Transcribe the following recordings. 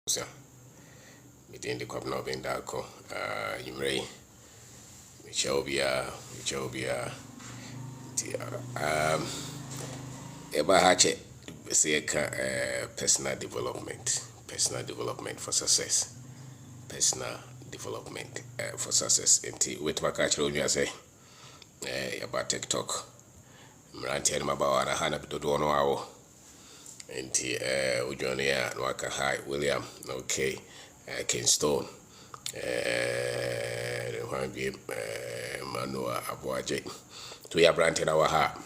So, within the cup now being darko, you may, Michobia, Eba Hatchet, say personal development for success, personal development for success. And with my catch, you say, about TikTok, Mranti and Mabawa, Hana, don't know. Nti ujone ya nwaka Hi William okay Kingston hwanbi Manua Abuaje to ya brante na waha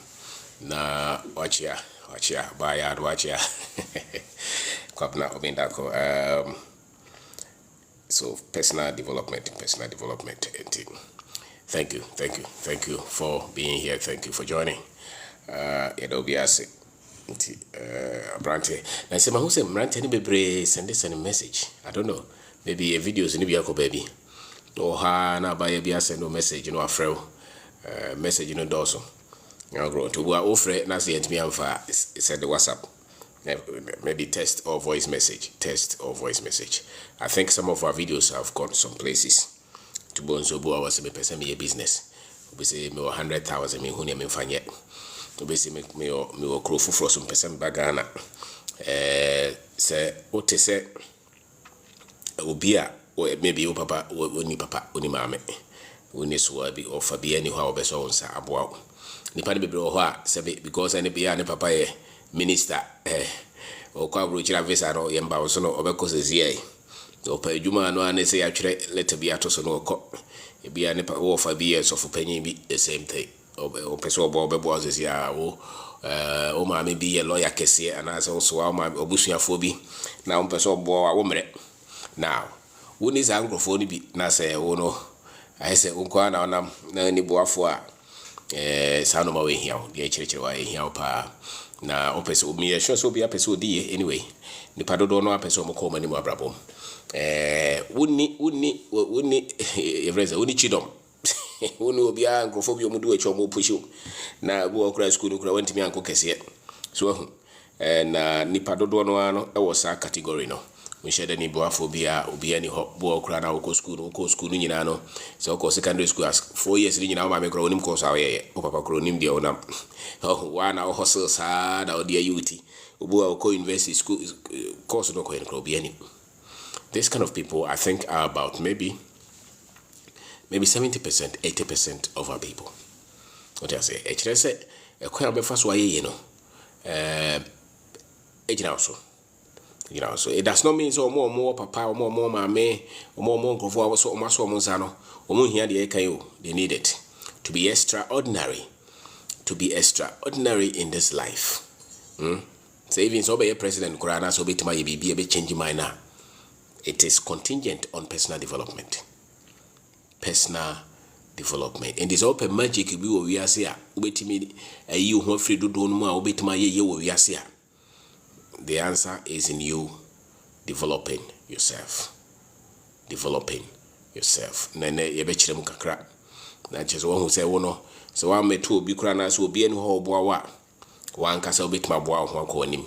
na wachia baya wachia kwapna obindako so personal development nti thank you for being here, thank you for joining Yadobiase Brante. I say, who say Brante ni bebre send a message. I don't know. Maybe a videos in the baby. Or ha na buy a send no message, you know, a frail message in a dorsal. Now grow to what offer na say me amfa send the WhatsApp. Maybe text or voice message. I think some of our videos have gone some places. To bonzo bo was a person me a business. We say me 100,000 me hunya me fanye. To basically me or crow for some percent bagana. Say what to say Ubia or maybe your papa uni mame. Uni swabi or fabi anyhow beso on sa abwa. Nipani be bro because any be any papa minister or kwabru chira visa no yemba so no obeko se zie. To pa juma no ane say atwere let be atoso no ko. E bia ne pa wo fabi so for panyin bi the same thing. O person obo azesi ya o ma me bi lawyer kese anase so wa ma obusuafo bi na o person obo a wo mre now woni za ngrofo ni bi na se wo no ai se unko na onam na ni boafo a sa no ma we hia o de chirechire wa hia pa na o person mi ye so bi a person odi anyway ni padodo no a person mo ko mani mo abrabom woni evreza woni chidom woni obia nkrofobia omudu echo mo pushu na go okra school okra went me anko kese so na nipa dodo no ano e wo sa category no we share ni boafobia obia ni ho bo okra na okọ school nyina no so okọ secondary school as 4 years nyina o ma me kro onim course awye o papa kro onim dia onam wa na o hustle sa da odia youth obo okọ university school course no ko en kro obia ni. This kind of people I think are about maybe 70%, 80% of our people. What I say, say a quite a first way, you know. So it does not mean so more papa or more mammy or more for so much monzano or more here the ekayo. They need it to be extraordinary. In this life. Saving so be a president Kurana so bit my be a bit changing my now. It is contingent on personal development. And this open magic be wo wiase a obetimi ayi ho free dodo no a obetima ye wo wiase a. The answer is in you developing yourself. Nene ye be kirem kakra na chezo wo say wo no so wa metu obi kura na so obi eni ho oboa wa nkasa obetima boa ho akọ anim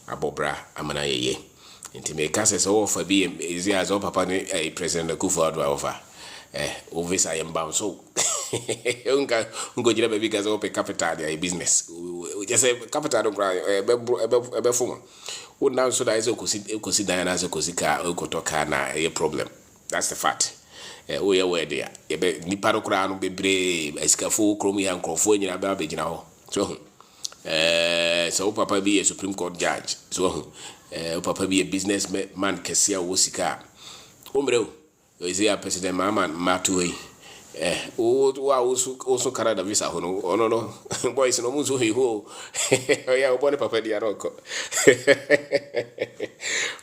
abobra amana ye nti me kase so wo fa bi ezi as papa ni president Akufo-Addo over always I am bound so ungo jira baby gaza open capital their business we just say capital don't cry ebe fuma wo now so that is okosi Diana as okosi ka okotoka na a problem. That's the fact. We are where there ebe nipa do kra no bebre esikafo krom ya nkrofo nyina ba begina ho so so papa be a Supreme Court judge so papa be a businessman kese a wo sika omre is here President Maman Matui. Also Canada visa hono. Oh no. Boys no muzo ho. Yeah, born papa dia roko.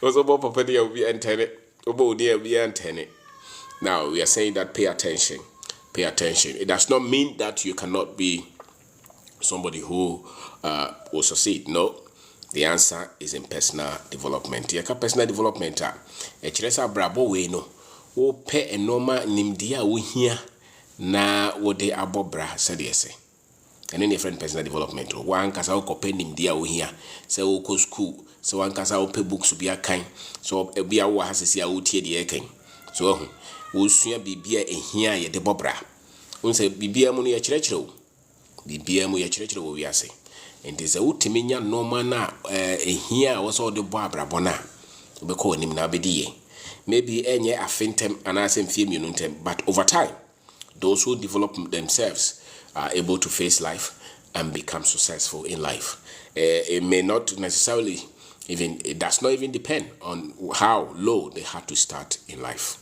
Also born papa dia will be antenne. Obo dia be antenne. Now we are saying that pay attention. It does not mean that you cannot be somebody who will succeed. No. The answer is in personal development. Yaka personal development e chiresa brabo we no. Wo pe enoma nimdia wo hia na wo de abobra said yese. And any friend personal development one kasa wo pe nimdia wo hia say wo ko school so one kasa open books be a kind so be a wa has a wotie de eken so wo sua bibia ehia ye de bobra unse bibia mu no ye kyerɛkyerɛ wo bibia mu ye kyerɛkyerɛ wo wiase enti sɛ wotimi nya normal na ehia wo so de bo abrabɔ na obekɔ onim na abediye maybe enye afintem anase mfie mienu ntem but over time those who develop themselves are able to face life and become successful in life. It may not necessarily it does not even depend on how low they had to start in life.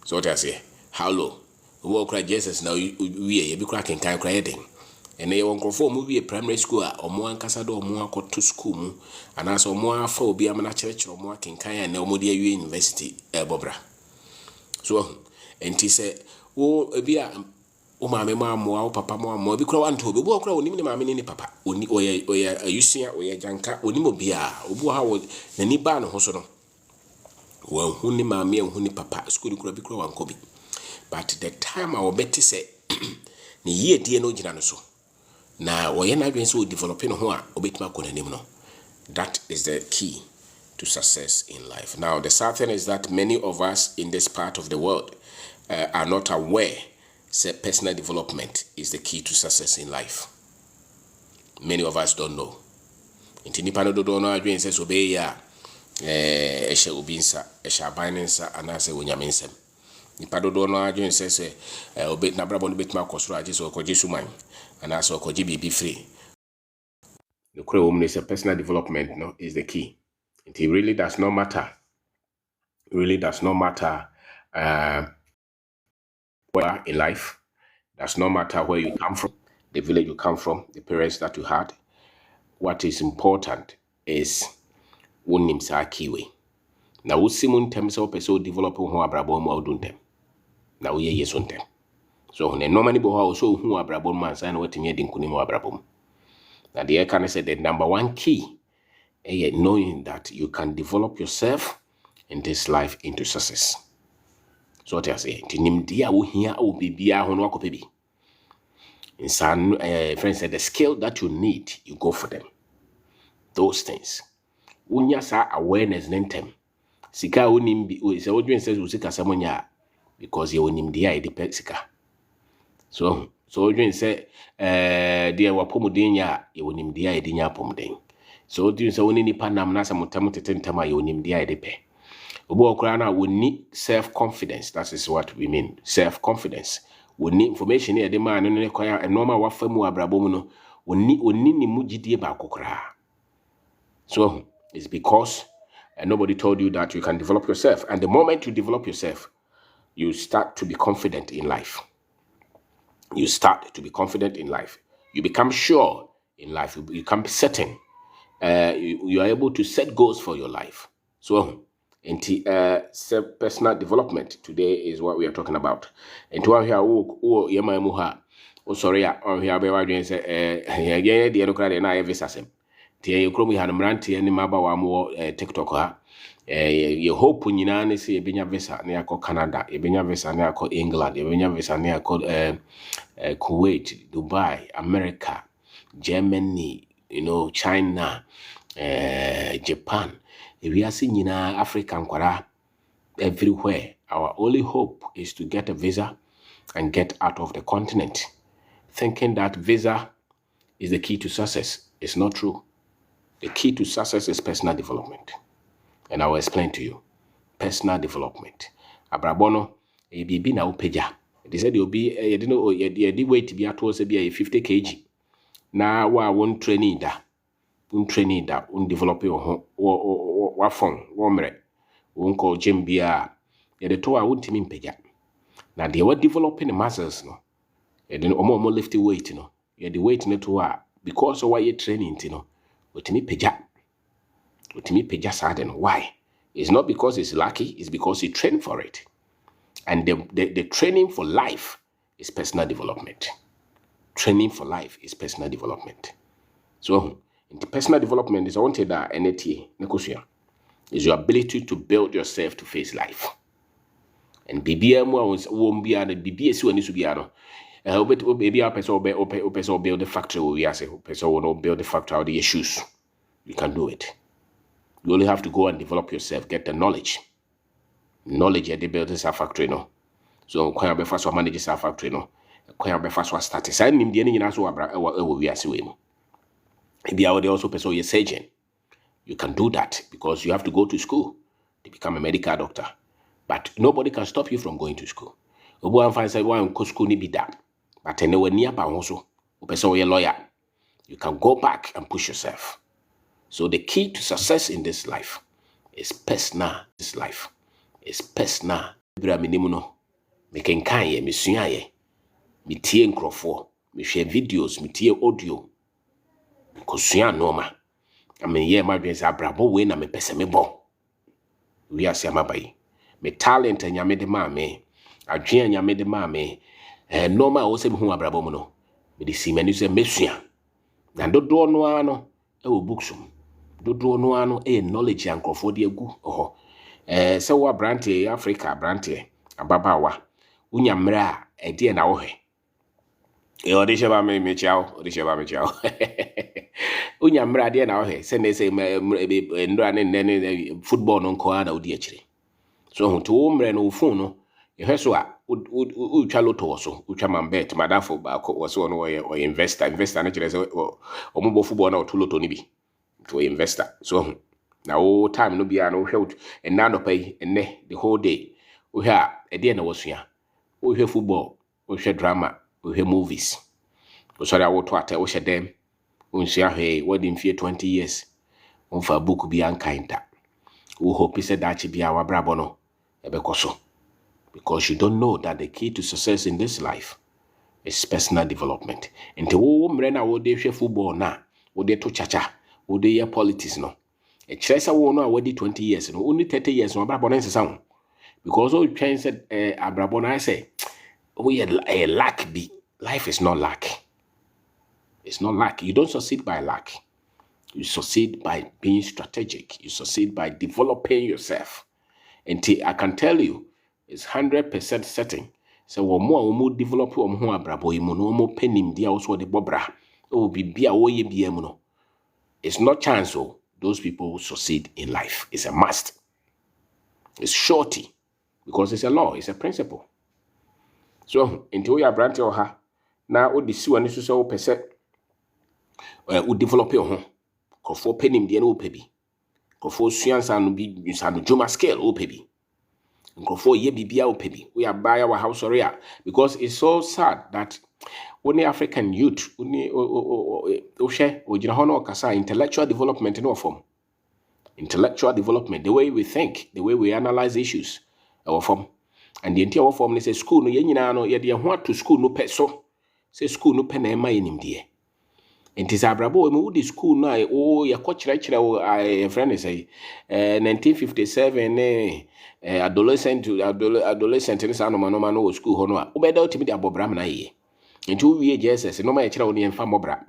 So what I say, how low? We walk like Jesus now we be cracking kind of and they won't conform movie a primary school or more ankasado or more to school and as or more for be a church or more king and no more university bobra. So and he said, oh, be a maame mo papa mo bi kura wanto bi bo kura oni ne maame ne papa oni oya ayusia oya janka oni mo bia obu ha wo nani ba no ho so no wan hu ni maame hu ni papa school kura bi kura wanko bi but the time I obeti say ni ye die no gina no so na wo ye na adwen so develop no ho a obetima ko nanim no. That is the key to success in life. Now the sad thing is that many of us in this part of the world are not aware say personal development is the key to success in life. Many of us don't know. Inti nipa no do no adwen say so be ya ehye obinsa ehye abanensa anase wonyamensem. Nipa do no adwen say obet na brabo no betima akosoro age so okoje suman anase okoje bibi free. The kure woman is personal development no is the key. It really does not matter. It really does not matter where in life. Does not matter where you come from, the village you come from, the parents that you had. What is important is unim sa kiwe. Na usimun tem sa opeso develop ho abrabo mo oduntem. Na uye yesuntem. So ne normally bo ho so hu abrabo man sa na watimi edi nkuni mo abrabo. Na the can say the number one key is knowing that you can develop yourself in this life into success. So what I say, tinimdia wo hia wo bibia ho no akopebi. In some friends said the skill that you need, you go for them. Those things. Unya sa awareness nentem. Sika unimbi se odwen says usika samonya because you unimdia e depend sika. So odwen say dia wapomuden ya e unimdia e dinya pomuden. So odwen say oni nipa nam na samotam tetentama e unimdia e depe. Obo okra na woni self confidence. That is what we mean. Self confidence. Woni information e de man no ne kwaya normal wafamu abrabom no woni ni mugidie ba kokra. So it's because nobody told you that you can develop yourself, and the moment you develop yourself, you start to be confident in life. You start to be confident in life. You become sure in life. You become certain. You are able to set goals for your life. So personal development today is what we are talking about. And to here yema muha sorry on here be wadwen say ye de no kra na visa sem tie ye krom han mrante ni maba wa mo TikTok ha ye hope nyina ne se ye benya visa na yakọ Canada, ye benya visa na yakọ England, ye benya visa na yakọ Kuwait, Dubai, America, Germany, China, Japan. If we are seeing African kwara everywhere, our only hope is to get a visa and get out of the continent. Thinking that visa is the key to success is not true. The key to success is personal development. And I will explain to you. Personal development. Abrabono, bibi na upeja. They said you'll be, you weight be at once be 50 kg. Now, one training da. Training da, develop your wafon, womre, call gym bia, the two I won't mean peja. Now they were developing the muscles, no. You didn't more lift the weight, You the weight no to because of why you're training, With me peja. With me peja sudden. Why? It's not because it's lucky, it's because you train for it. And the training for life is personal development. Training for life is personal development. So the personal development is wanted that is your ability to build yourself to face life. And BBM won't be at the BBS when you be maybe our person build the factory we are say person will build the factory out of your shoes. You can do it. You only have to go and develop yourself, get the knowledge. Knowledge at the build this factory, no. So kwan be fa so manage this factory, no. Kwan be fa so start. Say nim de nyina so abra we ase we mu. Maybe I would also person you're surgeon. You can do that because you have to go to school to become a medical doctor. But nobody can stop you from going to school. Obu an find say one go school ni be that. But anywhere near ba ho so, person you're lawyer. You can go back and push yourself. So the key to success in this life is personal. This life is personal. Bra minimu no. Me kenkan ye, me sua ye. Me tie nkrofo, me hwe videos, me tie audio. Ko sua normal. I mean, yeah, my dreams are brabo we na me pese me bon. We are say amabai. Me talent nyame de ma me. Adwen nyame de ma me. Normal wo se me hu abrabo mu no. Me de si mani se mesua. Na dodo no ano e wo books mu. Dodo no ano e knowledge ankrofo de agu oho. Se wo brante Africa brante ababawa. Unya mra e de na wo hwe. E odi sheba me chiao, odi sheba me chiao. Unya mra de na wo hwe. Se ne se ndra ne football no nko na odi akire. So hu to mre no phone no e hwe so a utwa loto so, utwa mambet madafo ba ko so no o investor na kire se o mo bo football na o to loto ni bi. To investor. So now time no bia no hwe and na no pay enne the whole day. We ha e de na wosua. We hwe football, we hwe drama, we hwe movies. We sorry I to ate we hwe dem. We nsua hwe what in fear 20 years. On fa book bi ankainta. We hope say that bia wa brabo no e be koso. Because you don't know that the key to success in this life is personal development. Nti wo mre na wo de hwe football na, wo de to chacha. Would they politics no? A chesa won already 20 years, no only 30 years, no Abrabona sound. Because all train said Abrabona, I say, we a lack be life is not lack. It's not lack. You don't succeed by lack. You succeed by being strategic. You succeed by developing yourself. And I can tell you, it's 100% certain. So more develop your more Abrabo, you no more penny, dear also the Bobra. It will be a way no. It's not chance, oh, those people will succeed in life. It's a must. It's shorty. Because it's a law, it's a principle. So, until you are branded or her, now what the see one is so percent would develop your home. Because for penny, the no baby. Because for science and be you san juma scale, oh baby. Because for ye be oh baby. We are buy our house or because it's so sad that only African youth, only intellectual development in our form. Intellectual development, the way we think, the way we analyze issues, our form. And the entire form is a school, no yenina no ye want to school no peso. Say school no pen ema yenim die. And tis abrabo we would school na ya coach a friend say 1957 adolescent in San no school hono. Ubeda ultimate abobram na ye. Into we JSS, no my child in Famobra.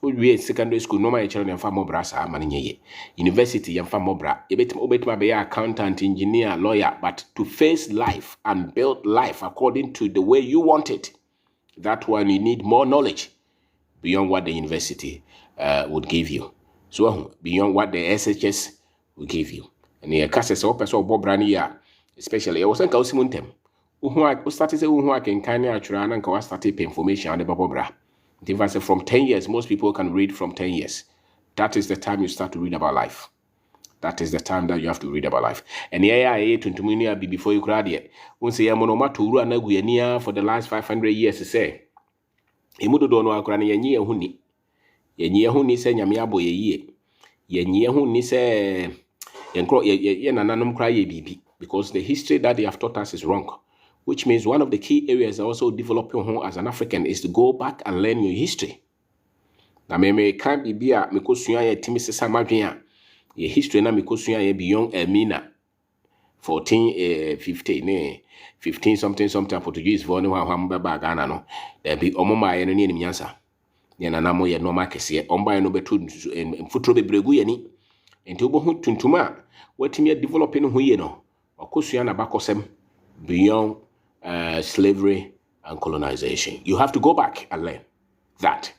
We secondary school, no my child in Famobra, Samanye. University and Famobra. A bit my be accountant, engineer, lawyer, but to face life and build life according to the way you want it. That one you need more knowledge beyond what the university would give you. So beyond what the SHS will give you. And the cases of person Bobrania, especially I was in Kausimuntem. Who started saying who I can kind of try and go started information on the Babobra. From 10 years, most people can read from 10 years. That is the time you start to read about life. That is the time that you have to read about life. And yeah, to be before you graduate. Once a monoma to run for the last 500 years to say. Imudo don't know Ye huni. Ye huni say Yamiabo ye. Ye huni say ye nanum cry ye bibi. Because the history that they have taught us is wrong. Which means one of the key areas also developing as an African is to go back and learn your history. Na me can't be a mikosuya ye timisi samadria. Ye history na mikosuya ye beyond Elmina 15 something Portuguese for no hamba bagana no. There be omoma ye no ni nyansa. Ye na namo ye no makese omba ye no betu mfutro bebregu ye ni. Enti obo hu tuntuma watimi developing hu ye no. Okosuya na bakosem beyond slavery and colonization. You have to go back and learn that.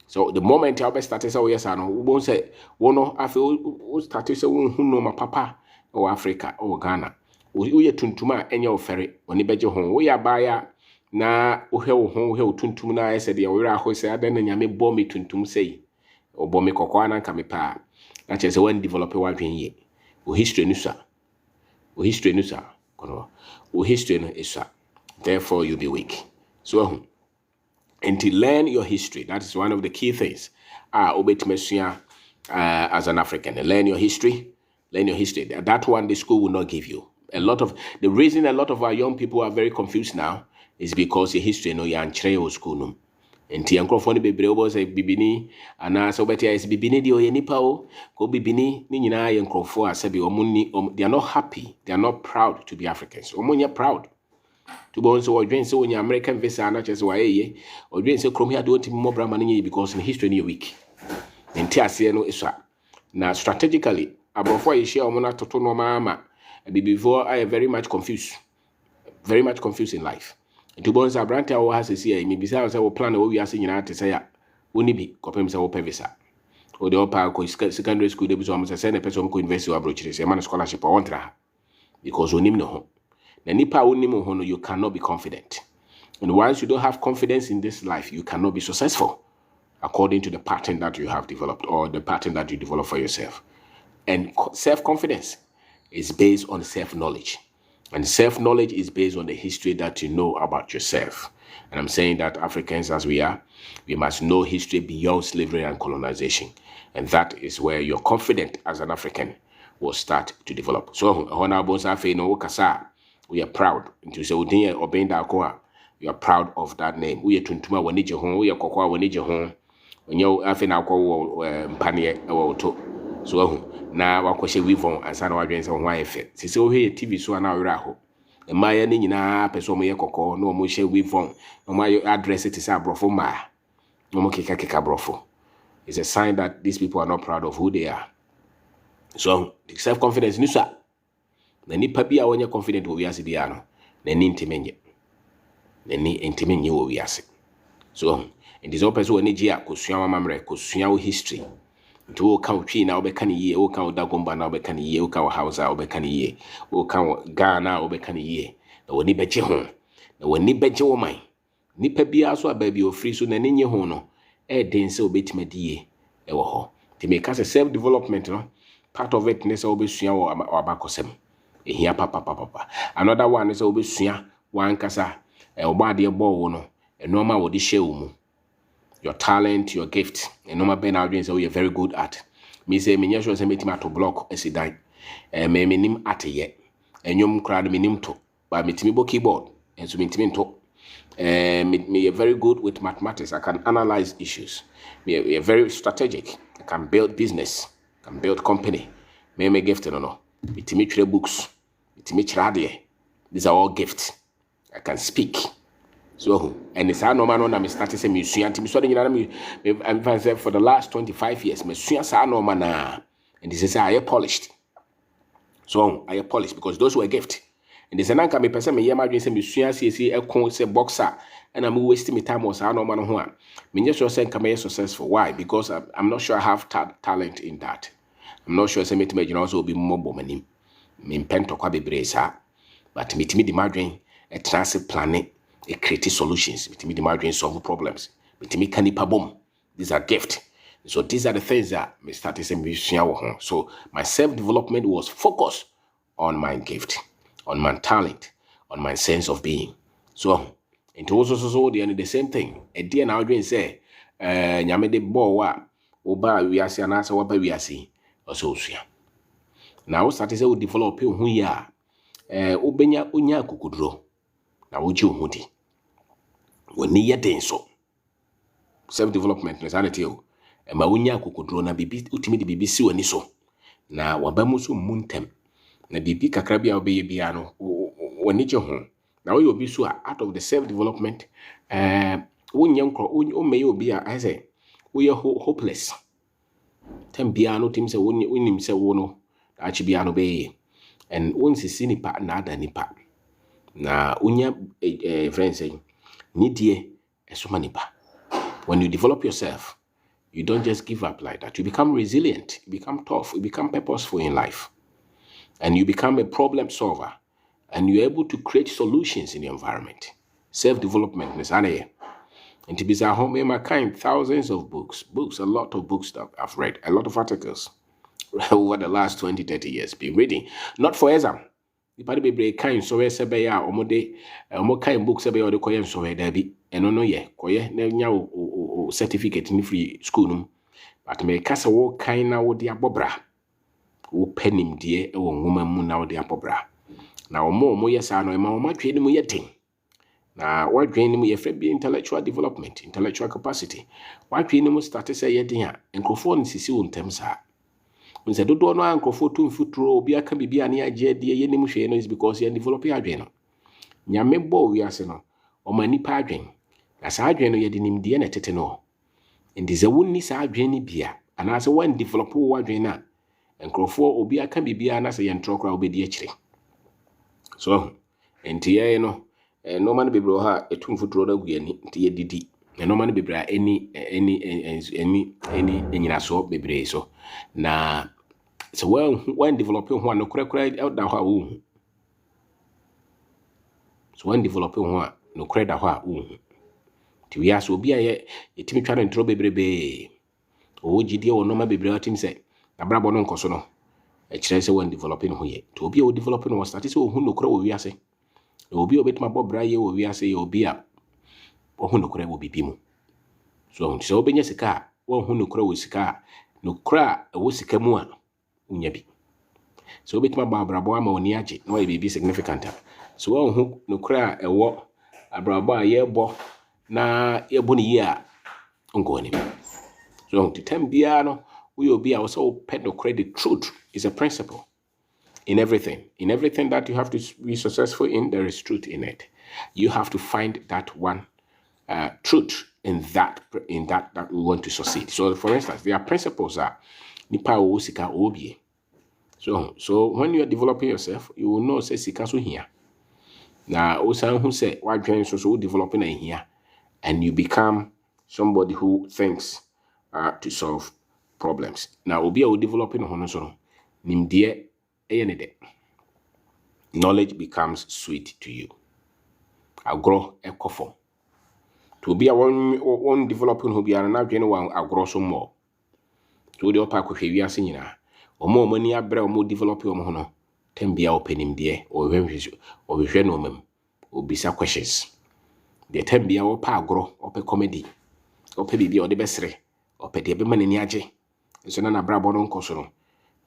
So the moment you start to say, oh yes, I know, we won't say, no, I feel we start to say, who know my papa or Africa or Ghana. We tuntuma any of ferry when you bet your home. We are buyer na uhe tuntum na I said, the Ora Hose, I then and Yame bomb me tuntum say, or bomb me cocoana come pa. That is when develop a 1 year. O history nusa. O history nusa. O history nusa. Therefore, you'll be weak. So, and to learn your history, that is one of the key things. As an African, learn your history. Learn your history. That one the school will not give you. The reason a lot of our young people are very confused now is because the history no yan chere school no. Enti yankrofo ne bebre obo say bibini ana so betia is bibini di oye nipa o ko bibini ni nyina yankrofo asabi omuni they are not happy, they are not proud to be Africans. Omunya proud to bo nso odwen say onya American visa na chese wa yeye odwen say krom here don't mo brama ni because in history ni weak. Enti ase no iswa na strategically abrofo ye share omuna toto no mama before I am very much confused in life. To bonds a brand our has a see, maybe say plan what we are seeing out to say, only be copem sa pevisa. Or the upper secondary school, there was almost a send a person who invest your broaches, a man scholarship or one because we no home. The nipa unimo hono, you cannot be confident. And once you don't have confidence in this life, you cannot be successful according to the pattern that you have developed or the pattern that you develop for yourself. And self-confidence is based on self-knowledge. And self-knowledge is based on the history that you know about yourself. And I'm saying that Africans as we are, we must know history beyond slavery and colonization. And that is where your confidence as an African will start to develop. So, we are proud. You are proud of that name. We are tuntuma wanije hon, we are kokwa wanije hon. Onyo afena kwa mpanie to. So na wakwose wivon ansa na wadwen se ho ayefe sisi ohwe TV so na wera ho emaya ni nyina peso mo ye kokko no mo hye wivon no mo address it is abrofo ma no mo keka brofo. It's a sign that these people are not proud of who they are. So the self confidence ni so na nipa bia wonye confident wo wiase bia no na ni ntimenye wo wiase. So in this open so woni gia kosua mamre kosua wo history to count tree now be can ye, o count Dagomba now be can ye, o count Hausa, o be can ye, o count Ghana, o be can ye. The one beche home. The one ni beche o mine. Nipa bia so a baby o free so na ninye hono. Den se obet me die e wo ho. To make us a self-development, no? Part of it nesa obesua or abakosem. Ehia papa. Another one is obesua wan kasa e obade e bo wo no. E normal wo di share mu. Your talent, your gift, and no matter how you say you're very good at. Me say me sure say me to block esidan. Me nim at ye. Enyom crowd me nim to. But me timi bo keyboard. And so me timi to. Me very good with mathematics. I can analyze issues. Me very strategic. I can build business. I can build company. Me gift no. Me timi tire books. Me timi tire. These are all gifts. I can speak. So, and it's no man on me started saying me suyanti me so the for the last 25 years me suyan no man and this is I polished. So I polished because those were gift. And this ananka me person me yema dwen say me suyan see e say boxer and I'm wasting my time was no man ho. Me just sure say can be successful. Why? Because I'm not sure I have talent in that. I'm not sure say me to also be more bomanim. Me pento kwa bebre sa but me timi di madwen e transit planning. Create solutions, with me the solve problems, with me canipa bomb. These are gifts. So these are the things that me started saying. So my self-development was focused on my gift, on my talent, on my sense of being. So it was also the same thing. A dear now doing say, nyame de bo wa oba wiase anasa waba wiase also sua. Now started say we develop who ya obenya onya kukudro. Na woji ohudi. Woni yeden so self development na sanity o e ma wonya kokodro na bibi utimi de bibi si woni so na wabamu so muntem na bibi kakra bia obeye bia no woni je ho na wo obi so out of the self development wonya nkro o meye obi a I say we are hopeless tem bia no tim se wonim se wo no achi bia no be and wonsisi nipa na ada nipa na wonya friends say nidie esoma nipa. When you develop yourself, You don't just give up like that. You become resilient, you become tough, you become purposeful in life, and you become a problem solver, and you're able to create solutions in the environment. Self-development is an. And to be home in my kind, thousands of books, a lot of books that I've read, a lot of articles over the last 20, 30 years, been reading, not for exam. The party be break kind so where sebe ya omode omo kind books sebe ya de koye so where there be eno no ye koye na nya o certificate ni free school no but me kasa wo kind na wo de abobra wo penim de e wo nwoma mu na wo de abobra na omo ye sa no e ma omo atwe ni mu ye ten na wadwe ni mu ye free be intellectual development, intellectual capacity wadwe ni mu start say ye den a enkofo no sisi wo ntem sa. Nse dodo no ankrofo to mfuturo obi aka bibia na agye de ye nim hwe no is because you develop adwen no nyame bo wi ase no o ma nipa adwen na sa adwen no ye de nim de na tete no ndize wonni sa adwen ni bia ana se wan develop wo adwen na enkrofo obi aka bibia na se ye ntrokra obedi akire so entiye no no man bibro ha etum futuro da guani ntiye didi no man bibra any enyina so bebre so na so when developing one no kura out da ha wo so when developing one no kura da ha wo ti wi aso obi aye etimi twa ntro bebrebe o gidie wo no ma bebre atim se na brabo no nkoso no e kire se when developing ho ye to obi o developing wo start se o hu no kura wo wi ase obi obetuma bobra ye wo wi ase ye obi a o hu no kura wo bibi mu so obenya sika wo hu no kura wo sika no kura wo sika mu a unya bi so obetuma babrabo ama oni age no e bibi significant so wo hu no kura ewo abrabo a ye bo na ye bo ni ye a ngoni so to tambia no we obi a so pet no credit truth is a principle in everything that you have to be successful in. There is truth in it. You have to find that one truth in that we want to succeed. So for instance, there are principles that nipa o sika obi. So when you are developing yourself, you will know say sika so here. Now osan who say why join so developing in here, and you become somebody who thinks to solve problems. Now obi a developing hono so nimdie eyenede. Knowledge becomes sweet to you. Agro ekofo. To be a one developing who be an agro one agro so more. To the upper could be a senior. Or more money abra or more developing hono. Tembia opening there or renomem or bisa questions. The tembia or pagro or pe comedy or pe bibi or the bestre or pe the man in yaje. So nana brabonon consono.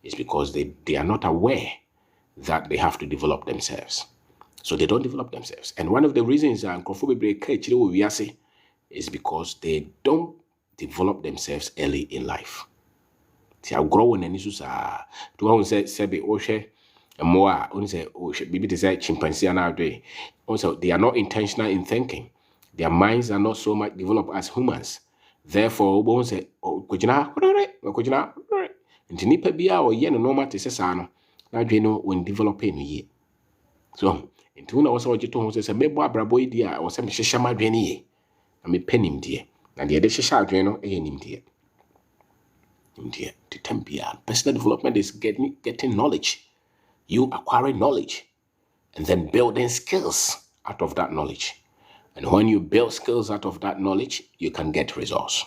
It's because they are not aware that they have to develop themselves. So they don't develop themselves. And one of the reasons is because they don't develop themselves early in life. They are growing and issues are to one say sebe oshe more say maybe they say chimpanzee nowadays. Also, they are not intentional in thinking. Their minds are not so much developed as humans. Therefore, one say kujina nti nipa bia o ye no normal te sesa no na dwe no when developing ye so nti una wo gye to ho se mebo abrabo idi a wo se me hyehyɛ ma dwe ne ye na me panim de na de hyehyɛ adwe no e nim de to tempia personal development is getting knowledge, you acquiring knowledge and then building skills out of that knowledge. And when you build skills out of that knowledge, you can get results.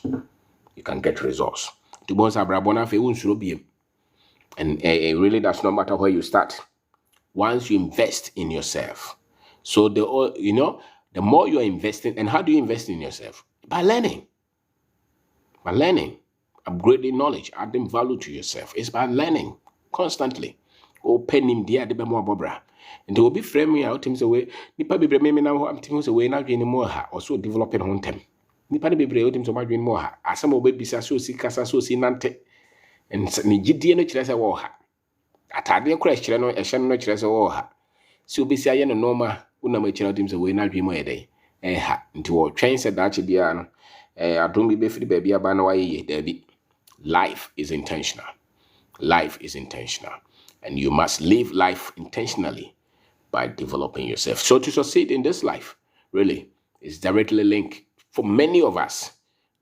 To bones abrabona fe unsuro biem. And it really does not matter where you start. Once you invest in yourself. So the more you are investing, and how do you invest in yourself? By learning. Upgrading knowledge, adding value to yourself. It's by learning constantly. Opening the more bobra. And they will be framing out him away. Nipa be me now am things away now more also developing on them. Nipa be brave him so much more. As some baby so si kasa so si nante. And ni gidie no kire se wo ha. Atade kura kire no ehye no kire se wo ha. Si obi si aye no normal una ma kire him so we na dwe mo yeden. Ha. Nti wo twen se da che bia no. Adom bi be firi ba bia ba na wa ye dabi. Life is intentional. And you must live life intentionally by developing yourself. So to succeed in this life, really, is directly linked for many of us.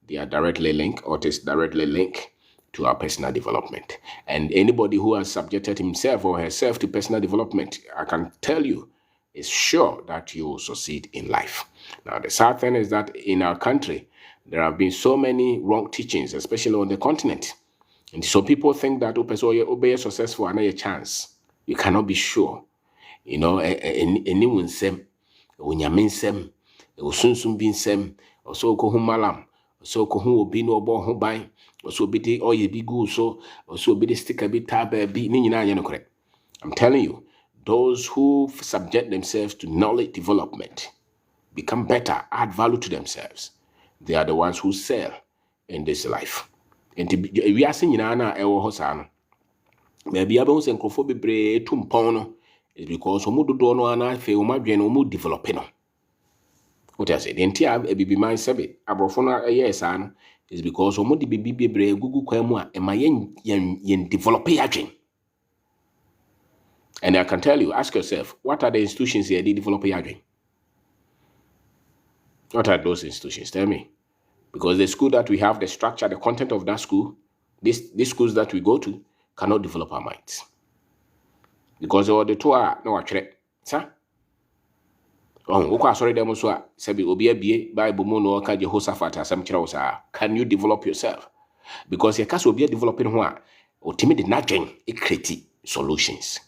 They are directly linked, or it is directly linked to our personal development. And anybody who has subjected himself or herself to personal development, I can tell you, is sure that you will succeed in life. Now, the sad thing is that in our country, there have been so many wrong teachings, especially on the continent. And so people think that obey successful and a chance. You cannot be sure. You know, anyone sem, unyamin sem, usunsum bin sem, also kohumalam, so kohu obi no obo ho ban, also be the oye bi gu so, also be the sticker bi tabe bi ni nyina anye no correct. I'm telling you, those who subject themselves to knowledge development, become better, add value to themselves, they are the ones who sell in this life. And we are seeing na ewo ho sa no. Maybe aba unse nkrofo bebre tumpon no is because omo dodo no ana fe omo adwen omo develop no. What I say, the entire bibi man sebe abrofo no sa no is because omo di bibi bebre gugu kwa mu a ema yen develop adwen. And I can tell you, ask yourself, what are the institutions here they develop adwen? What are those institutions? Tell me. Because the school that we have, the structure, the content of that school, these schools that we go to cannot develop our minds. Because all the two are no actually. Sir? Oh, sorry, them so sabi obi abie Bible mo no ka Jehoshaphat asem kire wo sa. Can you develop yourself? Because you can't be developing ho a otimi de nadwen e create solutions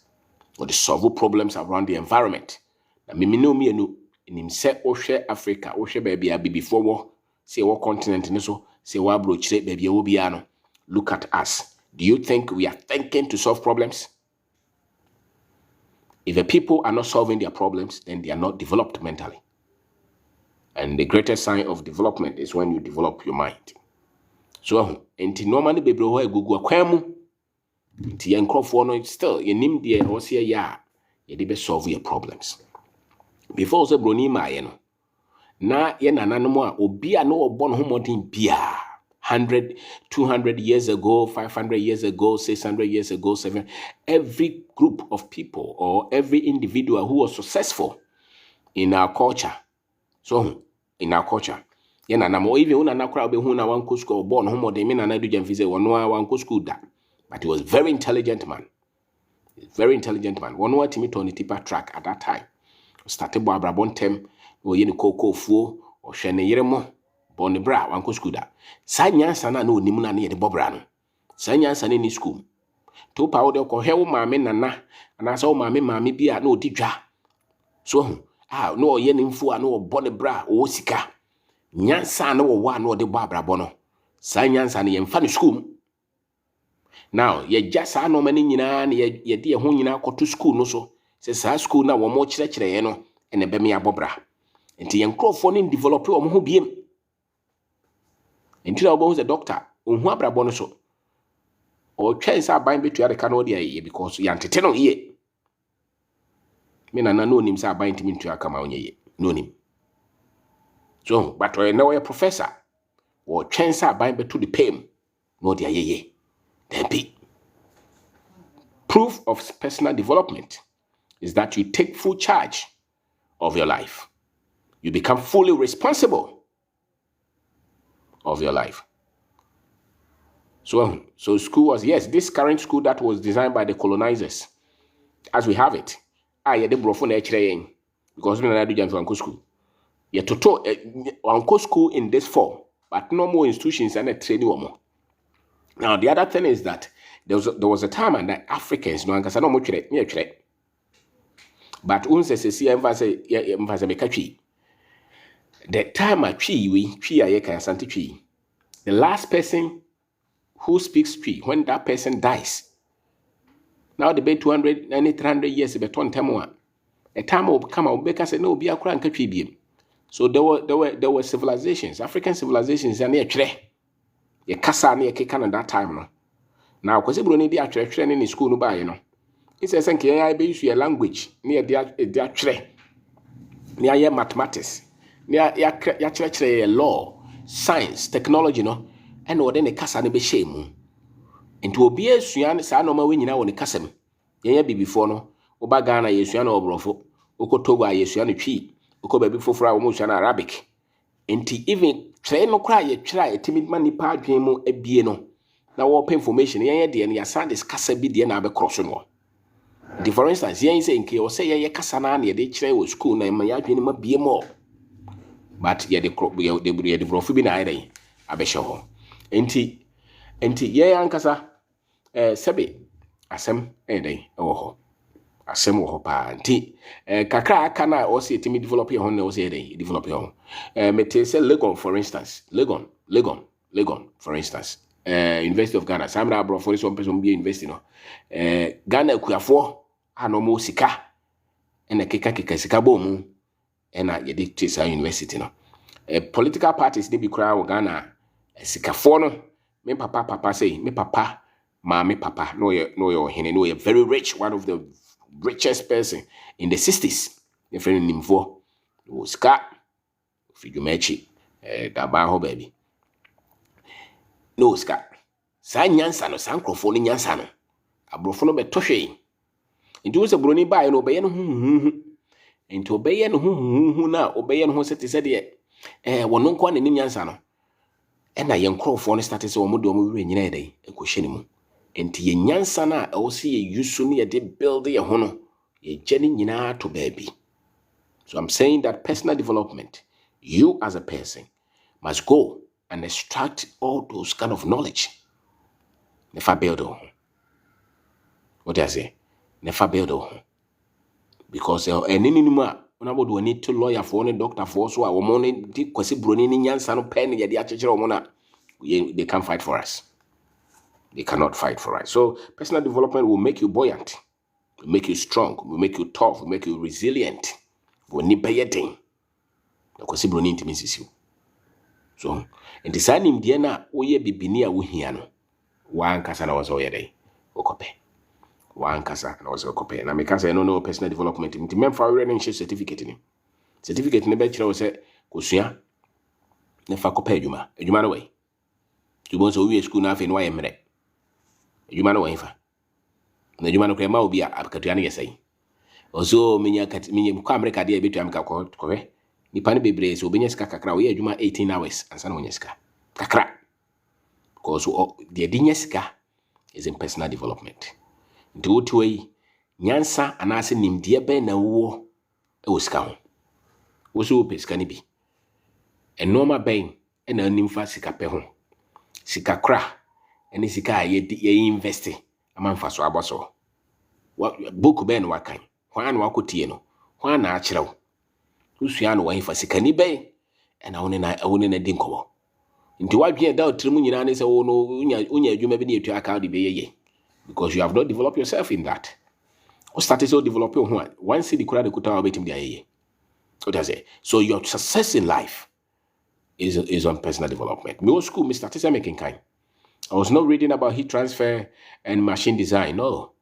or the solve problems around the environment. Na me no me enu nim se ohwe Africa, ohwe baby abi before wo say what continent ni so say wa bro chire baby wo bia no. Look at us. Do you think we are thinking to solve problems? If the people are not solving their problems, then they are not developed mentally. And the greatest sign of development is when you develop your mind. So, enti normally baby ho egugu akwamu. Enti yen crofo no still yenim de ho se ya ye de be solve your problems. Before say broni ma ye no. Na ye nananom a obi a no obo no homodin bia 100, 200 years ago, 500 years ago, 600 years ago, 700, every group of people or every individual who was successful in our culture. So, in our culture, yena na mo even una na kra be hu na wan ko school born homo de me na na do jamfize wono wan ko school da. But he was very intelligent man. Very intelligent man. Wono atimi to ni tipa track at that time. Started bo abrabontem, wo ye ni kokofuo, o hwe ne yeremo. Born bra wanko school da. Sa nyansa na onim na ne de bobra no. Sa nyansa ne ni school. To pa wo de ko hewo maame nana ana sa wo maame bia na odi dwa. So no ye ne mfu a no born bra o sika. Nyansa na wo wa na de bo abrabo no. Sa nyansa ne yemfa ne school. Now ye jasa no mani nyina ne ye de ho nyina akoto school no so. Se sa school na wo mo kire ye no ene be me abobra. Enti ye nkrofo ne develop wo mo ho biem. Until I was a doctor, who abra bonoso or chance are buying between the canodia because you anti ten ye. Men and no names are buying him into a come on ye, no name. So, but I know a professor or chance are buying to the pay, no dear ye. Then be proof of personal development is that you take full charge of your life. You become fully responsible of your life. So school was, yes, this current school that was designed by the colonizers, as we have it. Yeah, the brofo na echire because we na do jam for school. Yeah, toto Wanko school in this form, but no more institutions and a training more. Now the other thing is that there was a time and that Africans no ankasa no mo twere me twere. But unse se emphasize make twi. The time a twi aye kan asante twi. The last person who speaks twi, when that person dies. Now the be 200 and 300 years be ton time one. A time will come out because no be akura nka twi biem. So there were civilizations, African civilizations and twi. Ye kasa na ye keka na that time no. Now kwese bro ni di atwere ni school no ba ye no. It says nke ya be use your language na ye di atwere. Na ye mathematics. Na ya kire law, science, technology no. And what then a kasa ne be shame. Into obi esua sa no ma we nyina woni kasam. Ye bi before no, oba Ghana yesua no obrofo, oko Togo yesua no twi, oko baby fofora wo mo sua na Arabic. Enti even Try no cry, ye try, timid man, nipa, dream, a bieno. Now, open information, ye dear, and your son is cassa be the another crossing one. For instance, ye ain't saying, or say, ye cassana, ye de tray with school, and my dream be more. But ye the crop, the brofibin eye, I be sure. Enti, ye ankasa, sebe, asem, day, oh. Asem wo pa nti kakra aka na o se timi develop your hon na o se dey develop your hon me say Legon for instance Legon for instance University of Ghana samra bro for some person be university no Ghana kuafo ano mo sika na keka sika bo mu na ye dey tesa university no political parties ni bi kura wo Ghana sikafo no me papa say me papa no ye hene no ye very rich, one of the richest person in the 60s. The friend Nimfo was Ska Figumechi, Dabaho baby. No Ska. San Yansano, San Crofoni Yansano. A brofono betoshe. Into was a brony by an obeyan into obeyan who now obeyan who said yet. One no quan in Yansano. And a young crofone status or mudomu in Yene, a cushionim. Enti ye nyansana o si ye yusuni ye de build ye hono ye jeni nyina to baby. So I'm saying that personal development, you as a person must go and extract all those kind of knowledge. Never build on. What do I say? Never build on. Because any anymore when I need to lawyer for any doctor for so our money di kwasi broni ni nyansa no pen ye de achechire omona they can't fight for us. They cannot fight for us. So personal development will make you buoyant, will make you strong, will make you tough, will make you resilient. Will need paying. Because you need to miss you. So, and the sign in Diana, we be near Wuhiano. One casa was all day. Okope. One casa and also Okope. And I make us no personal development. In the member for certificate in him. Certificate in the bachelor said, Kusia, never copay Juma. A Juma away. You want to be a school enough in YMRE. Juma away. Na Juma no krema obi a abakatuane yesai ozo menya kwa America dia betu amka kowe nipa ne bebre so obenya sika kakra we adwuma 18 hours ansa na onya sika kakra because the dinya sika is in personal development nti wotuwe nyansa anase nimdie be na wo e wo sika ho wo so pe sika ne bi enoma ben e na nimfa sika pe ho sika kra ene sika ye invest amanfa so aboso book ben wakan hwan wakotie no hwan na akyerɛw usua no wan fa sika ni ben na woni na din kowo nti wadwe da otrimu nyina ne sɛ wo no unya adwuma bi ne etu aka de beyeye because you have not developed yourself in that. What started to develop your one once the kura de kuta obetim de ayeye. What does it? So your success in life is on personal development. Me school me started making kind. I was not reading about heat transfer and machine design. No,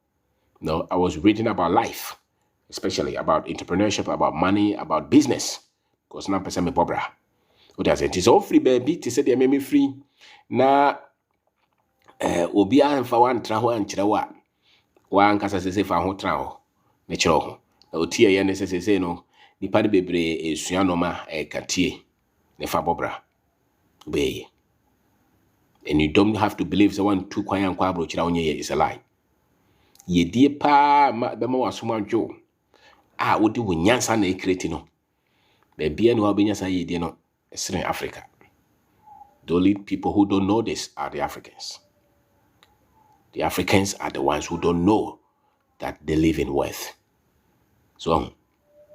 I was reading about life, especially about entrepreneurship, about money, about business. Because now person me pobra. What does it? It's all free, baby. They said they made me free. Na obia mfa wan tra ho ankyerɛwa wan kasa sese fa ho tra ho ne kyerɛ ho na otie ye ne sese no nipa de bebre esua no ma katie ne fa bobra be. And you don't have to believe someone too kwan ankwa abro kyerɛ onye is a lie. Ye die pa be ma wasoma dwo a wodi wo nyansa na ekreti no be bia no obenya ye die no esere Africa. The only people who don't know this are the Africans. The Africans are the ones who don't know that they live in wealth. So,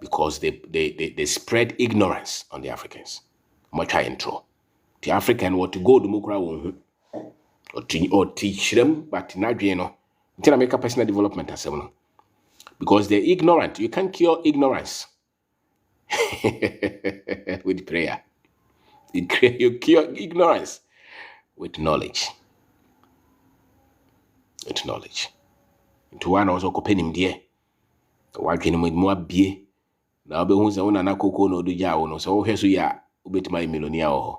because they spread ignorance on the Africans. Much I intro. The African want to go to Mukra or teach them, but not you know. Until I make a personal development as well. Because they're ignorant. You can't cure ignorance with prayer. You cure ignorance with knowledge. With knowledge. To one also copenim dear. Working with more beer. Now be who's own an cocoa no do ya no so here's ya ubet my millionaire.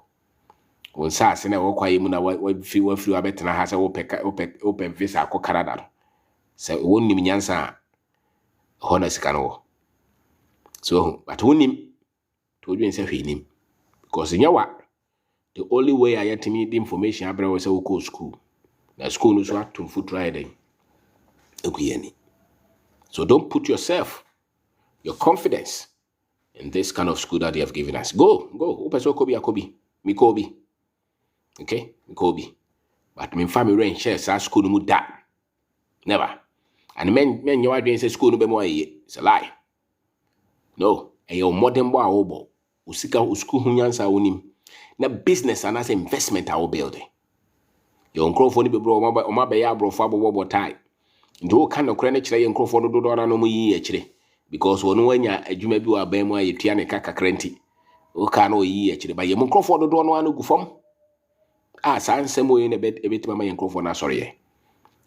When Sass and I walk quiet what few a bet and I has a open visa co Canada. So won't name Yansa honest cano. So, but won't him to you and say him because in your work The only way I get to meet the information I was say go school. Now school knows what to foot riding. So don't put yourself, your confidence in this kind of school that they have given us. Go. Upeso Kobe Akobi. Mi Kobe. Okay? Mi Kobe. But me family rain share sa school no da. Never. And men you are doing say school no be more it's a lie. No. And your modern boy obo. Usika school hunyansa onim. Na business and as investment I will build. Your uncle for the bro or my bay bro for bobo tie. Do kind of credit chere uncle for do no mu yi echire. Because when wanya adwuma bi wa ban mu ayetua ne kaka krenti. O ka no yi echire ba ye mu uncle for do no anu gu fam. San semo ye ne bit mama uncle for na sorry ye.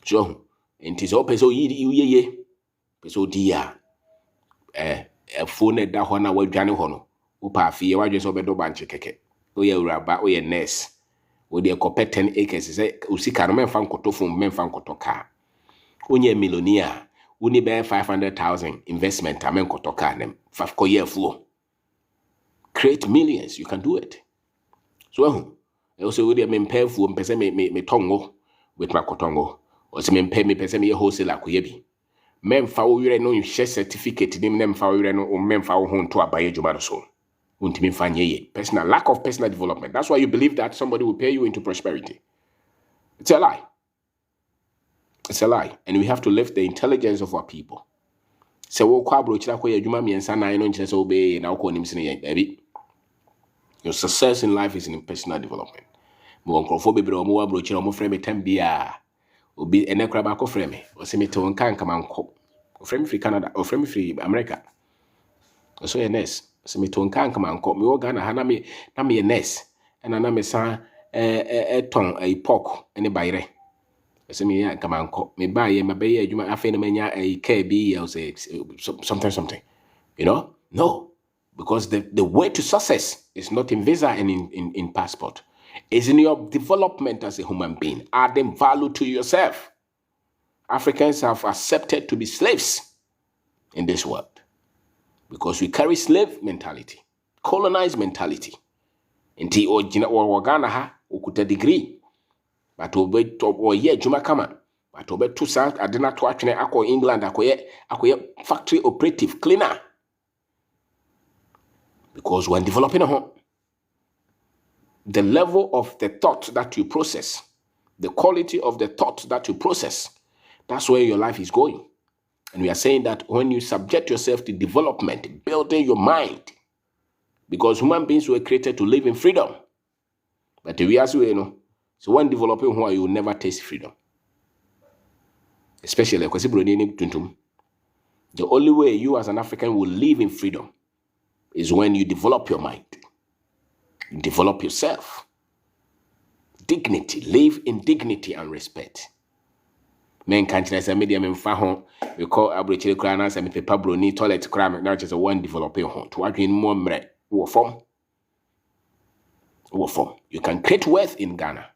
So enti so peso yi peso dia phone da ho na wadwane ho no. Wo pa afie wadwe so bedo banche keke. Oye uraba oye nurse wo de ekopɛ 10 acres say usika no memfa nkoto fom memfa nkoto ka onye millionaire wo ni be 500,000 investment amen nkoto ka nem fa ko ye fuo create millions. You can do it. So also wo de mempa fuo mpese me tongo with my kotongo o se mempa me pese me wholesale akoye bi memfa wo wire no nhye certificate nim memfa wo wire no memfa wo ho nto abaye djuma no so. Personal lack of personal development. That's why you believe that somebody will pay you into prosperity. It's a lie. It's a lie. And we have to lift the intelligence of our people. So your success in life is in personal development. Free Canada or free America. So a nurse. So me to nkan kama nko me Ghana ha na me nurse and na me san ton a pork any bayre. So me ya kama nko me ba ye mabe ye adwuma afa na manya a KB or say something. You know? No. Because the way to success is not in visa and in passport. It's in your development as a human being, adding value to yourself. Africans have accepted to be slaves in this world. Because we carry slave mentality, colonized mentality. Inti o Ghana ha okuta degree. But obe to ye juma kama. But obe to sa adena to atwene akọ England akoye factory operative cleaner. Because when developing a home, the level of the thought that you process, the quality of the thought that you process, that's where your life is going. And we are saying that when you subject yourself to development, building your mind, because human beings were created to live in freedom. But we as well, so when developing who you will never taste freedom. Especially because the only way you as an African will live in freedom is when you develop your mind, you develop yourself. Dignity, live in dignity and respect. Men can't say media men fa we call abrochire kra na say me paper broni toilet kra me na just one developing home to adwin more mre wo form. You can create wealth in Ghana.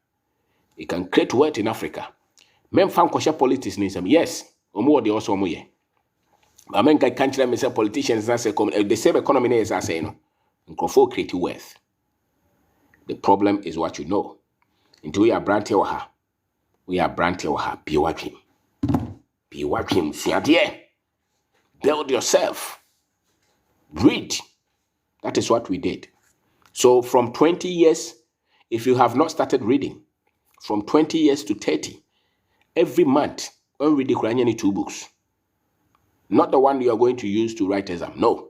You can create wealth in Africa. Men fa nkoshe politics ni say yes omo de also omo ye. But men can't say me say politicians na say the same economy is as say no. Nkrofo create wealth. The problem is what you know. Into we are brand ha. We are branded or have be watching. Be watching. See idea. Build yourself. Read. That is what we did. So from 20 years, if you have not started reading, from 20 years to 30, every month, when we read 2 books. Not the one you are going to use to write exam. No.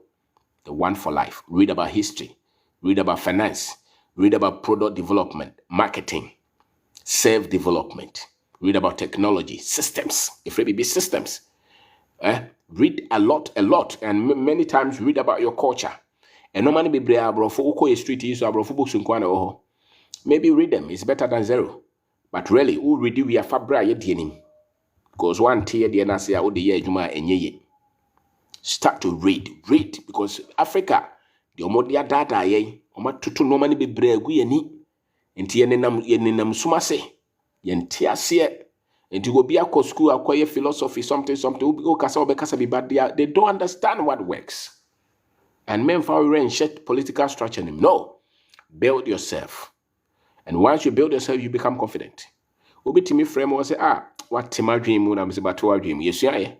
The one for life. Read about history. Read about finance. Read about product development, marketing. Self-development. Read about technology, systems. If it be systems. Read a lot, and many times read about your culture. And no money be brea bro for uko street use bro for books in maybe read them. It's better than zero. But really, who read we are fabra ye dienim. Because one tier the na say o de ye adwuma enye. Start to read. Read because Africa, the omodia data ye, omatutu no money be brea gu ye ni. Enti yenenam sumase yenti ase enti go bia ko school akoye philosophy something go kasa obekasa bi bad they don't understand what works. And men for and shit political structure no. Build yourself. And once you build yourself, you become confident. Obi timi frame was say, what tema dream when I'm about to dream. Yes, yeah.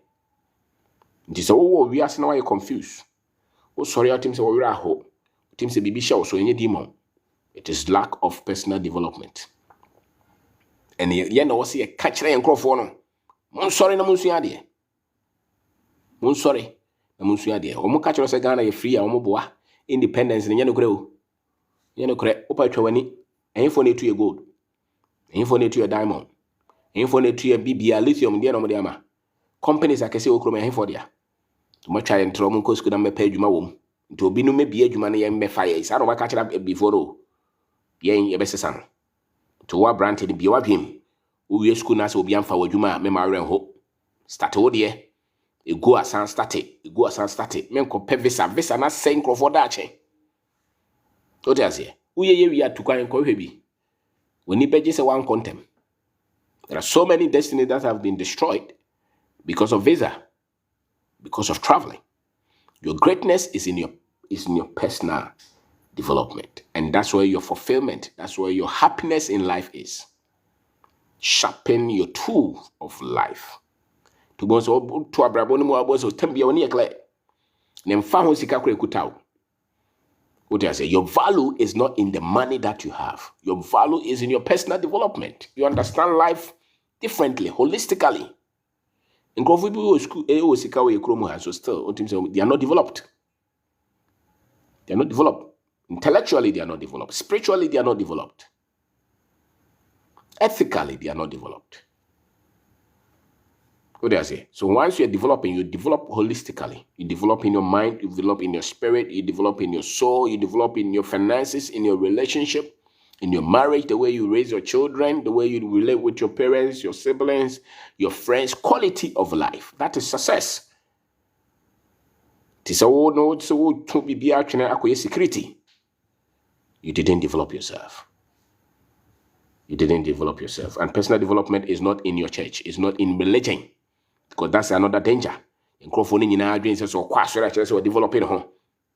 This we are now confused. Oh, sorry, our team say we are hope. Team say bibi show so any demon. It is lack of personal development. And you know see a catch and crofo no. Mon sorry na munsua de. Mon sorry na munsua de. Omo catch us Ghana ye free a omo boa. Independence ne no kure o. Ye no kure opa twawani. Ehfo na etu ye gold. Ehfo na etu ye diamond. Ehfo na etu ye bibia lithium de no mo de ama. Companies akese okro ehfo de a. Mo try and throw mo ko school na me pa adwuma wo. Nti obi no mebie adwuma na ye me fa ye. Sa no maka kira before o. Ye besesa no. To wa brand ni bi wa hwem. Uwe school na se obi amfa wadwuma me ma renho. Start wo de. E go asan start it. Men ko pe visa na say nkrofo da ache. O te ase. Uye ye wi atukwan ko hwe bi. Woni beje se one contem. There are so many destinies that have been destroyed because of visa, because of traveling. Your greatness is in your personal development, and that's where your fulfillment, that's where your happiness in life is. Sharpen your tool of life. To go so to abrabo no mo abo so tambia woni ekle. Nem fa ho sika kura kutaw. What I say, your value is not in the money that you have. Your value is in your personal development. You understand life differently, holistically. In so still, they are not developed. They are not developed. Intellectually, they are not developed. Spiritually, they are not developed. Ethically, they are not developed. What do I say? So once you're developing, you develop holistically. You develop in your mind, you develop in your spirit, you develop in your soul, you develop in your finances, in your relationship, in your marriage, the way you raise your children, the way you relate with your parents, your siblings, your friends, quality of life. That is success. Security. You didn't develop yourself. You didn't develop yourself. And personal development is not in your church. It's not in religion. Because that's another danger. Developing.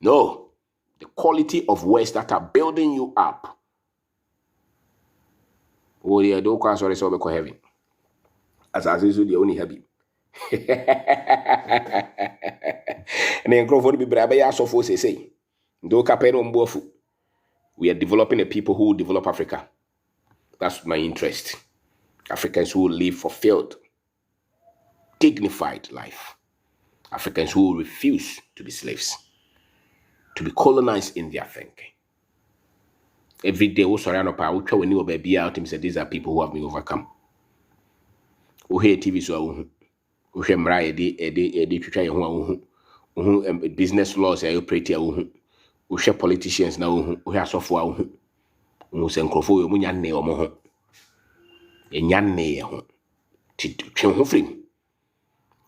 No. The quality of words that are building you up. Oh, yeah, don't call sorry, so we heaven. As I say, the only happy. And then Crawford be brave, so for say. Do capero mbofu. We are developing a people who will develop Africa. That's my interest. Africans who will live fulfilled, dignified life. Africans who will refuse to be slaves, to be colonized in their thinking. Every day, we sorry, no power. When you baby out, him said these are people who have been overcome. We hear TV so we hear mra edi twitwa ye ho business laws are operate ya we hear politicians na we hear asofo a we se nkrofo yo munya nne omo ho enya nne ye ho twe ho frim.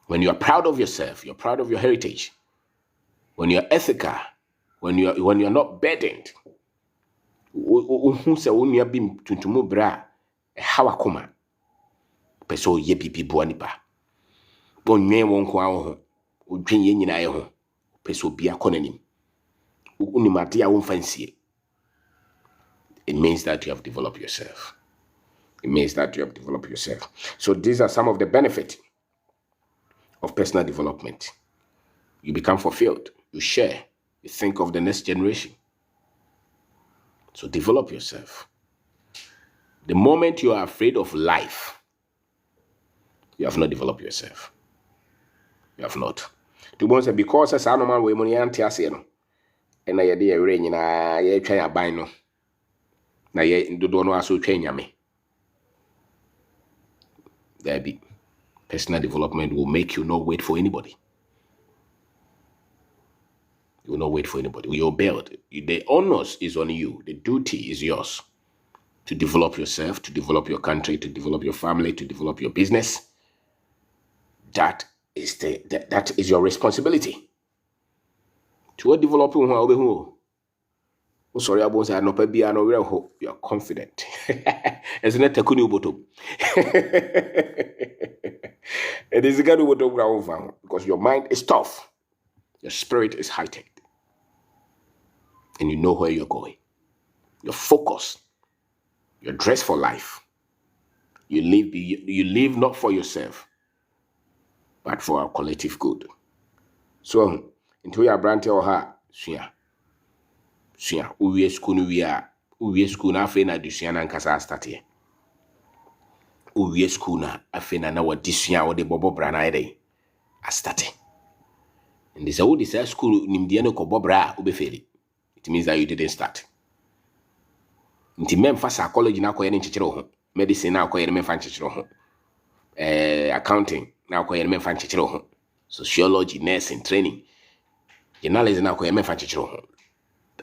When you are proud of yourself, you're proud of your heritage. When you're ethical, when you're not burdened, who say when you have been tuntumu bra hawa koma peso ye bibi buanipa bonwe won ko awo odwen ye nyina ye ho peso bia konanim unimate ya wonfansie. It means that you have developed yourself. It means that you have developed yourself. So these are some of the benefits of personal development. You become fulfilled. You share. You think of the next generation. So develop yourself. The moment you are afraid of life, you have not developed yourself. You have not. To be honest, because as I know we money antiasiano, and I idea rain in a try a bino. Na ye do no aso train yame. There be personal development will make you not wait for anybody. You will not wait for anybody. You're built. The onus is on you. The duty is yours to develop yourself, to develop your country, to develop your family, to develop your business. That is your responsibility. To develop who sorry, I won't say no be no real. You are confident. It's not a kunu bottom. It is a good bottom because your mind is tough, your spirit is heightened, and you know where you're going. You're focused. You're dressed for life. You live not for yourself, but for our collective good. So, into your brand or her, uwie school no uwie school na afei na adesua na nkasa start here. Uwie school na afei na wadesua wo de bobo bra na ayede a start. And this all this school nimdia no ko bobra obefeli. It means that you didn't start. Nti memfa psychology na akoye ne nchechero ho, medicine na akoye ne memfa nchechero ho. Accounting na akoye ne memfa nchechero ho. Sociology, nursing, training, journalism na akoye memfa nchechero ho.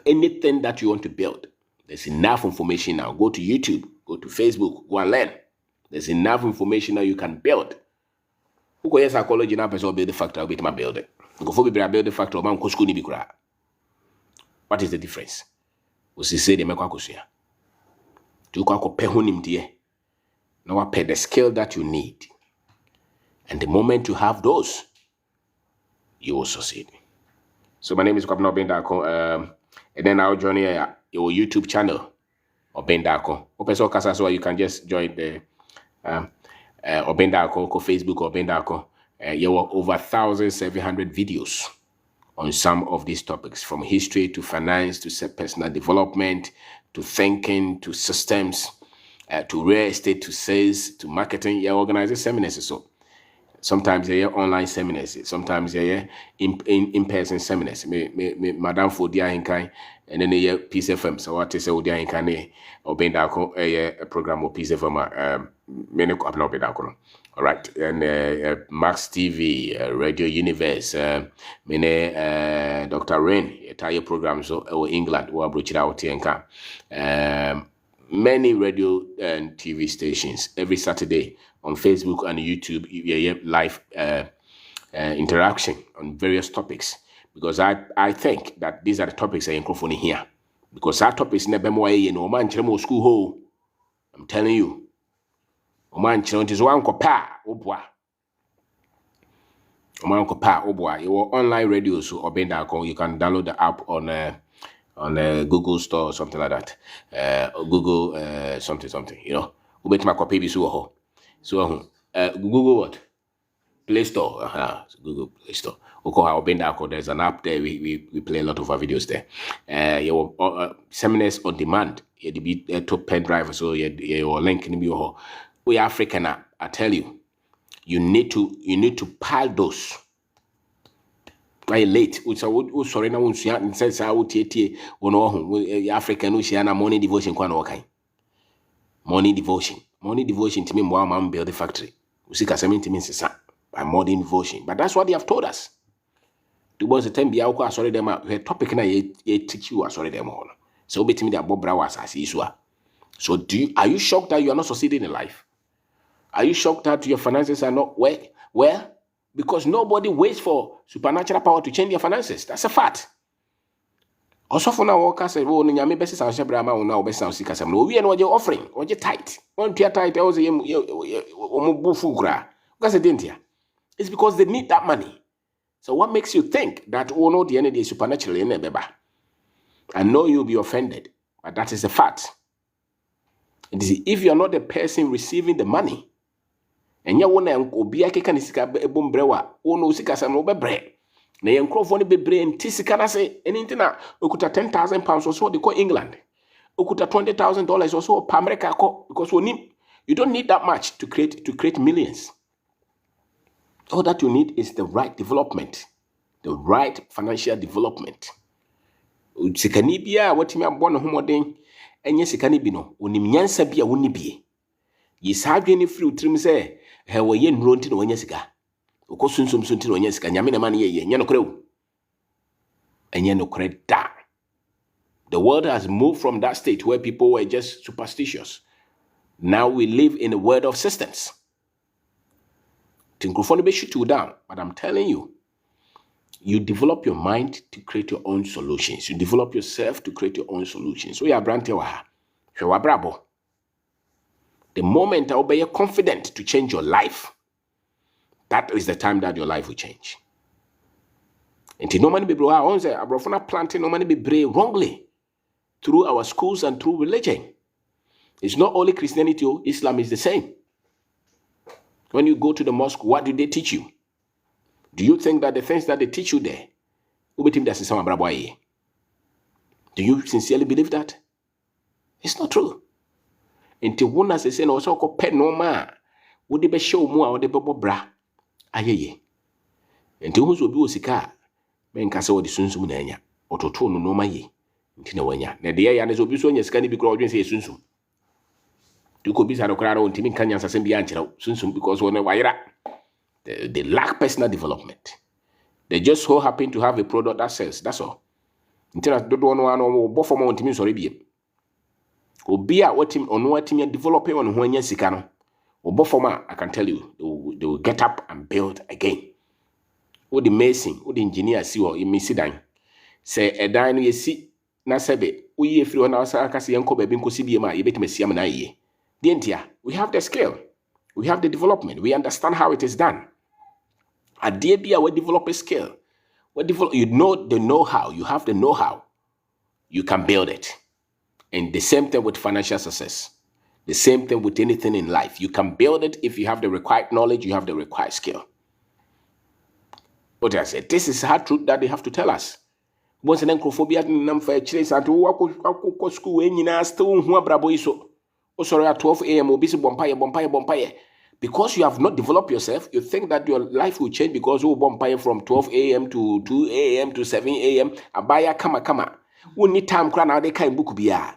Anything that you want to build, there's enough information now. Go to YouTube, go to Facebook, go and learn. There's enough information now you can build. Who go psychology now person build the factory, bit my building. Go for build the factory, man school ni bi kura. What is the difference? We say they make akosua. To ko akopɛ ho nimdeɛ. Now I pay the skill that you need. And the moment you have those, you will succeed. So my name is Kwabena Obendako. And then I'll join your YouTube channel, Obendako. Open so you can just join the Obendako, Facebook Obendako. You have over 1,700 videos on some of these topics, from history to finance to personal development to thinking to systems to real estate to sales to marketing. You organize seminars so. Sometimes they are online seminars. Sometimes they are in-person seminars. Madam Fodia Hinkai, and then they are Peace FM. So what is Odia Hinkane or Bendako a program of Peace FM? Many of Bendako. All right, and Max TV, Radio Universe, many Dr. Rain, entire programs or England who are brought out here. Many radio and TV stations every Saturday on Facebook and YouTube. You have live interaction on various topics, because I think that these are the topics I microphone here, because our topics never more no man chemo school ho. I'm telling you, man chemo is one kopa obwa. Man kopa obwa. Your online radio so Obendako, you can download the app on Google Store or something like that. Google something, you know. Ubet ma copy bisu so Google what? Play Store. Google Play Store. Obendako, there's an app there. We play a lot of our videos there. Your seminars on demand. You be to pen drive, so your link in the we African app. I tell you, you need to pile those. Why late? Sorry, na unsia sense how tie wono African usia na morning devotion kwa na wakai. Morning devotion to me mwa man build the factory. Usika semi to me sesa by morning devotion. But that's what they have told us. To boss the time bia ukwa sorry them topic na ye teach you sorry them all. So betimi the abobra was as isua. So are you shocked that you are not succeeding in life? Are you shocked that your finances are not where? Because nobody waits for supernatural power to change their finances. That's a fact. Also for now, workers say, "Oh, nyame besi sa shebra ma una obesi sa sika sam." No, we no je offering, or je tight. One tier tight, I was bufu kra. Because they it's because they need that money. So what makes you think that oh no, the energy is supernatural in beba? I know you'll be offended, but that is a fact. And if you are not the person receiving the money, and ya wona obi akeka ne sika ebombrewa wono sika sam no bebre na ye nkrofo ne bebre nti sika na se enti na okuta 10,000 pounds or so they call England, okuta $20,000 or so pa America ko, because you don't need that much to create millions. All that you need is the right development, the right financial development. Sika ni bia watimi abɔ no homoden enye sika ni bi no onim nyansa bia woni bie yisadwe ni free utrim se he wo ye nro nti no wanya sika okosunsum so nti no wanya sika nyame na ma ne ye nya no kore wo enye no kore da. The world has moved from that state where people were just superstitious. Now we live in a world of systems. Tinkrofo be shoot you down, but I'm telling you, you develop your mind to create your own solutions. You develop yourself to create your own solutions. So you are brante wa brabo. The moment I'll be confident to change your life, that is the time that your life will change. And no money be planting no money be wrongly through our schools and through religion. It's not only Christianity, Islam is the same. When you go to the mosque, what do they teach you? Do you think that the things that they teach you there, do you sincerely believe that? It's not true. Nti wona se se na oso ko pe no ma wo de be hye mu a wo de bebo bra ayeye. Nti hu so bi osika me nka se wo de sunsum na anya ototo no no ma ye nti na wanya na de ya ne so bi so nya sika ni bi kro odwen se sunsum du ko bi sa no kra na ntimi nka nya sasem bi ankyerɛ sunsum because wo ne wayera they lack personal development. They just so happen to have a product that sells, that's all. Nti na dodo no ano wo bofo ma ntimi sori biem. Obi a what team develop on ho anya sika no obofoma, I can tell you they will get up and build again. What the mason, what the engineer see or imisi dan say edan no yesi na sebe uye free on asa akase yenko ba bi nkosi bi ma yebetime siam na ye dientia. We have the skill, we have the development, we understand how it is done. Ade bia we develop a skill, we develop, you know the know-how, you have the know-how, you can build it. And the same thing with financial success. The same thing with anything in life. You can build it if you have the required knowledge, you have the required skill. What I said, this is hard truth that they have to tell us. Once an encrophobia nam for chase and to school when you are still who brabo iso. Oh, sorry, at 12 a.m. busy bompire. Because you have not developed yourself, you think that your life will change because you bompire from 12 a.m. to 2 a.m. to 7 a.m. Abaya kama. We need time now they can book biya.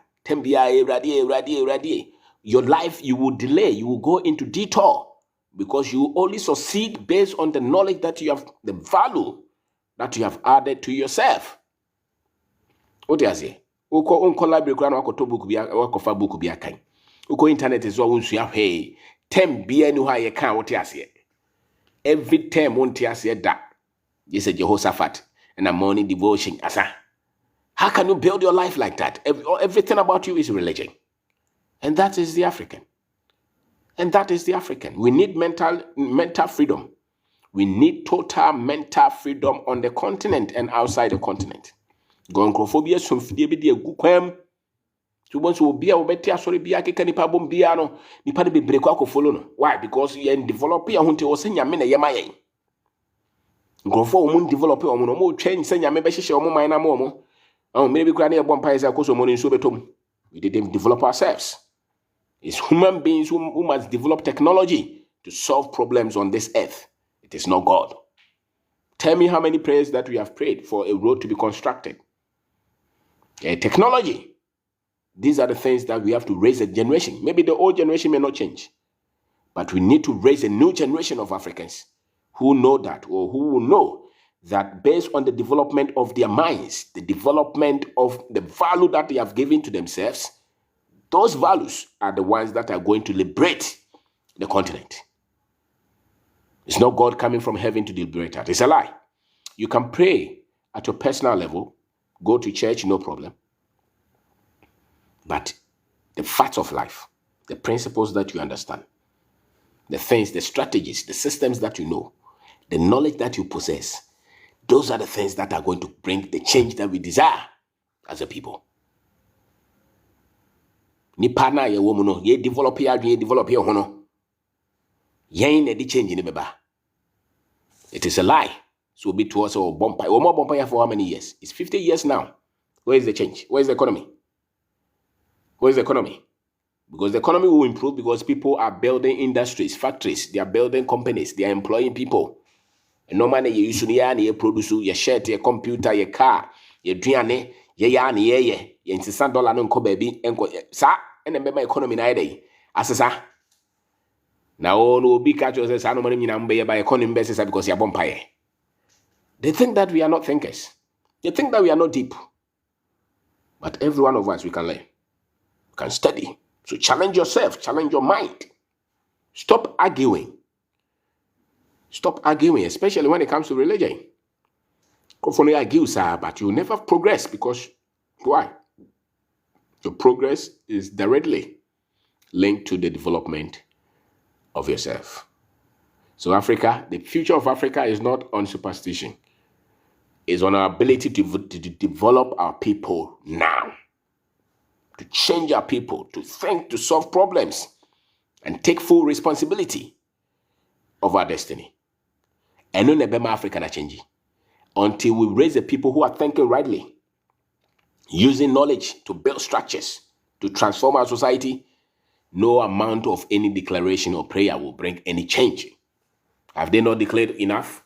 Your life, you will delay, you will go into detour because you only succeed based on the knowledge that you have, the value that you have added to yourself. What do you say? Unko library kuna wakoto book biya, wakofa book biya kai. Uko internet is all unsu ya hey. Term biya ni wa ye kan what you say? Every term won't you say that? Yes, a Jehoshaphat and a morning devotion asa. How can you build your life like that? Everything about you is religion. And that is the African. We need mental freedom. We need total mental freedom on the continent and outside the continent. Gonkophobia sumfidie bi de gukwam. To once will be a betia sorry be a nipa bombiano, nipa be break up follow no. Why? Because you develop your hunter or send yamina yamaye. Gonfo mun develop your mono change send yame beshe or mina momo. Oh, maybe granny a bumpire is a course of money in Subetum. We didn't develop ourselves. It's human beings who must develop technology to solve problems on this earth. It is not God. Tell me how many prayers that we have prayed for a road to be constructed. Technology. These are the things that we have to raise a generation. Maybe the old generation may not change, but we need to raise a new generation of Africans who know that, or who will know that based on the development of their minds, the development of the value that they have given to themselves, those values are the ones that are going to liberate the continent. It's not God coming from heaven to liberate us. It's a lie. You can pray at your personal level, go to church, no problem. But the facts of life, the principles that you understand, the things, the strategies, the systems that you know, the knowledge that you possess, those are the things that are going to bring the change that we desire as a people. Nipa na ye wo mu no, ye develop ye adwen, ye develop ye ho no. Yen na di change ni beba. It is a lie. So be to us or bumpire. Or more bumpire for how many years? It's 50 years now. Where is the change? Where is the economy? Where is the economy? Because the economy will improve because people are building industries, factories, they are building companies, they are employing people. And no money you use ni produce your shirt, your computer, your car, your duane, ye insistant dollar no nko baby enko sa ene be my economy na dey asesa na no obi catch us say no money nyina mbe by economy be say because you bompaye. They think that we are not thinkers. They think that we are not deep. But every one of us we can learn. We can study. So challenge yourself, challenge your mind. Stop arguing. Stop arguing, especially when it comes to religion. Confirmly argue, sir, but you never progress because why? Your progress is directly linked to the development of yourself. So Africa, the future of Africa is not on superstition. It's on our ability to develop our people now. to change our people, to think, to solve problems, and take full responsibility of our destiny. And no Nebema Africa na change until we raise the people who are thinking rightly, using knowledge to build structures, to transform our society. No amount of any declaration or prayer will bring any change. Have they not declared enough?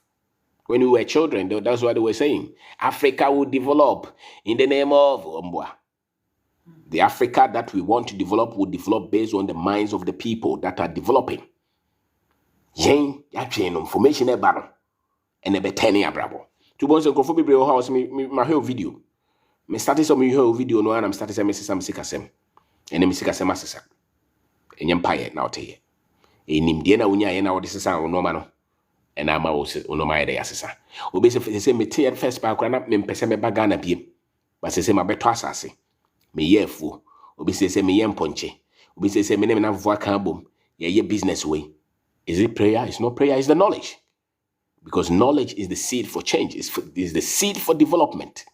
When we were children, that's what they were saying. Africa will develop in the name of Ombwa. The Africa that we want to develop will develop based on the minds of the people that are developing. Yen, information about and a betani abrabo. Two months ago, for people house my whole video. Me started some whole video no and I'm starting some sikasem. And then sikasem asesa. And empire now tell you. In Indiana, unya yena what is a no mano. And I'm also my day asesa. Obese say me tear first back when I'm pese me bagana biem. But say my beto asase. Me ye fu. Obese say me ye ponche. Obese say me name na voa kan bom. Ye business way. Is it prayer? It's not prayer, it's the knowledge. Because knowledge is the seed for change. Is the seed for development.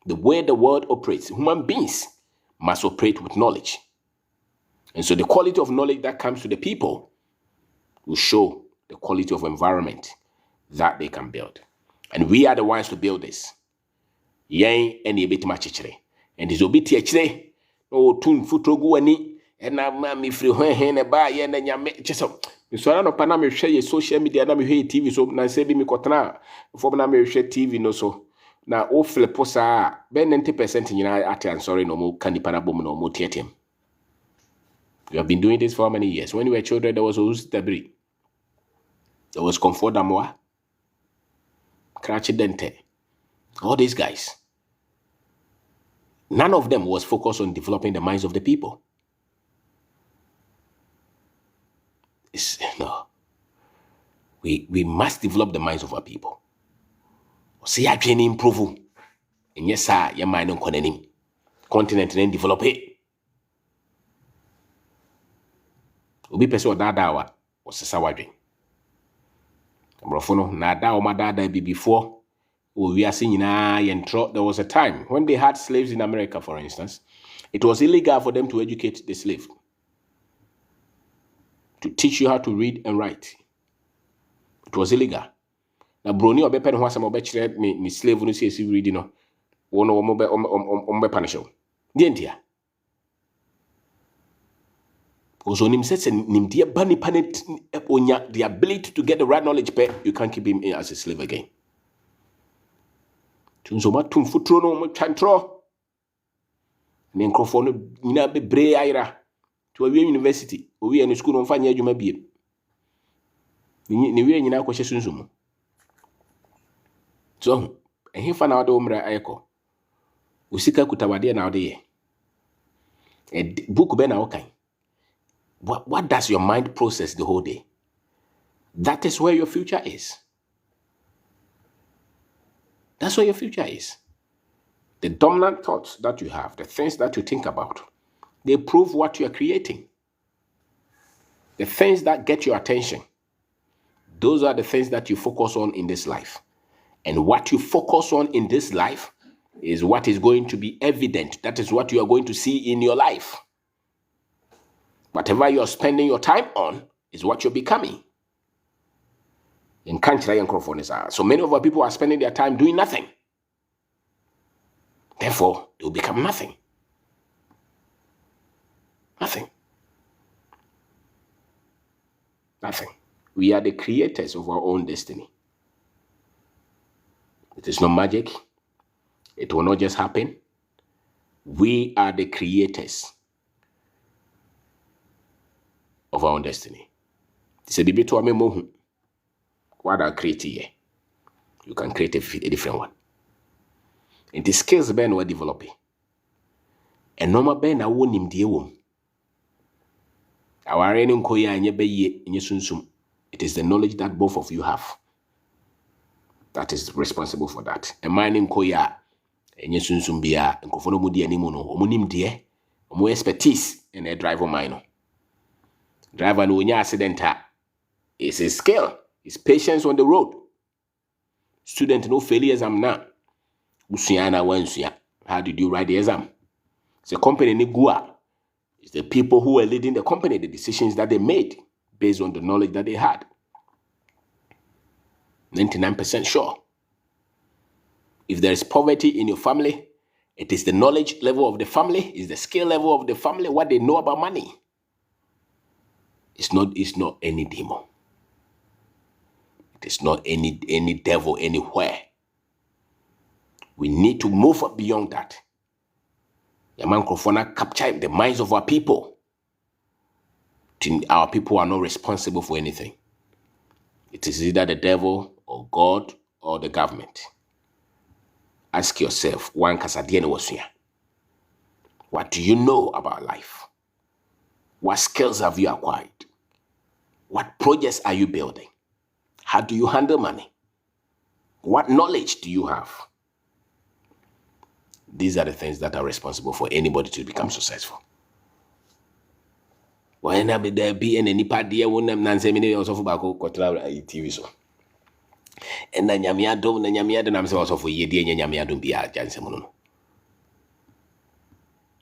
The way the world operates, human beings must operate with knowledge. And so the quality of knowledge that comes to the people will show the quality of environment that they can build. And we are the ones to build this. Yen and a bit much. And this will be teachre. Oh, tun futrogu ani. And now me free when a buy and then you just so I don't know share your social media na me hear TV so na say bi me kotana for na me share TV no so na o flip posa ben 90% nyina at and sorry no mo can nipa na bom no mo tietem. We have been doing this for many years. When we were children, there was Ous Debris. There was Comfort Damoa, Karachi Dente. All these guys. None of them was focused on developing the minds of the people. No. We must develop the minds of our people. See, I can improve. And yes, sir, your mind on continent and develop it. Obi pese o dada wa o sesa wadwen. Amrofo no na da o ma dada bi before o wiase nyina yentro. There was a time when they had slaves in America, for instance. It was illegal for them to educate the slave, to teach you how to read and write. It was illegal. Na broni obe pen ho asem obe kire ni slave no si reading no wo no ombe punish you. Dientia. Because on him says nimdia bani panet onya the ability to get the right knowledge, you can't keep him as a slave again. Tunzoma tum futro no mo chantro. Ni nkrofo no nyina bebre ayra. To awie university, owie no school no mfa nya adwuma biem. Ni wie nyina akɔhye sunsumu. So, ehfa na wode omra ayekɔ. Usika kutawade na wode ye. E book be na wokan. What does your mind process the whole day? That is where your future is. That's where your future is. The dominant thoughts that you have, the things that you think about, they prove what you are creating. The things that get your attention, those are the things that you focus on in this life. And what you focus on in this life is what is going to be evident. That is what you are going to see in your life. Whatever you're spending your time on is what you're becoming. In country and so many of our people are spending their time doing nothing. Therefore, they will become nothing. Nothing. Nothing. We are the creators of our own destiny. It is not magic. It will not just happen. We are the creators of our own destiny. It's a bit to a memo. What I create here, you can create a different one. And the skills Ben were developing. And normal Ben I won him dear womb. Our reigning koya and ye be ye in your sunsum. It is the knowledge that both of you have that is responsible for that. And my name koya and your sunsum bia and kofono mudi animono, omunim dear, more expertise in a driver minor. Driver no accident is a skill. It's patience on the road. Student no failure exam now. Usiana wansuya. How did you write the exam? It's a company ni gua. It's the people who were leading the company, the decisions that they made based on the knowledge that they had. 99% sure. If there is poverty in your family, it is the knowledge level of the family, is the skill level of the family, what they know about money. It's not any demon. It is not any devil anywhere. We need to move beyond that. Yaman Krofona capture the minds of our people. Our people are not responsible for anything. It is either the devil or God or the government. Ask yourself, what do you know about life? What skills have you acquired? What projects are you building? How do you handle money? What knowledge do you have? These are the things that are responsible for anybody to become successful. When there be any party, I won't answer many also for Bako Kotra TV so. And then Yamiadom, and Yamiad, I'm also for Yedi and Yamiadum be a Jansemono.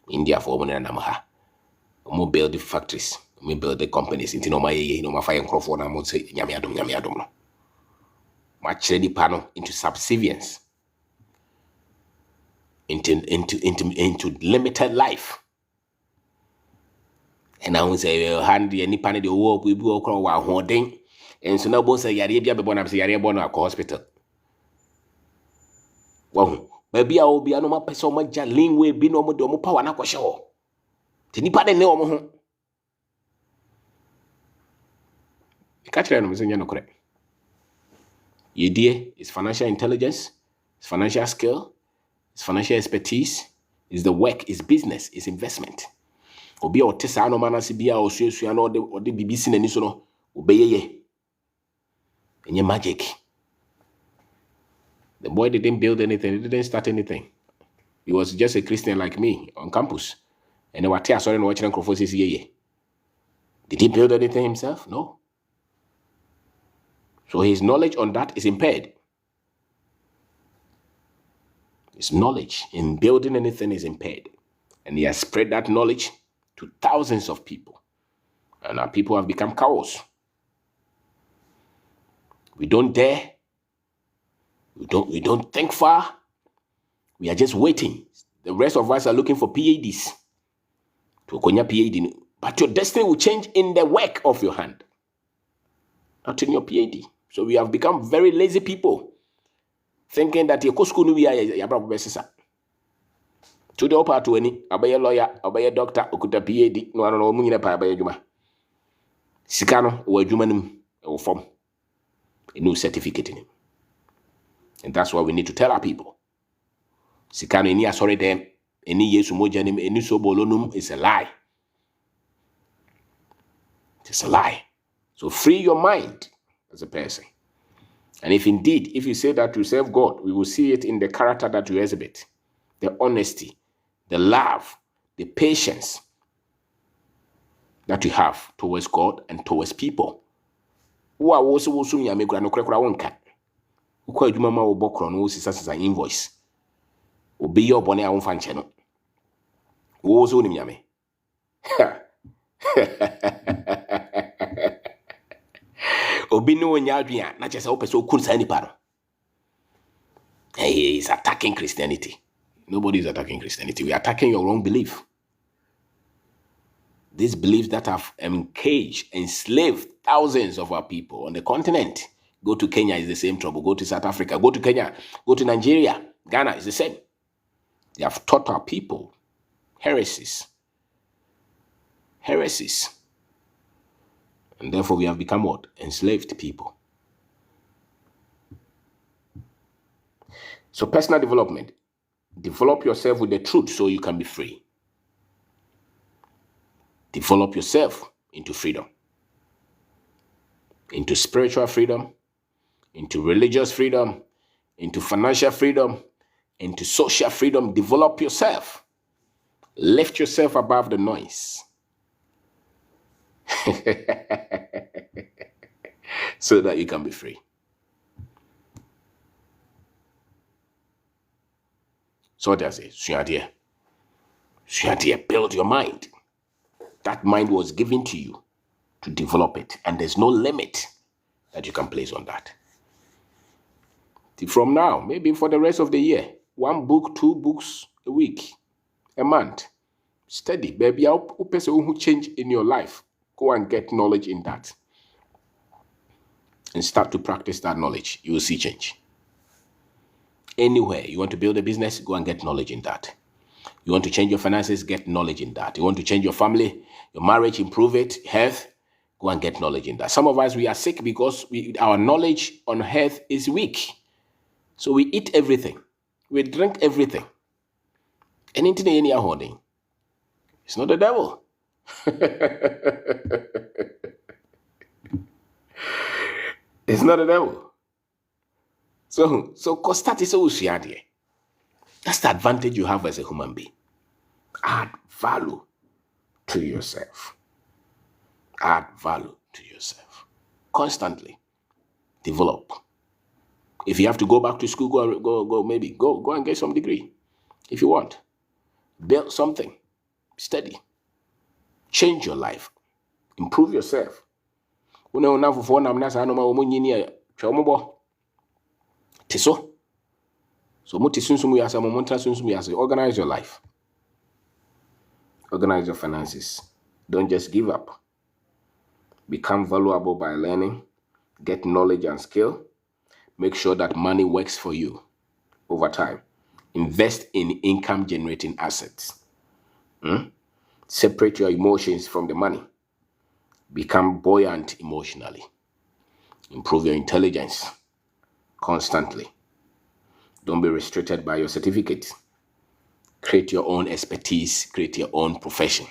India for one and Namaha. More build the factories, me build the companies into no my fire and crofona, I would say Yamiadum. Much ready panel into subservience. Into limited life. And I would say, handy any panel the work we will call our hoarding. And so now both say Yarabia be born up, say Yarabona hospital. Well, maybe I will be a normal person, much ling way be no more domo power na show. Tinipa de no catch them, no correct. Idea is financial intelligence, it's financial skill, it's financial expertise, it's the work, it's business, it's investment. Obi o tesa no manasi bia o suesua no de BBC nani so no obeyeye. Enye magic. The boy didn't build anything, he didn't start anything. He was just a Christian like me on campus. And what I saw watching Uncle ye. Did he build anything himself? No. So his knowledge on that is impaired. His knowledge in building anything is impaired. And he has spread that knowledge to thousands of people. And our people have become cowards. We don't dare. We don't think far. We are just waiting. The rest of us are looking for PhDs. To Konya PhD. But your destiny will change in the work of your hand. Not in your PhD. So we have become very lazy people. Thinking that your school we are your to the upper to any, obey a lawyer, obey a doctor, who could a PhD, no one or moon by Juma. Sicano, or Jumanum, or form a new certificate in him. And that's what we need to tell our people. Sicano, any sorry them, any years mojanim, any so bolonum is a lie. It's a lie. So free your mind as a person. And if indeed, if you say that you serve God, we will see it in the character that you exhibit, the honesty, the love, the patience that you have towards God and towards people. Who are also yame grano krekra wonka. Uko adwuma ma wo bokro no sisa invoice. Obi your bone a wonfa nche no. Wo so nim yame. Obi no nya adwea na chese wo pese okun sa nipa no. He is attacking Christianity. Nobody is attacking Christianity. We are attacking your wrong belief. These beliefs that have enslaved thousands of our people on the continent. Go to Kenya, is the same trouble. Go to South Africa. Go to Kenya. Go to Nigeria. Ghana is the same. They have taught our people heresies. Heresies. And therefore we have become what? Enslaved people. So personal development. Develop yourself with the truth so you can be free. Develop yourself into freedom. Into spiritual freedom, into religious freedom, into financial freedom, into social freedom. Develop yourself. Lift yourself above the noise. So that you can be free. So what does it? So you had to build your mind. That mind was given to you to develop it, and there's no limit that you can place on that. From now, maybe for the rest of the year, 1 book, 2 books a week, a month. Steady, baby. I'll person who change in your life. Go and get knowledge in that. And start to practice that knowledge. You will see change. Anywhere you want to build a business, go and get knowledge in that. You want to change your finances, get knowledge in that. You want to change your family, your marriage, improve it, health, go and get knowledge in that. Some of us, we are sick because our knowledge on health is weak. So we eat everything. We drink everything. Anything any holding. It's not the devil. It's not the devil. So start is always here. That's the advantage you have as a human being. Add value to yourself. Add value to yourself. Constantly develop. If you have to go back to school, go and get some degree. If you want, build something. Study. Change your life. Improve yourself. Organize your life. Organize your finances. Don't just give up. Become valuable by learning. Get knowledge and skill. Make sure that money works for you over time. Invest in income-generating assets. Separate your emotions from the money. Become buoyant emotionally. Improve your intelligence constantly. Don't be restricted by your certificate. Create your own expertise. Create your own profession.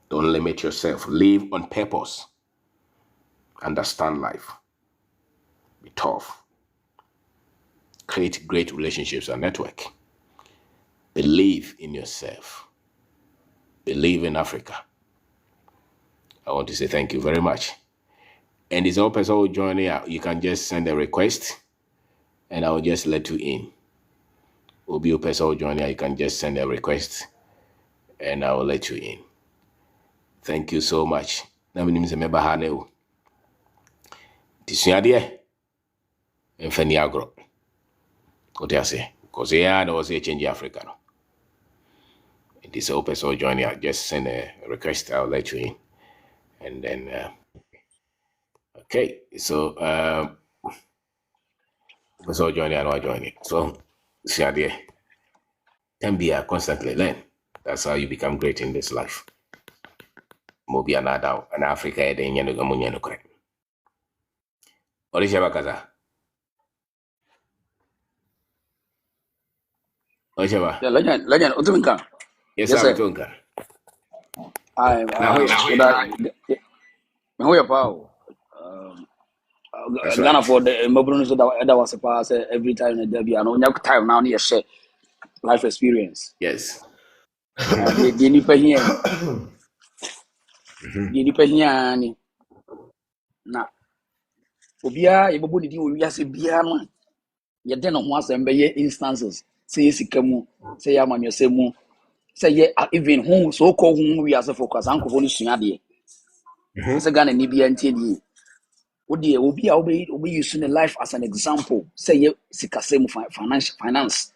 Don't limit yourself. Live on purpose. Understand life. Be tough. Create great relationships and network. Believe in yourself. Believe in Africa. I want to say thank you very much. And this all person who join here, you can just send a request and I will just let you in. Obi person who join here, you can just send a request and I will let you in. Thank you so much. Na me nimse me bahane o. Tisuade e mfani agro. What I say? Because here there was a change in Africa. No? And this open so join here, just send a request, I'll let you in. And then okay, so so join here, I join it. So Siade can be constantly learn. That's how you become great in this life. Mobi another and Africa then you know no correct. Orisha bakaza. Orisha. Yeah, legend, Utunka. Yes, sir, Utunka. Ghana for the Mobruno that was a pass every time in Derby. I know you time now near share life experience. Yes. The Nipa here. The Nipa here. Now, Obia, you would do yes, Biano. You then once and be instances. Say, Sikamu, say, Yaman, you say, Mo. Say, even whom so called whom we as a focus, Uncle Vonishadi. Say, Ghana, Nibia and TD. Odi obi using the life as an example. Say sikasemu finance,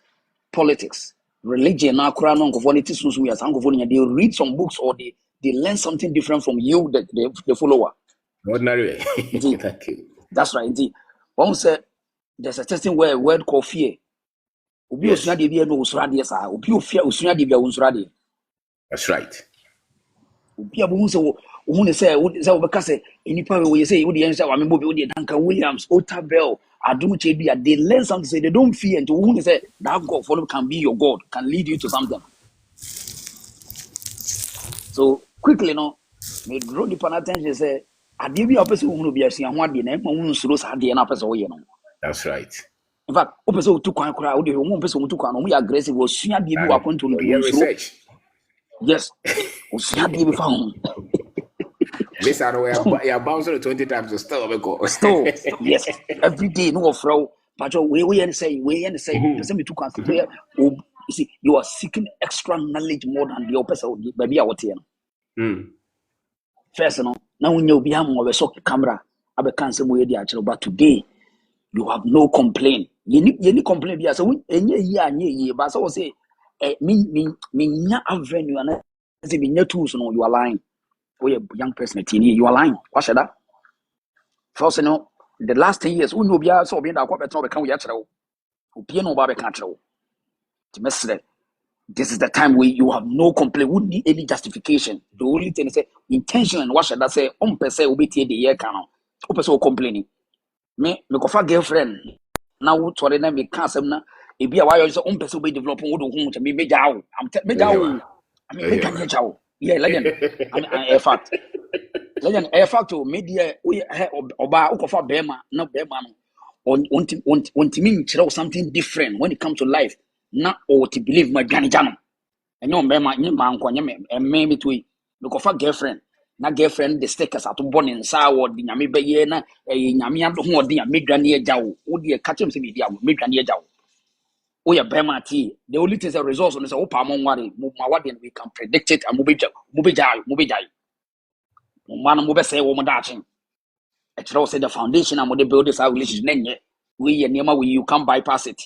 politics, religion. Na kura no nkofo so we as nkofo they read some books or they learn something different from you, the follower. Ordinary. That's right. Indeed, one said there's a testing word called fear. Obi usuna de bia no usura de sa. Obi ofia usuna de bia usura de. That's right. Obi abu so who say obeka say inipa we say we dey say wa membo we dey Duncan Williams, Otabel, Adumuche bia they learn something, say they don't fear until who say that God for them can be your God, can lead you to something. So quickly no me draw the attention say ade bia person who be asia ho ade na ma hu nsuro sa ade na person wo ye no. That's right. In fact, person to kwan kura wo dey wo person to kwan no we aggressive wo sua ade bi wa konto no research. Yes. Wo sua ade bi fa ho. This I know we are bouncing 20 times still, yes. Every day, no throw. But we and say, person me to consider You see, you are seeking extra knowledge more than the person, baby. I want you. First, now when you be a camera, I be cancel way the actual, but today you have no complaint. You need complaint. Yeah, so any but so say, me avenue and as if in tools, no, you are lying. We a young person, you are lying. What should that? First, the last 10 years, we know be so being that corporate no become yachro. Be no barbe control. To mess it. This is the time where you have no complaint, wouldn't need any justification. The only thing is say intention and what should I say, per se will be the year canon. Person complaining. Me kofa girlfriend. Now what for them be cancel na. If be a while is person be developing what do me me jaw. I'm me jaw. I mean me can jaw. Yeah, legend. I mean a fact. Legend a fact to media we oba ukofa bema na bema no. On mean something different when it comes to life. Not or to believe my granny jam. And your man, and maybe to look of a girlfriend. Na girlfriend, the stickers at born in sour, the Yami Bayena, a Yamian who are the Midrania Jow, would be a catch him to be the Midrania Jow. We are Bema tea. The only thing is a resource on this Opamon worry, move my wedding, we can predict it and move jai. Man, move say woman dashing. It's also the foundation and what they build this our relationship. We and Yama, you can't bypass it.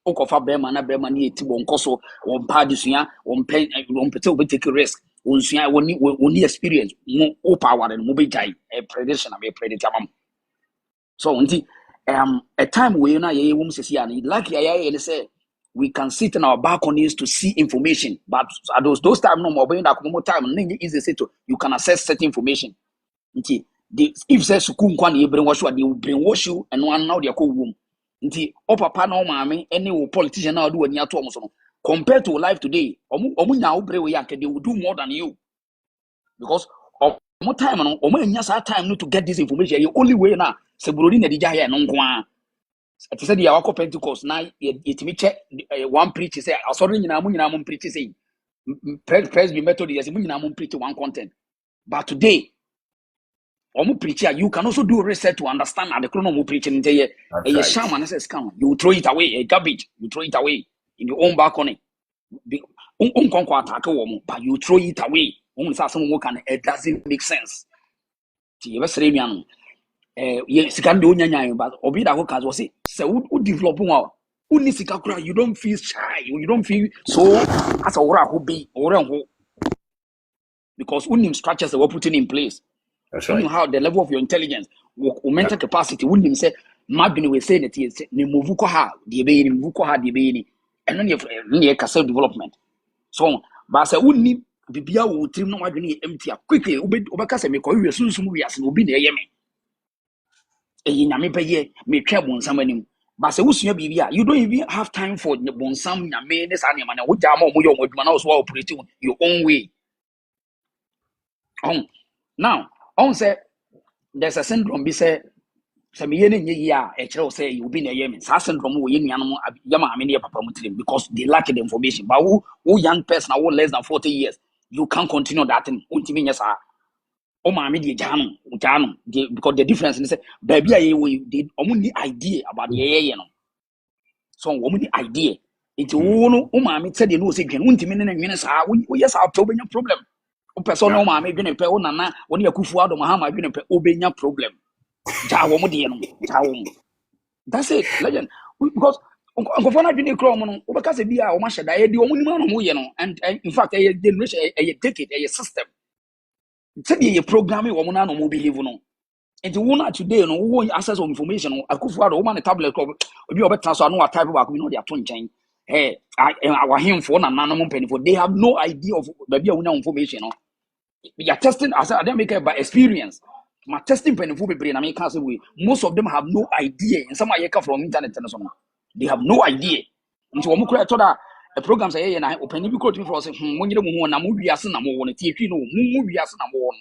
Okofa bema na bema ni eti won koso won pa disua won pen won pete we take risk won sua woni experience mo power and mo be jai a prediction am predict am so unti a time we na ye wom sisi ani like ya say we can sit in our balconies to see information but at those time no more being that time no easy say to you can access certain information unti if say sukun kwa na brainwash you they will brainwash you and one now they call womb. Nti o papa na o maame ene wo politician na o do wani ato omo so no compared to life today omo nya wo brewe ya they will do more than you because omo time no omo anya sa time no to get this information the only way na se burodi na dija ya no nko a ati say dia wako Pentecost na yetimi che one preach say asori nyina mo preach say press be method yes mo nyina mo preach one content but today omu preach you can also do research to understand the chrono mu preaching into a shaman says come you throw it away a garbage you throw it away in your own balcony but you throw it away it doesn't make sense ti you say me sika ndo nyanya but obi da ho kazo say who develop one uni sika kura you don't feel shy you don't feel so as a ora ho be ora ho because unim structures that were putting in place. That's right. How the level of your intelligence, mental capacity, wouldn't say, Madden will say that it's Nimuvuko ha, the baby, Muvuko ha, the baby, and then you have self development. So, but I wouldn't be able to know what you need empty quickly, Ubacasa make you soon movie as will be there. Yemi. A yami pay me trouble on somebody. But I wish you don't even have time for the bonsam, Yame, this animal, and what Jamo, with man also operating your own way. Now, on say there's a syndrome be say some yen ya a say you be near Yemen. Syndrome will yin yama many papa muslim because they lack the information. But who young person who less than 40 years, you can't continue that thing. Oh my media jam because the difference is baby I did only idea about the you know. So woman idea. It's one my said you know say minutes yes I'll problem. Person no ma me dwene pe wo nana woni akufu ado ma ma dwene pe obenya problem ja wo mo de no ja wo that's it legend because onko na dwene kro mo no obeka se bia o ma hyeda ye de o mo ni ma no mo ye no and in fact a generation a decade a system se de ye programming wo mo na no mo believe no and wo na today no wo access of information no akufu ado wo ma ne tablet ko obi obeta so anu wa type ba ko no de ato nchen our him for na no mo penny for they have no idea of baby a wo information no. You are testing as I make it by experience. My testing penny for brain, I mean, most of them have no idea. And some are from internet and so on. They have no idea. And so, I told her a program say, and I open you could for us. When you don't want to move, yes, and I'm on a TV, no, move, yes, and I'm on.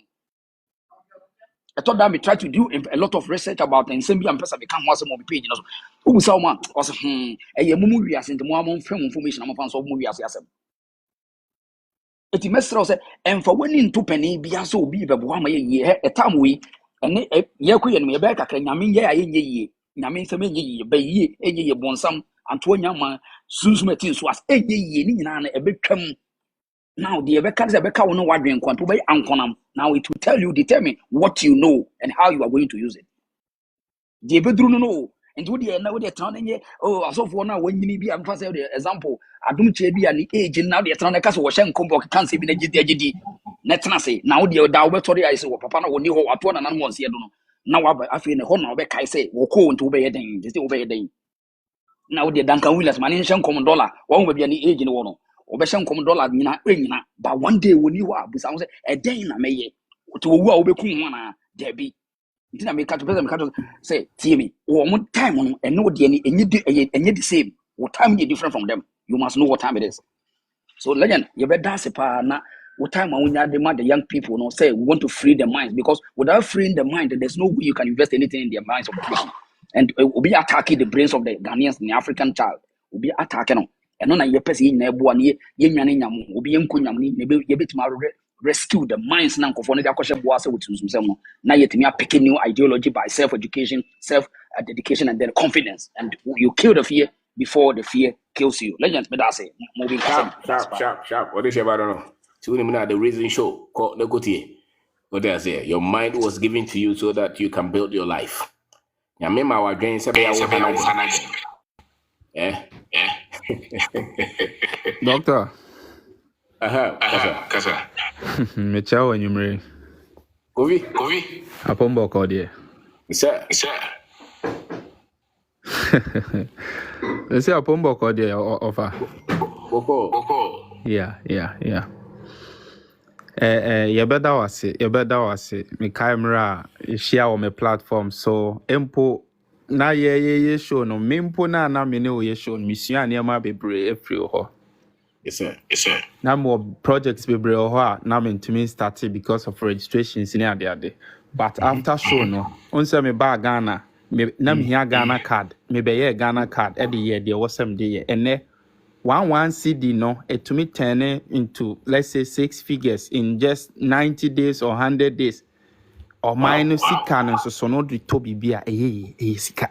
I thought that we try to do a lot of research about and send me and person become once more page. Who saw man was a movie as in the more film information. I'm a fan of movie as eti mesra say emfa wani nto pani bia so obi bebo ma ye etam we ene ye ko ye no ye be kakra nyame ye aye nye ye nyame nsem nye ye be ye enye ye bonsam Antonia man sunsumetin so as eye ye ni nyina na ebetwam. Now the ebeka wono wadwen kwanto be ankonam. Now it will tell you, determine what you know and how you are going to use it. The bedru no. And wo de na wo de town nye oh asofo na wanyini bi am fa say the example adum che bi ani age now the town na ka so wo hye nkombo kan se bi na gidi na tena se na wo de da wo betori ai se wo papa na wo ni ho ato na nan mo nse do no na wa afi ne ho na wo be kai se wo ko nto wo be yeden de se wo be yeden na wo de Duncan Williams man hye nkom dollar wo mo bi ani age ni wo no wo be hye nkom dollar nyina enyina but one day wo ni ho abusa wo se eden na meye to wo a wo be ku ho na de bi ntina me catch person me catch say tie me wo mo time no and no de any enye the same what time is different from them. You must know what time it is. So legend you better sepa na what time when you demand the young people no say we want to free their minds, because without freeing the mind there's no way you can invest anything in their minds of the people. And will be attacking the brains of the Ghanaians, the African child will be attacking them. And no na ye person in ebo ani ye nyane nyam will be enku nyam ni ye bit ma rescue the minds now for the question boase with some now yet me picking new ideology by self-education, self-dedication, and then confidence, and you kill the fear before the fear kills you. Legends, but I say moving sharp. What is your about no? To the reason show called the Gotier. What I say, your mind was given to you so that you can build your life. I remember our dreams. Yeah. Doctor. Kasa. Me chao enyumre. Kovi. Apombo kodie. Sir. Let's say apombo kodie offer. Boko. Yeah. Yebeda wase. Me camera share on my platform so empo na ye show no mempo na me ne ye show mission na ma bebre efri ho. Yes sir. Now more projects bebre ho a na me ntimi start because of registrations in ade. But after show no, once me ba Ghana, me na me here Ghana card, me be ye Ghana card every year there was some day ene 1 CD no it to me turn into let's say 6 figures in just 90 days or 100 days. Or minus sika no so no de to bibia sika.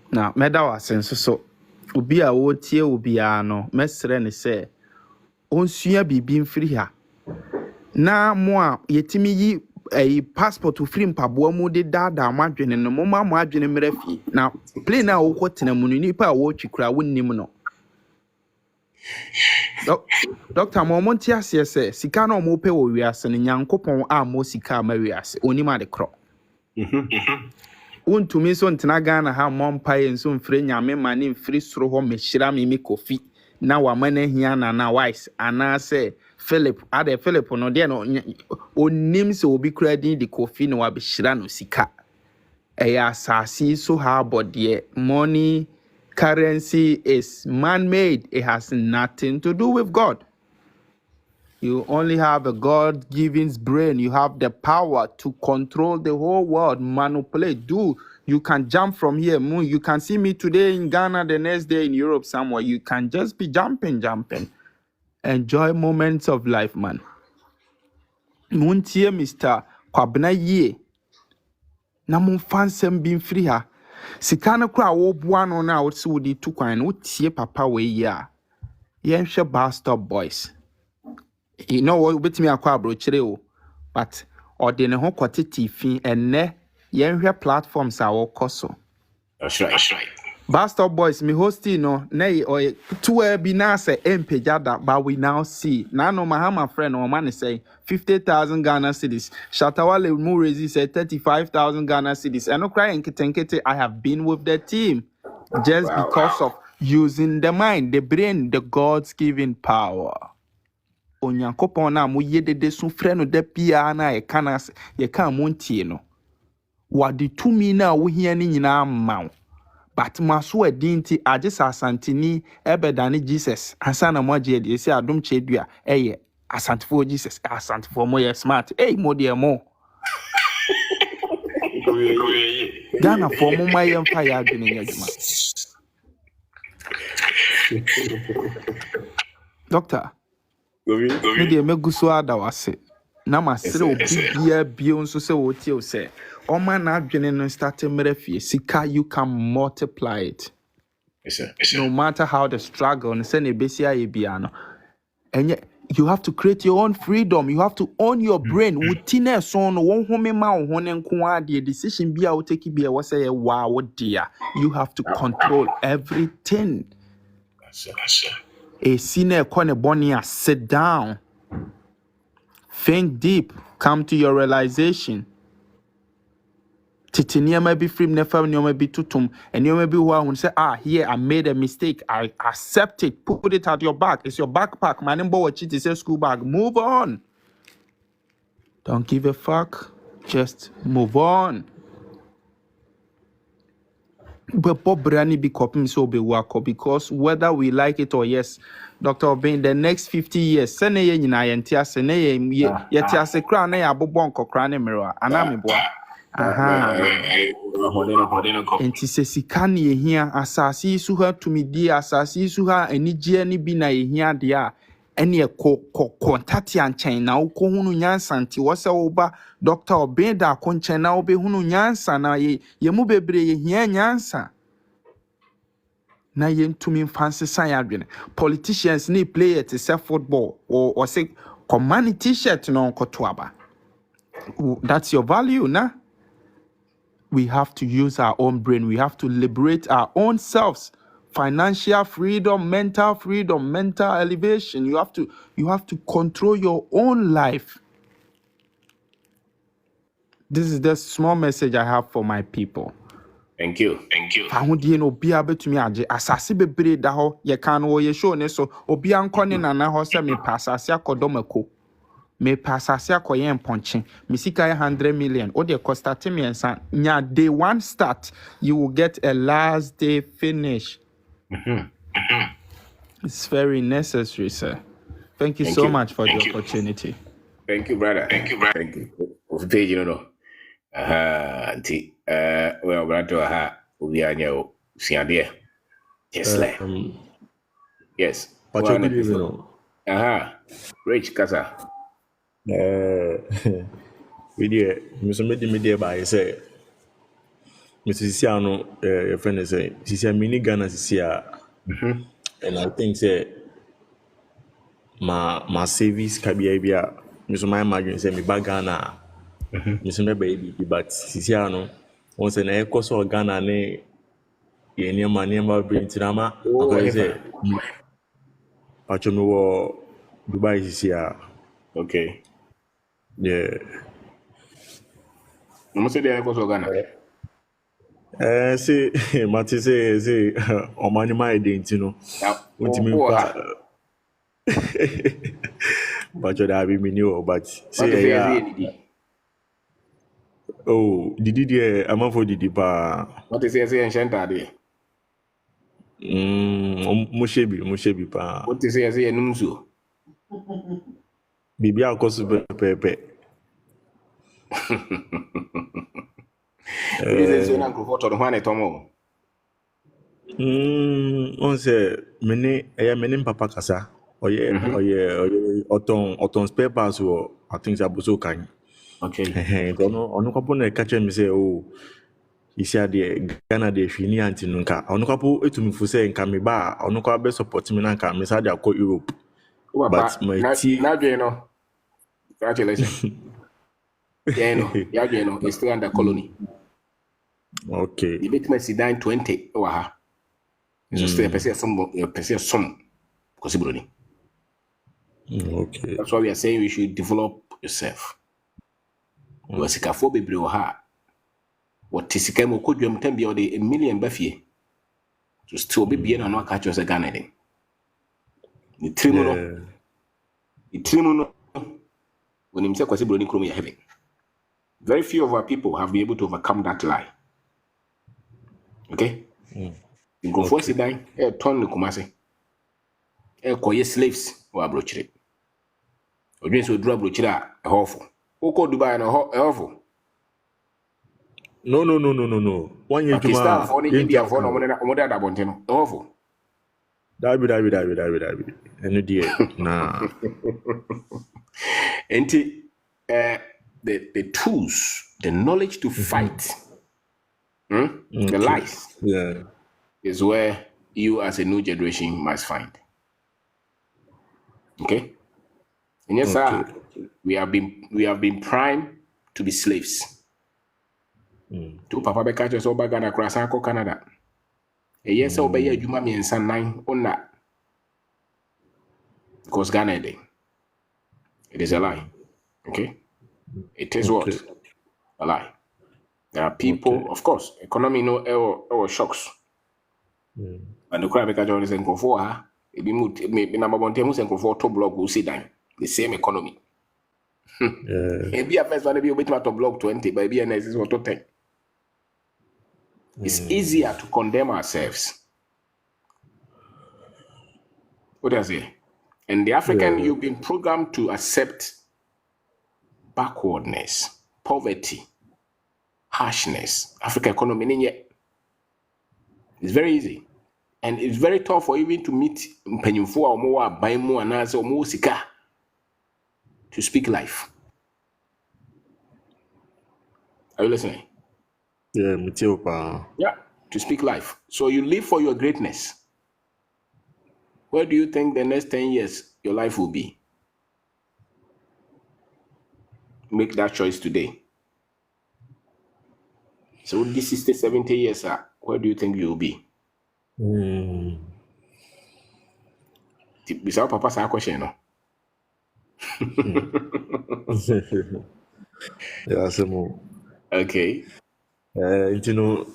Now meda wasen so obi a wo tie obi a no mesre ne se onsua bibi mfiri ha na mo a yetimi yi passport free mpaboa mu de dada amadwene no mo ma mo adwene mrafi na plane a wo kwotena mu ni pa wo twikura wonnim no. Doctor Momonti ase sika na mo pe wo wiase ne Nyankopon a mo sika ma wiase onima de kro. Untumi so ntena Ghana ha mompai nso mfre nyame mane mfri soro ho mehira me kofi na wa mana hia na wise ana se Philip no de no onim se obi kura din de kofi no wa behira no sika eya asasi so ha body money currency is man-made. It has nothing to do with God. You only have a God-given brain. You have the power to control the whole world, manipulate. You can jump from here. You can see me today in Ghana, the next day in Europe somewhere. You can just be jumping. Enjoy moments of life, man. Muntie Mr. Kwabena ye. Na mun fansem bin free ha. Sikana kura wo buano na wo se wodi tu kwan wo tie papa we ya. Yenhwe Bastard Boys. You know what betimi akwa abrochire o, but ode ne ho kwotete fi enne yenhwe platforms a wo koso. That's right. Bastard Boys me hosting no na to be na say empejada, but we now see na no mahama friend o man say 50,000 Ghana cedis. Shatawale Murezi said 35,000 Ghana cedis. And no crying kete I have been with the team just because of using the mind, the brain, the God's given power. Onyankopon na mo yedede so frɛ no da pia na ye kana ye kan montie no. Wade tumi na wo hia ni nyina ma. But maso edinti agisa asantini ebedane Jesus ansa na mo je de se adom chedua eye asantefo Jesus asantefo mo ye smart mo de mo Ghana for mo ma ye mfa ya adwene nyadwuma. Doctor me de meguso adawase na masere obi bia bio nso se wo tie o se Oma na adwene no start mrefie sika you can multiply it. Yes, sir. No matter how the struggle, and you have to create your own freedom. You have to own your brain. Wutine son won home ma one the decision be out take be a say wow dear. You have to control everything. Yes, sir. A senior corner bonia, sit down. Think deep. Come to your realization. Titania may be free, never may be tutum, and you may be one who say, here I made a mistake. I accept it. Put it at your back. It's your backpack. My number watch it is a school bag. Move on. Don't give a fuck. Just move on. But Bob Brani be copying so be wako because whether we like it or yes, Dr. Obin, the next 50 years, sene ye nyina ye ntiase ne ye tiase kra na ya bobon kokra ne mero anami boa. Enti se sika ne ehia asase su ha tumidi asase su ha anigye ne bi na ehia de a ene kontate anchen na wo hunu nyansa nti wo se wo ba Dr. Obin da konchen na wo be hunu nyansa na ye mu bebre ye hia nyansa na ye ntumi mfanse san adwene politicians need play it say football or say command t-shirt no nkoto aba. That's your value na. We have to use our own brain. We have to liberate our own selves. Financial freedom, mental elevation. You have to control your own life. This is the small message I have for my people. Thank you. Fahudie no bia betumi age asase bebre da ho ye kan wo ye show ne so obi ankɔ ne nana ho se me pasase akodomako. Me pasase akoye mponche me sika 100 million o de costa temiensa nya day one start you will get a last day finish. It's very necessary, sir. Thank you so much for the opportunity. Thank you, brother. Thank you. Of page no. Auntie well brother we are now siande. Yes, yes. Rich Kasa. We dear, Mr. Media by say, Mrs. Siano, your friend is saying, she's a mini Ghana, and I think say, my service can be a Mr. My imagine say, me back Ghana, Mr. Baby, but Siciano, once an echo saw Ghana, ne, near my name bring to Nama, I say, Pachomo, Dubai is here. Okay. Yeah. I'm say there was Ghana. Say, Mati say, Omani my identity, but you have been new, but say, oh, did I'm for the pa. What is say Enchanta de? Mushebi pa. What is say Numsu? Bibi akoso pepe. On say mene papa kasa. Oye oton spare parts or I think abuso kan. Okay. Ono kwapo na catch me say oh isia de Ghana de hwini anti nunka. Ono kwapo etumifu say nka me ba ono kwa be support me na nka me sa de akọ Europe. But my tea now you know. Congratulations. Yeah, it's still under colony. Okay. The bit must die 20 over. It's still a some possibility. Okay. That's why we are saying we should develop yourself. Was a cafobe brew ha. What Tisicamo could you be a million buffy to still be and not catch us a gun. The Trimono when himself was able to heaven. Very few of our people have been able to overcome that lie. Okay? You go for it, dying, a ton of Kumasi. A quiet slaves or a brochure. Or just would drop brochure a awful. Who called Dubai and a awful? No. One year to for India for no more than a bonteno. Awful. David. And dear, nah. And the tools, the knowledge to fight, the lies, yeah, is where you as a new generation must find. Okay? And yes, sir, we have been primed to be slaves. To Papa Bekajo so bagana krasa ko Canada. E yes, obey adwuma miensa nan ona. Because Ghana it is a lie. Okay? It is what? A lie. There are people, of course, economy no shocks. And the crowd Bekajo is in Kofoa. It be number one team and Kofoa to blog will sit down. The same economy. Maybe a first one be to block 20, but be is what to 10. It's easier to condemn ourselves. What does it? And the African, you've been programmed to accept backwardness, poverty, harshness. African economy, it's very easy. And it's very tough for even to meet Penyumfo or more, buy more, and answer more sika to speak life. Are you listening? Yeah, me too, pa. Yeah, to speak life. So you live for your greatness. Where do you think the next 10 years your life will be? Make that choice today. So this 60, 70 years, where do you think you will be? Without Papa's question, no? Yeah, some. Okay. You know,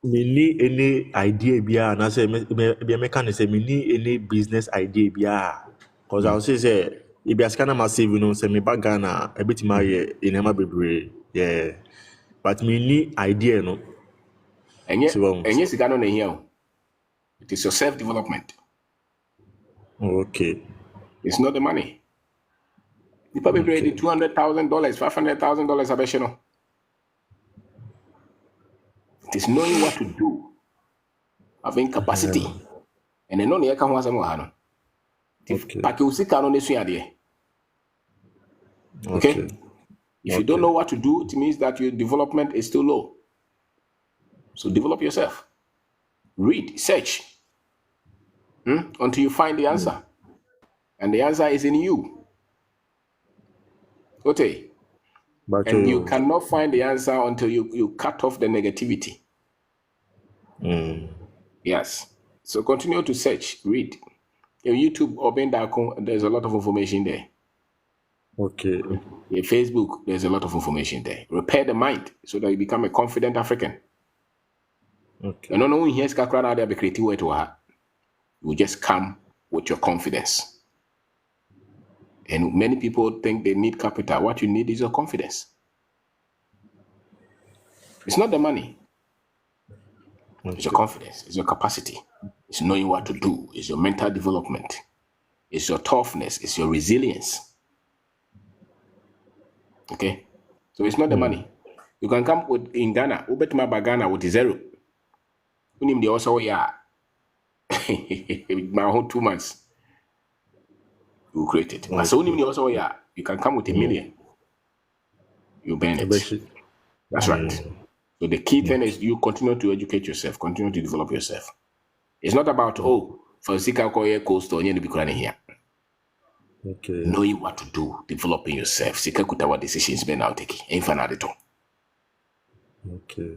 me need any idea bia na say me can say me need any business idea bia because I will say if you scan massive you know say me back Ghana a bit my in Emma bebre yeah but me need idea no and yes you cannot hear it is your self-development. Okay, it's not the money. You probably ready $200,000 $500,000 abeshino. It is knowing what to do, having capacity, and then only can was a okay. If you don't know what to do, it means that your development is too low. So develop yourself. Read, search until you find the answer, and the answer is in you. Okay. And you cannot find the answer until you cut off the negativity. Yes. So continue to search, read. Your YouTube or Bendako, there's a lot of information there. Okay. Your Facebook, there's a lot of information there. Repair the mind so that you become a confident African. Okay. And not only here's Kakrana there be creative way to her. You just come with your confidence. And many people think they need capital. What you need is your confidence. It's not the money. It's your confidence. It's your capacity. It's knowing what to do. It's your mental development. It's your toughness. It's your resilience. Okay? So it's not the money. You can come in Ghana. Ubetima Ghana with zero. Unim the also my whole 2 months. You create it. But so unim the also you can come with $1 million. You burn it. That's right. So the key thing is you continue to educate yourself, continue to develop yourself. It's not about for Sika coast or here. Okay. Knowing what to do, developing yourself. Sika kutawa decisions be now taking. Infinite. Okay.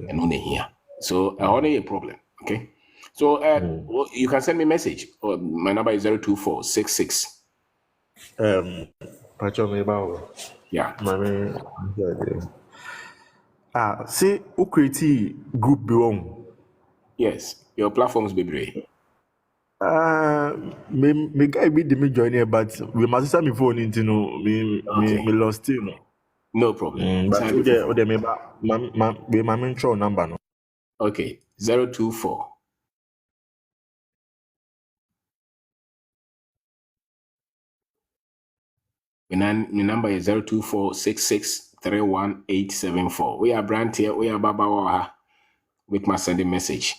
And only here. So only a problem. Okay. So you can send me a message. My number is 02466. Yeah. Say who create group belong. Yes, your platforms be brave. Me guy be the me join here, but we must send me phone into me lost you know. No problem. But okay, me my intro number no. Okay, 024. My number is 02466318874. We are brand here. We are Baba with my sending message.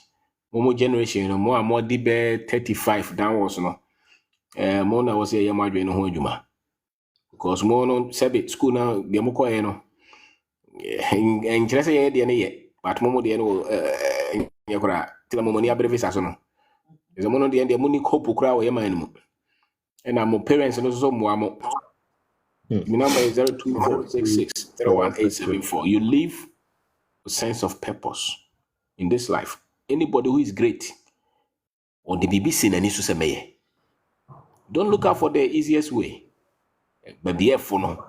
Momo generation, more deep 35 downwards no. More na was a yamadu no hojuma. Because more no sebi school now the moko no. And just say the but momo the no yakura Till my money abrevis as no. Is a mono the end the money hope crowd or man. And I'm parents and also more. The number is 02466318874. You live a sense of purpose in this life. Anybody who is great or the BBC and to say, don't look out for the easiest way. But be for no.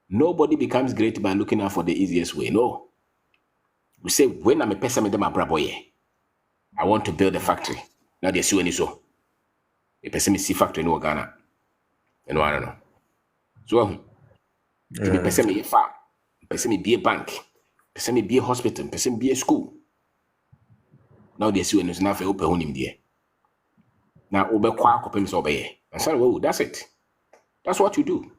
Nobody becomes great by looking out for the easiest way. No. We say, when I'm a person with my braboye, I want to build a factory. Now they see any so. A person see factory in Ghana. And I don't know. So, the person be a farm, person be a bank, person be a hospital, person be a school. Now they see when it's not for open him there. Now, over quack open so obey. And so, that's it. That's what you do.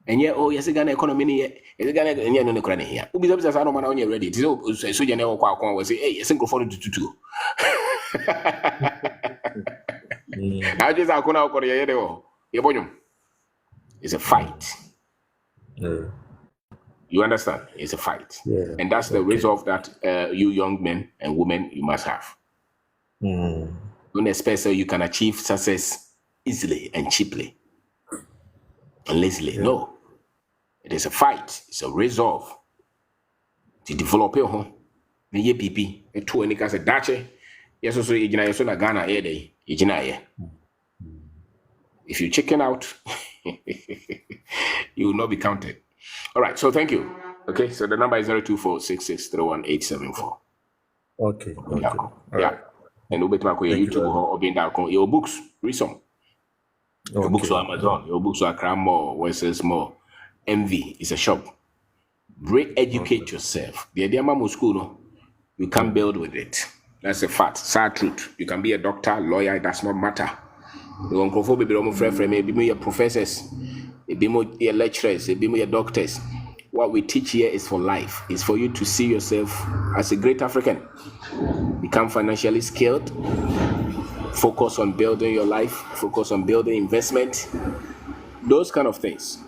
And yeah, oh, yes, a Ghana economy, is a Ghana and you're no cranny here. Who be the I don't know when you're ready. So you never quack on, say, hey, a single for the two. I just I couldn't call you. It's a fight. You understand? It's a fight. And that's the resolve that you young men and women, you must have. Don't expect so you can achieve success easily and cheaply and lazily. No. It is a fight. It's a resolve to develop your home. The PP, a 2 and a dache. Yes, also, you na Ghana, if you chicken out, you will not be counted. All right, so thank you. Okay, so the number is 02466318874. Okay. Yeah. And you YouTube or being down your books, read some. Your books are Amazon, your books are Cranmore, Western More. Envy is a shop. Re-educate yourself. The idea of school, no, you can build with it. That's a fact, sad truth. You can be a doctor, lawyer, it does not matter. You won't go for maybe your professors, maybe your lecturers, maybe your doctors. What we teach here is for life. It's for you to see yourself as a great African. Become financially skilled. Focus on building your life. Focus on building investment. Those kind of things.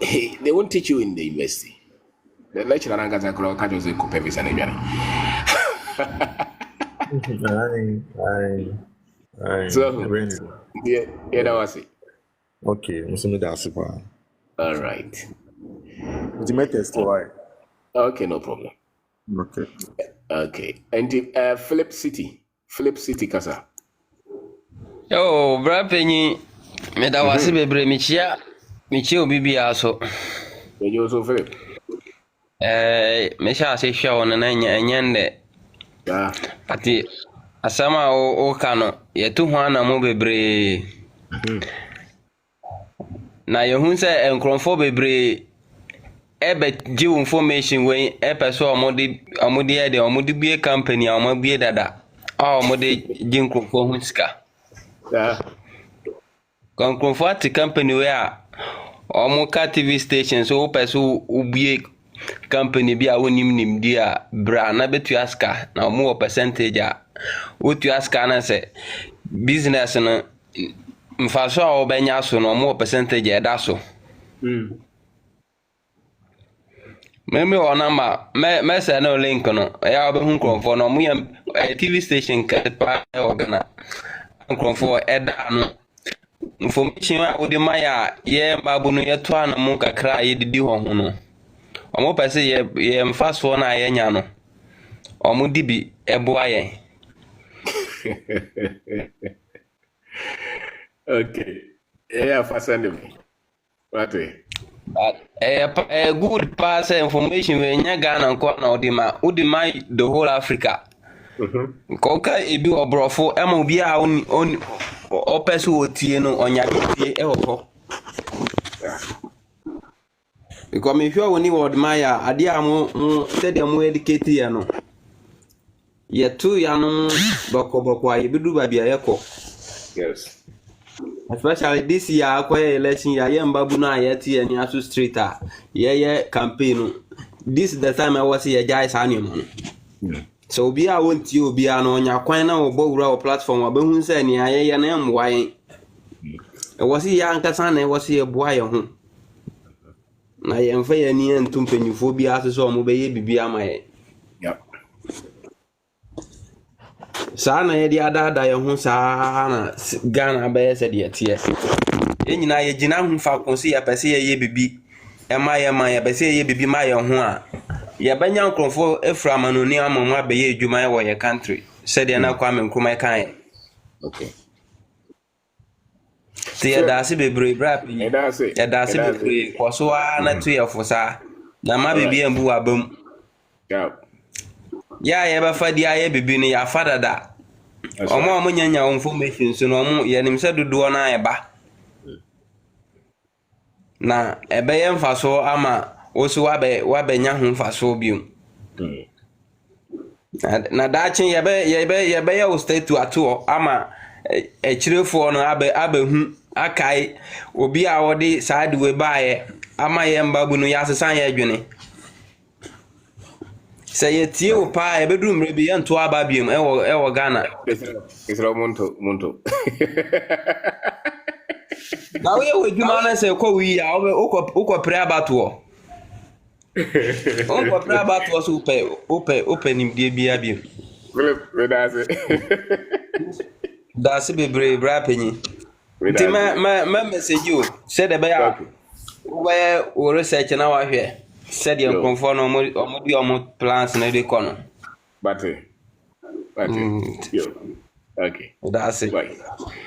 They won't teach you in the university. The lecturer can't just say Kupevis and so, yeah, that was it. Okay, all right. Okay, no problem. Okay. And Philip City, Kasa. Yo, Brapenny, Medawasi Bebre Michia Bibia so. You also Philip. Mesha say show on an anyande. Ati asama o kano ye tu hwana mo bebre. Na ye hu se enkronfo bebre ebe give information when epeso amodi e de amodi bie company amodi dada. Amodi jinkronfo hu sika. Enkronfo ati company where omuka TV station so peso ubie company bi a wonim dia bra na betu aska na mo percentage a wotu aska na se business no mfaso a obenya so no mo percentage e da so meme o number me se no link no ya obe hu kronfo no mo TV station ka pa ogana kronfo e da no information a wodi maya ye babu no ye to ana mo kakra ye didi ho ho no omo pese ye mfast for na ye nya no omo dibi ebo aye. Okay, yeah, fast me what way good pass information we nya Ghana nko na odima the whole Africa koka ebi obrofo ema obi a on opese otie no onya tie e ho because me sure woni word maya ade amu said amu educate ya no ye tu ya no boko aye bidu ba bia yeko. Yes, especially this year akwa election ya ye mbabu na ye tie ni asu street a ye campaign. This is the time I was here guys animal. So obi a wonti obi a no nya kwan na obo wura o platform abehu se ni aye na emwaye e wosi ya nkasa na e wosi e boa ye ho na ye mfa ye ni entum penyufo bi aso so mo be ye bibia ma ye. Yep. saa na yɛde adaada yɛn ho saa na Ghana bɛyɛ sɛ deɛ teɛ yɛn nyinaa yɛgyina ho fa ko sɛ yɛpɛ sɛ yɛyɛ bibi ɛma yɛpɛ sɛ yɛyɛ bibi ma yɛn ho a yɛbɛnya nkurɔfoɔ afiri amanoni ama mu abɛyɛ adwuma wɔ yɛ country sɛdeɛ na Kwame Nkrumah kaeɛ. Okay. Nti yɛda ase bebree bra pii yɛda ase bebree kɔ so a na to yɛfo saa na ma bibi ambu wɔ aba mu yɛ a yɛbɛfa di ayɛ bibi no yɛafa dada ɔmo a ɔmo nyanya information so no ɔmo yɛnim sɛ dodoɔ no ayɛba na ɛbɛyɛ mfaso ama wo so wabɛnya ho mfaso bio na daakye yɛbɛyɛ wo statu ato ama akyirefoɔ no abɛhu akae obi a wɔde saa de we baeɛ ama yɛ mbabu no yɛasesa yɛ adwene sɛ yɛtie wo paa yɛbɛduru mmerɛ bi yɛnto aba biom ɛwɔ Ghana Isra monto na woyɛ wɔ adwuma no sɛ kɔ wi a wokɔprɛ abatoɔ wokɔprɛ abatoɔ so wopɛ nimdeɛ biaa biom daase bebree bra panyi nti ma message o sɛdeɛ ɛbɛyɛ a wobɛyɛ wo research na wahwɛ sɛdeɛ nkurɔfoɔ no ɔmode ɔmo plans no de kɔ no Bate. Okay. daase Right.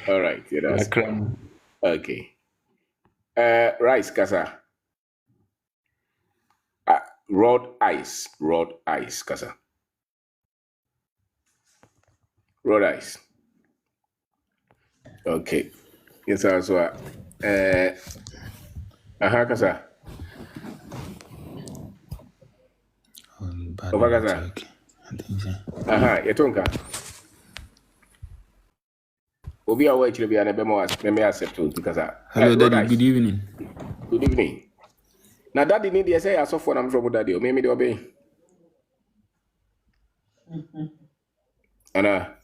All right. Yeah, that's okay. Rice kasa. Rod ice kasa. Rod ice. Okay. Yes, also. Aha kasa. Oba kasa. Aha, yetonka. Obi a watch be na be accept to kasa. Hello, Daddy. Good evening. Good evening. Na daddy need dey say asofo na from daddy o me dey obey. Ana.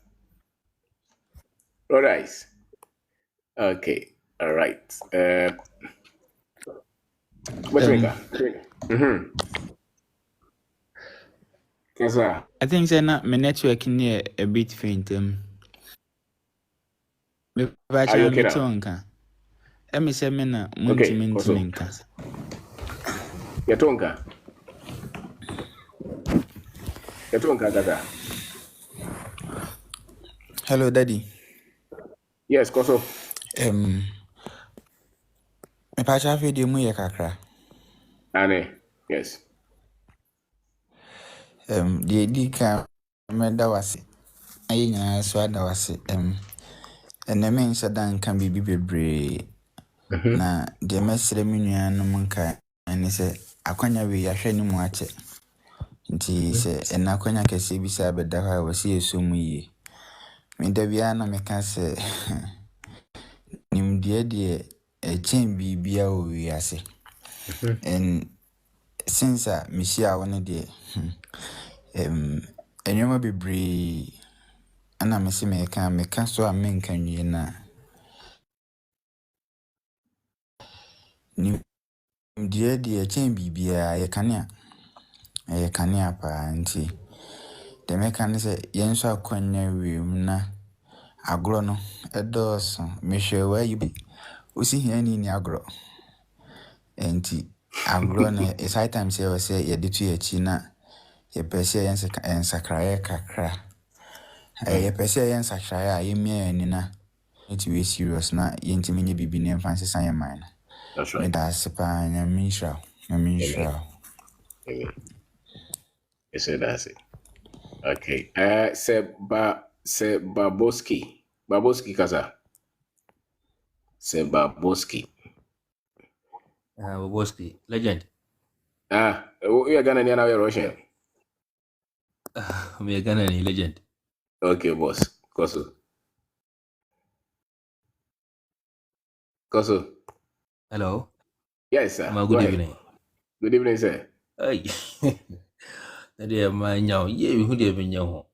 All right. Okay. All right. What's Kasa. I think say na my network near a bit faint. Me bacha okay me now? tonka. Emi say me na munti. Yatonka kasa. Hello, Daddy. Yes, koso. Me bacha video mu ye kakra. Ane. Yes. The di ka me da wase. Ayi nyina so ada wase. Ene me nsa dan kan bibi bebre. Na de mesre me nua no nka ene se akwanya we yahwe ni mu ache. Nti se ena akwanya kese bi se abeda ha wase yeso mu yi. Me da bia na me ka se nimdie de echen bibia o wi ase. And since me share one de enyoma bebre ana me se me ka so a me nka nwie na nimdie de echen bibia ye kanea pa nti de me kan se yen so akwanya wi na agro no edoso me hwe wa yi osi hia ni agro enti agro na is high time say we say ye de tu echi na ye pese yen sakraye kakra ye pese yen sakraye a ye mia ni na it we serious na ye ntimi nye bibi ne fancy san man. That's Me right. da sepa nya minshra. Amen. You say that's it. Okay. Baboski kasa. Baboski. Boboski, legend. We are gonna need now Russian. We are Ghana legend. Okay, boss. Koso. Hello. Yes, sir. Good evening. Good evening, sir. Hey. That is my now. Yeah, who dey be now?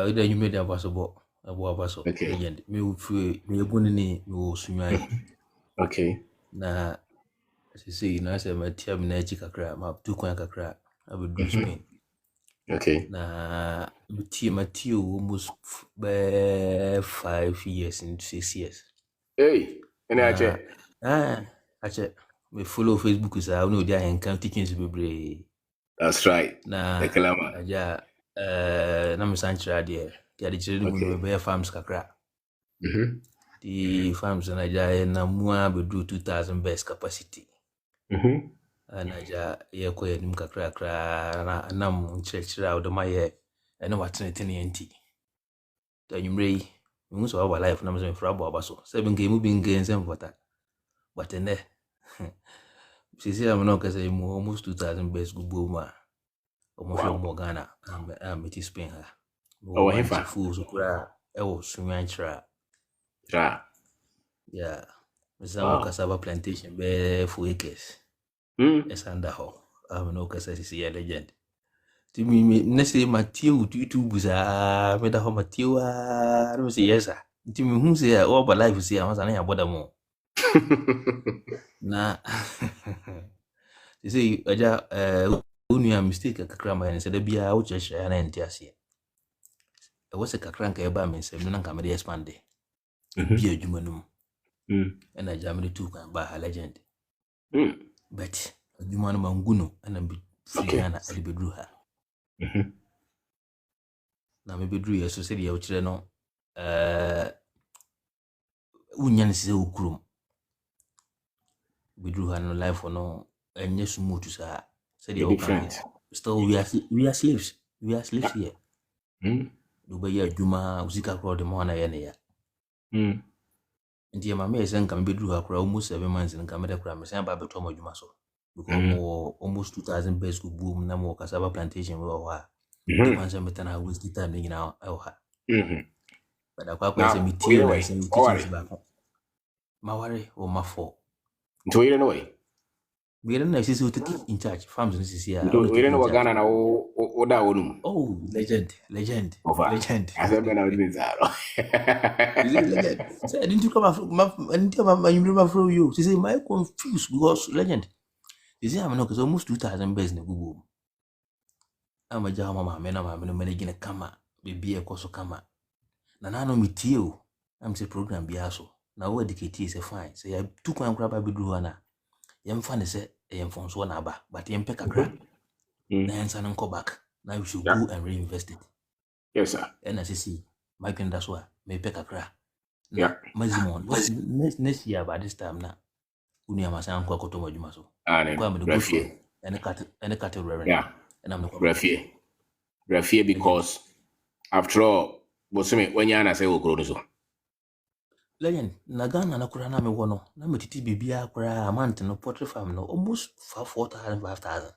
We dey you made possible. Okay. Legend. Me guni ni me sunwai. Okay. Na say na say my team na echi kakra, ma tu kwan kakra. I will do Spain. Okay. Na Matthew almost 5 years and 6 years. Hey, and I Na check. actually me follow Facebook is I know they are can teachings bebree. That's right. Na The Kalama. aja na me san kyerɛ adeɛ. Ti ade kyerɛ mu no Okay. be farms kakra. Mm-hmm. The farms na aja na mua be do 2000 best capacity. Mm-hmm. Na aja ye kɔ yɛ nim kakra kakra na nam nkyerɛkyerɛ a wɔde ma yɛ ɛne watenetene nti. Ta nwumre yi mu so aba life na me so me fra aba aba so. Sɛ bi mu bi nsɛm fota. But ne sisi am no kasa mu almost 2000 best gubo ma. Almost more Ghana. I'm Spain ha. Oh, Hefa. Fools kura ewo sunyanchra. Yeah. Yeah. Misa Wow. cassava plantation be 4 acres. Esanda ho. I'm no kasa sisi a legend. To me nese Matthew tu buza me da ho Matthew a no say yes sir. To me hu say all by life say am sana ya boda mo. Na you see aja unu mistake kakra ma say da bia wo chehye na enti ase. E wo se kakra nka e ba me nsem no nka me dey expand bi adwuma no mu. And I jammed two can buy a legend. But you man manguno and I'm free and I bedrew her. Now maybe drew your society out no Unyan is a ukrum. We drew her no life or no, and yes, smooth to say, said the different. Still, we are slaves. We are slaves here. Dubaya Juma, Uzika crowd the Mona Yania. Nti ya mama yesen kam bedru akura almost 7 months in kamera kura me san ba beto mo dwuma so because mo almost 2000 beds go boom na mo cassava plantation we ho ha man say meta na waste time ni na e ho ha but akwa say meeting na say teachings ba ko ma ware o ma fo Nto yire no way. we na sisi take in charge farms ni sisi ya Nto yire no Ghana na o da wonu. oh legend Asa be na o di zaro. Legend. Say I didn't come from you. She say my confused because legend. You see, I'm not because almost 2000 beds in Google. I'm a jama mama no managing a kama, baby a coso kama. Nanano mitio. I'm say program biaso. Now what educate is a fine. Say I took one crab by Duana. Yam funny say I am from Swanaba, but yam peck a crab. Then son go back. Now you should go and reinvest it. Yes, sir. And as you see, my friend that's why may peck a crab. Yeah. Maximum next year by this time now. Unia masan kwa koto majuma so. Kwa me go for any cut reverend. Yeah. And I'm not Rafie because after all, bosome wanya say wo kro so. Legend na Ghana na kura na me wono na me titi bibia kura amount no poultry farm no almost 4,000 5,000.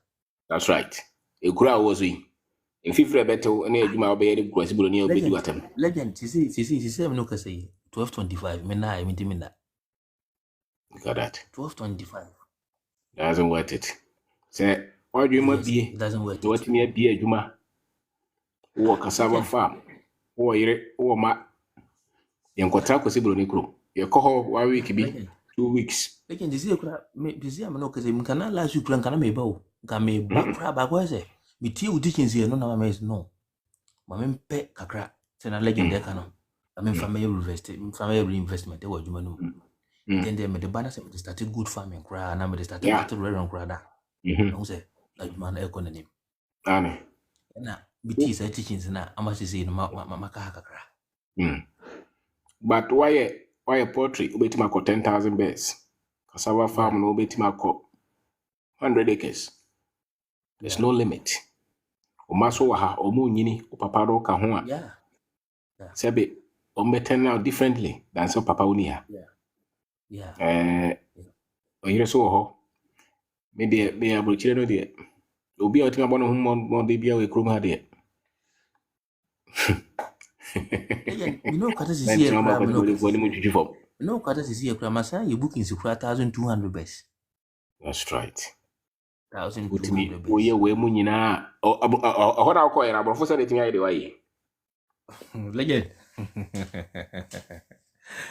That's right. E kura wo so yi. In fifre beto na adwuma obeye de kura siburo ni obedu atam. Legend sisi me no kase 1225 me na me ntimi na. Look at that. 1225. Doesn't worth it. Say odwuma bie. Doesn't worth it. What me bie adwuma. Wo cassava farm. Wo yire wo ma yenkotra ko siburo ni kro. Ye ko ho 1 week bi 2 weeks. Legend sisi kura me sisi am no kase me kana last week kura kana me ba o. Ka me ba kura ba ko se. Me tie udi chinzi no na ma no. Ma me mpe kakra. Se na legend de kana. I mean family reinvestment e wa adwuma no. Then they made the banner say they started good farming cry and they started battle run cry that. I say like man economy. Ane. Na BT say teachings na amachi say no maka kakra. But why poultry ubetima ko 10,000 beds. Cassava farm no ubetima ko 100 acres. There's no limit. Omaso wa ha omu nyini opaparo ka ho a. Yeah. Sebe ometen now differently than so papa uni ha. Yeah. Oyire so ho. Me de me abrochire no de. Obi a otima bono ho de bia we krom ha de. You know kata sisi e kra no kata sisi e kra masa you booking si kra 1200 best. That's right. 1200 best. Oye we mu nyina ho na ko era abrofo se de timi aye de waye. Legend.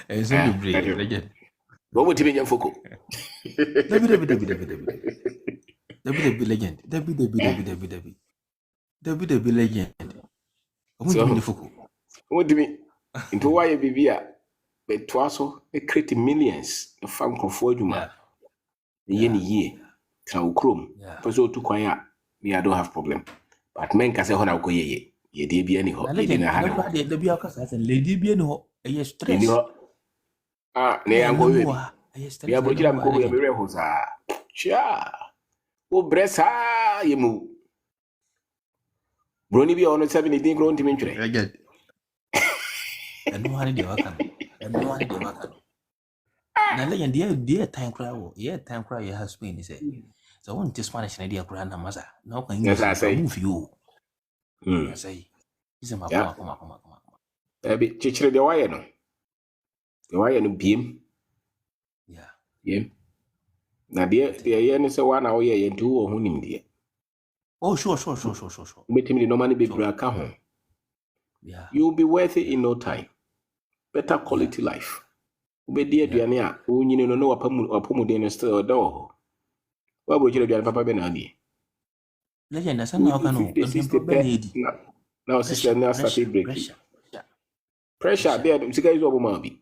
It's a legend. What would you foko? Dabi legend. Dabi. the be legend. Omo So, di me fuku. what do me? Into why you be here? But twaso, they create millions. The farm for you, man. The year. Can chrome. Yeah. Person to quiet. Me, I don't have problem. But men can say, "Hona ko ye." Ye dey be any ho. Ye dey na hana. The be aka say lady be no e stress. Ni ho. Ne yango we. Yes, Ya bojira mko ya mere ho sa. Cha. O bresa ye mu. Broni bi ono 7 din kro ntimi ntwere. Legend. And no one dey waka. Na legend dey time cry wo. Yeah, time cry your husband say. So one this Spanish na dey cry na masa. Na ko Yes, I say. move you. Hmm. I say. Is ma Yeah. come. Ebi chichire de waye no. De waye no biem. Yeah. Yem. Na de ye ne se wa na wo ye ntu wo hu nim de. Oh, sure. Ubetimi de normally be bra ka ho. Yeah. You'll be worthy in no time. Better quality life. Ubedi aduane a wo nyine no no wapamu de no still do ho. Wa bro chire aduane papa be na ade. Legend na na waka no. 60 now sister now started breaking. Pressure there sika is obo ma bi.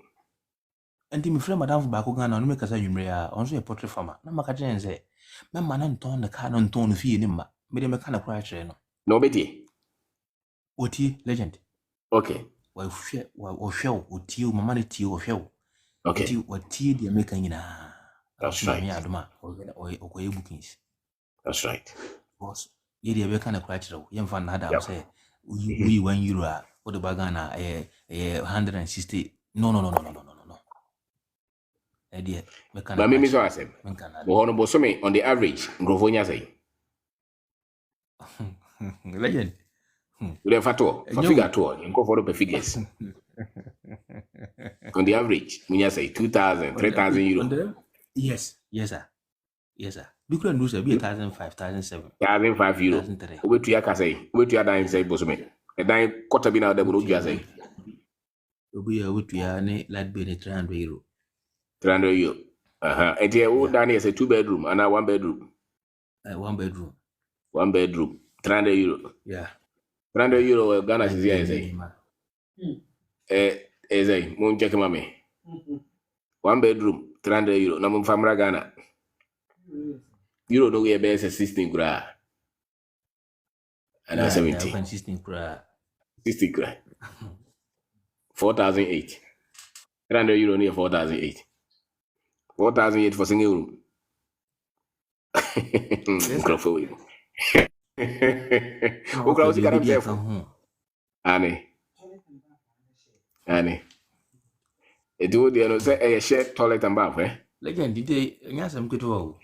Anti mi friend madam baako Ghana no me kasa nwumre a on so a portrait farmer. Na maka jen say, "Me ma na nton na ka no nton no fie ni ma. Me de me ka na kura kire no." No beti. Oti legend. Okay. Wa hwe oti o mama ne tie o hwe. Okay. Oti de me kan nyina. That's right. Me adoma o ko bookings. That's right. Boss, ye de be ka na kura kire o. Ye mfa na da say we €1 a o de bagana 160. No. But me so asem. Bo hono bo so me on the average ngrofo nya say. Legend. We dey fato, for figure to, ngrofo do per figures. On the average, me nya say 2,000, 3,000 euro. Yes, sir. We could do say be 1,500, 1,700. 1,500 euro. Obetu ya ka say, obetu ya dan say bo so me. E dan quarter bi na da bo do ya say. Obetu ya ne light bill 300 euro. 300 euro. And here, down here is a 2-bedroom and a 1-bedroom. 1 bedroom. 1 bedroom. 300 euro. Yeah. 300 euro, Ghana is here. Is a moon check mame. 1 bedroom, 300 euro. Namun famra Ghana. Euro no way best 16 gra. And 17. 16 gra. 60 gra. 4,008. 300 euro near 4,008. 4,008 for single room. Microphone. O crowd can have Annie. It would you know say a shared toilet and bath, eh? Legend did they some good to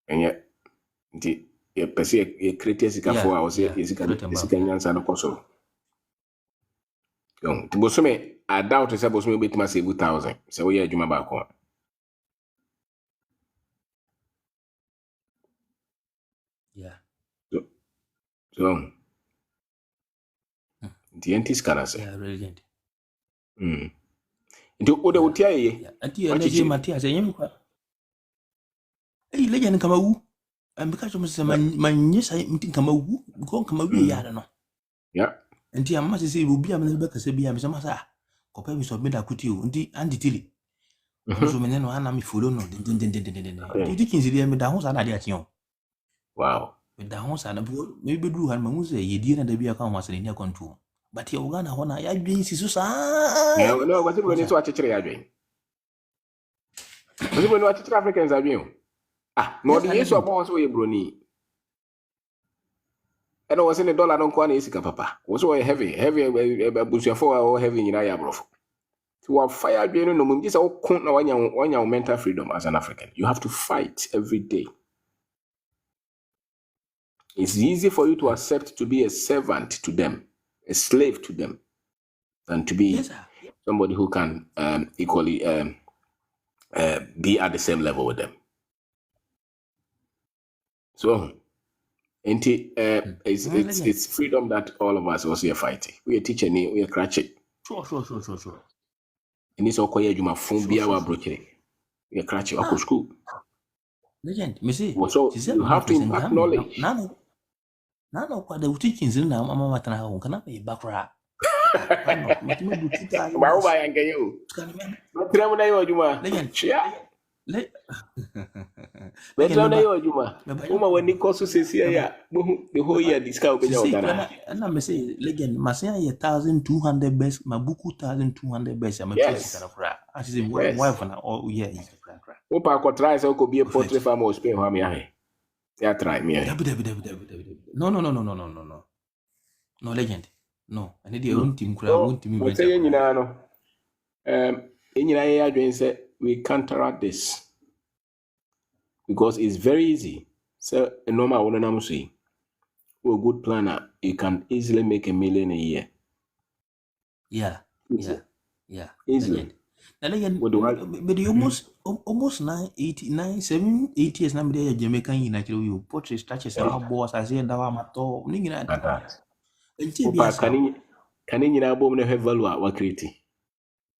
And yet the a critics for I was here is can answer the question. Young to Bosume, I doubt it's supposed to be my 1,000. So we are Juma back on. Yeah. So the antis can say. Yeah, legend. Into Oda Utia, Anti Matthias, hey, legend come out. And because of my yes, I think come out, go come out, no. Yeah. Nti amma se will be a little bit say be a masa kopa mi so me da kuti o nti anditili so me no ana mi follow no den nti kinzi me da ho sa na de ati on. Wow. Me da ho sa na me be duru han mahu se yedie na da bi aka ho asere ni akontu but ya Uganda ho na ya dwen si so sa no what you so achire ya dwen what you no achire Africans adwen no the yeso abon so ye broni. And I was in the dollar don't quite easy, papa. Was so heavy, bush for heavy in Ayabrof. To have fire being no moon, this all count one your mental freedom as an African. You have to fight every day. It's easy for you to accept to be a servant to them, a slave to them, than to be somebody who can equally be at the same level with them. So it's freedom that all of us also are fighting. We are teaching, we are crutching. Sure. And it's all quite you my phone be our brochure. We are crutching our school. Legend, me see. So you have to impact knowledge. na no kwa the teachings na mama matana ho kana be bakra why not matime do 2000 Ba wo ba yan ganyo. kana me Matram na yo adwuma. legend Chia. le Matram na legend yo adwuma. Uma wani koso sesi ya. The whole year discount be see nyogana. na me say legend masia ye 1200 best mabuku 1200 best am Yes. kana kra as say Yes. wife na all year is kra Wo pa ko try say ko be a poultry farm or Spain ho me ahe. Ya try me. No legend no I need your own team kra own team But say nyina no. Nyina ye adwen say we counteract this. Because it's very easy. So a normal one am say. With a good planner, you can easily make $1 million a year. yeah Easily. legend What do I? but you almost 9 years na me Jamaican ina kire you portrait stretches and boss I say dawa mato ni ngina nti bi asa Can you bom na have value wa create?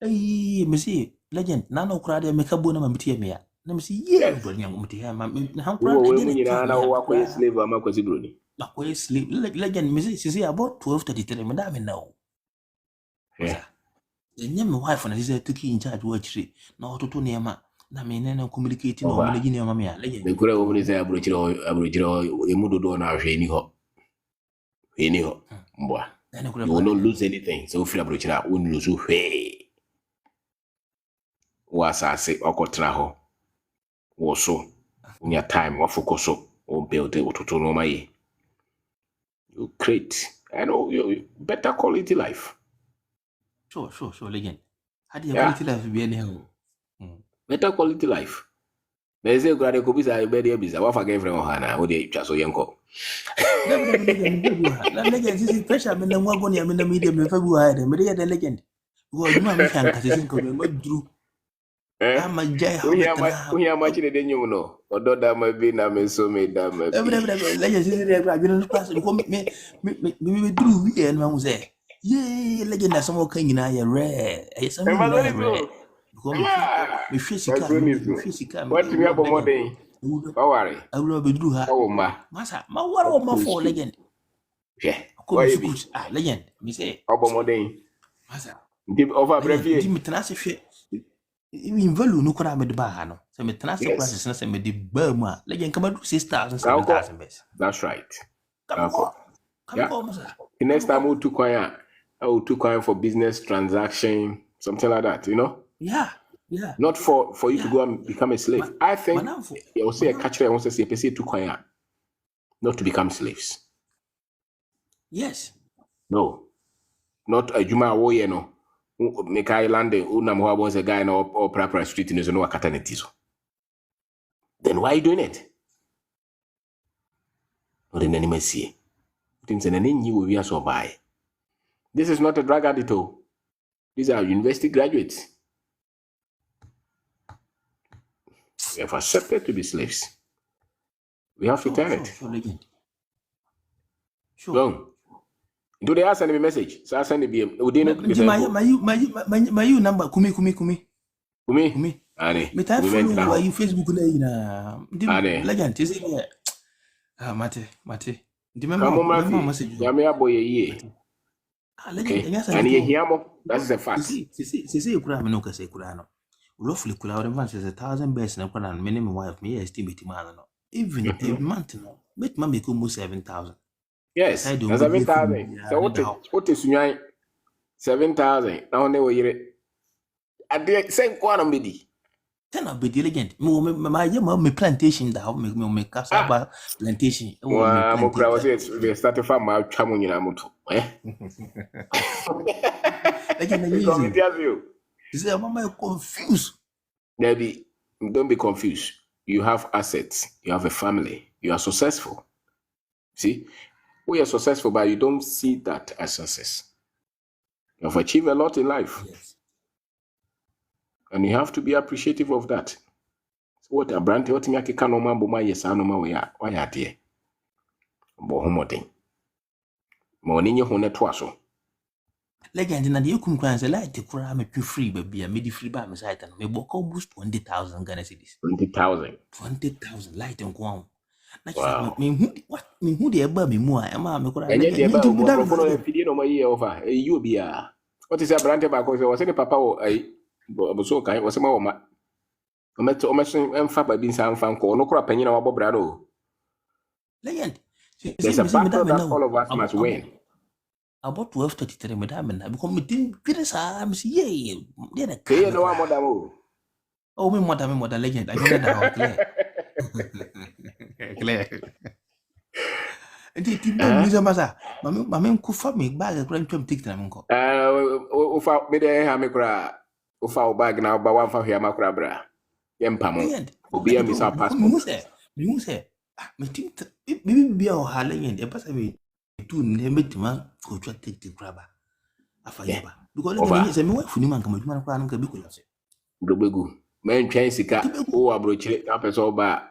me see legend na no kra de me ka bo na ma mitie me ya na me see yeah bro nyam mitie ma han kra We nyina na wo akwa slave ama kwasi broni. akwai sleep legend me see about 12:33 me da me now Yeah. the my wife na say took in charge wa chire na ototo ne ma na me na communicate na o me gine ma me ya legend The kura wo ni say abrochiro emudodo na ahwe ni ho. Ni ho. Mbwa. You will not lose anything. So if you abrochiro won lose hwe. Wa asase okotra ho. Wo so. Unya time wa focus on build ototo no mai. You create you better quality life. Sure legend how do you Yeah. quality life be anyhow Better quality life. They say grade ko bisa be bisa wa forget friend ohana wo dey twa so yenko. legend this is pressure me na ngwa ni me na media me fa bu ha de me de legend wo duma me kan ka sin ko me madru ama jay ha Unya ma chine de nyum no. Odo da ma bi na me so me da ma bi. legend this is the agreement class ko me dru wi en ma mu say yeah legend na samo kan nyina ya rare ay samo rare because me fisika What me abomo den? Bawari. awuro be dru ha Awo ma. masa ma waro ma for legend Yeah. ko Why be be? good legend me say Abomo den. masa Give over di brevie. me tena se hwe in value no kora me de ba ha no se me tena se Yes. class na se me de ba mu a legend kama do 6,000 7,000 best That's right. come Yeah. on masa The next time we took coin, I will took coin for business transaction, something like that, yeah Not for you to go and become a slave. I think manamfo you will say a catcher and wants to say PC to coin, not to become slaves. yes No. Not a Juma warrior, no. Make island, Unam was a guy no or proper street in his no catanetizo. Then why are you doing it? Not in any mercy. Things in any new we are so by. This is not a drug addict. These are university graduates. We have accepted to be slaves. We have to turn it. Sure legend sure Go. Do they send me a message? So I send it. my you number kumi Umi? Ane. me time Umi follow mental. you Facebook na ina Ane. legend is it mate di Come on, member Matthew. message Yame aboye ye. legend Okay. yes And ye hear mo? That's a fact. see you kura me no kase kura no roughly kura or advance is 1,000 best na kura na minimum wife me estimate man no even a month no make man make almost 7,000 Yes. I don't That's believe 7,000. in- So what is sunyan? 7,000. Now ne wo yire. Ade same kwana medi. ten of the legend me plantation da me cassava plantation Wa mo kra was it they start farm ma twa mo nyina moto. legend na Come easy tell you. you say mama confused Maybe don't be confused. You have assets, you have a family, you are successful. See, we are successful, but you don't see that as success. You have achieved a lot in life, yes and you have to be appreciative of that. So what a brand what me akeka no mambo ma yesa no ma we ya de. Bo homodin. Ma oni nye ho ne to aso. legend na the kum kwan say light kura me twi free baby me di free ba me site no me book almost 20,000 Ghana cedis 20,000. 20,000 light nko na Wow. kyerɛ me hu deɛ ɛba me mu a ɛma me koraa And yet, the legend nti buda Brofo me feeding on my year over. You be a what is a brand back? Was any papa or I was so kind, was a mama. I met almost and fat by being some fan call, no crap, and you know about Brado. legend There's a battle that all of us must win. about 12:33 me da me na because me din dwene saa me say yeah dey na ka Say no more than oh me mother legend I know that how clear nti ti ba mi masa mame nko fa me bag kura ntwam tiktok na nko Ufa me de ha me kura ufa bag na ba wan fa hia makura bra. Yempa mo. Obi am isa passport. me hu say me tim bibi bia o ha legend e pasa me tu ne metima ko twa tiktok kura ba afa yeba because legend say me wa funi man kama dwuma kura nka bi ko lase Dobegu. Men twen sika o abrochire na person ba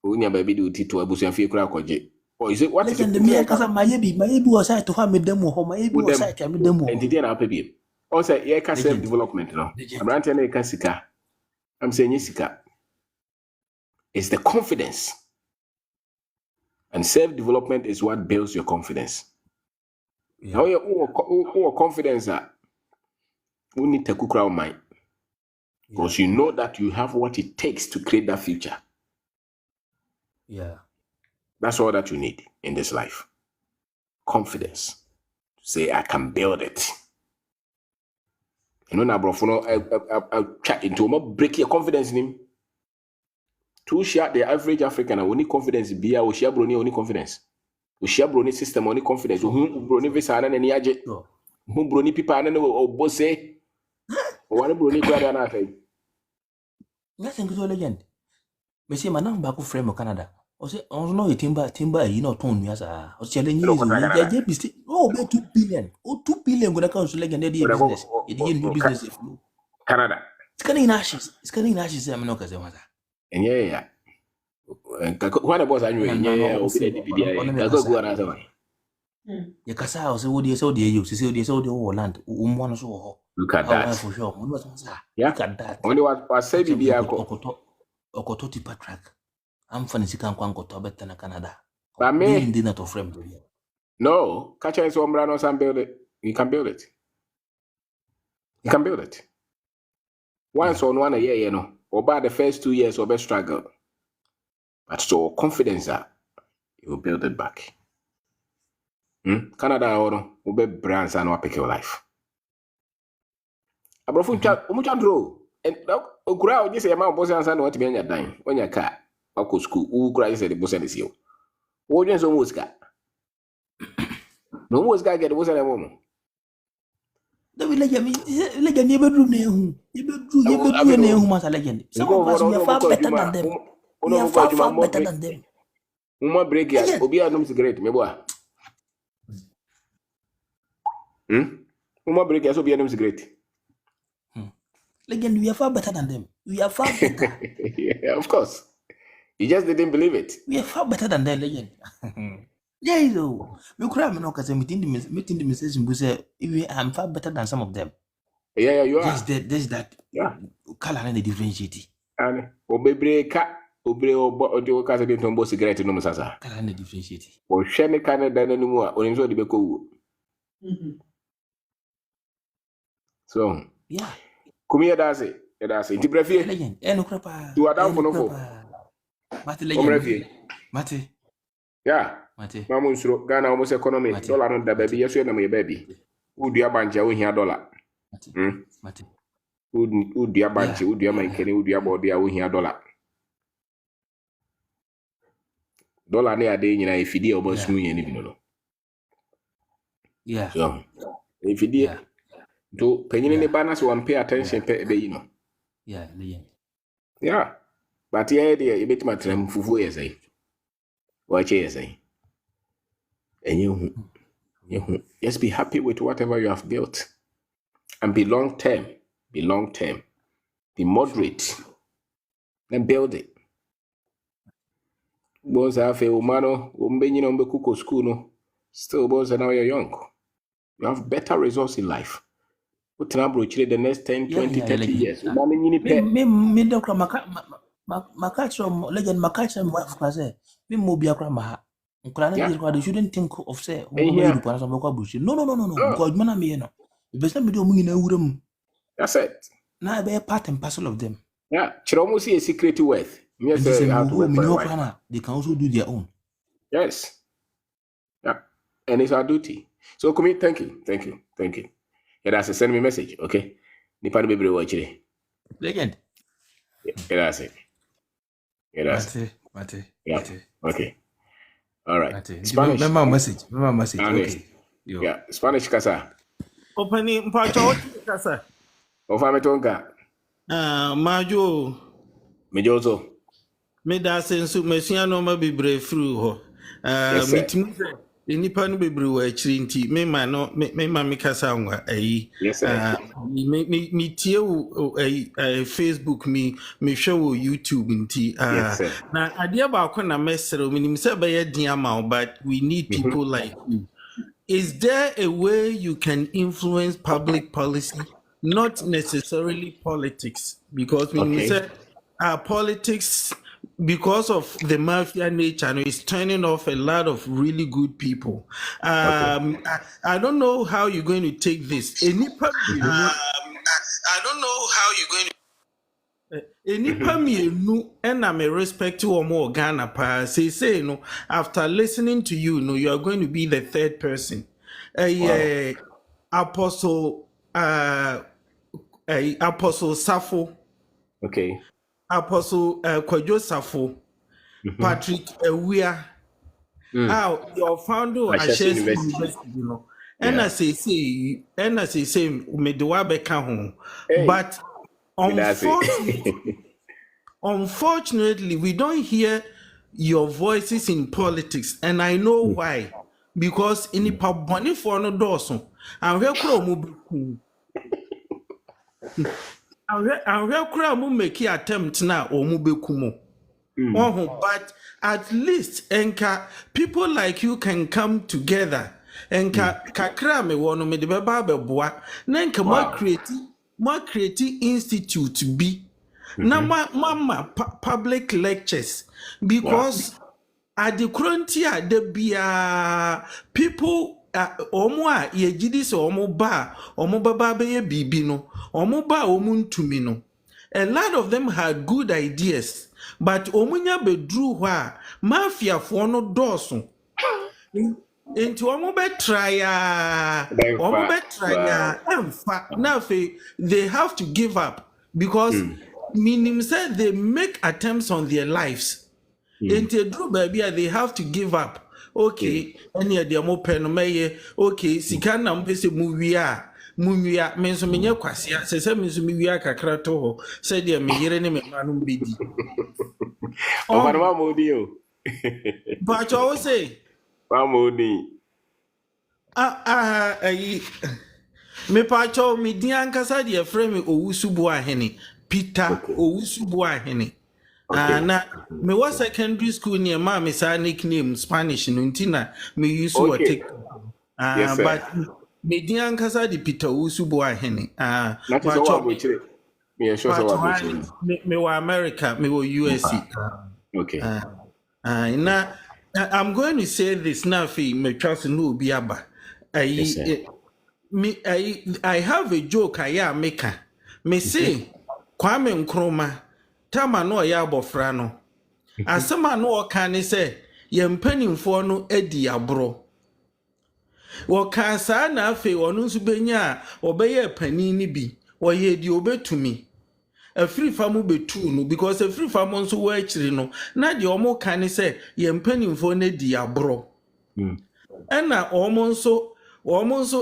unya ba bi di utito abusuafie kura kwaje. Oh, is it what is legend it? me kasa mayebi o site to ha me demo ho mayebi o site me demo Entity na apebi. O say ye ka self development no. Abrante na ka sika. I'm saying sika. It's the confidence. And self development is what builds your confidence. How you confidence that we need to cook our mind. Because you know that you have what it takes to create that future. yeah That's all that you need in this life. Confidence. Say, I can build it. You know, now, bro, I'll chat into him, break your confidence in him. Too short, the average African, only confidence be a share brony, only confidence. We share brony system, only confidence. Who brony visa and any agent. Who brony people and no boss say, what a brony grad and I say. nothing to legend me say manam ba ko frame Canada o say on no timba yi na ton nua sa o say le nyi zo je business oh be 2 billion o 2 billion go na kan so legend dey business e dey new business e flow Canada. it's coming ashes am no kaze mata And yeah. What boss I knew, yeah, open the video. Go go another one. ye kasa o say wo dey you say wo dey land o mo no so ho Look at that. for sure mo no so Yeah. look at that Only what say be okoto tipa track am fani sika nkwa nkoto beta na Canada But me, ndi na to frame do no, catch us one brand and build it. You can build it. You can build it. Once on 1 year, you know, or by the first 2 years, or best struggle. But so confidence that you will build it back. Canada or will be brands and will pick your life. Abrofu umucha draw. And okura just say my boss answer no what be anya dan. When your car, go school, ukura just say the boss is you. Wo just so muska. No muska get the boss na mom. David legend you bedroom na ehu. You bedroom na ehu masa legend. Some of us we are far better than them. We are far better than them. Uma break ya. Obi anum cigarette me boa. Uma break ya so obi anum cigarette. Legend, we are far better than them. We are far better. Yeah, of course. You just didn't believe it. We are far better than them, legend. Yeah, so we cry me no cause meeting the message we say I'm far better than some of them. Yeah, you are. There's that. Yeah. Color and the differentiate. And obebreka obre obo ka se de tombo cigarette no musasa. Color and the differentiate. O hwe ne Canada na mu a onimso de beko wu. So, yeah. Kumi edase. Inti brefie. Legend. No crapa. Tu adam for no for. Mate legend. Mate. Yeah. Mate. Mamu nsuro Ghana almost economy dollar no da baby yeso na me baby. Udua banja wo hia dollar. Mate. Udua banja, udua mankene, udua body a wo hia dollar. Dollar na ade nyina efidi obo sunu yen ni bi no. Yeah. So, efidi do penyine ne ba na so one pay attention pe be yi no. Yeah, legend. Yeah. But yeah, e betima tram fufu yesai. Wache yesai. And you just be happy with whatever you have built. And be long term. Be long term. Be moderate. Then build it. Bonza afe umano, umbenyi na kuko school no. Still bonza now you're young. You have better results in life. The next 10, 20, 30 years. Me doctor legend Makacha wife say me mo bia kra ma ha. Nkra na Yeah. dey they shouldn't think of say And mo here, you kwa so bokwa bushi. No. no, Because man me no. The best me do mo nyina wuram. that's it. Na be part and parcel of them. Yeah, should almost see a secret worth. Yes, And they say how to who work me for a no wife. kana, they can also do their own. Yes. Yeah. And it's our duty. So, Kumi, thank you. Yeah, that's a send me a message, okay? Nipa no baby watch it. Legend. Yeah, that's it. Yeah, that's it. Mate. Yeah. Okay. All right. Mate. Spanish. Remember message. Okay. Okay. Yo. Yeah, Spanish kasa. Opani mpacho wote kasa. Ofa metonka. Majo Mejozo. me da sensu mesua no ma bebre fru ho. Yes, sir. Mitimi nipa no bebre wa akiri nti me ma no me ma me kasa nwa ayi. Yes, sir. Me tie wo Facebook me hwe wo YouTube nti Yes, sir. na ade ba ko na mesere me nim se be ye din ama but we need people like you. Is there a way you can influence public policy, not necessarily politics? Because when you Okay. say politics, because of the mafia nature, it's turning off a lot of really good people. I don't know how you're going to take this. I don't know how you're going to. Enipa mienu ena me respect to omo Ghana pa say no after listening to you no you are going to be the third person. Apostle Apostle Safo, Okay. Apostle Kwadwo Safo, Patrick Ewia. Your founder Ashesi Ashesi University. University, you know. And I say me de wa beka ho. Hey. But That's it. unfortunately, we don't hear your voices in politics, and I know why. Because in the public for no doso, and where crowd make attempt now or mubekumo. But at least enka people like you can come together. Enka kakra me wono me de beba beboa. Na enka more creating institute be. Na mama public lectures because at the frontier there be people omo a yegidi se omo baba be ye bibi no omo ba omo ntumi no. A lot of them had good ideas, but omunya bedru hɔ a mafia fo no dɔɔso. Into omo be try emfa na fe they have to give up because meaning said they make attempts on their lives. Into drew baby they have to give up. Okay, any of the mo pen meye okay sika na mpese mu wiya me nso menye kwasia se me nso me wiya kakra to ho se de me yere ne me manum bedi. Ofa no modi o. But I say Modi. Me pacho me di ankasa de frame Owusubu ahene Peter Owusubu ahene. Na me was secondary school near ma me sa nickname Spanish no ntina me use to take Yes, sir. but me di ankasa de Peter Owusubu ahene. Not so what we chire. Me sure so what we chire. Me wa America, me wa USA. Okay. Now, I'm going to say this now for me trust no be aba. Yes, sir. I have a joke I make. Me say Kwame Nkrumah tama no ya abofra no. Asema no oka say ye mpanimfo no edi abro. Wo ka sa na afi onu nso benya obeye pani ni bi. Wo ye di obetumi. Free famu betu no because a free famu nso wo akiri no na de omo ka ne say ye mpanimfo na di abro. Ena omo nso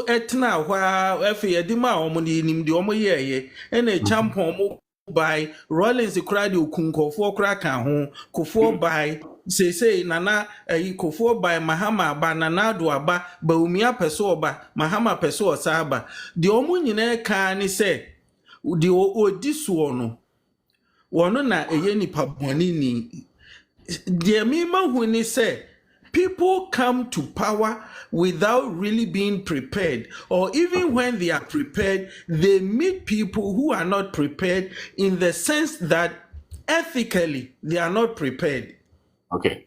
etna hwa afi ye di ma omo ni nim de omo yeye ena champion omo by Rollins kura de okunkofo kura ka ho kofo by say nana kofo by Mahama ba nana do aba ba umia peso oba Mahama peso osaba de omo nyina ka ne say the odisuo no wono na eye nipa boni ni de mema hu ni say people come to power without really being prepared, or even when they are prepared they meet people who are not prepared in the sense that ethically they are not prepared. Okay.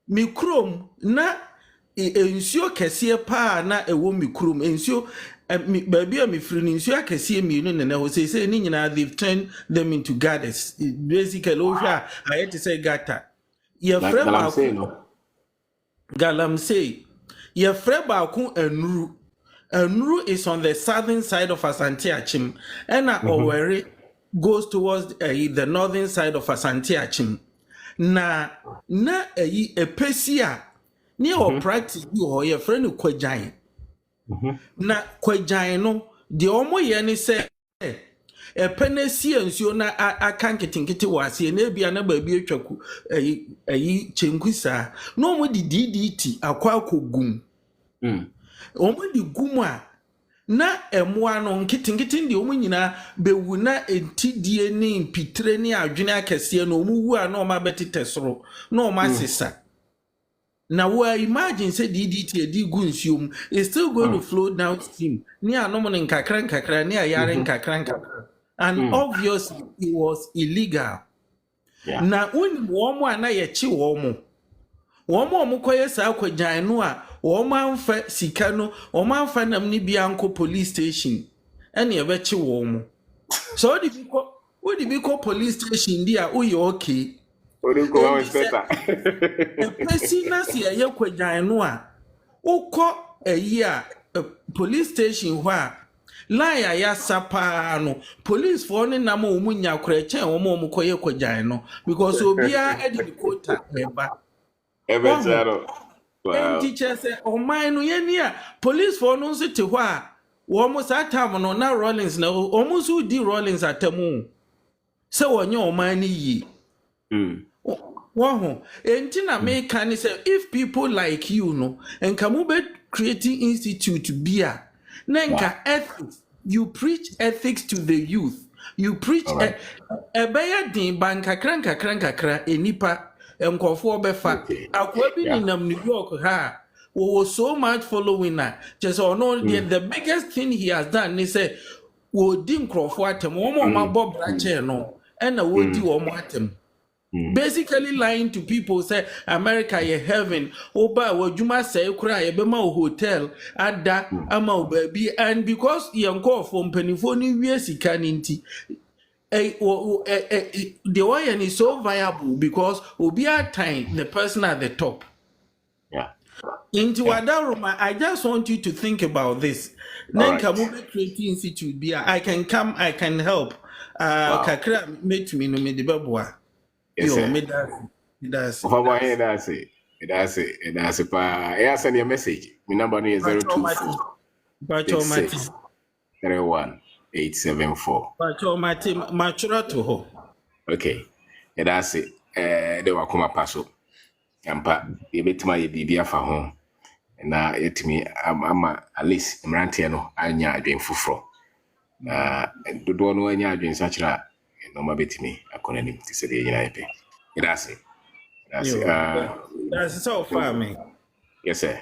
Me krom na nsuo kɛseɛ paa na ɛwɔ me krom nsuo baabi a mefiri no nsuo akɛseɛ mmienu na ɛwɔ sɛ ne nyinaa they've turned them into gutters. Basically wohwɛ a ayɛ te sɛ gutter. Yɛfrɛ baako Galamsey. Yɛfrɛ baako Anuru. Anuru is on the southern side of Asante Achim, and Owerri goes towards the northern side of Asante Achim. Na epesia near or practice you or your friend Kwajain. Na Kwajain no the omo yeni say a penesi and so na I can't get was here nebi an baby chaku a chenkusa no more the DDT a quaco gum. Omo di gumwa na emwa no nkitinkitin de omu nyina bewu na entidie ne mpitre ne adwene akese na omu wu a na oma betete soro na oma sesa na we imagine say DDT edi gu nsuom is still going to flow downstream ne anom ne nkakra ne ayare nkakra and obviously it was illegal. Na unim womo ana ye chi womo koye sa Kwajan no a woman fa sika no woman fa nam ni bia nko police station ene e be chi womo so odi bi ko police station dia uye okay odi ko wa inspector e pesi na se ye Kwajan no a ukọ eyi a police station ho a line ya sapa no police for ne nam o mu nya kora chen wo mo koye Kwajan no because obia edi quota eba Wow. Teacher say, "Oh my no yenia police for no sit to wha almost that time no na Rollins na almost who di Rollins atemu so onye o man yi ho enti na me can say if people like you no and come be creating institute bia nenka ethics you preach ethics to the youth you preach ebeya din banka kranka enipa Nkofo befa akwa bi ni nam New York ha was so much following na just the biggest thing he has done is say wo di nkofo atem wo ma bob branche no and na wo di wo atem basically lying to people say America ye heaven oba wo juma say kura ye be ma hotel ada ama obabi and because ye nkofo mpanifo ni wie sika ni nti the oil is so viable because we are tying the person at the top. Into Adaroma, I just want you to think about this. Then Kamubi Creative Institute, I can come, I can help. Kakra met me no me the babwa. Yo, me that's that's it. I send you a message. My number is 024-31-874. Machura to ho. Okay, that's it. They were come paso. Ampa, you bet my BB for home. Na yetimi ama at least mrantiano anya adwen foforo dodo no anya adwen sachira no ma betimi akonanim ti se de nyina epe that's so far me yes sir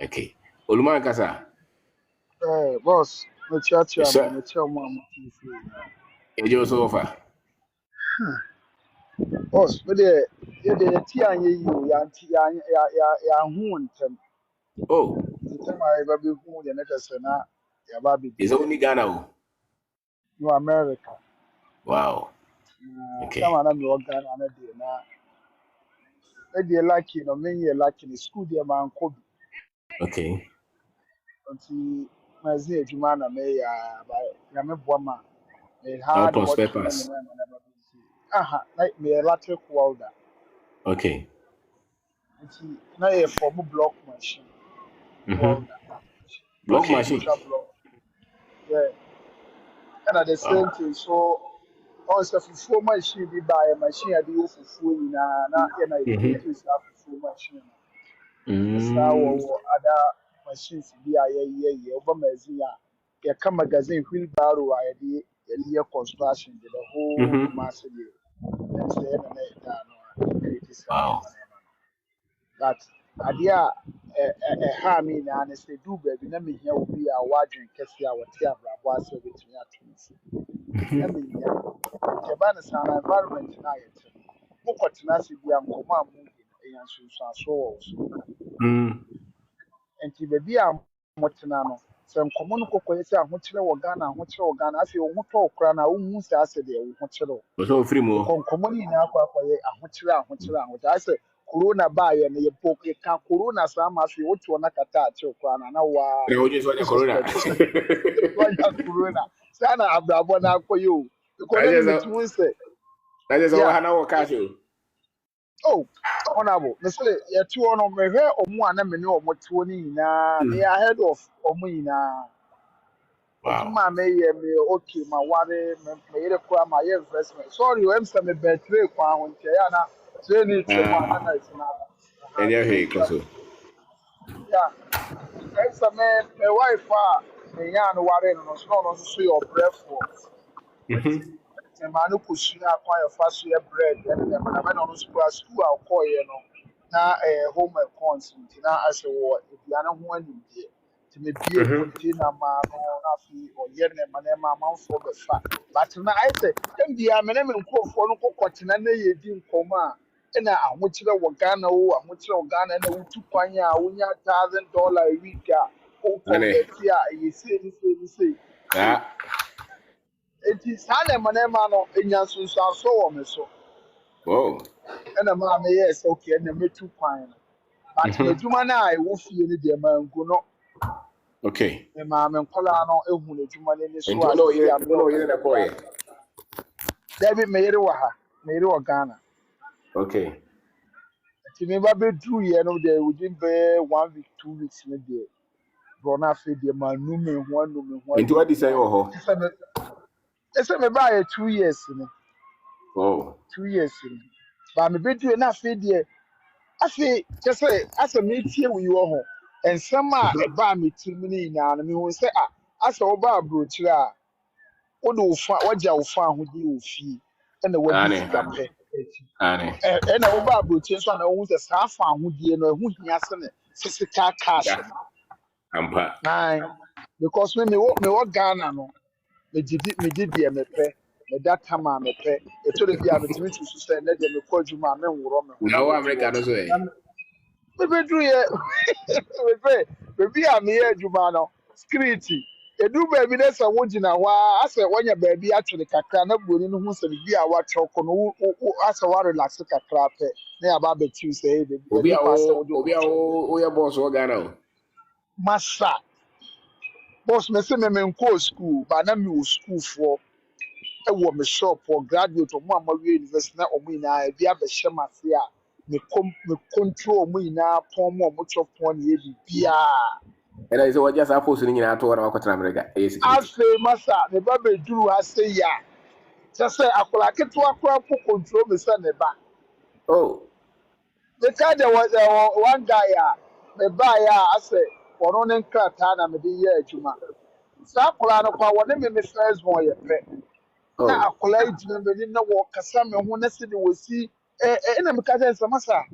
okay oluma kasa boss no chat no mama ejo so far boss but the ti anye yi ya anti ya hu ntem oh ntem ai ba be hu de na kasa na ya ba be is only Ghana no America wow okay kama na mi Ghana na de na e lucky no me ye lucky ni school de man ko bi okay until mazi ejuma na me ya ba ya me boa ma me hard work like me electric welder okay until na ye form block machine block machine yeah and at the same thing so also for machine be buy a machine ade wo fufu na na use that fufu machine so other machines be ye oba mazi ya ka magazine wheelbarrow ye construction the whole massive and say wow that idea ha me na na say do baby na me here will be a wadrin kesi a what ya brabo ase betimi atumi na menya yɛba no saa na environment no ayɛ te mokɔtena ase bi a nkɔmmɔ a modi no ɛyɛ nsonsanso wɔ wo so nti baabi a motena no sɛ nkɔmmɔ no kɔkɔyɛ sɛ ahokyerɛ wɔ Ghana afei wo ho tɔ wo koraa na wohu sɛ asɛ deɛ wo ho kyerɛ wo So free mo. nkɔmmɔ no nyinaa akɔyɛ ahokyerɛ asɛ corona baayɛ no yɛka corona saa ma afei wote wɔ no kata akyerɛ koraa na waa Na oje so na corona. wanya corona saa na abrabɔ no akɔyɛ o because na metumi sɛ Na je so wa na wo ka so. oh honorable me say yɛte hɔ no mehwɛ ɔmo a na me ne ɔmo te hɔ no nyinaa me ahead of ɔmo nyinaa ma me yɛ me okay ma ware me yɛre kora ma yɛ investment sorry o em sɛ me bɛtre kwa ho ntia ya na say ni tre mu ana na isina Enya he koso. ya em sɛ me wife a me ya no ware no so no so yɛ ɔbrɛfo me ma no kosua kwa yɛ fa so yɛ bread ɛne me na me no so kora school a ɔkɔɔ no na home accounts nti na asɛ wɔ aduane ho animdeɛ nti mebie container ma no na afei ɔyɛ nneɛma amanfoɔ bɛfa but na ayɛ sɛ tam bia me ne me nkurɔfoɔ no kɔkɔtena na yɛdi nkɔmmɔ a ɛna ahokyerɛ wɔ Ghana ahokyerɛ wɔ Ghana na wotu kwan a wonya $1,000 a week a wokɔbɛti a ɛyɛ sei nti saa nneɛma no ɛnya nsonsanso wɔ me so Oh. ɛna maa meyɛ sɛ okay ɛna mɛtu kwan no but adwuma no a ɛwɔ fie no deɛ mangu no Okay. me maame nkɔlaa no ehu n'adwuma no ani so Nti no yɛ na kɔyɛ. Dabi meyere wɔ ha meyere wɔ Ghana Okay. nti me ba bɛduru yɛ no deɛ within bɛyɛ 1 week 2 weeks no deɛ borɔ no afei deɛ manu me ho Nti what is wɔ hɔ? ɛsɛ me baa yɛ 2 years no Oh. 2 years no ba me bɛduru na afei deɛ afei kyɛ sɛ asɛ metie wo yi wɔ ho nsɛm a ɛbaa me tirim no nyinaa no mehu sɛ asɛ wobaa aburokyire a wode wagya wo fa ahodie wɔ fie ɛna wadi sika pɛ ɛna wobaa aburokyire nso a na wohu sɛ saa fa ahodie no ɛho hia sɛ ne physical cash no ampa because me wɔ Ghana no megye deɛ mepɛ meda tam a mepɛ ɛtɔre bi a metumi susu sɛ ɛnɛ deɛ mekɔ adwuma a menworɔ me ho na wɔ America no so mebɛduruyɛ baabi a meyɛ adwuma no security ɛduru baabi no sɛ wogyina hɔ a asɛ woanya baabi atwere kakra na buroni no ho sɛ biribi a wakyerɛw kɔ no asɛ warelaxe kakra pɛ na yɛaba abɛtiw sɛ obi a woyɛ boss wɔ Ghana o masa boss me sɛ menkɔɔ school ba na mewɔ schoolfoɔ ɛwɔ me shop wɔ graduate ɔmo a mawie university na ɔmo nyinaa ebi abɛhyɛ m ase a me control ɔmo nyinaa pɔn mu ɔmo kyerɛ pɔn ne yɛ biribiaa ɛna sɛ wɔgya saa post no nyinaa to hɔ na wakɔtena America ɛyɛ security afei masa me ba bɛduru ha sɛ yi a kyɛ sɛ akwadaa ketewa koraa po control me sɛ ne ba oh meka de wɔ one guy a me baeɛ a asɛ ɔno ne nkrataa na mede yɛ adwuma saa akwadaa no kwa wɔne me first born yɛ pɛ na akwadaa yi gyina m'anim na wɔkasa me ho na sɛ de wɔsi ɛna meka kyerɛ sɛ masa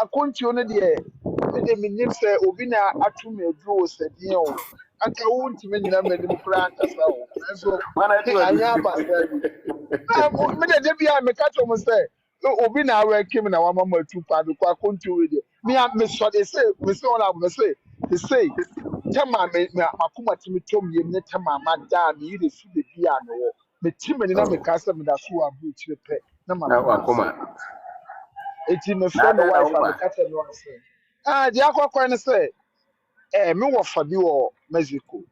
akɔntuo no deɛ mede menim sɛ obi na ato me aduro wɔ sɛdeɛ o anka wontumi nyina m'anim koraa ankasa o nanso anyɛ abasa bi mede da bi a meka kyerɛ mo sɛ obi na awɛkim na wama mo atu pa do kɔ akɔntuo wei deɛ mesɔde sɛ mesɛ ɔna me sɛ ɛsei tɛma makoma tumi tɔm yam ne tɛma madaa meyere fi baabi a mewɔ meti m'ani na meka sɛ meda so wɔ aburokyire pɛ na makoma eti me friend the wife and the catcher no say deɛ akɔkɔ ne sɛ me wɔ fa bi wɔ Mexico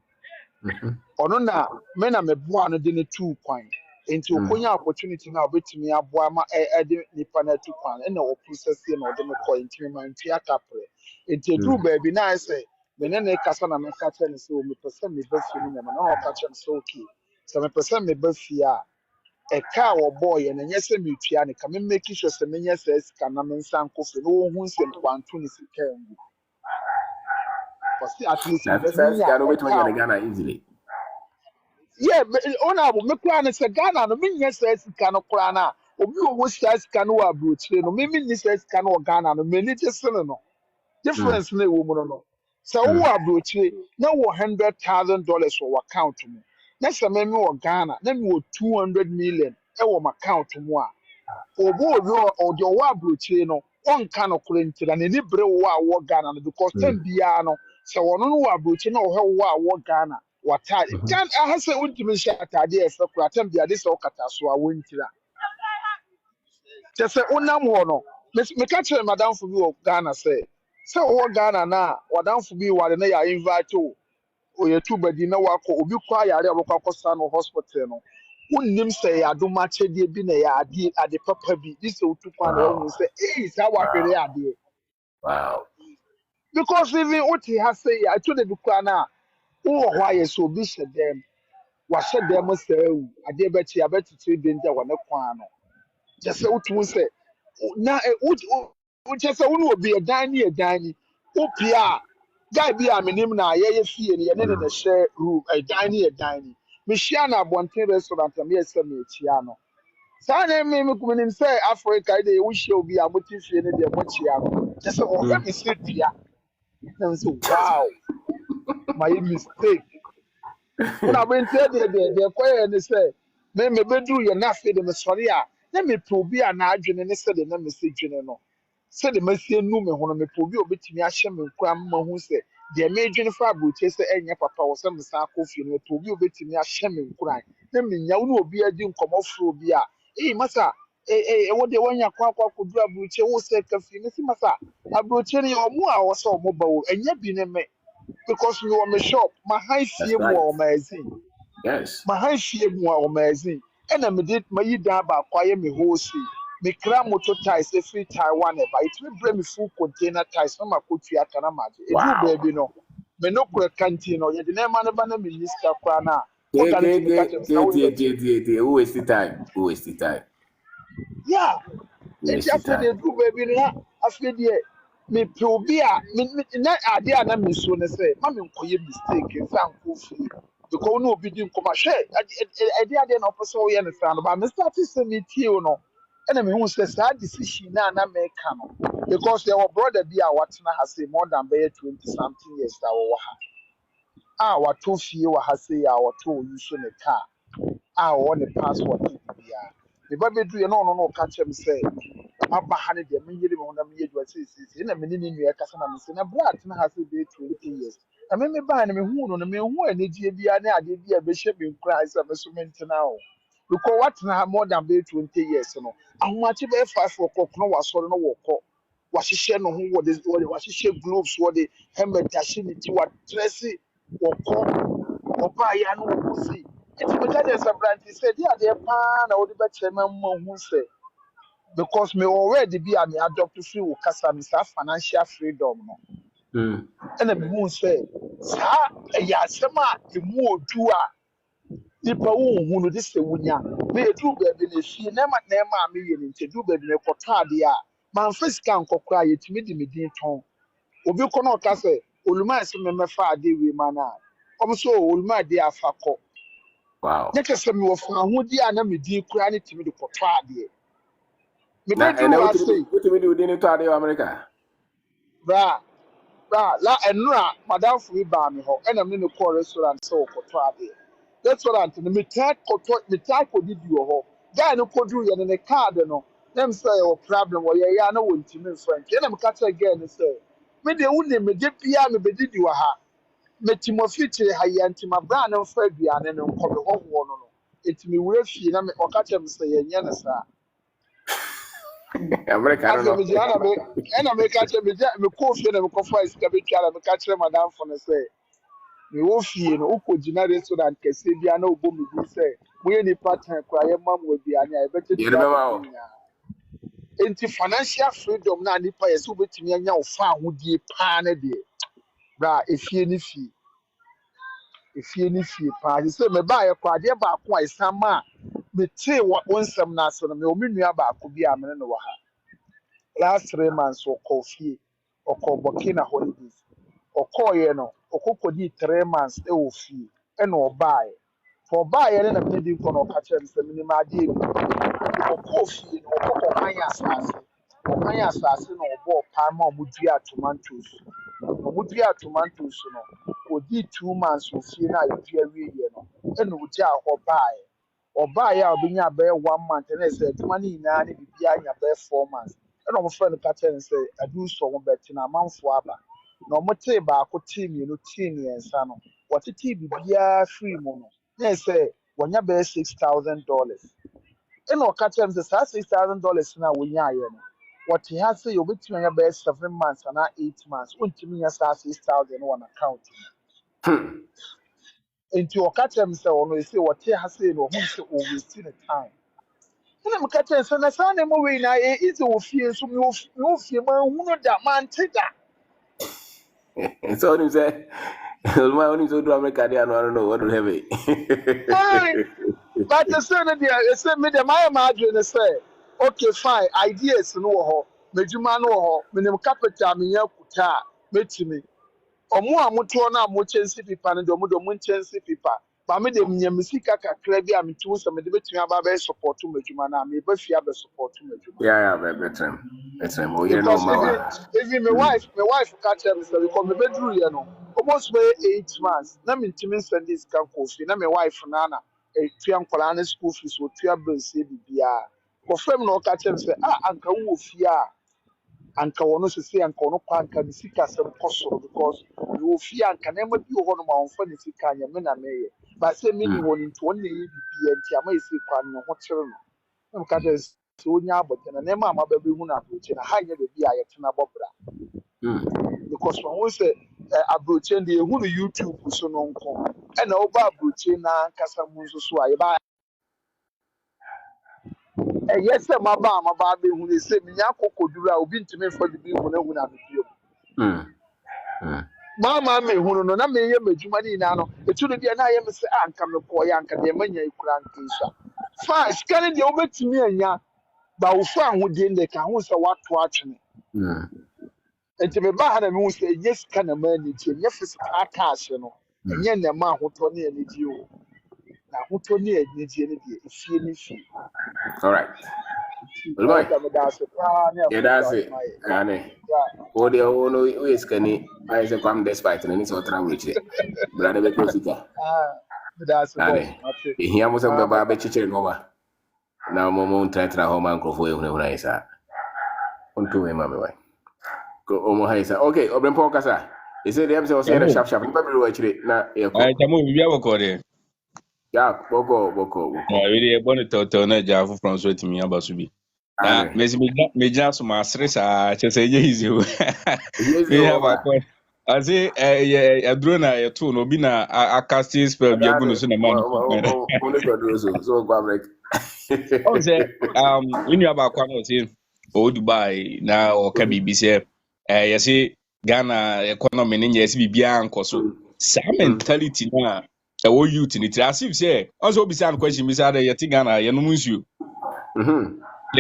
ɔno na me na meboa no de ne tu kwan enti okonya opportunity na obetumi aboa ma de nipa na tu kwan na o process na ɔde me kɔ enti me man tua kapre enti duru baabi na sɛ me ne kasa na me catcher ne sɛ o me pɛ sɛ me ba fi no na o catcher ne sɛ okay sɛ me pɛ sɛ me ba fi a ɛka a wɔbɔɔyɛ no nyɛ sɛ metua ne ka me make sure sɛ menyɛ saa sika na me nsa nkɔ fɛ na wɔhu sɛ nkwanto ne sika ngu ɔse at least honorable me koraa ne sɛ Ghana no menyɛ saa sika no koraa no a obi wɔ saa sika no wɔ aburokyire no menni saa sika no wɔ Ghana no m'ani gye sene no difference na ɛwɔ mu no sɛ wowɔ aburokyire na wɔ $100,000 wɔ account mu Next time me wɔ Ghana, na me wɔ 200 million ɛwɔ my account mu a. Or the wabroche no one kind of current and any bre wa Ghana because 10 biano so one no wabroche no wa Ghana what time can I have say ultimate shot idea for kratem bia this or kataso a wintira just say unam no me catch madam for you Ghana say so Ghana na wadam for be what na ya invite o ye tu badi na wakɔ obi kwa yare abakɔ akɔsa no hospital no wonnim sɛ yɛ adom akyɛdeɛ bi na yɛ ade papa bi bi sɛ wotu kwa na wahu sɛ saa wahwere adeɛ Wow. because even wote ha sɛ yɛ ato da bi kwa no a wowɔ hɔ ayɛ sɛ obi hyɛ dɛm wahyɛ dɛm sɛ awu adeɛ bɛkye abɛtete dente a wɔne kwa no kyɛ sɛ wotum sɛ na wokyɛ sɛ wo ne obi ɛdan ne ɛdan ni wopie a guy bi a menim na yɛyɛ fie no yɛne ne na hyɛ room ɛdan ne ɛdan ni mehyia no abɔnten restaurant a meyɛ sɛ mekyia no saa na me kuminim sɛ Africa de wohyia obi a mote fie no deɛ mokyia no kyɛ sɛ ɔhwɛ me sɛ dua na nso wow my mistake una bɛntie deɛ kɔyɛ ne sɛ me bɛduru yɛ na afei de mesɔre a na mepɛ obi a n'adwene ne sɛ de na mesɛ dwene no sɛ de masie nu me ho no mepɛ obi a obɛtumi ahyɛ me nkora mma hu sɛ deɛ medwene fa aburokye sɛ ɛnyɛ papa wɔ sɛ mesan akɔ fie no mepɛ obi a obɛtumi ahyɛ me nkora na menya wo ne obi adi nkɔmmɔ foro bi a masa ɛwɔ deɛ wanya kɔ akɔduru aburokye wo sɛ ka fie ne si masa aburokye no yɛ ɔmo a wɔ sɛ ɔmo ba wo ɛnyɛ bi ne me because me wɔ me shop my high fie mu wɔ magazine Yes. my high fie mu wɔ magazine ɛna me de mayi dan baako ayɛ me wholesale me kra motor ties every Taiwan eba it will bring me full container ties na makotua kana maje edu baby no me no kura canteen no ye de na ma ne ba na me niska kwa na o ga ne me catch Who waste the time? Who waste the time? yeah Waste it's the after the time. do baby na after the me pe obi a me na ade a na me so ne say ma me nkoye mistake nfa nko fi because no obi di nkoma hwe ade na opo so ye ne sa no ba me start to me tie o no and me hu say that decision na make no because your brother be a watena ha say more than 20 something years that we ha wato fie wa ha say a wato use ne car on the passport bia me ba bedu ye no ka chem say aba ha ne de me yiri me ho na me yedwa say na me ni nua kasa na me say na bra atena ha say be 20 years na me ba na me hu no me hu anigye bia na ade bia be hye me nkra say me so mentena o because what na more than be 20 years no ahomache be 5 o'clock no wasoro no wokọ wahyehyɛ no ho wahyehyɛ gloves wɔ helmet ahye ne ti wa dress wokọ ọba ya no wo si eti me ka dey sabranti say dia dey pa na wo de be kyerɛ ma hu sɛ because me already be am adopt free wo kasa me sa financial freedom no ɛna me hu sɛ saa ɛyɛ asɛm a emu odu a nipa wo hu no de sɛ wonya me edu baabi na fie na ma me yɛ ne nti edu baabi na kɔtɔ ade a man fisika nkɔkora yɛtumi de me din tɔn obi kɔ na ɔka sɛ oluma ɛsɛ me mɛfa ade wie ma na ɔmo so oluma ade afa kɔ Wow. ne kɛsɛ me wɔ fa ahodi a na me din kora ne tumi de kɔtɔ adeɛ me Na bɛduru what ase do we do in America? bra la enura madam fui ba me ho ena me ne call restaurant so koto ade restaurant no me ta ko di ho guy no kodu ye ne card no dem say your problem wo ye ya na wo ntimi friend ena me ka tell girl ne say me de wo ne me de bia me be di wo ha me timofiti ha ye ntima bra no fa aduane no nko me ho no etimi wura fie na me o ka tell me say ye nya na sa America, I don't after know. me jana me ena me ka tell me ko fie na me ko fa iska be twa me ka tell madam for ne say me wo fie no ukogina restaurant kese bia na obo me bi say mo ye ni partner kwa ye mam we bia na e bete You di aba remember? nya enti financial freedom na nipa ye so betimi anya wo fa ahodie pa na de bra efie ni fie pa se me ba ye kwa de ba ko aisan ma me te wo nsɛm na so no me o me nua ba ko bia me no wa ha last 3 months o ko fie o ko Burkina holidays o ko ye no o ko di 3 months e wo fie e na o bae for buy any na me di ko no ka kyerɛ me sɛ minimum ade bi ɔkɔɔ fie no ɔkɔkɔ asase na ɔbɔɔ pan ma ɔmo dua tomatoes no ɔdi 2 months wɔ fie na yɛdua wie yɛ no ɛna ogya hɔ baeɛ ɔbaeɛ a ɔbɛnya bɛyɛ 1 month ɛna sɛ adwuma no nyinaa ne biribiara nya bɛyɛ 4 months ɛna ɔmofrɛ no ka kyerɛ no sɛ aduru so ɔmo bɛtena amanfoɔ aba na ɔmo tee baako tee mmienu tee mmiɛnsa no wɔtetee biribiara firi mu no na sɛ wɔnya bɛyɛ $6,000 ɛna ɔka kyerɛ no sɛ saa $6,000 no a wɔnyaeɛ no wɔte ha sɛ yɛbɛtumi anya bɛyɛ 7 months anaa 8 months wontumi nya saa 6,000 no wɔ n'account nti ɔka kyerɛ me sɛ ɔno ɛsɛ wɔte ha sɛ no ɔhu sɛ ɔwɛsti ne time ɛna meka kyerɛ sɛ na saa nneɛma wei na ɛsɛ wɔ fie nso mewɔ fie manhunu da mante da So when say, when you do America, I don't know what will have it. but the same idea, it's a medium. I imagine they say, okay, fine, ideas no ho, mejuma no ho, minim capital mi yakuta, metimi. Omo amuto na mo chensi pipa no domo domo chensi pipa. Ba me de nya misika kakra bi am tu so me de betumi aba be support mejuma na me be fia be support mejuma. Yeah, better. Oh, you know, even my wife catch me say because me bedru here no almost be 8 months. Na me ntimi send this can coffee. Na my wife nana tuya nkwala na school fees o tuya bills e bibia. Ko fam no catch me say anka wo fia anka wono se say anka wono kwa anka ni sika sem kosoro because wo fia anka na ma bi wo no ma wonfa ni sika anya me na meye. But say me ni woni nto woni ye bibia nti ama isi kwa no ho kire no. Na catch so onya abote na nema ama babe hu na aboche na hanye be bia ye tena bobra because when we say aboche ndi ehu no YouTube so no nko e na oba aboche na kasa mu nso so aye ba yes maba be hu ne se minya kokoduru a obi ntime fa bibi hu na hu na bio mama me hu no na me ye madwuma ni na no etu no bia na ye me se anka me ko ya anka de manya ikura nka isa fa scan de obetimi anya ba wo fa ahode nde ka ho se wato atwene enti me ba ha na me hu se yes kana mani tie nye physical cash no enye na ma hoto ne ani di o na hoto ne ani di ne de efie ne fie all right well boy yeah that's it ane o de o no we skani I say come despite no ni so tra we chire brother be profita that's it here mo se ba be chichire no ba na mo tra ho man ko fo e huna isa onto we ma me wai ko o mo haisa okay obrempo kasa ise dem se o se sharp sharp ni ba be we chire na e ko ai tamu bibia boko de ya boko na we dey born to na ja fu from so timi abaso bi na meja so ma stressa che se ye easy o we have a point azi adro na yeto no bi na acasting spell bi agu no so na man so go break o say when you aba kwa no say o Dubai na o ka bibi say yesi Ghana economy ni yesi bibia ankoso sa mentality na wo youth ni trasif say also be say question be say yeti Ghana ye no nsuo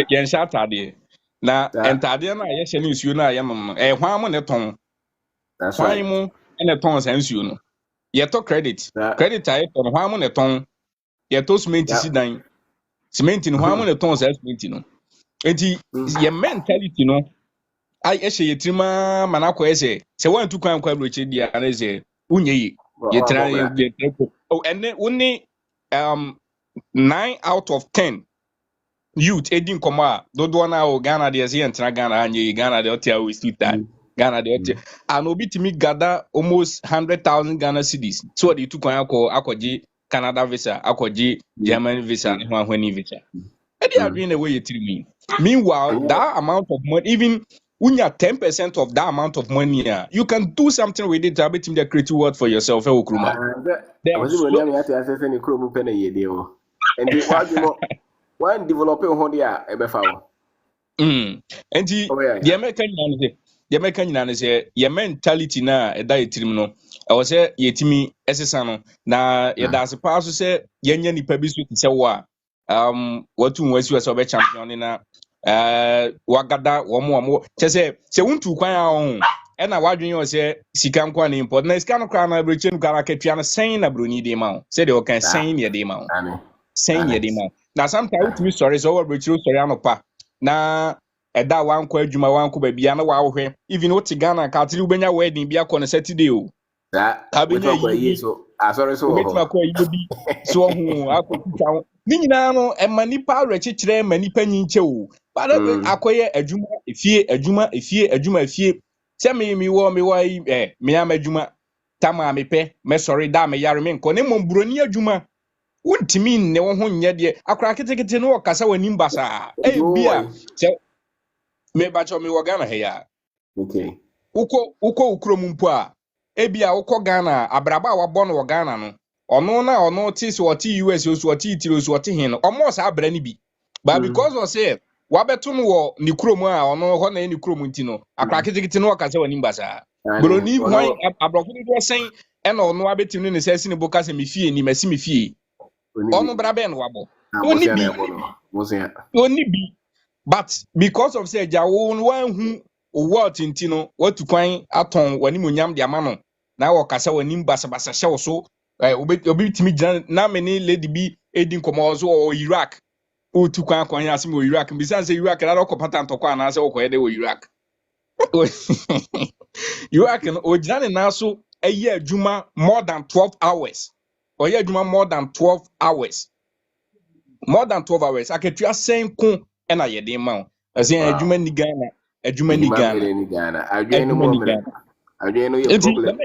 yen shatade na entade na ye hye ni nsuo na ye no hwan mo ne ton hwan mo ne ton san nsuo no ye to credit aye ton hwan mo ne ton ye to cement si dan cement no hwan mo ne ton san cement no enti ye mentality no ai ehye yetrima manako ese se wan tu kwan kwa broche dia na ese unye yi yetra ye oh and only 9 out of 10 youth edin koma dodo na o Ghana de ese entra Ghana anye Ghana de otia we still that Ghana de otia and obi timi gather almost 100,000 Ghana cedis so the tu kwan akoji Canada visa akoji German visa and hwani visa e dey agree na way yetiri me meanwhile that amount of money even when you 10% of that amount of money, you can do something with it. Habit in the creative word for yourself. And when developing Hondia, Ebefa. And the American man say, your mentality na a diet terminal. I was say, Yetimi, Essano, na Yadas a pass to say, Yanni Pebisu to say, what two was a champion in a wagada more say won't quite on and I watching you say Sikam Kwan import na scan crown bridge Garakepiana saying a bruni de mount said they can saying your demo saying your demo now sometimes to me stories over bridge Soriano pa na that one Juma one could be an wow even what Ghana Catri Benya wedding be a con Saturday that Asɔre so wɔ obetumi hɔ. akɔ yie bi so ɔho akɔkuta ho ne nyinaa no ɛma nipa awerɛkyekyerɛ ma nipa nyinkyɛ o bada akɔyɛ adwuma efie sɛ mewɔ yi meyam adwuma tam a mepɛ mɛsɔre da meyare me nkɔ ne mmom buroni adwuma wontumi nne wo ho nyɛ deɛ akora ketekete no wɔkasa w'anim basaa bi a sɛ mebakyɛ mewɔ Ghana ha ya Okay. wokɔ wo kurom mpo a ebi a wokɔ Ghana abraba a wabɔ no wɔ Ghana no ɔno te sɛ ɔte US o so ɔte Italy o so ɔte hin no ɔmo saa abra ne bi but because of say wabɛto no wɔ ne kurom a ɔno hɔ na ne kurom nti no akora ketekete no wɔkasa w'anim basaa broni hwan abrɔfo no sɛn ɛna ɔno abɛtim no ne sɛ sine boka sɛ me fie ni masi me fie ɔno bra bɛn no wabɔ oni bi but because of say agya wo no wanhu what nti no watu kwan atɔn w'anim onyam de ama no na wɔkasa w'anim basabasa hyɛ wo so obi timi gyina na me ne lady bi edi nkɔmɔ so wɔ Iraq otu kwan asem wɔ Iraq bisan sɛ Iraq na ɔkɔ pata ntɔkɔ ana sɛ ɔkɔ yɛ de wɔ Iraq Iraq no ogyina ne na so ɛyɛ adwuma more than 12 hours ɔyɛ adwuma more than 12 hours akatua senko ɛna yɛ de ma wo ɛsɛ adwuma ni Ghana adwuma ni Ghana adwene no yɛ problem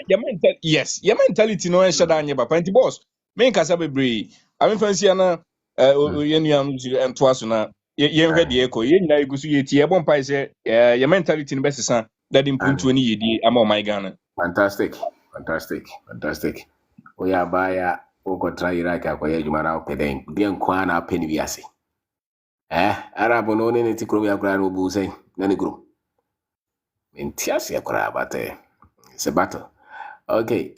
yes your mentality no ɛhyɛ da nyɛ papa nti boss me nkasa bebree ame fancy na yɛ nua no ntoa so na yɛn hwɛ de ɛkɔ yɛn nyinaa egu so yɛ tie ɛbɔ mpa sɛ your mentality no bɛsesa that impuntuo ni yɛdie ama ɔman Ghana. Fantastic. Oya abaya okɔtra Iraq akɔyɛ adwuma na wopɛ dɛn deɛ nkoa na apɛ ne bi ase Arab no ne ti kurom ya kora no bu sɛn na ne kurom menti ase kora abate it's a battle. Okay,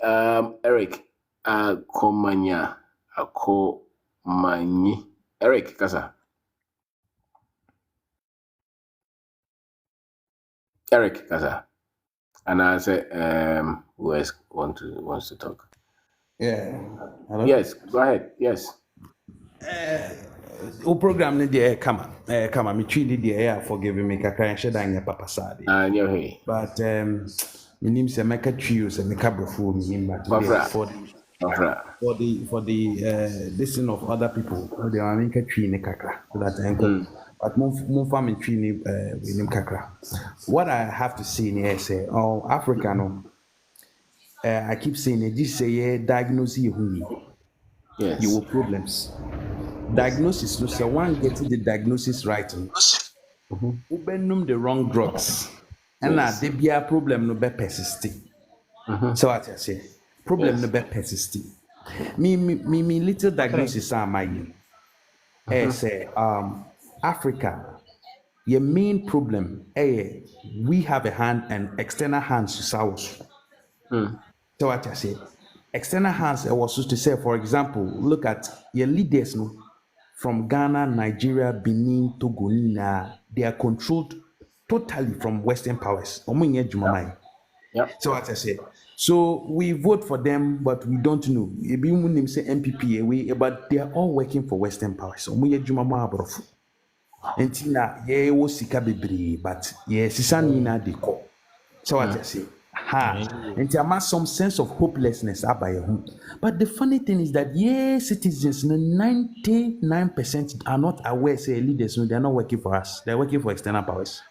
Eric Akomanyi Eric kasa and I say who else wants to talk? Yeah. Hello? Yes, go ahead. Yes. O program ni dey come me treat the dey forgiving me kakra and sheda nya papa sade. Hey. But me nim say make trio say make brofo me but for the listening of other people they are make tree ni kakra so that but mon family tree ni we nim kakra. What I have to say here say Africa no I keep saying it just say diagnose you yes you will problems diagnosis no say one getting the diagnosis right ubenum the wrong drugs and na dey be a problem no be persist so what I say problem no be persist me little diagnosis am I say Africa your main problem we have a hand and external hands to south. So what I say, external hands was supposed to say, for example, look at your leaders no, from Ghana, Nigeria, Benin, Togo, they are controlled totally from Western powers. Yep. So what I say, so we vote for them, but we don't know. Even say MPP, but they are all working for Western powers. And now, yeah, was sika bebre, but yes, Sisanina de ko. So what I say. And there must some sense of hopelessness about your home. But the funny thing is that citizens, 99% are not aware, say leaders, they are not working for us. They are working for external powers.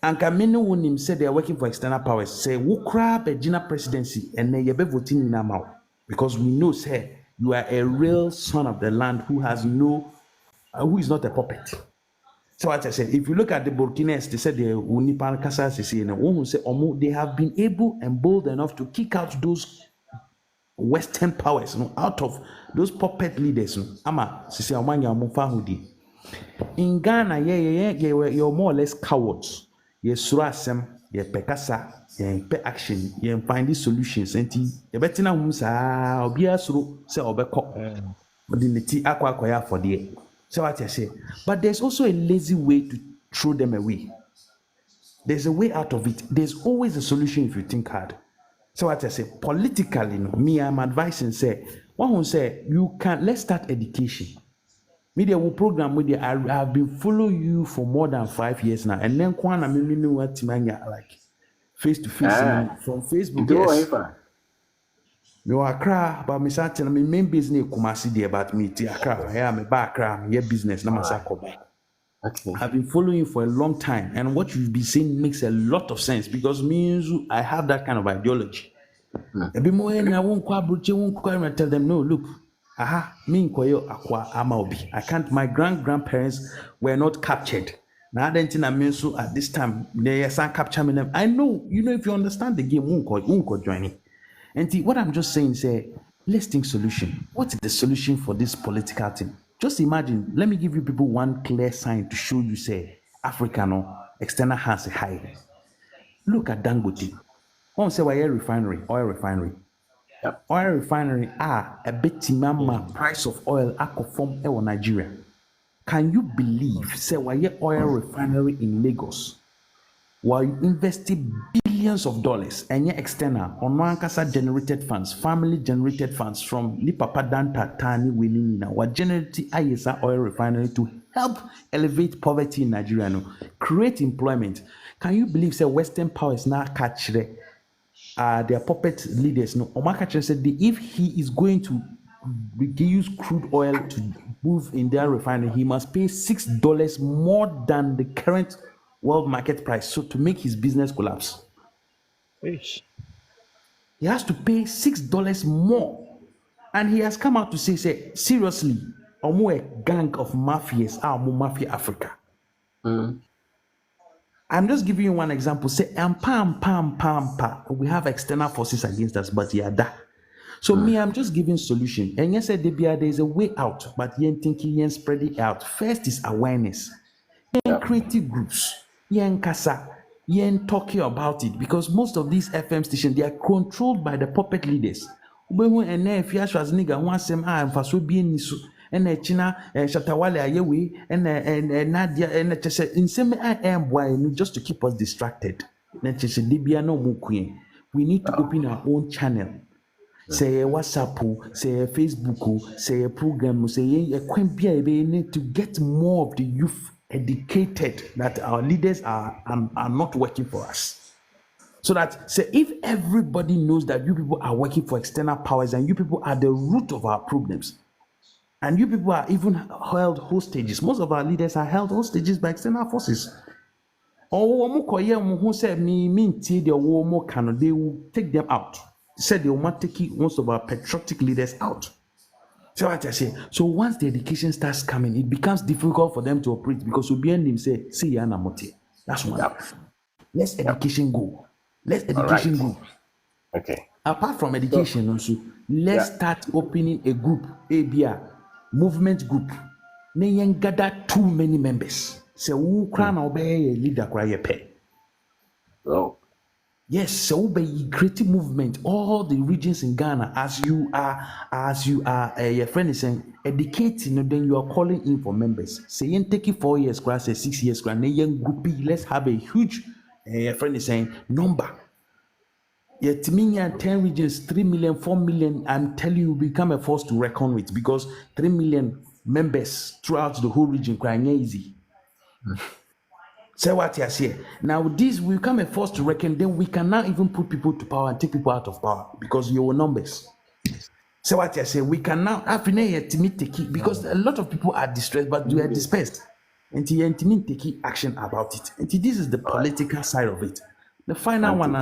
And Kamino Wunim said they are working for external powers. Say, who crab a Gina presidency and they be voting in now. Because we know, say, you are a real son of the land who has who is not a puppet. So what I said, if you look at the Burkinese, they said they have been able and bold enough to kick out those Western powers, out of those puppet leaders. In Ghana, you're more or less cowards. You're surasem, you're pekasa, you're pe action, you're finding solutions. And you're better now, Obia Suru, say Obeko, but in the tea aqua for the. So what I say, but there's also a lazy way to throw them away. There's a way out of it. There's always a solution if you think hard. So what I say, politically, me, I'm advising, say, one who say, you can, let's start education. Media will program with I have been following you for more than 5 years now. And then, Kwana, me what like face to face from Facebook. Yes. Me wɔ Accra, but me start telling me main business Kumasi there, but me ti Accra. Yeah, me back Accra, me business. Na masa come back. Okay. I've been following you for a long time, and what you've been saying makes a lot of sense because me, I have that kind of ideology. A bit more, and I won't tell them, no, look, me inquire aqua amaobi. I can't, my grandparents were not captured. Now, I didn't know at this time, they are capturing them. I know, if you understand the game, won't join. And what I'm just saying is, let's think solution. What is the solution for this political thing? Just imagine, let me give you people one clear sign to show you, say, Africa, no, external hands high. Look at Dangote. One say, why oil refinery. Yep. Oil refinery a bit mama price of oil from Nigeria. Can you believe, say, why oil refinery in Lagos? While you investing billions of dollars and your external on Wankasa generated funds, family generated funds from Lipapa Danta Tani Winina, what generating ISA oil refinery to help elevate poverty in Nigeria, no, create employment. Can you believe say Western powers now catch their puppet leaders? No, Omakacha said if he is going to use crude oil to move in their refinery, he must pay $6 more than the current world market price, so to make his business collapse. Ish. He has to pay $6 more. And he has come out to say seriously, I'm a gang of mafias, I'm Mafia Africa. I'm just giving you one example. Say, we have external forces against us, but that. So I'm just giving solution. And yes, there's a way out, but you're thinking you're spreading out. First is awareness. Creative groups. Kasa, talking about it because most of these FM stations they are controlled by the puppet leaders. And if you ask nigga once them for be nisu and China Shatawale ayewe and Nadia and in some just to keep us distracted. We need to open our own channel. Say WhatsApp, say Facebook, say a program, say a need to get more of the youth educated that our leaders are not working for us. So that say if everybody knows that you people are working for external powers and you people are the root of our problems, and you people are even held hostages. Most of our leaders are held hostages by external forces. They will take them out. They said they will not take most of our patriotic leaders out. So what I say, so once the education starts coming, it becomes difficult for them to operate because we behind them say, see Yana Mote. That's one. Let's education go. Let's education go. Okay. Apart from education, also, let's start opening a group, ABR, movement group. They gather too many members. So who can obey a leader cry a pay? Oh. Yes, so be creative movement, all the regions in Ghana, as you are, your friend is saying, educating, then you are calling in for members. Say, you take it 4 years, class, 6 years, class, let's have a huge, your friend is saying, number. Yet, 10 regions, 3 million, 4 million, I'm telling you, become a force to reckon with because 3 million members throughout the whole region, crying easy. Say what you say. Now this will become a force to reckon. Then we can now even put people to power and take people out of power because your numbers. Say what you say. We can now take because a lot of people are distressed, but they are dispersed. And take action about it. And this is the political side of it. The final one, the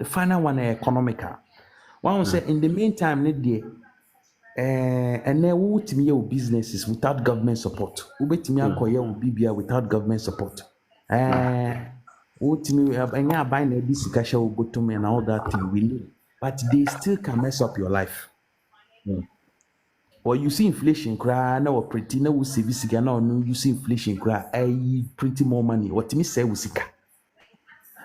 final one is economical. One will say in the meantime, and then we will your businesses without government support. We will your BBA without government support. We will buying a this cash will go to me and all that thing we need. But they still can mess up your life. Or you see inflation cry now pretty now we see this now you see inflation cry I pretty more money. What me say we see.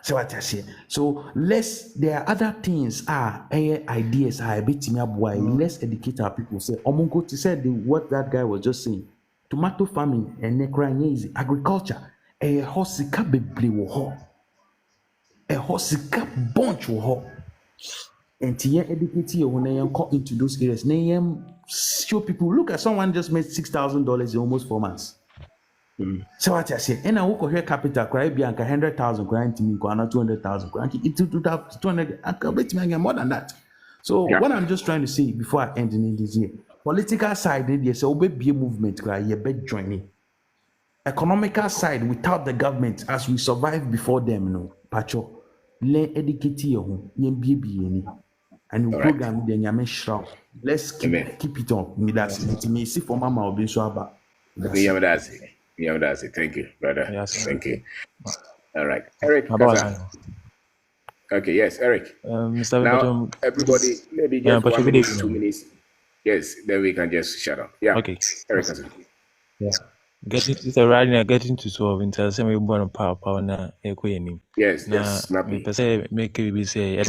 So what I say. So there are other things ideas a bit me boy. Let's educate our people. Say Omongo to say what that guy was just saying. Tomato farming and necranese agriculture. A horsika bebre wo ho. A horsika bunch wo ho. And to educate you when I come into those areas. Show people look at someone just made $6,000 in almost 4 months. So what I say, and I walk here capital, cry be anka 100,000, crying to me, go 200,000, crying to 200, I can bet me more than that. So Yeah. what I'm just trying to say before I end in this year, political side, they say, obey be a movement, cry, you bet joining. Economical side, without the government, as we survive before them, you know, Pacho, learn educate you, and All the right. program, then you shroud. Let's Amen. keep it on. Me that's it. Me see for mama or be so about. That's it. That's it. Thank you, brother. Yes. Thank you. All right. Eric, About Kasa. Okay, yes, Eric. Mr. Now, Beto, everybody, maybe just but 1 you minute, good 2 minutes. Yes, then we can just shut up. Yeah. okay. Eric, Kasa. Yeah. Getting to 12 in terms of born power na equity. Yes, Na yes, snappy. me pese make we say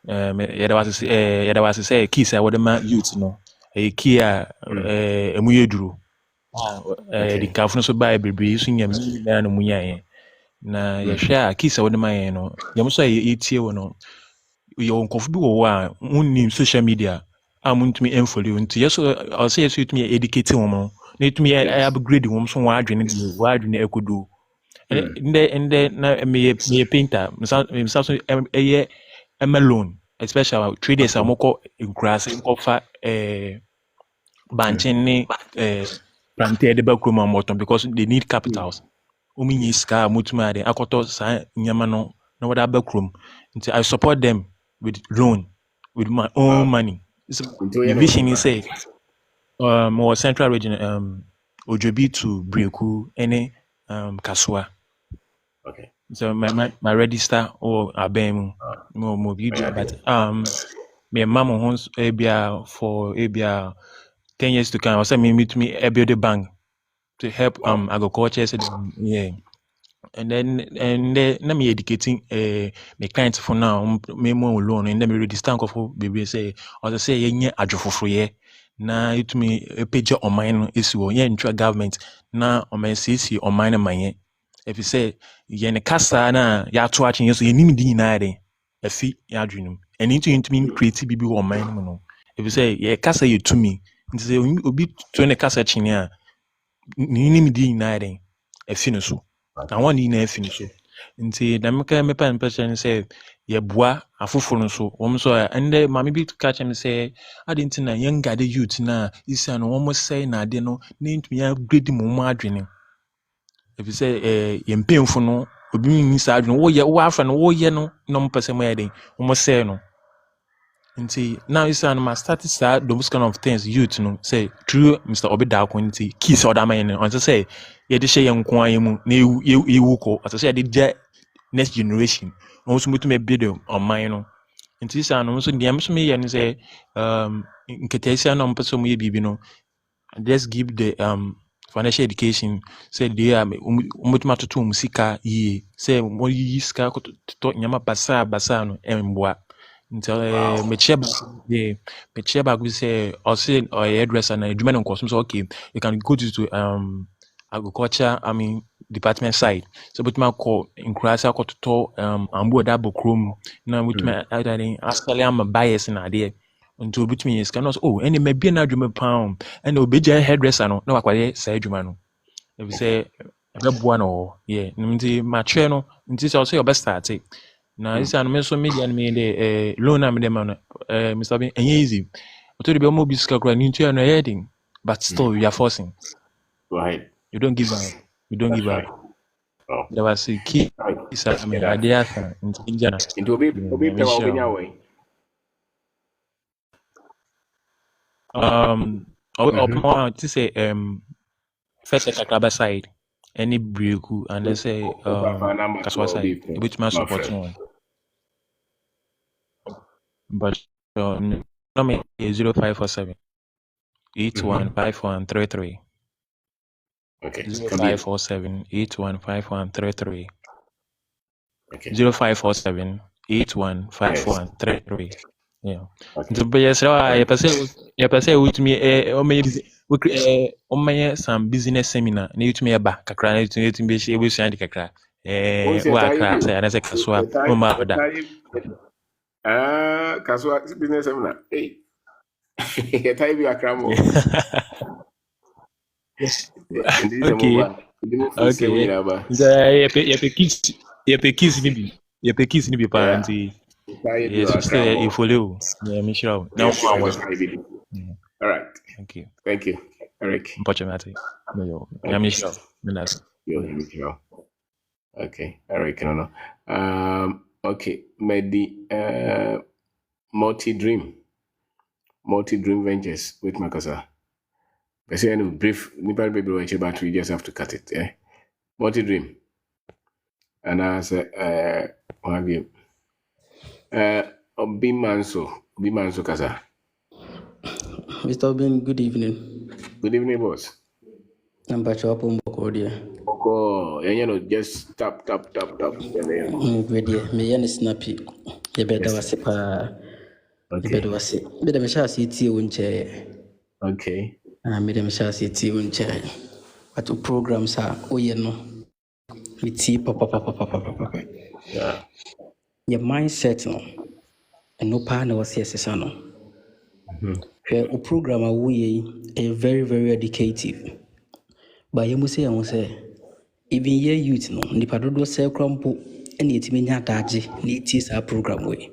yɛda wase sɛ keys a wɔde ma youth no ɛyɛ key a ɛmu yɛ duru yɛde kafo no so baeɛ bebree so nya nyinaa no mu nyaeɛ na yɛhwɛ a keys a wɔde ma yɛn no yɛm so a yɛtie wɔ no yɛwɔ nkɔfo bi wɔ hɔ a wonnim social media a montumi ɛmfoli wo nti ɔsɛ yɛ so yɛtumi educate wɔn no na yɛtumi upgrade wɔn so wɔn adwene ɛkɔdu ndɛ na meyɛ painter mesa so ɛyɛ ɛmɛ loan especially traders a wɔkɔ nkuraase nkɔfa bankyen ne plantain de ba kurom a wɔtɔn because they need capitals wɔn nyɛ sika a wɔtumi ade akɔtɔ saa nneɛma no na wɔde aba kurom nti I support them with loan with my own money. The vision is say more central region Ojobi to Breku any Kaswa. Okay. So my register or Abem more video but my mama wants ABA for ABA 10 years to come. Also meet me a build a bank to help agriculture yeah. And then let me educating my clients for now me more loan and then me register for baby say or say yenye adwofofo ye na it me page on mine is wo ye ntwa government na o man see on mine manye if you say ye ne kasa na ya to achen so ye nim di nyina de afi ya adwenum and into me create bibi on mine no if you say ye kasa ye to me nti say obi to ne kasa chen a ni nim di nyina de afi no so I want in a finish. Nti na meka mepa impression say ye boa afoforo no so wom so and the mama bi to catch him say adint na young guy youth na isa no wom say na ade no na ntumi upgrade mo adwene if you say ye mpemfo no obi nyi sa adwene wo ye wo afa no wo ye no no mpese mo ye den wom say no nti now isa no ma start those kind of things youth no say through Mr. Obida Akonti keys order man on say ye de share nko ayemu na ewu ko as say de next generation no so mutu me build on mine no nti isa no so dem so me ye no say nketaisia no mpese mo ye bibi no just give the financial education say they are umutuma to musika yi say mo yi sika to nyama basa no emboa until me cheba we say or say or hairdresser na adwuma no costume so okay you can go to agriculture department side so but my call in class I got to ambo double chrome na with my actually I'm a bias in idea until which means cannot any maybe na adwuma pound and obeja hairdresser no na wakwade say adwuma no if you say eboa no yeah nti matche no nti say your best start na this and so media me the loan am dem no Mr. Bin easy to the be mo bi sika kra ni ntua no heading but still you are forcing Go ahead. you don't give up Right. Oh. there was a key is idea in general Into obi pe wa obenya way. to say first kakaba side any breaku and let's say kaswa side which man support one but number 0547 815133 Okay. 0547 815133 Okay. 0547 815133 yeah Okay. the best you say with me we some business seminar na you me ba kakra na you be share we send kakra wa kakra say na say kaswa o ma oda Kaswa business seminar. Hey. Time you akramo. And this is a Okay. mobile. You know, for say Okay. about. Yɛpɛ keys ni bi. Yɛpɛ keys ni bi paa Yeah. nti. Try to Yɛsɛ sɛ account. yɛfollow. Yeah, me sure. Now Yes, I one. was maybe. All right. Thank you. Thank you, Eric. Mpɔtɔ mate. Yo. Thank Yeah, me you. sure. Me that's. You're okay, Eric. No. Okay. Maybe multi dream ventures with Makasa. I say any brief. Nipal baby watch but we just have to cut it. Multi dream. And I say what have you? Obi Manso Kasa. Mr. Obin, good evening. Good evening, boss. I'm Bachop Mbokodia. Oh, just tap. Good, me and snappy. The better was a pa. The better was it. But I'm sure city won't chair. Okay. I made them sure city won't chair. But the programs are, oh, you know, with tea, papa. Yeah. Your mindset, no, and no partner was yes, no. The program are very, very educative. But you must say, even your youth, no, the Padodo say crumple, and it's me not daji, it is our program way.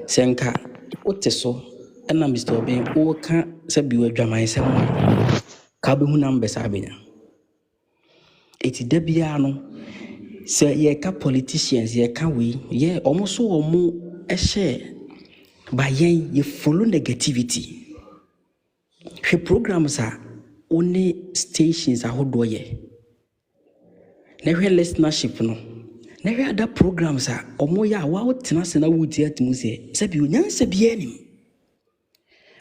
Senka, what is so, and I'm Mr. Obin, or can't say be a drama in some Kabu numbers abina. It's Debiano, say ye ka politicians, ye can we, ye almost so or more a share. By ye follow negativity. Her programs are only stations are hold ye. Never listenership no. Never other programs are omoya wow tenasena would yet muse. Sabi unyan sabi any.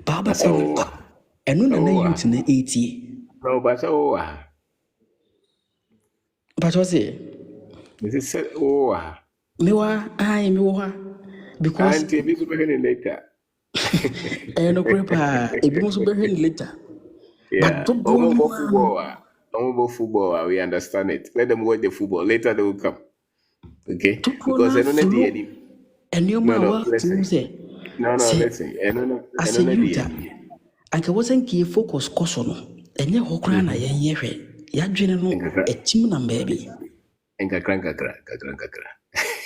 Baba say and no na youth in the 80. No, but But was it? This is said Mewa I mewa because Auntie, this will be later. and no crepa it be also very later. Yeah. But don't Football. We understand it. Let them watch the football. Later they will come. Okay? to Because I don't know the enemy. and your man listen. say No, listen. as a youth, I wasn't key focus cosono, and your hokrana yen yadrin no a team and baby. And kakra.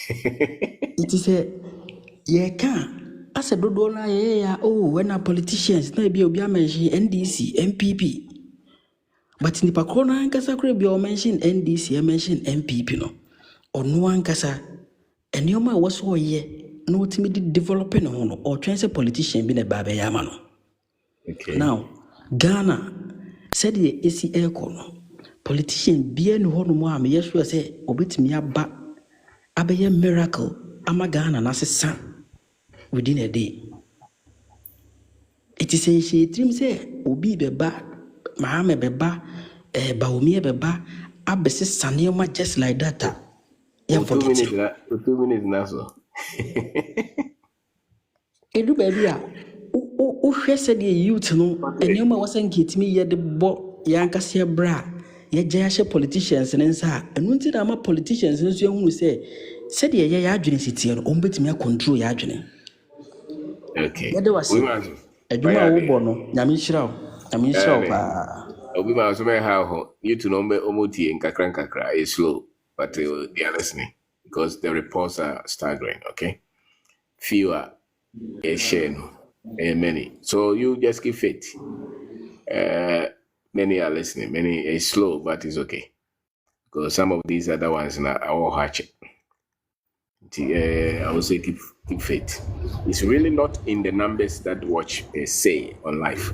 It is a ye can as a dodola yeah when our politicians na be obia mention NDC, MPP. But in the Pacona and Casa Crabio mention NDC, I mention MPP no. Or no one Casa and your man was so ye no timid developing on or trans a politician being a baby yamano. Okay. Now Ghana said the AC air corner. Politician be no one more me yes will say obit meaba abe miracle ama Ghana na son within a day. It is a she dream say obi beba mahame beba baomi beba abese sanema just like that. Yeah, for 2 minutes now so. Edu baby o hwe se de youth no enema wasan kitimi ye de bo yankase bra ye jaya politicians nsa enu nti na ma politicians nso ehunu se de ye ya adwene sitie no o betimi control ya adwene. Okay. Yede wase adwuma wo bo no nyame hira pa obi ma so me how you to know me omoti nkakra is slow but they are listening because the reports are staggering. Okay, fewer a share many, so you just keep faith. Many are listening, many is slow but it's okay because some of these other ones are all hatchet. I would say keep faith. It's really not in the numbers that watch say on life,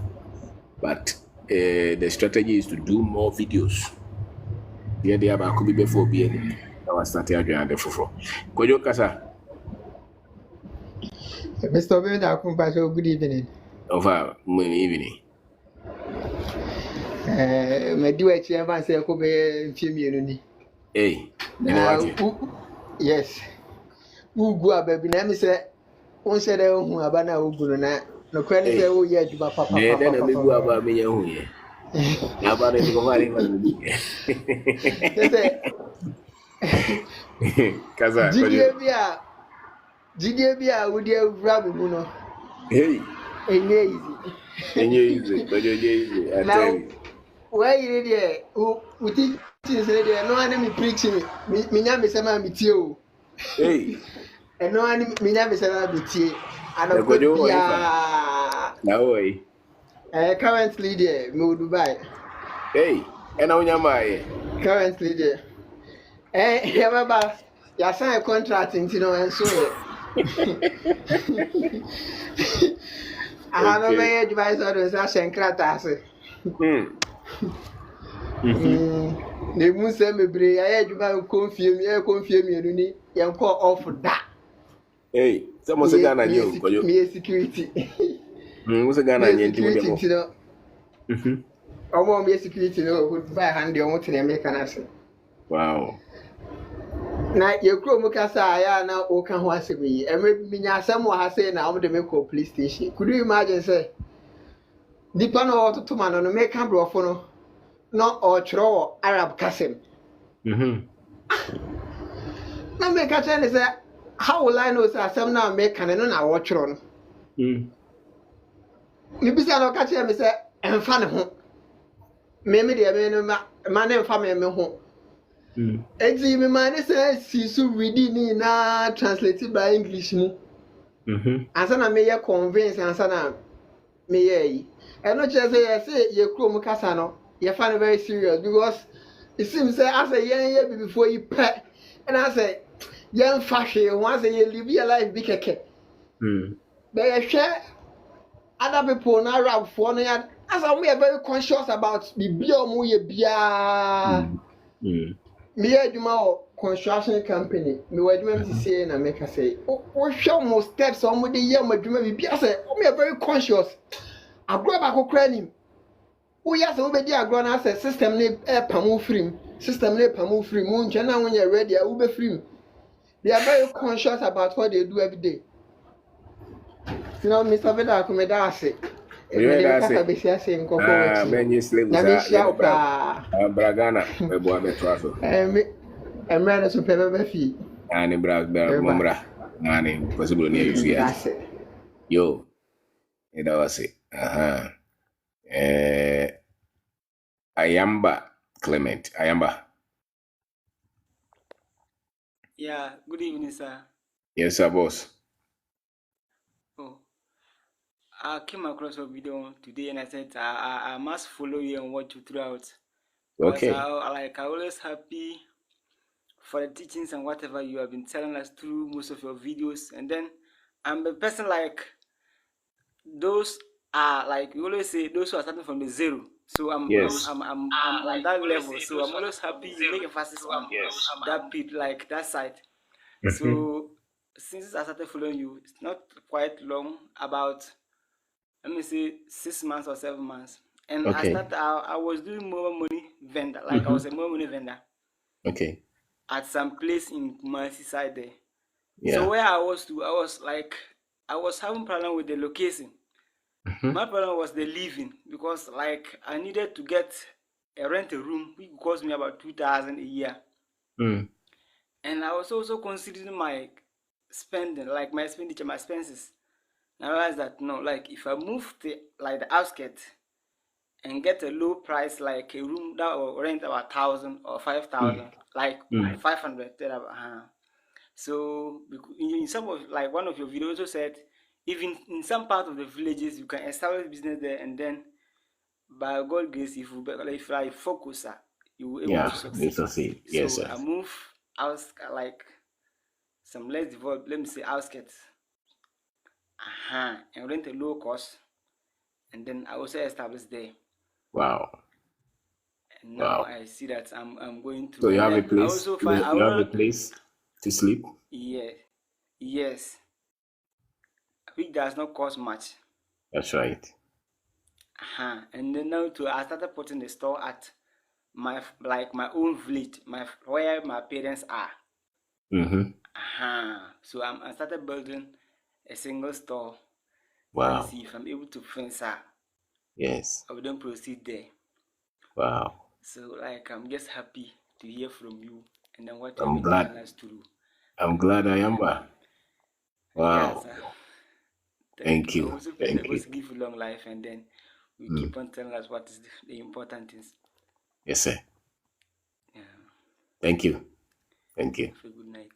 but the strategy is to do more videos. Yeah, they have a could be before being our strategy and the fufu. Kojo Kasa. Mr. Obin, good evening. Over good evening. My dear chairman said, "Come here, Fimi." Hey, yes. Who go baby? Let me say, one said, "Oh, Abana Uguna." No credit, oh, yeah, papa. Then I go about me. About it, go Kaza. GDBia, would you grab him? Hey, easy. But you're easy. where you there? Who teaching say there? No one me preaching. Me nya me say ma me tie o. Hey, And no one me nya me say ma me tie. And the of course, good old yeah. now way. Currently there, me Dubai. Hey, and now you're Currently there. Remember, you sign a contract in and so. I have a very advice on the Sasha Kratas. The Muslim Bray, I had you confirm me, you call off that. Hey, someone's a gun on you. Me security. Who's a gun on you? I want me security, would buy hand your own to the American. Wow. Now, your crew Mukasa, I now Okan Wasabi, and maybe someone has said now the Mako police station. Could you imagine, say, the panel auto to man on the make camera for no or throw Arab Kasim? Now, make a chance, say, how will I know, sir, some now make canon or watch on? You be saying, I'll catch him, say, and fun. Maybe the man and family home. Eti me man say sisu reading na translated by English mu. Ansa na me ye convince ansa na me ye. E no che say ye kro mu kasa no ye fa very serious because it seems say as a yen before you pay and I say yen fa hwe once ye live your life bi keke. But ye share other people na rap for no ya as we are very conscious about the bio mu ye bia. Me adwuma construction company me adwuma me say na make say o show mo steps o mo dey year mo adwuma bi bia say o me very conscious agro ba ko kra nim o ya say o be di agro na say system ne pamu free mo nche na won you ready o be free they are very conscious about what they do every day. You know Mr. Veda ko me da say many slaves Bragana, a boy betrothal. And ran a super fee. And in Bragmumra, and possible near you. Yo, it was it. Ayamba Clement. Ayamba. Yeah, good evening, sir. Yes, sir, boss. I came across your video today and I said I must follow you and watch you throughout. Okay. I always happy for the teachings and whatever you have been telling us through most of your videos. And then I'm a person like those are like you always say those who are starting from the zero. So I'm on that level. So I'm always happy you make emphasis on that bit, like that side. So since I started following you, it's not quite long, about let me say 6 months or 7 months. And I was doing more money vendor, like I was a more money vendor. Okay. At some place in Kumasi side there. Yeah. So where I was having problem with the location. My problem was the living, because like I needed to rent a room which cost me about 2,000 a year. And I was also considering my spending, like my expenditure, my expenses. And I realized that no, like if I move to like the outskirts and get a low price, like a room that will rent about 1,000 or 5,000, like 500. So in some of like one of your videos also said, even in some part of the villages you can establish business there, and then by God grace, if I focus, you will able to succeed. Yes, so sir. I move out like some less developed, let me say outskirts. And rent a low cost, and then I also established there. Wow. And now I see that I'm going to. So you have a place. You have a place to sleep. Yeah. Yes. Which does not cost much. That's right. And then now I started putting the store at my own village, where my parents are. So I started building a single store. Wow. See if I'm able to fence her. Yes. I will then proceed there. Wow. So like I'm just happy to hear from you, and then what I'm glad. Us to do. I'm glad I am back. Wow. Yes, Thank you. Thank you. Give you long life, and then We keep on telling us what is the important things. Yes, sir. Yeah. Thank you. Thank you. Have a good night.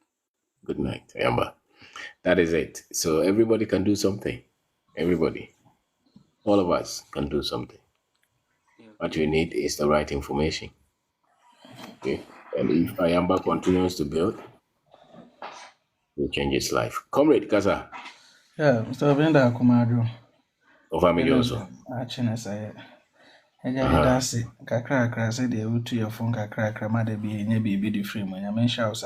Good night, Ayamba. That is it. So everybody can do something. Everybody. All of us can do something. Yeah. What you need is the right information. Okay. And if Ayamba continues to build, will change his life. Comrade Kasa, Yeah, Mr. Brenda Kumadu. of family also. Actually, say, that's it. Kakra said they would to your phone, kakra, mother be maybe be free when you mention us.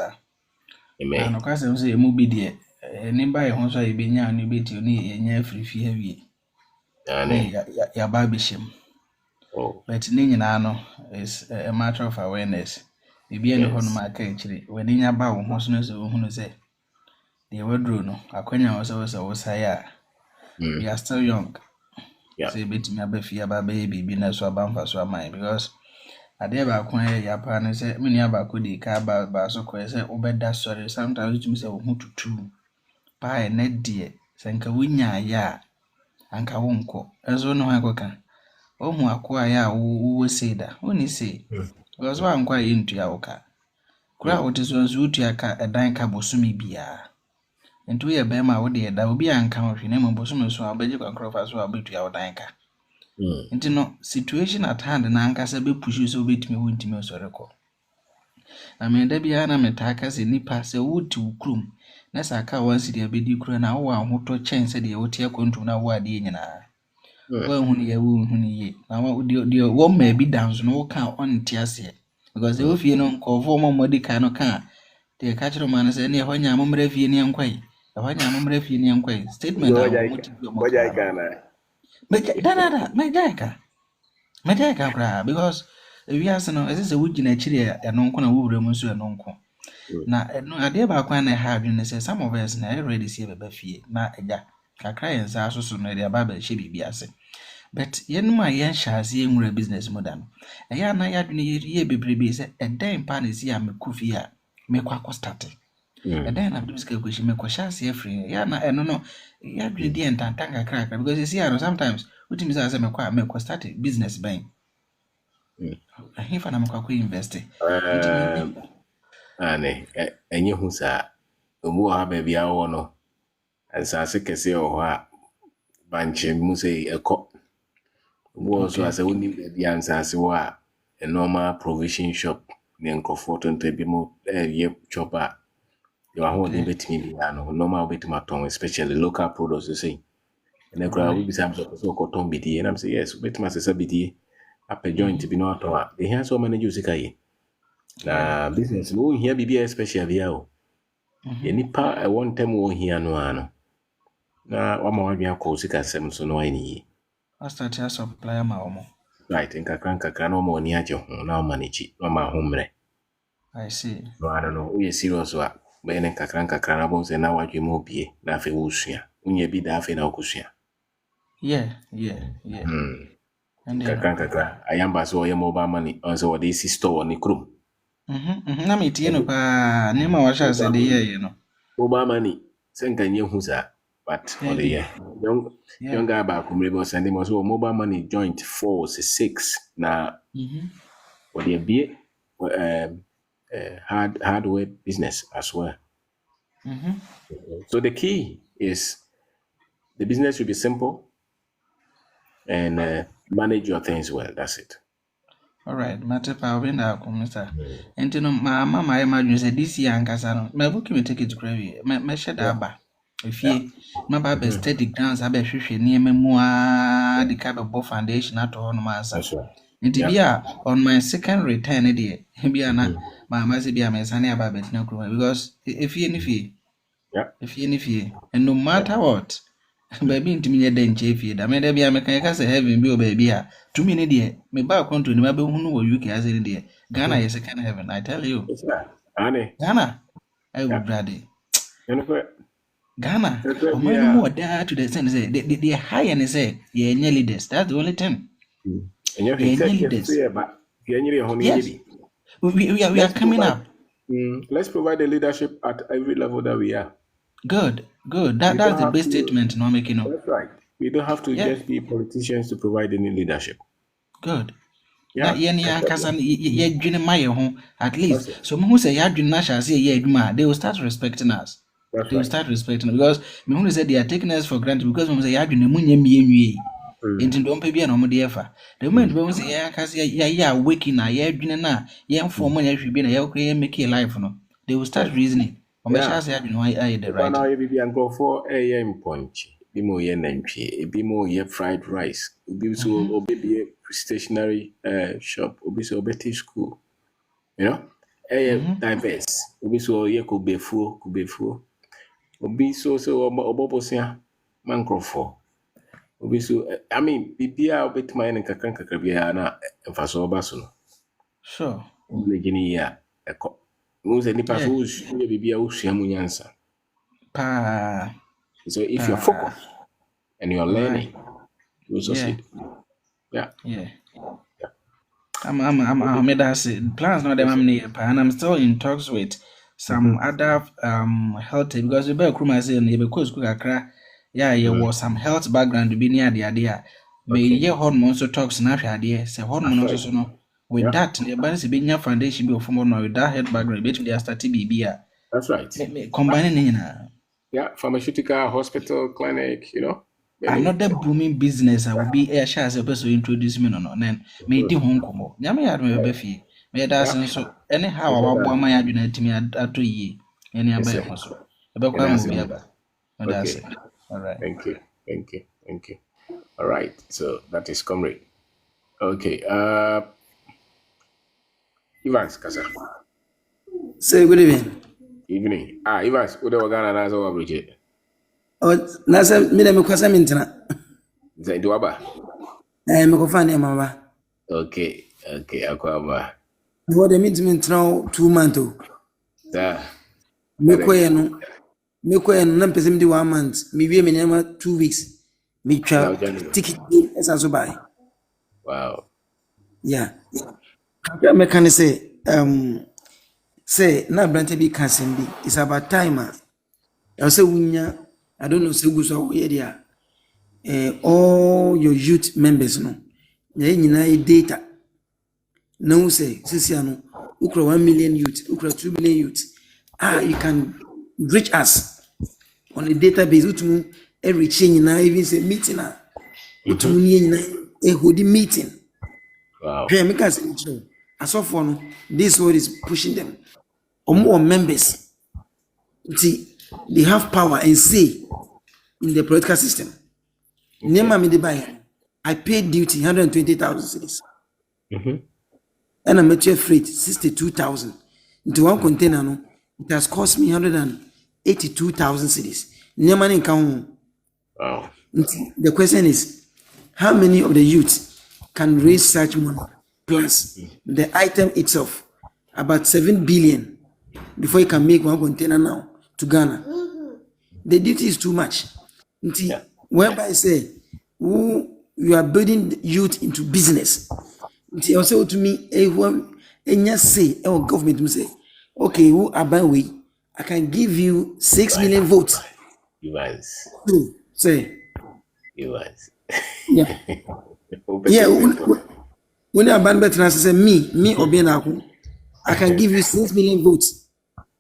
Amen. And of course, I was a movie dear. Anybody who saw you be near and you be to me in your free fee. Ya babishim. Oh. But Nino is a matter of awareness. Bibi any hon ma ka actually when in your bow, most who say. The word no, Aquania was always a we are still young. Yeah. Say bit me a baby, baby, be no so bumper so mine because I never acquire your partner say, many about could the car by so say, obey sorry. Sometimes you say, who to two. Pie net dear, Sanka winya ya, and Kawunko, as one no I can. Oh, who acquire who will say that, only say, because one quite into your car. Crowd is one's root your car a dine cabo sumi beer. And to your bema, would dear, that will be uncountry name of Bosumo, so I'll bet you can crop as well be to your danker. Into no situation at hand, and Uncle Sabi pushes so bit me won't me so recall. I mean, there be an ametakas in Nipa, say wood to Krum. Nessa car once the abedi crew and our who to change said the hotel contour now what the well, when ye wound when ye now what the one may be down, so no count on tears here because they will fear no call for more modicano car. The catcher man is any when I'm reviewing quay. When I'm reviewing quay statement. Majaka, because we are no as a wood in a chili and non con a wood remusu and non con. Now, no idea about when I have you say some of us now already see a baby, not a ya. Cry and sasso soon their babble she be biasing. But yen my yen shall see a business modern. A yan I had ye be babies a dame pan is ya me kufia, me quack started. And then I've just got make a chassis free. Yana and no, you have the end and tanga crack because you see, sometimes what means as a quite make a started business bank. If I'm a quack investing. And you who say, Mua baby, I want and Sassi can say, oh, Banche Muse a cop. Was as a winning baby answer as a normal provision shop, then comfort and to be more chopper. You are holding bet me, normal bit my tongue, especially local products, you say. And the crowd will be some so cotton BD, and I'm saying, yes, bet my sister BD, up a joint to be not to they have so many juicy. Business won't hear BB especially. Any part I want them won't hear no ano. Now, one more being called sick as some so no any. I start your supplier, Mamo. Right, and Kakranka no more near your now manage no my home. I see. No, I don't know. We are serious work. Ben and Kakranka cranabons and now what you more be, Nafe Wusia. When you be daffy now, Kusia. Yeah. And Kakranka, I am bass or your mobile money on so this is store on the crew. Nami tieno pa nema washa said you know. Mobile money, send can you who's that? But for the year, young guy back from River Sandy was mobile money joint 4-6 now. For the be hardware business as well. So the key is the business should be simple and manage your things well. That's it. All right, matter power in our commuter. And you know, my mama, I imagine said this year and Casano. My book will take it to gravy. My shed abba. If ye, my baby steady grounds, I bet she near me more the Cabot Foundation at all, master. And to be on my second return, dear, be not my master be a messania baby no crew because if ye, and no matter what. Baby into me then chafy. I made a be a mechanic heaven be baby. 2 minutes dear. Me back on to the mabel who you can say dear. Ghana is a kind of heaven, I tell you. Ghana, I would brady. Ghana, more there to the sense they high and say, yeah, nearly this. That's the only thing. Nearly this. Yes. We are coming up. Let's provide the leadership at every level that we are. Good. That's the best statement no making. That's right. We don't have to Yeah, just be politicians to provide any leadership. good. Na Yeah, yɛn yɛn ankasa no yɛdwene ma yɛn ho at that's least. it. So mehu sɛ yɛadwene no ahyɛ ase yɛ adwuma a, they will start respecting us. That's They will right. start respecting us because mehu sɛ they are taking us for granted because mehu sɛ yɛadwene mu nyɛ mmie nwie. Nti deɛ ɔmpɛ bia na ɔmo de yɛfa. The moment bɛhu sɛ yɛn ankasa yɛayɛ awake na yɛadwene na yɛmfa ɔmo nyɛ hwee bi na yɛkora yɛmmake a life no, they will start reasoning. Ɔmbɛhyɛ Yeah. ase adwene ho ayɛ the But right now thing. you be nkurɔfoɔ ɛyɛ mpɔnkye. Ebi mo yɛ nantwie, ebi mo yɛ fried rice, obi so obi be stationery shop, obi so obi school. You know, diverse. Obi so yɛ kubefuo. Obi so obobosia man nkurɔfoɔ. Obi so I mean, bibia obetuma yɛ nkakra bia na mfaso ɔba so no. Sure. Obi gini ya ɛkɔ. Mo sɛ nipa so yɛ bibia usua mu nyansa. Pa. So if you're focused and you're learning, you'll succeed. Yeah. I'm made us plans now them and I'm still in talks with some other health because we better come say and because kakra was some health background to be near the idea. May ye hormones so talks na hwade say hormone also no with that the balance be nya foundation be of more with that health background between they start BBA. That's right. Combining yeah, pharmaceutical, hospital, clinic, you know. Another booming business I will be a share as a person introduce me no then me di home komo nyame ya me be fie me da sen so anyhow abo ama ya dwena timi ato yi any aba e so e be kwa mo bi aba that's it. All right, thank you. All right, so that is comrade. Okay, Evans kasa say good evening. Evans ude wagana na zo abroje nasa mida mekwasa mentena zaidi waba mekofa ne mama. Okay akwaba what the meet mentena 2 months o da mekoye no na mpese mdi 1 month me wie me nema 2 weeks me twa ticket esa so buy. Wow. Yeah, me can say na brante bi can be it's about time I say wunya I don't know say go so here there all your youth members no na nyina data no say sisi ano ukra 1 million youth ukra 2 million youth you can reach us on a database utumu every change na even say meeting utumu nyina hold meeting. Wow. As of one, this word is pushing them or more members. See, they have power and say in the political system. I paid duty 120,000 cedis. And I met your freight 62,000. Into one container, no, it has cost me 182,000 cedis. Wow. The question is, how many of the youth can raise such money plus the item itself about 7 billion before you can make one container now to Ghana? The duty is too much. Whereby I say, you are building youth into business. Also to me, say, government say, okay, who are by way, I can give you 6 million votes. Evans. Say. Evans. Yeah. Yeah, when I ban better say me or being I can give you 6 million votes.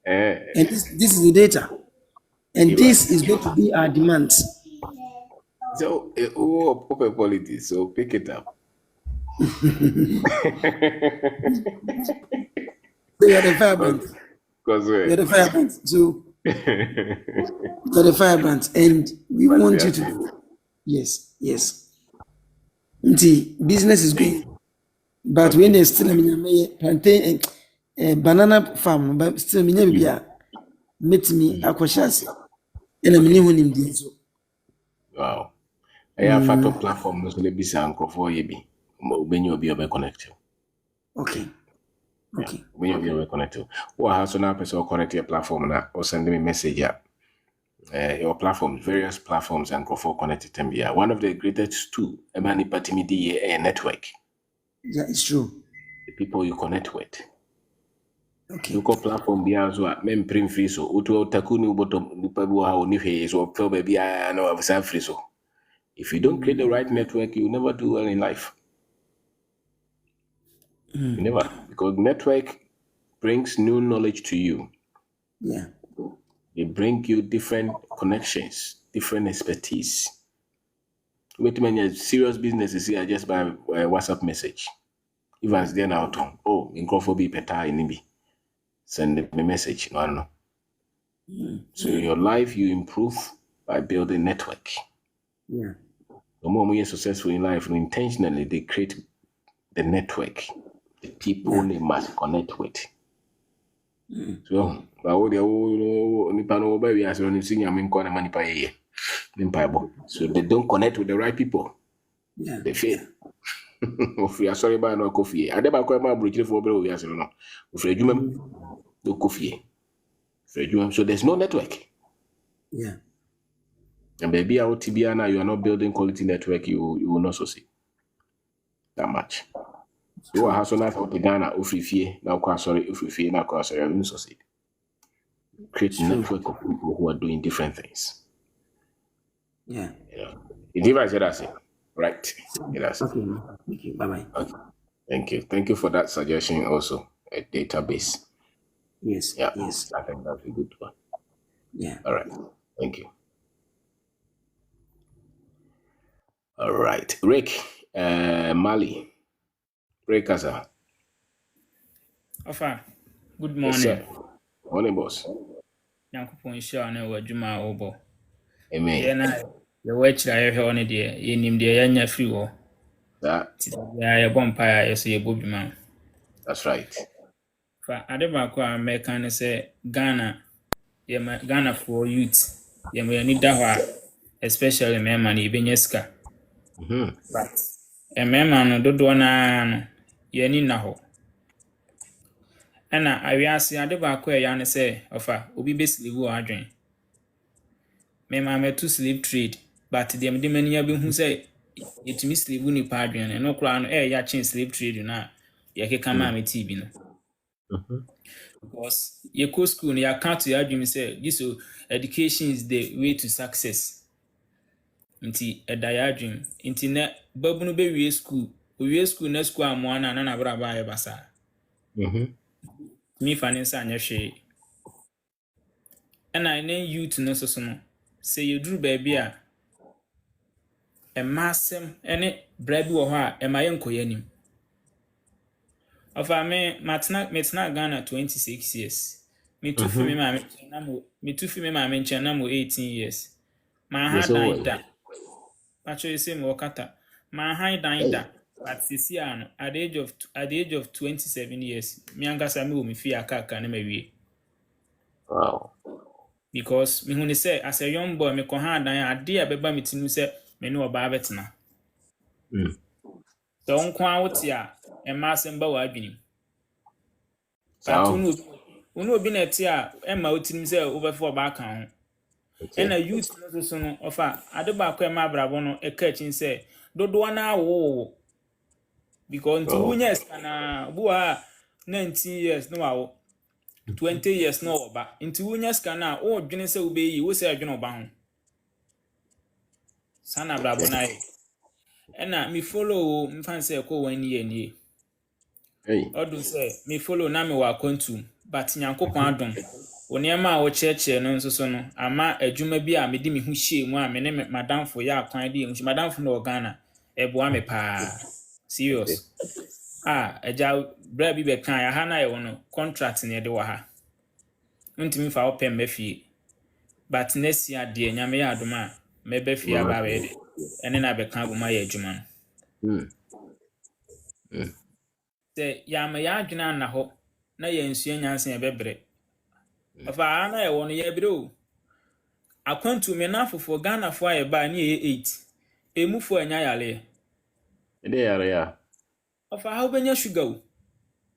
And this is the data. And this is going to be our demand. So open politics, so pick it up. So you're the firebrand. You're the firebrand. So you're the firebrand. And we want you to yes. The business is going, but when there's still a plantain banana farm, but still meet me aquashas and a minimum in so. Wow. I have a platform that's going to be some for you. When you'll be connected. Okay. When you'll be connected. Or how soon up so connect your platform now or send me a message. Your platforms, various platforms, and for connected MBA. One of the greatest two, Emani Patimidi, a network. Yeah, it's true. The people you connect with. Okay. You call platform Biazwa, mem prim free so, Uto Takuni Bottom, Nupabu, how Nife is or Pro baby, I know of San Friso. If you don't create the right network, you will never do well in life. You never, because network brings new knowledge to you. Yeah. They bring you different connections, different expertise. Wait a minute, serious business is here just by WhatsApp message. Even as then out, oh, in be peta in me. Send me message. No, I don't know. So in your life, you improve by building network. Yeah. The more we are successful in life, intentionally they create the network, the people they must connect with. So, so they don't connect with the right people. Yeah. They fail. If you are sorry about no coffee, I never quite my bridge for below. Yes, no. No coffee. So there's no network. Yeah. And maybe out TBA now you are not building quality network, you will not succeed that much. You are hustling out the Ghana, Ufrifie, now quite sorry, Ufrifie, now quite sorry, I will succeed. Create a network of people who are doing different things. Yeah. If I said that's it. Right. Yeah, that's okay. Thank you. Bye-bye. Okay. Thank you. Thank you for that suggestion also. A database. Yes. Yeah. Yes. I think that's a good one. Yeah. All right. Thank you. All right. Rick, Mali. Rick Asa. Ofa, good morning. Yes, sir. Morning, boss. Nyankopɔn hyia na wɔ adwuma a wɔbɔ. Amen. Deɛ na yɛwɔ akyiri a yɛhwɛ wɔ no deɛ, yɛnim deɛ yɛanya firi hɔ. Yɛbɔ mpaeɛ a yɛsɛ yɛbɔ dwuma. That's right. Fa ade baako a mɛka ne sɛ Ghana for youth. Yɛma yɛni da hɔ a, especially mmarima no yɛbɛnya sika. But mmarima no dodoɔ naa no yɛni nna hɔ. Ɛna awiase ade baako a ɛyɛ ne sɛ ɔfa obi bɛsilivu wɔ adwene. Mema meto slave trade, but deɛ mede m'ani abɛhu sɛ yɛtumi silivu nipa adwene no koraa no ɛyɛ kyɛn slave trade no a yɛkeka maa mete bi no. Because yɛkɔ school no yɛaka to yɛadwene sɛ this education is the way to success. Nti ɛda yɛadwene. Nti na babu no bɛwie school. Owie school na school amoa no a na nabraba ayɛ basaa. Me fa ne nsa anyɛ hwee. Ɛna ne youth no so no sɛ yɛduru baabi a ɛma asɛm ne bra bi wɔ hɔ a ɛma yɛnkɔyɛ anim. Ɔfa metena Ghana 26 years. Metu fi me maame nkyɛn na mo 18 years. Manha dan da. Pacho you say me wakata. Manha dan da. But sisi ano at the age of 27 years, me ankasa me wo me fi akaka na mawie. Wow. Because me hu say as a young boy me ko ha dan ade a beba me tinu say me ne oba betena. So onko awote a e ma asem ba wa adwini. Unu obi na ti a e ma otinim say obefo oba kan ho. And a youth no so no ofa ade ba ko e ma brabo no e ka chin say dodo na wo. Because until wunya skana buha 19 years no awo 20 years no oba until wunya skana o dwene se ubeyi wo se adwene oba ho sana brabo na e na me follow mfan se ko 1 year nie odu se me follow na me wa kwantum but nyankopon adom oniema a wo cheche no nso so no ama adwuma bi a me di me hu hie mu a me ne madamfo ya akwan di hu madamfo no Ghana eboa me pa serious. Eja bra bi be kan ya ha na ye wono contract ne de wa ha. Ntimi fa open mafie. But next year de nyame ya adoma me be fie aba be de. Ene na be kan agoma ya adwuma no. Se ya ma ya adwena na ho na ye nsua nyanse ye bebre. Afa na ye wono ye bre o. Akwantu me na afofo Ghana fo aye ba ne ye 8. Emufo anya yale. Ede yare ya. Afa how benya sugar o.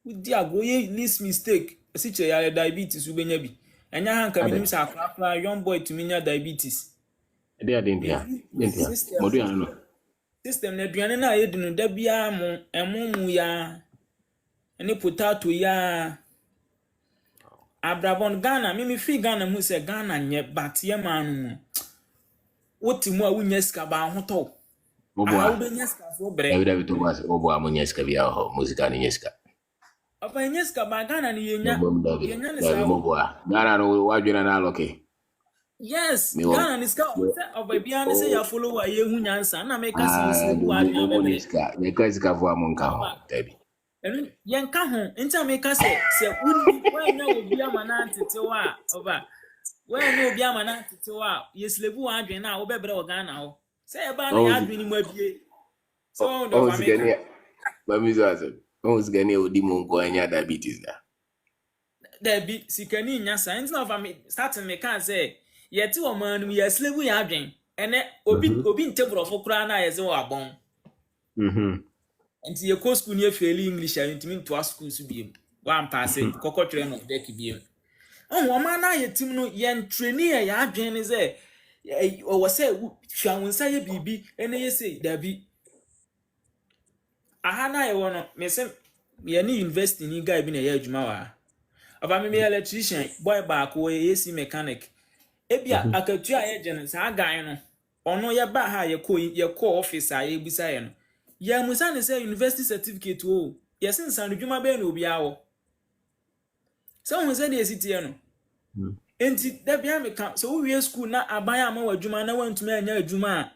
Udi agro ye least mistake. Si che yare diabetes u benya bi. Anya hanka minim sa akra young boy to minya diabetes. Ede ya dendia. Modu ya no. System na aduane na ye dinu da bia mo emu ya. Ene potato ya. Abrabon Ghana, me free Ghana mu se Ghana nye but ye manu mu. wote mu a wonya sika ba ho to Boboa. wobɛnya sika so brɛ David to was Boboa munya sika bia ho music ani sika. ɔfa nya sika ba Ghana ne yenya David ne saa Boboa. Ghana no wadwena na loke. yes Ghana ne sika ɔfa bia ne sɛ ya follow a yehu nyansa na make us use bu adwena bɛbrɛ sika. Ne ka sika fo amonka ho David. ɛno yɛnka ho nti a make us sɛ wonni wanya obi ama na ntetewa a ɔfa wanya obi ama na ntetewa a yeslebu adwena na wobɛbrɛ wɔ Ghana ho sɛ yɛba na yɛadwene mu abie so ndo fa make Mamizo sikani odi monko anya diabetes da. Dabi sikani nya science na of me starting me can say yeti o man mu yeslebu ya adwen ene obi ntebrofo kura na yeze wo abon nti ye ko school ni afeli English a ntimi to school su biem one pass kokotwere no deck biem o man na yetim no yen trainee ya adwen ne say o wo say hwanwonsa ye bibi ene ye say dabi aha na ye wono me se ye ni university ni guy bi na ye adwuma wa aba me electrician boy back we AC mechanic ebia akatua ye gene sa guy no ono ye ba ha ye ko office a ye bisa ye no ye musa ne say university certificate o ye sensan adwuma be na obi awo so won say dey sitie no enti da bia me ka so we school na aban ama wa adwuma na wantumi anya adwuma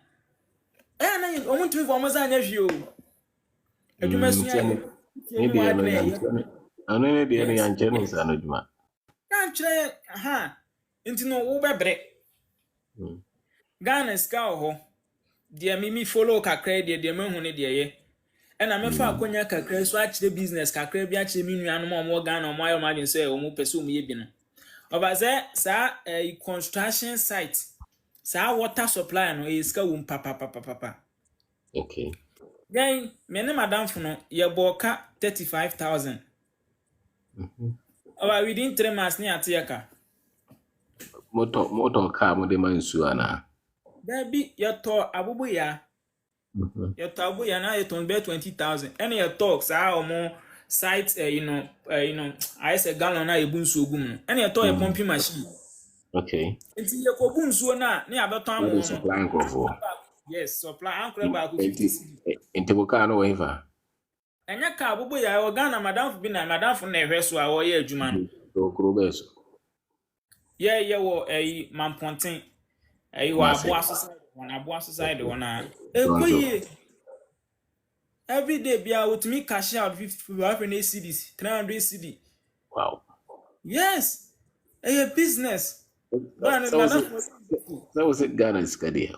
a na o wantumi fo mo za anya hwe o adwuma suya Maybe ano ne de ne yanche ne sa no dwuma. Kanchre ha enti no wo bebre Ghana ska ho de mimi follow kakra de mahu ne de ye e na mefa akonya kakra so akire business kakra bi akire mi nuanom omo Ghana omo ayo ma so e omo pese omo ye bi no obaze sa construction site sa water supply no e ska wo papa. Okay. Then me ne madam no ye boka 35,000. About within 3 months ni atiaka. Moto car mo de mansu ana. There be your talk abubu ya. Your tabu ya na you ton be 20,000. Any your talks are more site I say gallon na ebunsu ogum no. Any your talk a pumping machine. Okay. Nti ye ko bunsu na na abeton am no. Yes, supply uncle back 50. Enti bo car no we fa. Enya ka abubu ya o Ghana madam bi na madam na ehwe so a wo ye adwuma no. So krobeso. Ye wo Mamponten wa Aboa society wana ekoye every day bia wotumi cash out 50 cedis 300 cedi. Wow. Yes, a business. That was it Ghana skadi.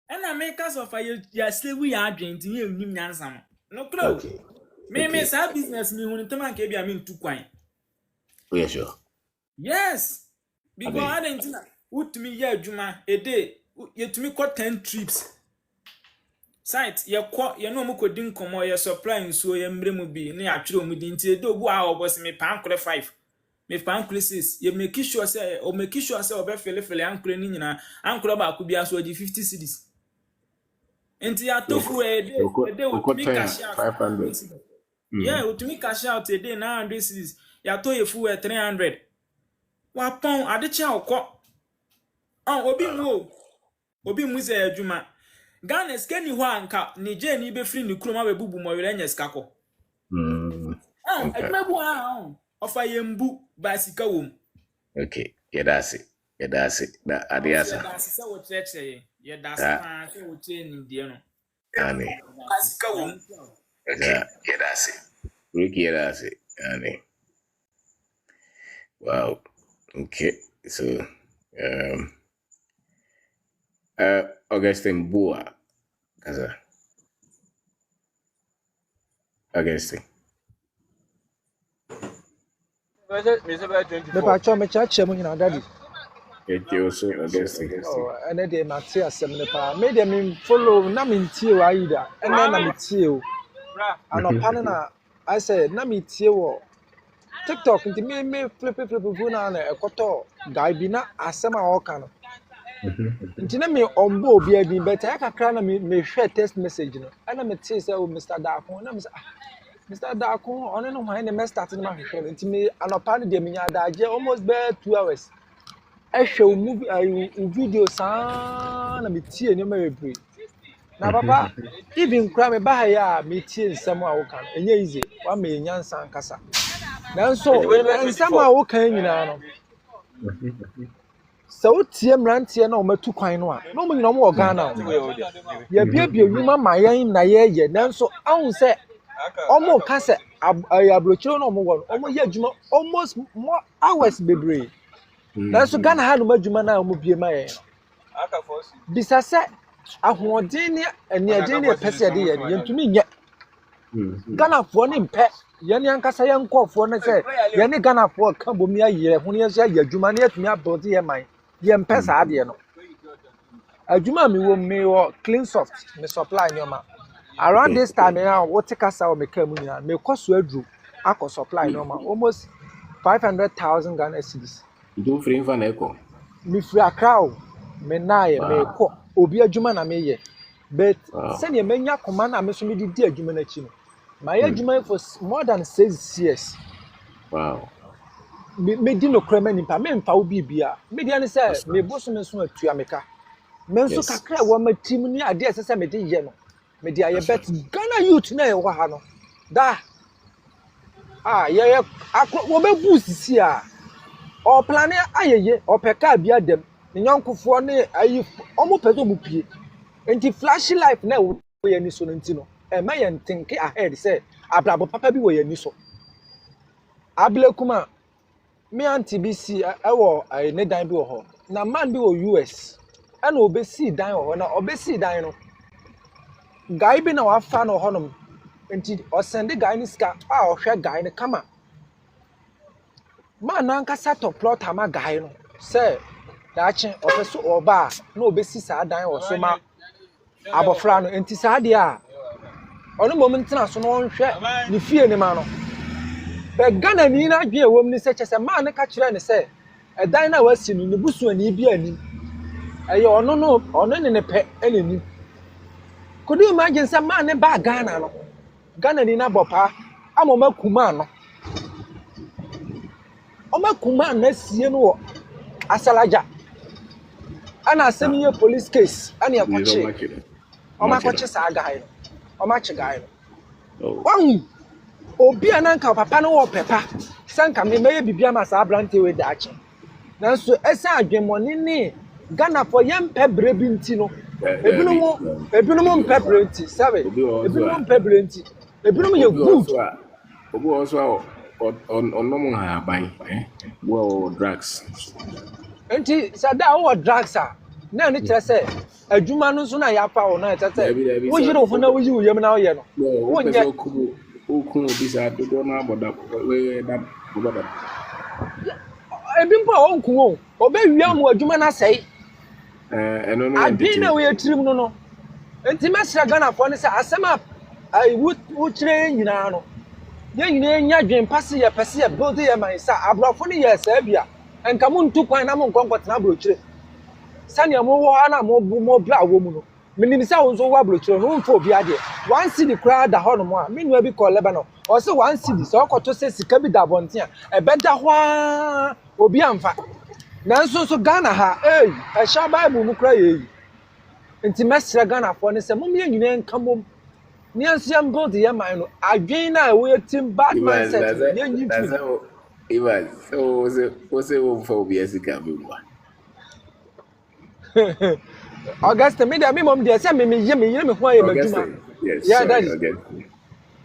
And I make us of ya slave we are drinking you nim nyansa no kro. Me say business me hun tema ke bia me ntu kwan. Oh yeah, sure. Yes. Because I didn't know utumi ye adwuma a day yetumi ko 10 trips site ye no mo kodin komo ye supply nsuo ye mbre mu bi na ya twere mu di nti edo bu a obos me pankre 5 me pankre 6 ye make sure say obe fele ankre ni nyina ankre ba ko bia so di 50 cedis enti ya tofu e day utumi cash out 500. Yeah, utumi cash out a day 900 cedis ya to ye fu 300 wapon adecha okọ obi mu ze adwuma Ghana skani ho anka Niger ni be free ni kuroma be bubu mo were nya skakọ adwuma bu a ofa yembu basika wom. Okay, yedase na adiasa se wo cheche ye dasa pa se wo che ni die no ani basika wom. Okay, yedase ani. Wow. Okay, so Augustine Bua, kaza. Augustine. Me pa cho me cha mu nyina daddy. So Augustine. Oh, ene de ma tie asem ne pa. Me de me follow na me tie wa ida. Ene na me tie o. Anopa na I said na me tie wo TikTok nti me flip na na ekoto guy bi na asem a oka no. Nti na me ombo obi abi beta kakra na me hwe text message no. Ana me tie say o Mr. Dakon na me say Mr. Dakon ono no hwan na me start na hwe nti me anopa no de me nya daje almost be 2 hours. I show movie video sa na metie ne ma bebre na papa even kra me ba ha ya metie nsɛm a woka enye easy wa me nyansa nkasa nanso nsɛm a woka nyinaa no sɛ wotie mmeranteɛ na ɔmatu kwan no a na ɔmo nyina ɔmo wɔ Ghana yɛbiebie nnwuma ma yɛn na yɛyɛ nanso ahụ sɛ ɔmo ka sɛ aburokyire na ɔmo wɔ no ɔmo yɛ adwuma almost more hours bebree nanso Ghana ha no ma adwuma na ɔmo bie ma yɛn no bisa sɛ ahoɔden ne aniagye ne ɛpɛ sɛ yɛde yɛ no yɛntumi nyɛ Ghanafoɔ ne mpɛ yɛne ankasa yɛn nkɔɔfoɔ no sɛ yɛne Ghanafoɔ ka bom ne ayɛ ho ne yɛhyɛ yɛ adwuma ne yɛtumi abɔde yɛ man yɛmpɛ saa adeɛ no adwuma mi wɔ me wɔ clean soft me supply nneɛma around this time now wote kasa wɔ me ka mu nyinaa me kɔ so aduru akɔ supply nneɛma almost 500,000 Ghana cedis do free fa na ɛkɔ me free Accra o me na yɛ me kɔ obi adwuma na me yɛ but sɛnea menya koma na me so me di adwuma na akyi no my adwuma for more than 6 years wow me di no krema nipa me mfa wo bibia me dia ne sɛ me boso me so atua meka me nso kakra wo ma tim ni ade ɛsɛ me de yɛ no me dia yɛ bet Ghana youth na yɛ wɔ ha no da yɛ wo be boost si a o plan ayeye o peka bia dem ne nyankofo ne ayi omo pezo mu pie enti flash life na wo yɛ ni so no enti no ma yɛ think ahead sɛ abrabo papa bi wo yɛ ni so ablekuma me anti bi si ɛwɔ ne dan bi wɔ hɔ na man bi wɔ US ɛna obesi dan wɔ hɔ na obesi dan no guy bi na wafa no hɔ nom enti ɔsende guy ni ska a ɔhwɛ guy ne kama man na nkasa to plot ama guy no sɛ daache ɔpɛ so ɔba na obesi saa dan wɔ so ma abɔfra no enti saa deɛ a ɔno mom ntena so no ɔnhwɛ ne fie ne ma no be Ghana ni na dwe wom ni sɛ kyɛ ma ne ka kyerɛ ne sɛ ɛdan na wasi no ne busuani bi ani ɛyɛ ɔno ne pɛ ɛnani could you imagine sɛ ma ne ba Ghana no Ghana ni na bɔpa ama ma kuma no ɔma kuma na sie no wɔ Asalaja ana asɛm yɛ police case ana yakɔkye ɔma kɔkye saa guy no ɔma kye guy no wahu obi ananka papa no wɔ pepa sanka me meye bibia ma saa brante we daache nanso esa adwemmɔne ne Ghana for yem pebre bi nti no ebinom pebre nti sabe ebinom pebre nti ebinom ye good obi also on ha ban wo drugs nti sada wo drugs a na ne kyerɛ sɛ adwuma no so na yafa wo na kyerɛ sɛ wo yire ho na wo yi wo yem na wo yɛ no wo nyɛ okun obi sa dodo na boda we da boda ebi mpo onku o obewia mu adwuma na sɛe eno no adwin na we atirim no enti mesra Ghana fo ne sɛ asɛm a ai wo kyerɛ nyina no ye nyina nya dwen pase yɛ pese yɛ build yɛ man sa abrafo ne yɛ saa bia enka mo ntu kwan na mo nkonkɔtena abrokyire sane mo wo na mo bra wo mu no minim sɛ wo nso wo abrokyire no mfo obi ade one city kra da hɔ no mo a menua bi kɔ Lebanon o se one city sɛ ɔkɔto sɛ sika bi da bonten a ɛbɛda hɔ a obi amfa nanso so Ghana ha ɛhyɛ Bible mu kra yɛ yi enti mesra Ghana fo ne sɛ mo me nyina nka mom ne ansiam build yɛ man no adwen na wo team bad mindset ne nyi fi even so wo mfa obi asika bi mu August me there me mom there say me yire me ho aye maduma yes yeah that is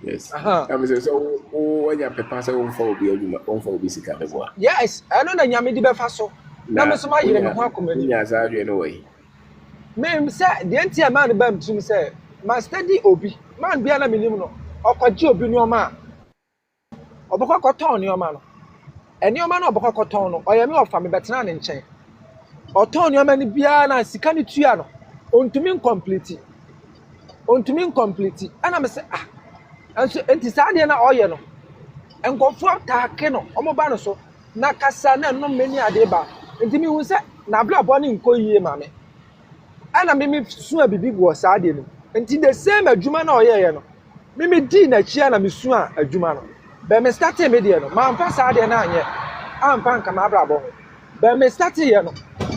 yes I'm say so when you prepare say wo mfa obi adwuma wo mfa obi sika be boa yes I know na nyame di be fa so na me so ma yire me ho akomani nya za adwe no way me say the entia man ba mtum say ma study obi man bia na menim no okwaje obi no ma obokɔkɔtɔn ne ɔma no eni ɔma no obokɔkɔtɔn no ɔyɛ me ofa me betena ne nkyɛn ɔtɔn ne ɔma ne bia na sika ne tua no ontumi incomplete ana me say anso enti saa de na ɔyɛ no enkɔfo taake no ɔmo ba no so na kasa na no meni ade ba enti mi hu sɛ na blabɔ ne nkoyie ma me ana me su abibi go saa de no enti the same adwuma na ɔyɛ no me di na chia na me su adwuma no be me start me de no ma mfa saa de na anyɛ amfa nka ma blabɔ be me start ye no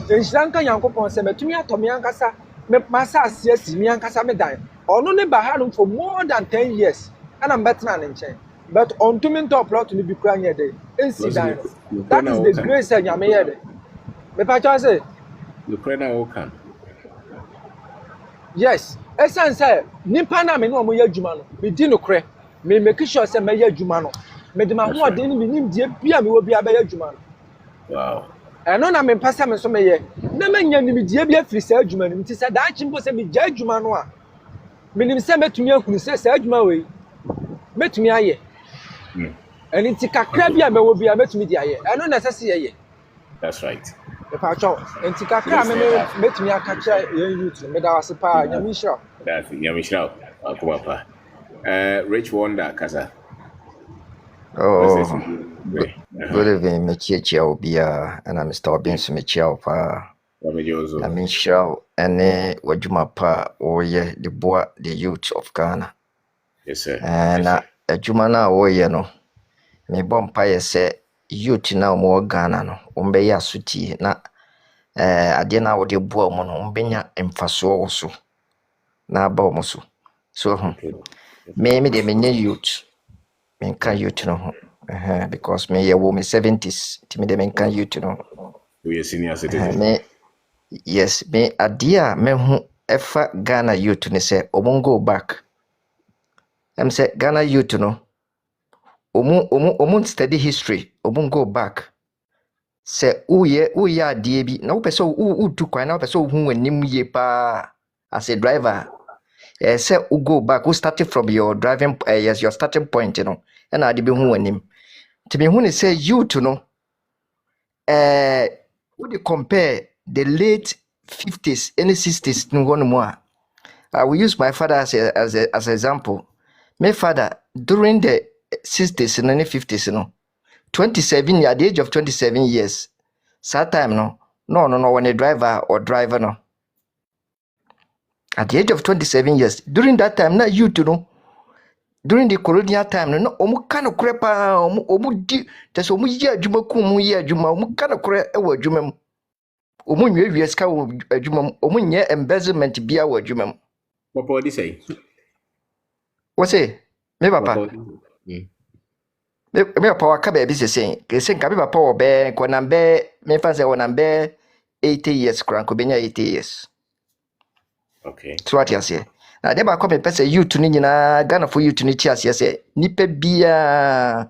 enhira nka Yankopɔn sɛ metumi atɔ me ankasa me masa asiasi me ankasa me dan ono ne ba ha for more than 10 years and I'm better than nchen but on to me top plot to be kura nye dey ensi dan that is the grace of nyame here dey me pa cha say Ukraine all can yes esan say nipa na me no mo yadwuma no me di no kre me make sure say me yadwuma no me de ma ho ade ni me nim die bia me wo bia ba yadwuma no wow eno na me pasa me so me ye na me nya nim die bia firi sa adwuma nim ti say da chimbo say me gya adwuma no a me nim say metumi ahunu say sa adwuma we metumi aye eni ti kakra bia me wo bia metumi di aye eno na sese ye that's right pa cho enti kakra me metumi akacha ye youth me da wase pa nyamishra that's nyamishra akuma pa Rich Wonder Kaza. Oh, good evening, Mechia Obia, and I'm Mr. Obins Mechia Pa. I mean, shall and Wajuma Pa, or ye, the boy, the youth of Ghana. Yes, sir. And a Jumana, or ye no, me bompire say, youth now more Ghana, no, Umbeya Suti, na Adena or the boy mono, Umbenya, and Faso also. Na Bomosu. So, maybe the many youth. Menka youth no because me ye wo me 70s timi de menka youth no we senior citizen me yes me adia me hu efa Ghana youth ni say omo go back em say Ghana youth no omo study history omo go back say uye adie bi na wo pese u tu kwan na wo pese hu anim ye pa as a driver say u go back who started from your driving yes your starting point you know and I be hu anim to be who say you to know would you compare the late 50s and 60s no one more I will use my father as an example. My father during the 60s and the 50s you know 27 at the age of 27 years that time no when a driver no at the age of 27 years during that time now you to know during the colonial time no omu kana krepa omu di teso omu yi adwuma ku mu yi adwuma omu kana kre e wa adwuma mu omu nwe ska wo adwuma mu omu nye embezzlement bia wa adwuma mu papa di say what say me papa me papa wa ka be bi sesen ke sen ka be papa wo be ko nambe me fa say wo nambe 80 years kran ko benya 80 years okay so what you say na de ba ko me pese youth ni nyina Ghana for youth ni chi ase say nipa bia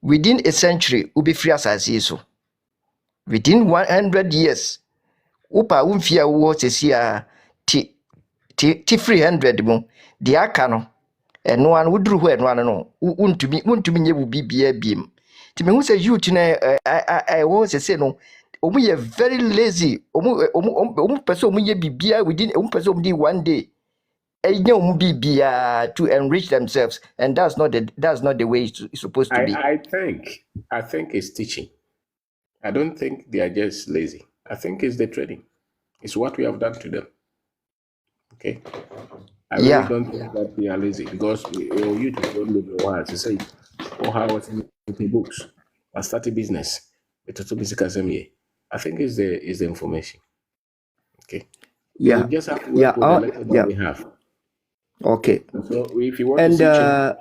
within a century will be free asase so within 100 years upa umfia wo sesia ti 300 mu de aka no eno an wuduru ho eno an no untumi nyebu bibia biem ti me hu say youth na wo sese no omu ye very lazy omu person omu ye bibia within omu person omu di one day to enrich themselves, and that's not the way it's supposed to be. I think it's teaching. I don't think they are just lazy. I think it's the trading. It's what we have done to them. Okay. I really don't think that they are lazy because you don't live a while to say, "Oh, how was in the books? I started business." I think it's the information. Okay. Yeah. We just have to work with the that we have. Okay. So if you want and to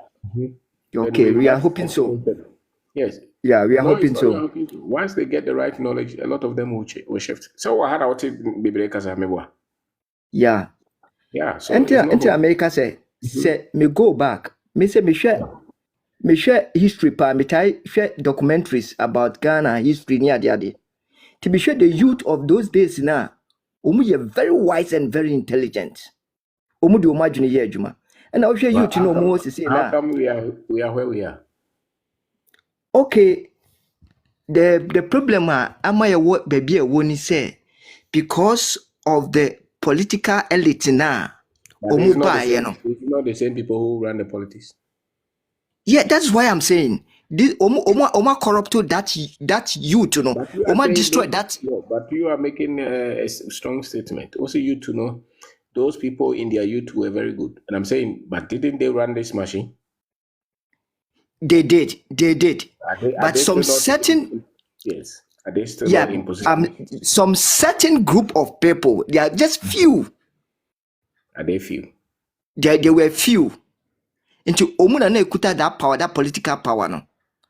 okay, we are hoping so. Yes. Yeah, we are hoping so. Once they get the right knowledge, a lot of them will shift. So I had our take. Yeah. Yeah. So Enter America say me go back. Me say me share history pa me share documentaries about Ghana history near the to be sure the youth of those days now, are very wise and very intelligent. Omudu imagine ye adwuma and I share you to know more say now. How come we are where we are? Okay, the problem amaya what baby woni say because of the political elite now. It's not the same people who run the politics. Yeah, that's why I'm saying this Oma corrupt that youth, you know. Oma destroy that. But you are making a strong statement. Also, you to know. Those people in their youth were very good. And I'm saying, but didn't they run this machine? They did. But some certain... Yes. Are they still not in position? Some certain group of people, they are just few. Are they few? There were few. Into omuna na ekuta that power, that political power, no.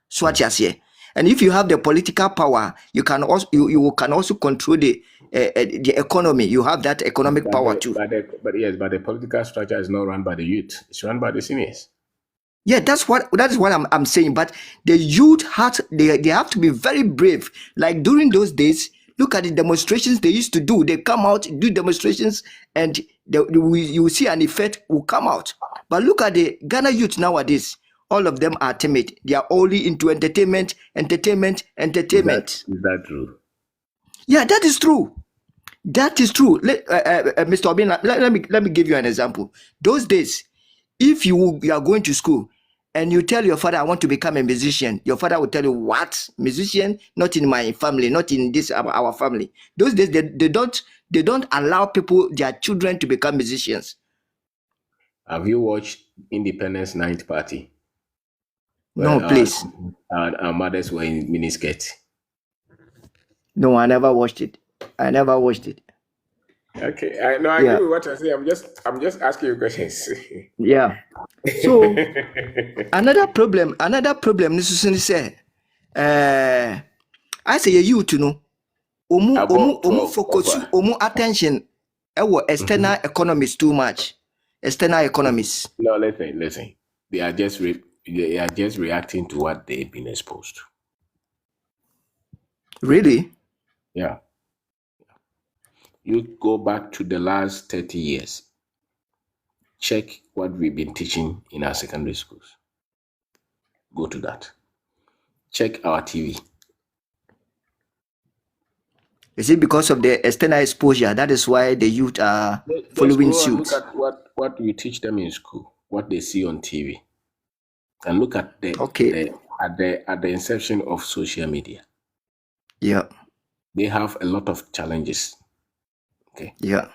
So what you say? And if you have the political power, you can also you can also control the economy. You have that economic power too. But the political structure is not run by the youth. It's run by the seniors. Yeah, that is what I'm saying. But the youth they have to be very brave. Like during those days, look at the demonstrations they used to do. They come out, do demonstrations, and you see an effect will come out. But look at the Ghana youth nowadays. All of them are timid. They are only into entertainment. Is that true? Yeah, that is true. That is true. Mr. Obin, let me give you an example. Those days, if you are going to school and you tell your father, I want to become a musician, your father will tell you, what? Musician? Not in my family, not in this our family. Those days, they don't allow their children to become musicians. Have you watched Independence Night Party? No, please. Our mothers were in miniskirts. No, I never watched it. Okay, I agree with what I say. I'm just asking you questions. Yeah. So another problem. This is say, I say you to know. Omu focus, omu attention. External economists too much. External economists. No, listen. They are just reacting to what they've been exposed to. Really? Yeah. You go back to the last 30 years. Check what we've been teaching in our secondary schools. Go to that. Check our TV. Is it because of the external exposure? That is why the youth are following suit. Look at what we teach them in school, what they see on TV, and look at at the inception of social media. Yeah. They have a lot of challenges. Okay. Yeah.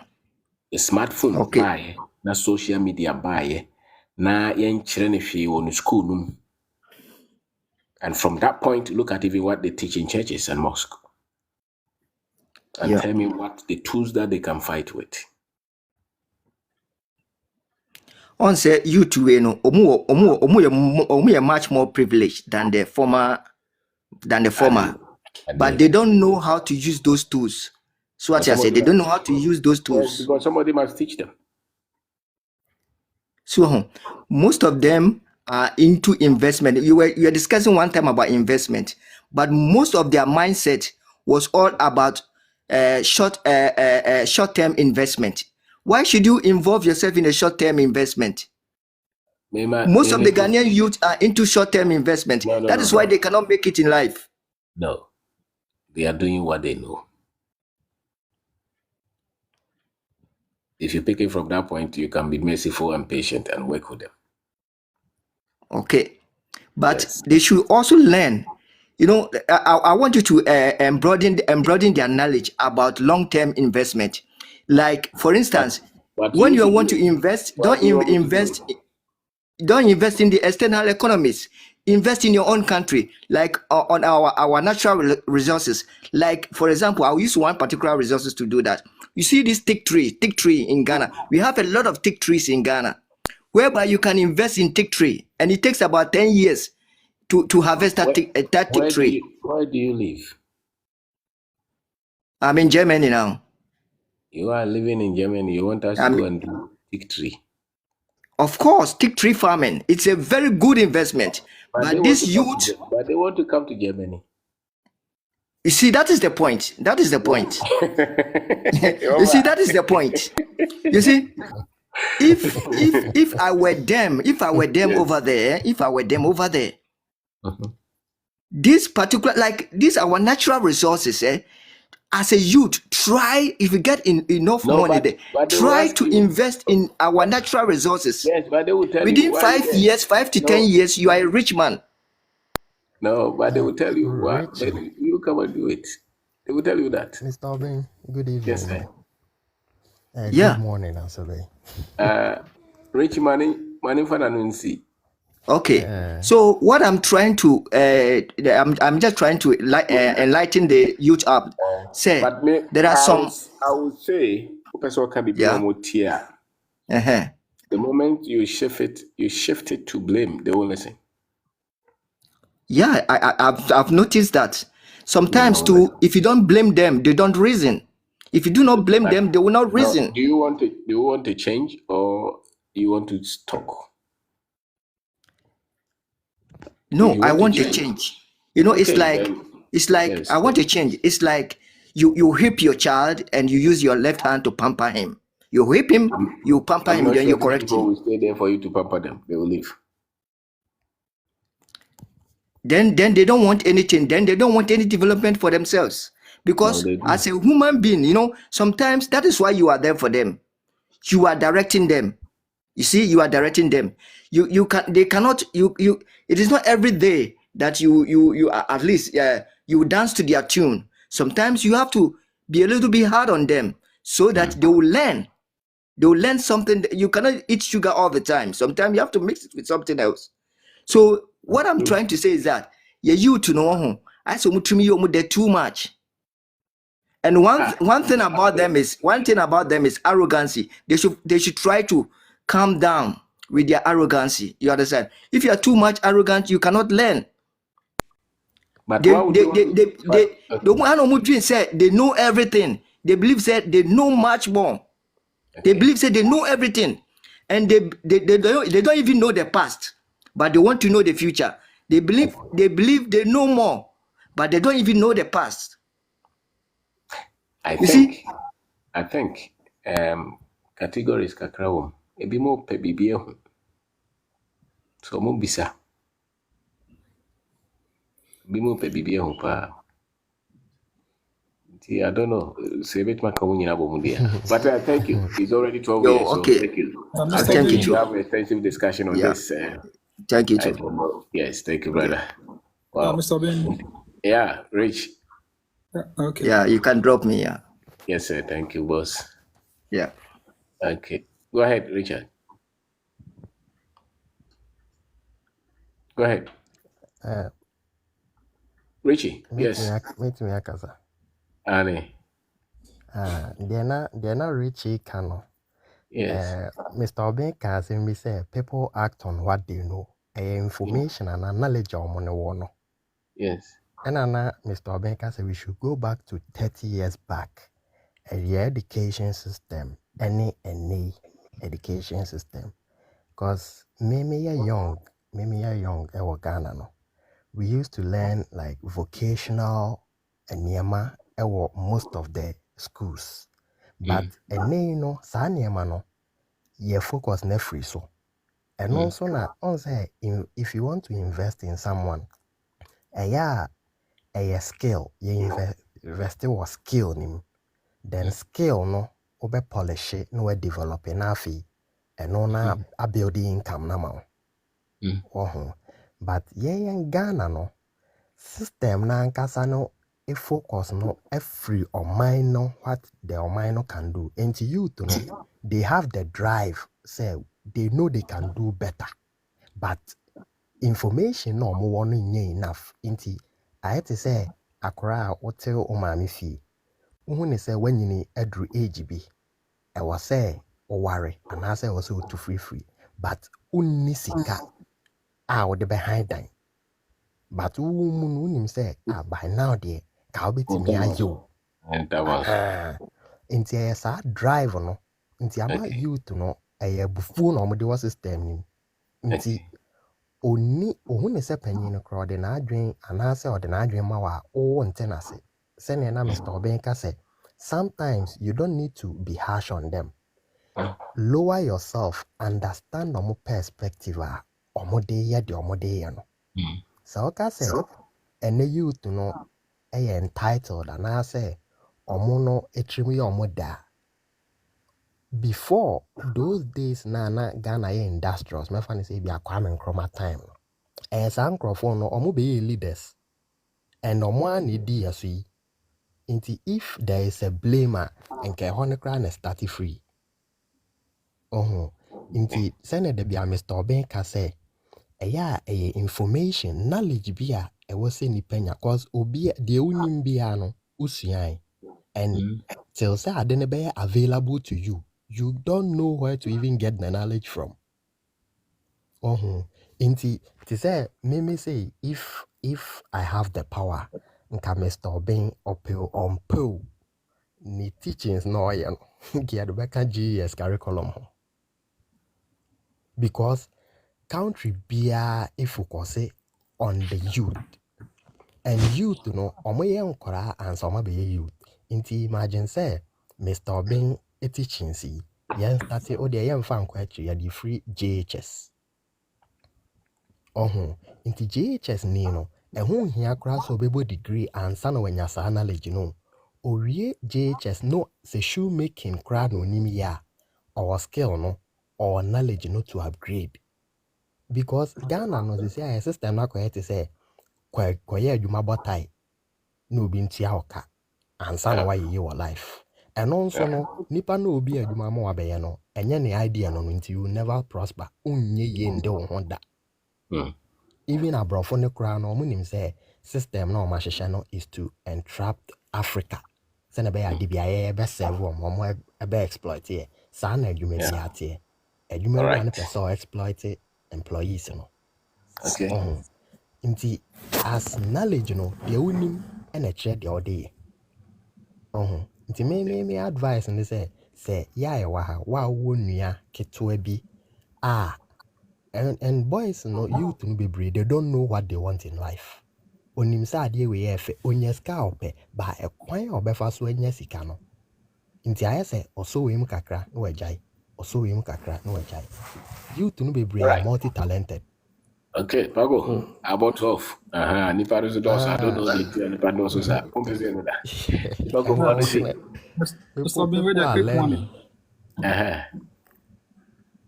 A smartphone buy, na social media buy, na yen children on school. And from that point, look at even what they teach in churches and mosques. And tell me what the tools that they can fight with. On say you two omu much more privileged than the former. But they don't know how to use those tools. So what I said, they don't know how to use those tools. Because somebody must teach them. So most of them are into investment. You were discussing one time about investment, but most of their mindset was all about short-term investment. Why should you involve yourself in a short-term investment? Most of the Ghanaian youth are into short-term investment. That is why they cannot make it in life. No, they are doing what they know. If you pick it from that point, you can be merciful and patient and work with them. Okay, but they should also learn. You know, I want you to broaden their knowledge about long-term investment. Like, for instance, when you want to invest, don't invest in the external economies. Invest in your own country, like on our natural resources. Like, for example, I'll use one particular resources to do that. You see this teak tree in Ghana. We have a lot of teak trees in Ghana, whereby you can invest in teak tree, and it takes about 10 years to harvest that teak tree. Where do you live? I'm in Germany now. You are living in Germany. You want us to go and do teak tree? Of course, teak tree farming. It's a very good investment. But this youth... But they want to come to Germany. You see, that is the point. You see, that is the point. You see, if I were them over there, this particular, like these are our natural resources, as a youth, try, if you get enough money there, try to invest in our natural resources. Yes, but they will tell within you 5 years, 5 to 10 years, you are a rich man. No, but they will tell you what. You come and do it. They will tell you that. Mr. Obin, good evening. Yes, sir. Good morning, Asabe. Rich money for Nanunsi. Okay, so what I'm trying to, I'm just trying to enlighten the youth up. Say, there are some. I would say, person can be The moment you shift it to blame, they will listen. Yeah, I've noticed that. Sometimes too, if you don't blame them, they don't reason. If you do not blame them, they will not reason. Do you want to change, or do you want to talk? No, I want to change. You know, it's like I want to change. It's like you whip your child and you use your left hand to pamper him. You whip him, you pamper him, then you correct him. People will stay there for you to pamper them. They will leave. Then they don't want anything. Then they don't want any development for themselves. Because as a human being, you know, sometimes that is why you are there for them. You are directing them. You see, you are directing them. You it is not every day that you at least you dance to their tune. Sometimes you have to be a little bit hard on them so that they will learn. They will learn something. You cannot eat sugar all the time. Sometimes you have to mix it with something else. So what I'm trying to say is that you to know I so much too much. And one thing about them is arrogancy. They should try to calm down with their arrogancy. You understand? If you are too much arrogant, you cannot learn. But they know everything. They believe that they know much more. They believe that they know everything, and they don't even know the past, but they want to know the future. They believe they know more, but they don't even know the past. I think categories kakra ebi mo pe bibie ho. So mo bisa. Bi mo pe bibie ho pa. I don't know. Say bit ma kawo nyina bo mu dia. But thank you. It's already 12 years. Okay. So thank you. Thank you. We have an extensive discussion on this. Thank you. Yes, thank you, brother. Wow. Mr. Ben. Yeah, Rich. Okay. Yeah, you can drop me. Yeah. Yes, sir. Thank you, boss. Yeah. Okay. Go ahead, Richard. Go ahead. Richie. Yes. Meet me, Akaza. Annie. They're not Richie Kano. Yes. Mr. Obin can say people act on what they know. Information and knowledge of money one. Yes. And Mr. Obin can say we should go back to 30 years back. A education system, any education system. Because me young, Ghana no. We used to learn like vocational and niyama most of the schools. But no sa niyama no ye focus na free so. And also na on say if you want to invest in someone, a skill, you invest in skill nim. Then skill no obe polish it no we develop enough and no na a building income na ma. But in Ghana no system na nkasa no a focus no every or minor what the minor can do. And to you to know they have the drive, say they know they can do better. But information no more enough. Inti I had to say akora hotel o mami fee. When say when you edru age be, I was say or worry, and I say also to free. But unisika the behind them. But unim say by now dear, I'll be to me you. And that was into a drive no, into about you to know a buffoon or the system. Into only when say penny no crowd and I drink and I say or the I drink mawa and tenacity. Sending a Mr. Obenka say, sometimes you don't need to be harsh on them. Lower yourself, understand the perspective. So I say, and you to know a entitled and I say, omono etrimi omoda. Before those days, Nana Ghana industrials, my friend say be a Kwame Nkrumah time. As Nkrumah no omo be leaders, and omo need DSE. If there is a blamer and can start free. Send the bia Mr. Obenka say, information, knowledge bia, was say penya, cause obi the unim biano, usiai, and till say I didn't be available to you. you don't know where to even get the knowledge from. Inti, to say, me say, if I have the power, nka Mr. Being uphill on pill, ni teachings no yen, get back GES curriculum. Because country beer if you say on the youth. And youth, omo yen kora and some be youth. Inti imagine say, Mr. Being a teaching see, yen started or the yen fan quite ya the free JHS. Inti JHS ni hia kora so bebo degree and sana wenya sa knowledge Orie JHS no se shoemaking kora no nim ya or skill no or knowledge to upgrade. Because Ghana no say a system na ko to say kwaye adwuma botai no bi ntia oka and sana why your life. And also no nipa no obi adwuma ma wabeye no enye ne idea no nti you never prosper unye ye nde wo honda. Even abroad ne kra no munim say system na o mahyehyɛ no is to entrap Africa. Say na be ya dibia ye be serve mo be exploit here. Sa na adwuma bi ate. Adwuma no na person exploit employees no. Okay. Inti as knowledge the unim and a trade the day. Inti me advice and they say ya wa wunya ketuebi and boys youth no be brave, they don't know what they want in life. Onim sa ade we efe onye ska ope ba ekwan obefa so anya sika no. Inti aye say oso we mu kakra no wajai. Oso we mu kakra no wajai. Youth no be brave, multi-talented. Okay, Pago, about 12. Nipa does those. I don't know the Nipa does those. Pago, what is it? Mr. Being ready a quick one.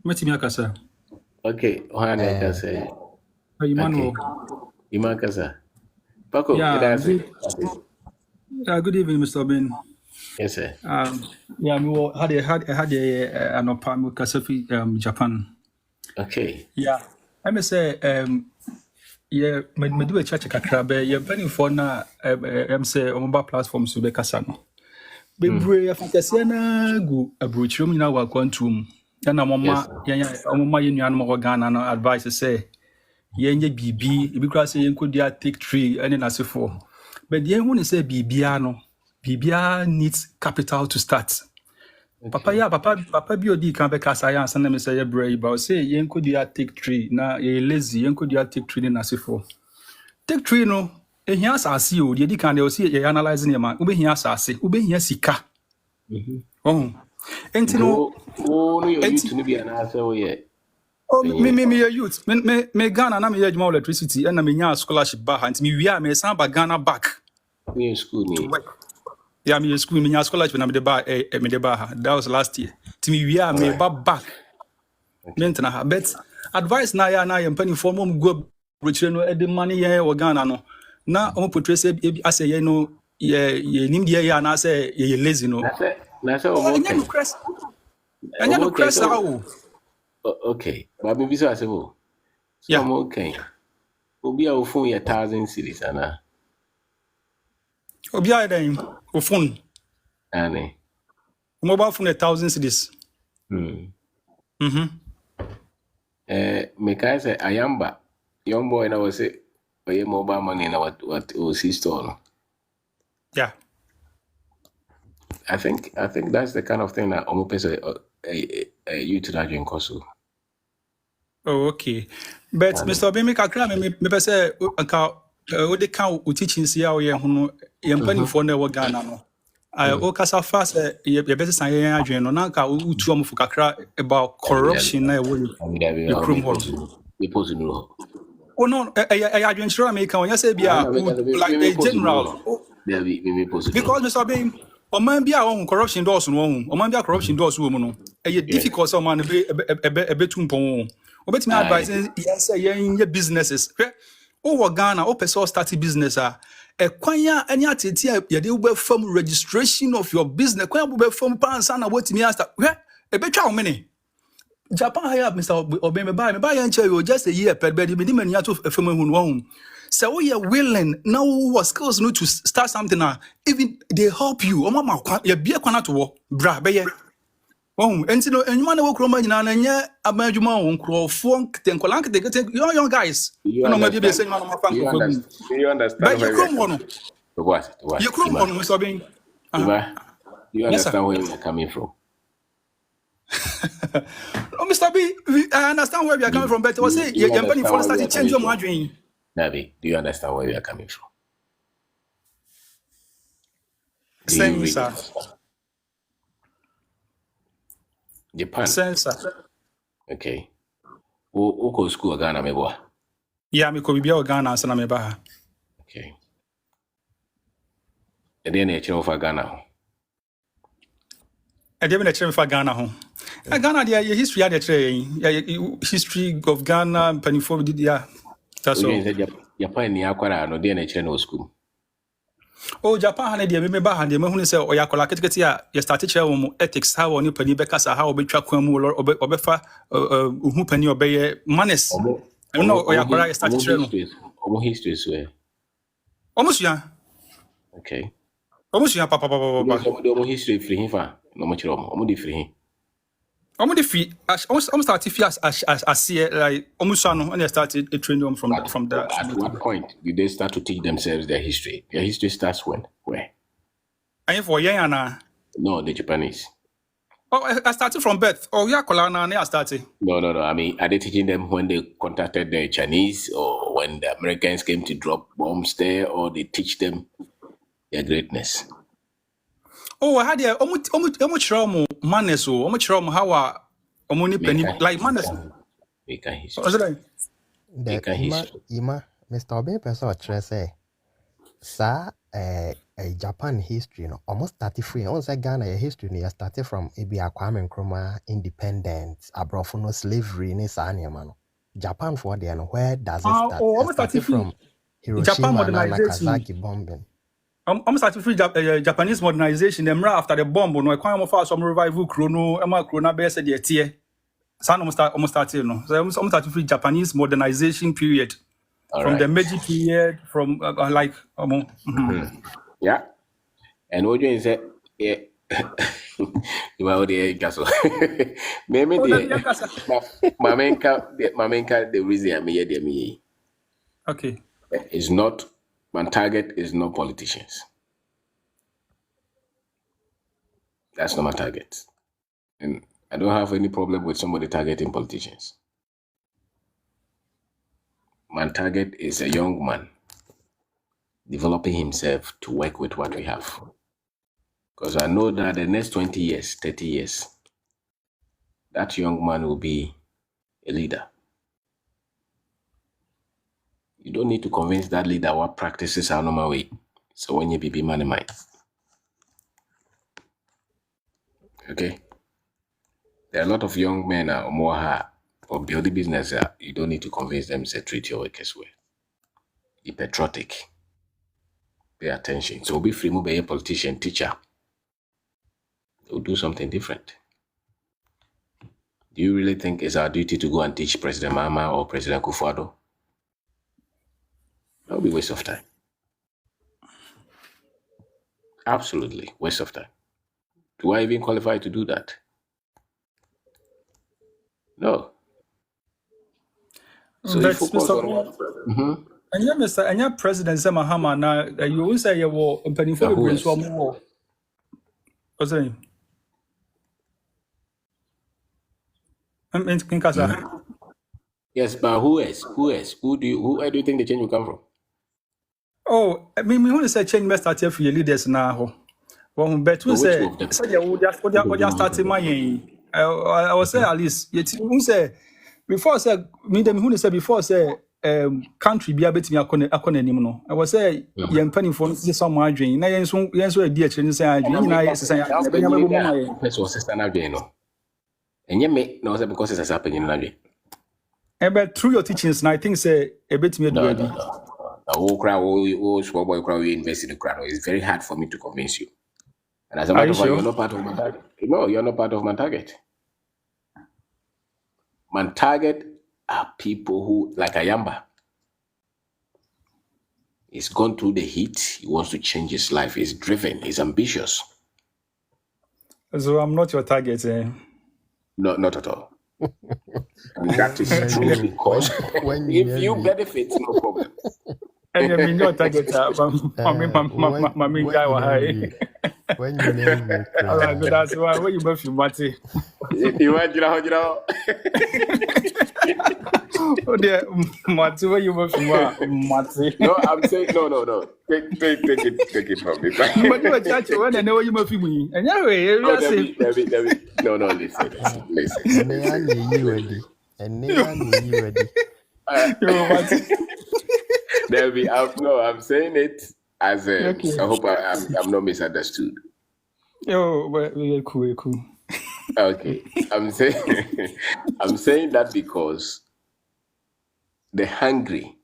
Metimia Kasa. Okay, Ohana Kasa. Emmanuel. Iman Kasa. Pago, good evening, Mr. Bean. Yes, sir. Yeah, we had an apartment Kasafi, Japan. Okay. Yeah. I may say, yeah, me do a church kakrabe. You're planning for na say on mobile platforms to be kasano. Be brave. Fantasy na go approach room na wa quantum. Na mama, mama yenu anu magana na advice say, yenye BB. Because say yenko dia take tree any nasifo. But the one say BB needs capital to start. Okay. Papa biodi can be science and me say brave but say yenko dia take tree na ye lazy yenko dia take tree na sifo take tree no ehia asase o de kan dey o say ye analyze ne ma obehia asase obehia sika enti no no youth no be na say o ye me youth me Ghana na me ye adwuma electricity and na me nya scholarship ba enti me wi me san ba Ghana back me school ni. Yeah, me school, me scholarship na me de ba. That was last year. To me, we are me back. Mentana, but advice na ya penny for mom go reach no the money here or Ghana no. Na omo portray say as ye no ye nim dia ya na say ye lazy no. Na say o okay. Anya no press how. Okay, but me bisa say wo. Yeah, okay. Obi a phone ye 1,000 cedis ana. Obi a den o phone. Ane. Mobile phone 1,000 cedis. Me kai say Ayamba. Young boy na was say oye mobile money na what o see store. Yeah. I think that's the kind of thing that omo pese you to that drink also. Oh, okay. But Mr. Obimi kakra me pese anka o de kan o teaching sia o ye hono ye mpani for na wo Ghana no. O kasa fast ye bese san ye adwen no na ka o tu am fu kakra about corruption na e wo you pose no. Oh no, adwen sure America on say bia like the general. Because Mr. Obimi o man bia on corruption doors no o man bia corruption doors wo mu no e difficult so man be tu mpon. Obet me advice yes say businesses. O Ghana o person start business kwanya any atete ye de ube form registration of your business kwanya ube form pansa na wetimi asta e betwa o mene Japan hire Mr. Obeme buy yan che you just a year per bed me di mania to fam hu no so we are willing now what skills no to start something even they help you o mama ye bia kwana to wo bra be ye Oh, and you know, and you want to work from and yeah, a major on crow, funk, then Colank, they get young guys. You know, maybe they say, man, Do you understand but where you we are come coming on. from? What? You come on, Mr. Bean. Iba, do you Yes, sir. understand where we are coming from? Oh, Mr. B, I understand where we are coming from, but I was saying, you're going for starting to change your margin. Nabi, do you understand where we are coming from? Do you Same, really sir. understand? Japan. Same, sir. Okay. Who go school Ghana me boy? Yeah, me could be a Ghana, and I'm a Okay. And then they for Ghana. I didn't actually for Ghana home. Ghana, the history had a train. History of Ghana, Pennyford did, yeah. That's all. Japan ni akwara no dey na chere no school. Oh, Japan had the member and the moon say, or Yakola Ketia, you started chair ethics, how on you penny becasa, how be track or befa, who penny obey manes. I don't know, or Yakola started chair. Almost history swear. Almost, yeah. Okay. Almost, yeah, papa. Almost history free him for no much wrong. Almost free him. Almost free. Almost started free as see like almost when they started a training from the. At what point did they start to teach themselves their history? Their history starts when? Where? I for Yana. No, the Japanese. Oh, I started from birth. Oh, yeah, Kolana, I started. No. I mean, are they teaching them when they contacted the Chinese or when the Americans came to drop bombs there, or they teach them their greatness? Oh, I had almost trauma, manners, or almost trauma, how are penny like manners. Make a history. What's it The Ima, Mr. Obi person or try say, sir, a Japan history, no, almost 33. On say Ghana history, no, started from Kwame Nkrumah independence, abroad slavery, ne sanya Japan for there, no, where does it start? Almost started from Hiroshima and Nagasaki bombing. I'm starting free Japanese modernization. Them right after the bomb, no, I can't offer some revival chrono. Emma Corona best the tier. Son almost started, no. So I'm starting free Japanese modernization period. All from right. the Meiji period, from like Yeah. And what you say? Yeah. You are the castle. Maybe the Mamenka, the reason I'm here, okay. Is not my target. Is not politicians. That's not my target, and I don't have any problem with somebody targeting politicians. My target is a young man developing himself to work with what we have. Because I know that the next 20 years, 30 years, that young man will be a leader. You don't need to convince that leader what practices are normal way. So when you be money mind. Okay? There are a lot of young men or building business. You don't need to convince them to treat your workers well. Be patriotic. Pay attention. So be free, move be a politician, teacher. They'll do something different. Do you really think it's our duty to go and teach President Mahama or President Kufuor? That would be a waste of time. Absolutely, waste of time. Do I even qualify to do that? No. So you focus on... And yeah, Mr. And yeah, President Mahama, now you always say you were penny for the British war. What's the name? Yes, but who else? Where do you think the change will come from? Oh, I mean, we want to say change must start here for your leaders now. Well, but we say, what you started my I was say at least, who say, before say, me them who say before say, country be a bit me akon anim no. I was say, young penny for some margin. Na yen so a dear change say I dream. Na say, person sister na dream no. And me no say because it's happening na dream. But through your teachings, I think say a bit me do it. The whole small boy crowd we invest in the crowd. It's very hard for me to convince you. And as a matter of fact, you're not part of my target. No, you're not part of my target. My target are people who, like Ayamba, he's gone through the heat. He wants to change his life. He's driven. He's ambitious. So I'm not your target. No, not at all. And that is true because if you benefit, no problem. And you mean your target, Mammy guy, when you name me, that's why you both you Mati. You want you know. Oh dear, Mati, where you both Mati. No, I'm saying no. Take it from me. But you are church when I know you must be me. And anyway, you are saying no, listen. And you ready. I'm saying it as a. Okay. I hope I'm not misunderstood. Oh, well, cool. Okay, I'm saying that because the hungry,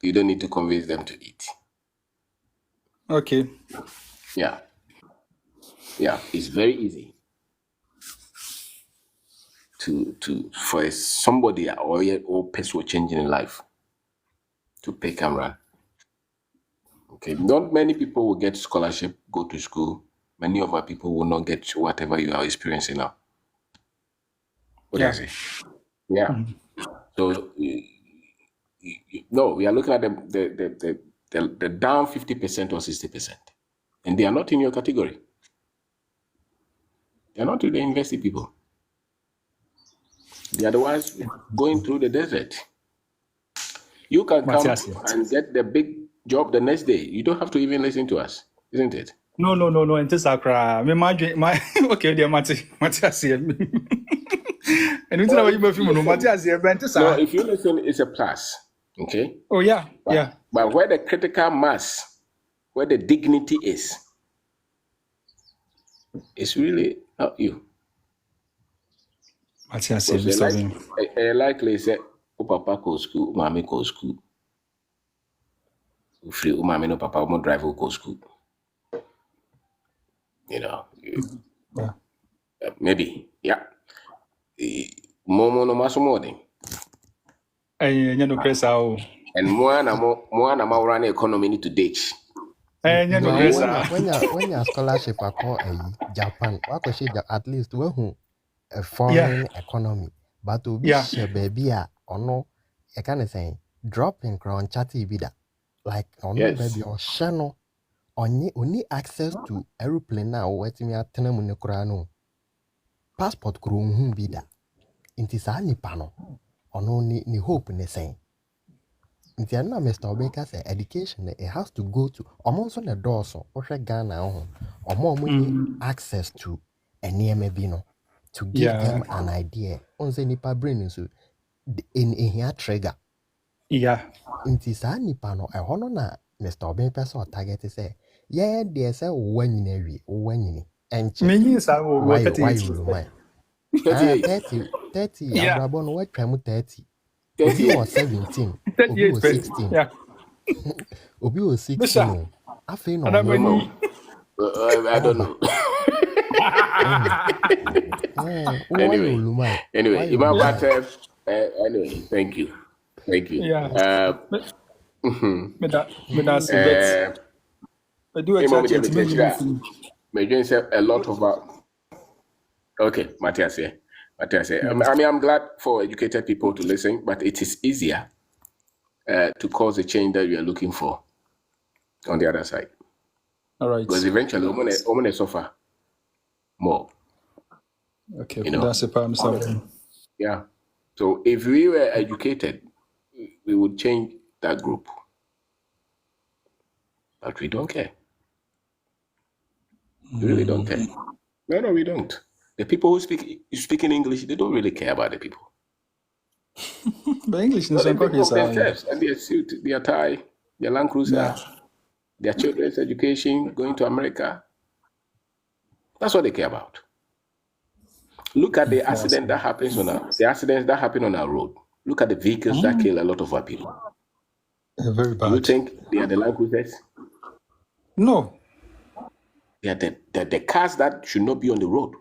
you don't need to convince them to eat. Okay. Yeah, it's very easy to for somebody or person changing in life to pick and run. Okay, not many people will get scholarship, go to school. Many of our people will not get whatever you are experiencing now. What do I say? Yeah. So no, we are looking at the down 50% or 60%, and they are not in your category. They are not the university people. They are the ones going through the desert. You can come and get the big job the next day. You don't have to even listen to us, isn't it? No. And this Accra. My okay, dear Matthias here. And you know you both no Matthias here, but no, if you listen, it's a plus. Okay. Oh yeah. But where the critical mass, where the dignity is, it's really not you. Matthias here, likely say, papa go school, mommy go school. Free mommy no papa mo drive go school. You know, maybe, yeah. Momo no maso morning. No pressure. And more na run economy need to ditch. When your scholarship are called Japan, at least we a foreign economy. But to be sure, baby, or no, I can say drop in crown chatty vida. Like on baby or channel. Only access to aeroplane now. Waiting at Tenamunokrano. Passport crew bida. Inti sa ni pano. Ono ni hope ne saying. Inti na Mr. Obeka say education it has to go to almost on the door so or Ghana or more access to a near no to give them an idea. On say nipa brain so in here trigger. Yeah. Inti sa ni pano e hono na Mr. Obeka so target say yeah, there's a when and many say why 30 Abrabon what time 30 Obi was 17 Obi was 16 Obi was 16 I feel no I don't know. Anyway, thank you. Yeah. I do a lot of okay, Matthias here. I'm glad for educated people to listen, but it is easier to cause the change that you are looking for on the other side. All right. Because eventually, I'm gonna suffer more. Okay, that's a problem. Yeah. So if we were educated, we would change that group. But we don't care. We really don't care. No, we don't. The people who speak in English, they don't really care about the people. But English is themselves and their suit, their tie, their Land Cruiser, their children's education, going to America. That's what they care about. Look at the accidents that happen on our road. Look at the vehicles that kill a lot of our people. Very bad. You think they are the Land Cruisers? No. They are the cars that should not be on the road.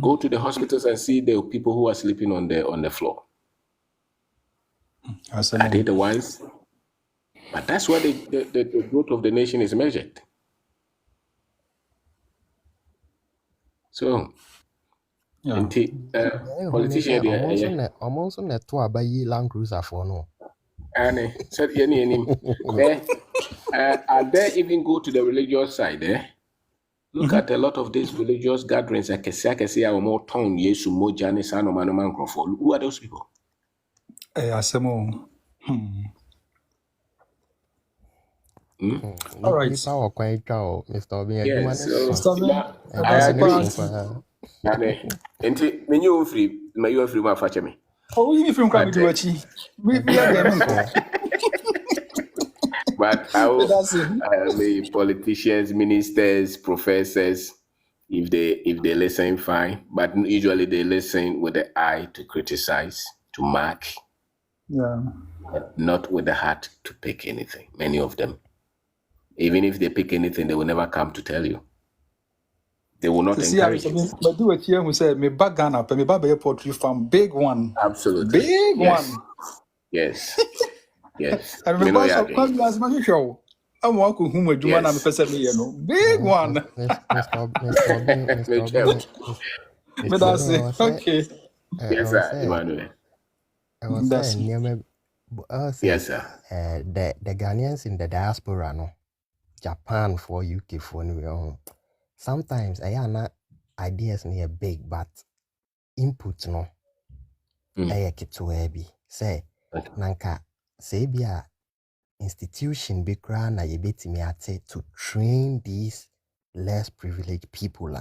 Go to the hospitals and see the people who are sleeping on the floor. Are they the ones? But that's where the growth of the nation is measured. So Yeah. Politician there. Almost on the two abayi Land Cruiser for no. And said any are there even go to the religious side there? Look at a lot of these religious gatherings. I can say our more tongue, yes, more Janice and man Crawford. Who are those people? Asemo. All right. Mr. Obi, yes, when you free, may you free my fetch me. Oh, you from Krabi Duachi. But how politicians, ministers, professors, if they listen, fine. But usually they listen with the eye to criticize, to mark, not with the heart to pick anything. Many of them, even if they pick anything, they will never come to tell you. They will not encourage you. But do it here who said, me back Ghana, me back a poultry farm, big one. Absolutely. Big one. Yes. Yes. I remember some last month show. I'm walking home with Juman and Professor Miano. Big one. But that's it. Okay. Yes, sir. Emmanuel. Yes, sir. The Ghanaians in the diaspora, no, Japan for UK for New. Sometimes I am not ideas near big, but input no. I to heavy. Say, Nanka, say be a institution be grand na yebeti me ate to train these less privileged people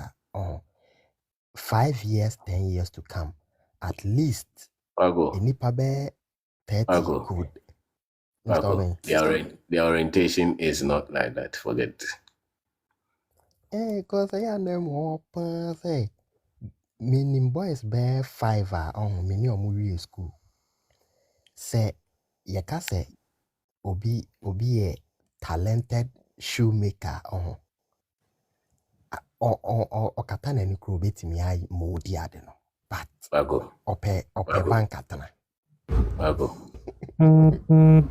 5 years, 10 years to come. At least nipa be 30 good. The orientation is not like that. Forget. Cause I am them open say meaning boys bear 5 many omu school. Say yaka say obi a talented shoemaker or katana ni kro betimi ai modi ade no. But ope bank atana.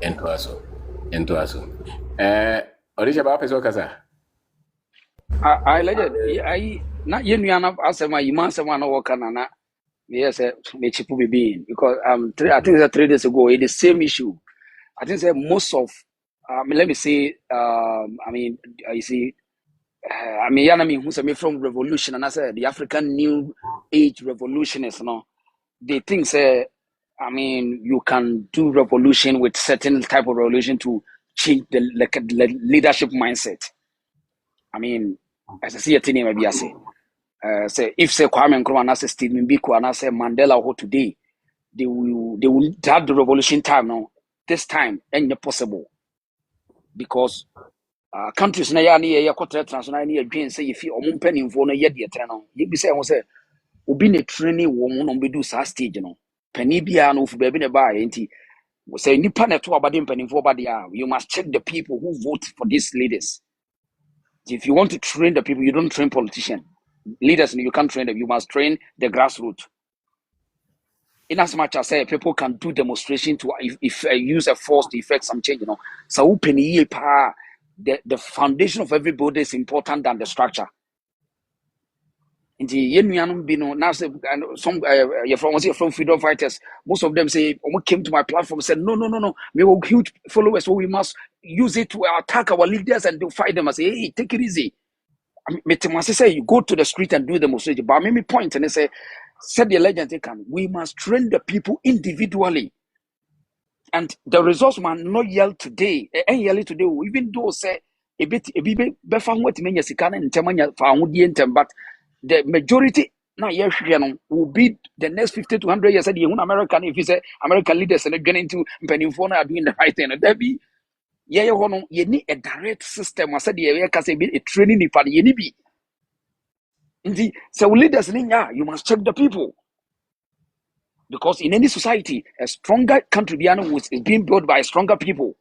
Ento aso. Orisha ba peso kasa. I legend. I not yenuana asema imansema na work na yes me chipu be because I think that 3 days ago it is the same issue. I think that most of let me say you see who say me from revolution and I said the African New Age revolutionists they think say you can do revolution with certain type of revolution to change the leadership mindset. As I see a thing maybe I say if say Kwame Nkrumah and I say Stephen Biko and I say Mandela who today they will have the revolution time now. This time ain't possible because countries na ya quarter transnational na adwen say if you penny for no ye de no you be say won say obi na training wo mo no be do sa stage no penny bia no fu ba bi na ba enti say nipa na to abade penny for ba dia you must check the people who vote for these leaders. If you want to train the people, you don't train politicians. Leaders, you can't train them. You must train the grassroots. In as much as people can do demonstration to use a force to effect some change, So the foundation of everybody is important than the structure. Now some from freedom fighters, most of them say, came to my platform said, no. We were huge followers, so we must use it to attack our leaders and to fight them. I say, hey, take it easy. Say you go to the street and do the demonstration, but maybe point and they say, said the legend we must train the people individually. And the results man not yell today, even though say a bit but the majority will be the next 50 to 100 years. American, if you say American leaders and getting into Penifona are doing the right thing, and there be you need a direct system. I said a training if you need. So leaders, you must check the people. Because in any society, a stronger country is being built by stronger people.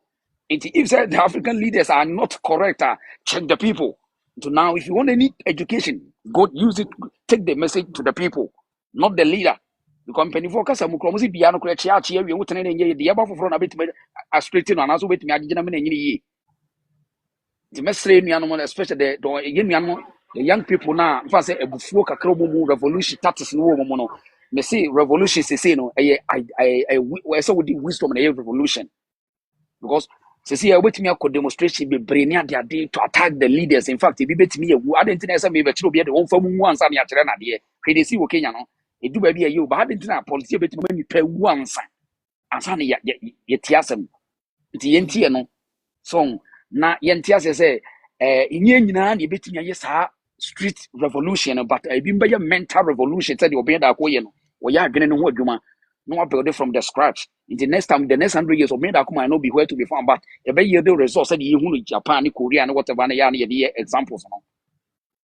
If the African leaders are not correct, check the people. So now, if you want any education, go use it, take the message to the people, not the leader. The company focus on Mukromusi Piano Crachia, we would the above from a bit straighten and also with me. The message, especially the The young people now, if I say a buffalo kakro revolution status no mo no. Me say revolution say no. I saw with the wisdom and revolution because see wait me a demonstration be brainy and they to attack the leaders. In fact, if bet me I didn't think I may be to be the one for once and ya na de. They see what Kenya no. It do be you, but I didn't think policy bet me pay once. Ansa ne ye tiasem. Nti yentie no. So na yentie say inye nyina na ebetimi aye saa street revolution but ebi mba ye mental revolution said obi da akoye no wo ya adwene no ho adwuma no wa build it from the scratch in the next 100 years obi da akoma no be where to be found but e be ye the results said ye hu no Japan ni Korea ni whatever na ya na ye examples no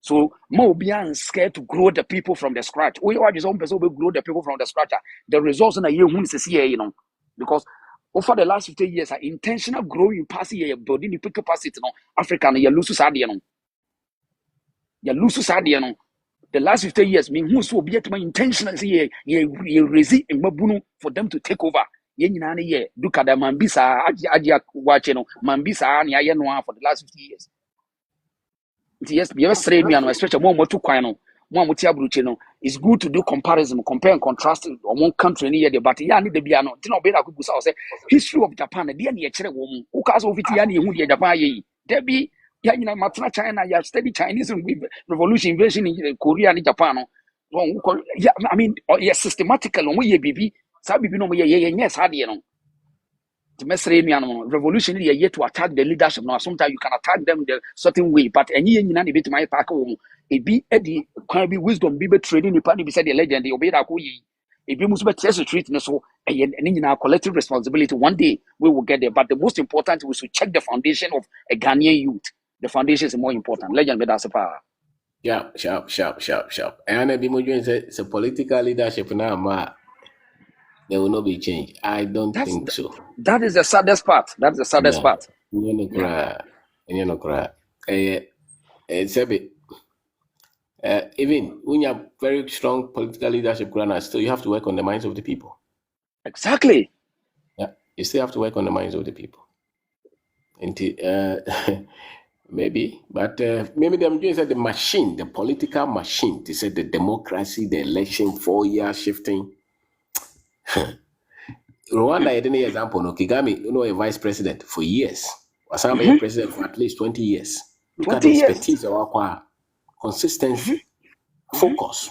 so mo be scared to grow the people from the scratch we are just one person will grow the people from the scratch the results na ye hu se see you know because over the last 50 years intentional growing past year building the capacity no Africa no ye lose sadie no ya lose sadie no the last 50 years mean who so be my intentional say ye resist mabunu for them to take over ye nyina na ye duka da mambisa agia wache no mambisa na ye no for the last 50 years yes be ever straight me and especially more to kwan no more muti abruche no it's good to do comparison compare and contrast on one country ni ye but ya ni de bia no tin obe da kugusa o say history of Japan de na ye kire wo mu o ka so fiti ya na ehu de Japan ye de bi ya nyina matna China ya study Chinese revolution invasion in Korea and Japan no yeah I mean yes systematically no ye bibi sa bibi no ye yes ade no the message revolution is yet to attack the leadership now sometimes you can attack them the certain way but any nyina na bit my attack wo e bi edi can be wisdom be training ni pa ni be said the legend obi da ko yi e bi muso be test street ne so any nyina collective responsibility one day we will get there but the most important is to check the foundation of a Ghanaian youth the foundation is more important legend be that pa yeah sharp and be mo join say political leadership na ma there will not be change. I don't think so. That is the saddest part. That's the saddest part. Even when you have very strong political leadership, still you have to work on the minds of the people. Exactly. Yeah, you still have to work on the minds of the people. Maybe, but maybe they're doing the machine, the political machine. They said the democracy, the election, 4-year shifting. Rwanda had any example, no Kagame, a vice president for years. Was a president for at least 20 years. Look at the expertise of our consistency, focus.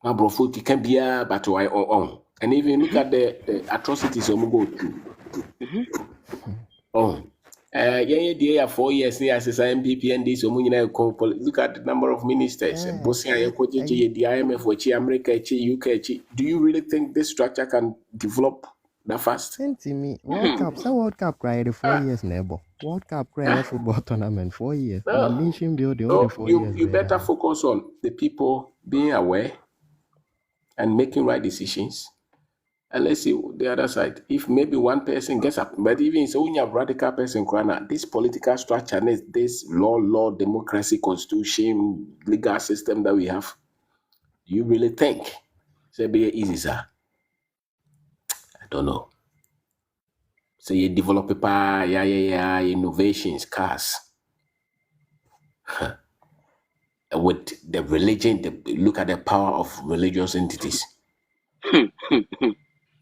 Now, bro, food can be but why on. And even look at the atrocities of go through. Yeah, 4 years near as MPP and this look at the number of ministers. Bosnia, the IMF, America, UK. Do you really think this structure can develop that fast? Send to me World Cup cried 4 years neighbor. World Cup cried football tournament 4 years. Nation building only 4 years. You better focus on the people being aware and making right decisions. And let's see the other side. If maybe one person gets up, but even so, when you have radical person, this political structure, this law, democracy, constitution, legal system that we have, do you really think it's be easy, sir? I don't know. So you develop innovations, cars. With the religion, look at the power of religious entities.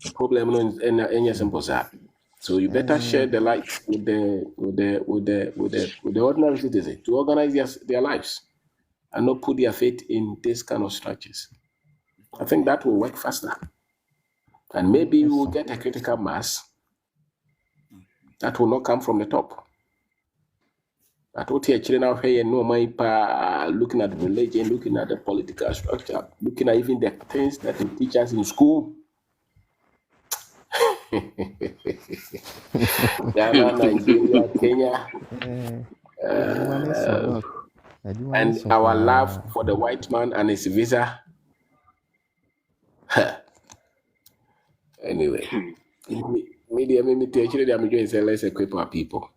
The problem is simple, sir. So you better share the light with the ordinary citizen to organize their lives and not put their faith in this kind of structures. I think that will work faster, and maybe we will get a critical mass that will not come from the top. That will teach children out here no money looking at religion, looking at the political structure, looking at even the things that they teach us in school. Ghana, Nigeria, Kenya, and our love for the white man and his visa. Anyway, media let's equip our people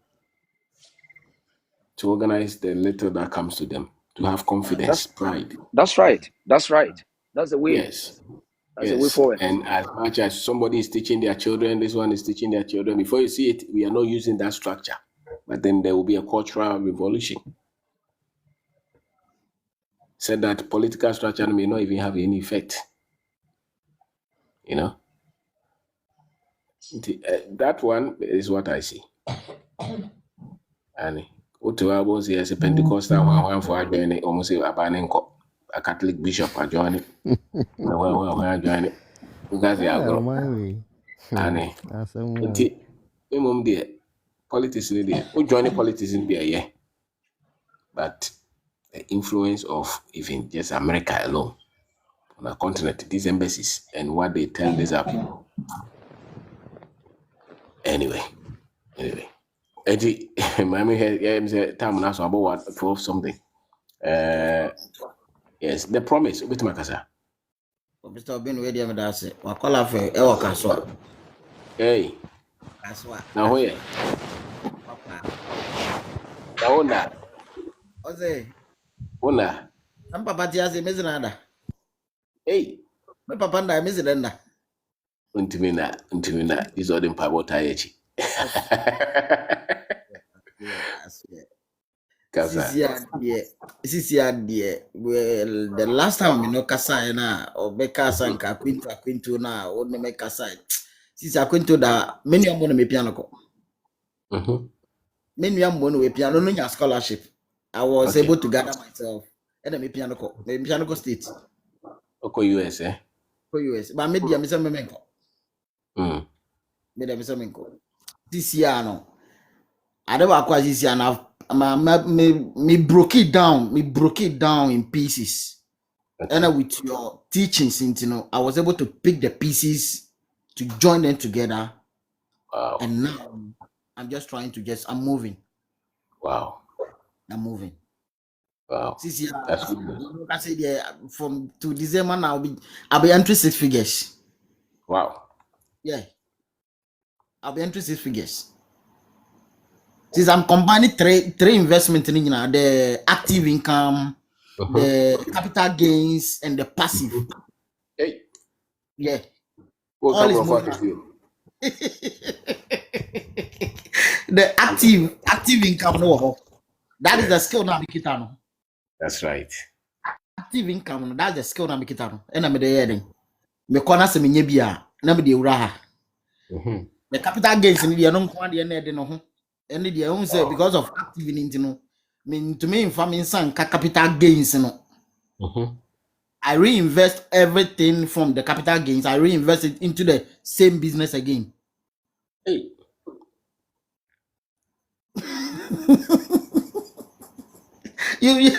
to organize the little that comes to them, to have confidence, pride. That's right. That's the way. Yes. That's the way forward. And as much as somebody is teaching their children, this one is teaching their children, before you see it, we are not using that structure. But then there will be a cultural revolution. said that political structure may not even have any effect. You know, that one is what I see. And what was here as a Pentecostal one for joining almost a Catholic bishop are joining. Joining because they are going. And mum dear, politics in there. Who joining politics in there, yeah. But the influence of even just America alone on the continent, these embassies and what they tell these are people. Anyway. Eddie, Miami here, time now so about what 12 something. Yes, the promise with Makasa. Mr. Ben, where do you have it? What call for Ewa Kaswa? Hey, Kaswa. Now where? Naona. Oze. Ona. Am papa ti ase mezi nada. Hey. Me papa nda mezi denda. Untimina. Is all the power tayechi. This is well, the last time we know Kasa na or be Kasa and Quinto na or me Kasa. This is Quinto da many am me piano ko. Many am we piano no scholarship. I was able to gather myself and me piano ko state. Oko US eh. Ko US. But me dia me se me menko. Me dia me se menko. This year no. I never acquired this year now. Me broke it down in pieces. And with your teachings, you know, I was able to pick the pieces to join them together. Wow. And now I'm just trying to I'm moving. Wow. I'm moving. Wow. This year, that's good. I said, yeah, from to December now, I'll be entering 6 figures. Wow. Yeah. I'll be entering 6 figures. Since I'm combining three investments in the active income, the capital gains, and the passive. Hey. Yeah. All is moving. The active income, no. That is the skill now, Mikitano. That's right. Active income, that's the skill now, Mikitano. And I'm the heading. Me corner se me nyebia, na me de uraha. The capital gains in the non kwandi and the no. And the own say because of active in no. Mean to me in farming san capital gains no. I reinvest everything from the capital gains. I reinvest it into the same business again. Hey. you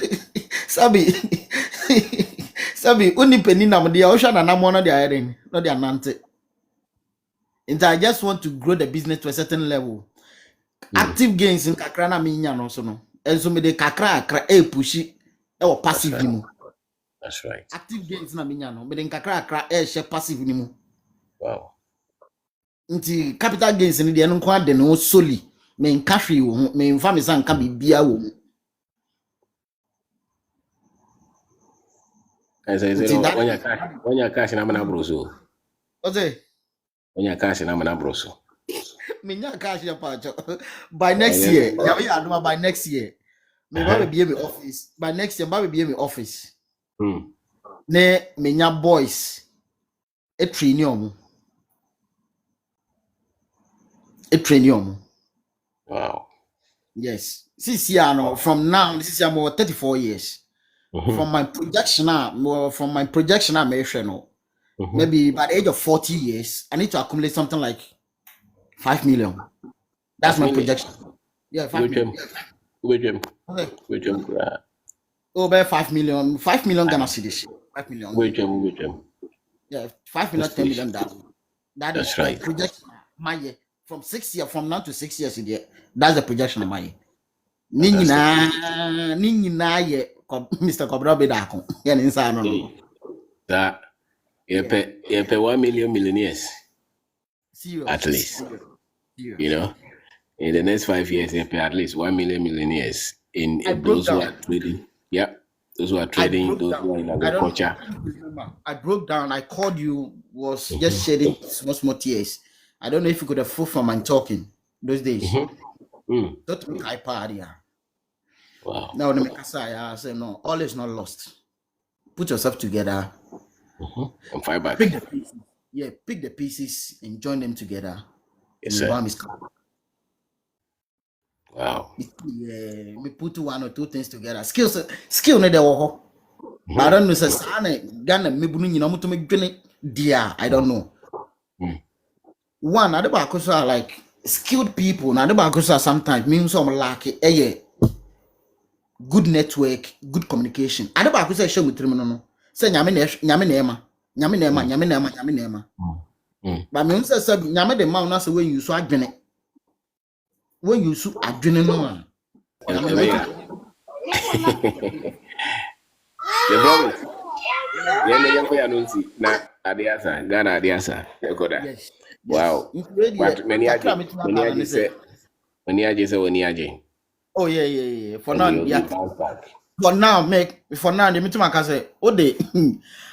Sabi only penny na mo dia osha na mo na dia heading no dia nante. And I just want to grow the business to a certain level. Active gains in kakra na me nya no so no. Enso me de kakra pushi e wo passive ni mu. That's right. Active gains na me nya no me de kakra share passive ni mu. Wow. Nti capital gains ni de no kwa de no soli me nka hwe wo me mfa me san ka bibia wo. When your cash na mana broso. Oze. When your cash na mana broso. Me cash ya pacho. By next year, by next year. Me ba be me office. By next year, ba be me office. Ne me nya boys. E train you. Wow. Yes. This year no, from now, this year more 34 years. From my projection, maybe by the age of 40 years, I need to accumulate something like 5 million. That's my projection. Yeah, 5 million. Oh, about 5 million. 5 million Ghana cedis. 5 million. Yeah, 5 million, 10 million dollars. That's right. Projection. My year from 6 years, from now to 6 years, that's the projection of my year. Nina ye. Mr. Cobra Bedako. That you pay 1 million millionaires. Serious. At least. You know, in the next 5 years, you pay at least 1 million millionaires in those who are trading. Yeah. Those who are trading, those who are in agriculture. I broke down. I called you, was just shedding small tears. I don't know if you could have full from my talking those days. Don't make I party. Wow. Now the make I say no, all is not lost. put yourself together. And fight back. Pick the pieces. Yeah, pick the pieces and join them together. Yes, sir. Wow. Yeah, we put 1 or 2 things together. Skill no dey wo. But I don't know say Ghana me bunu nyina muto me dwene dia. I don't know. One, I don't know like skilled people. Now the sometimes means some lack good network, good communication. I don't know show me no. Say nyame nema. But me say nyame the man na say when you so adwene. When you so adwene no. The problem. Na adiasa, Ghana adiasa. Yes. Wow. But many say. Oh yeah. For now, yeah. For now, the meeting I say, oh the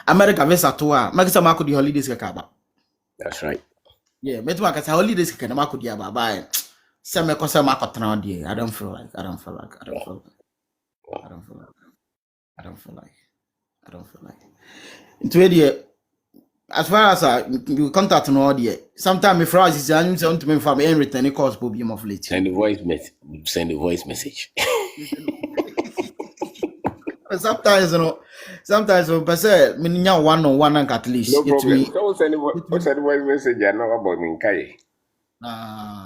America visa tour. Make some the holidays kaba. That's right. Yeah, meeting I say holidays kaba mako dia bye. Some make some mako tana dia. I don't feel like. Into the as far as you contact no there. Sometimes if I is I'm saying to me from any return calls problem of late. Send a voice message. Sometimes but say me nya one-on-one at least. No problem. So send a voice message I know about me kai.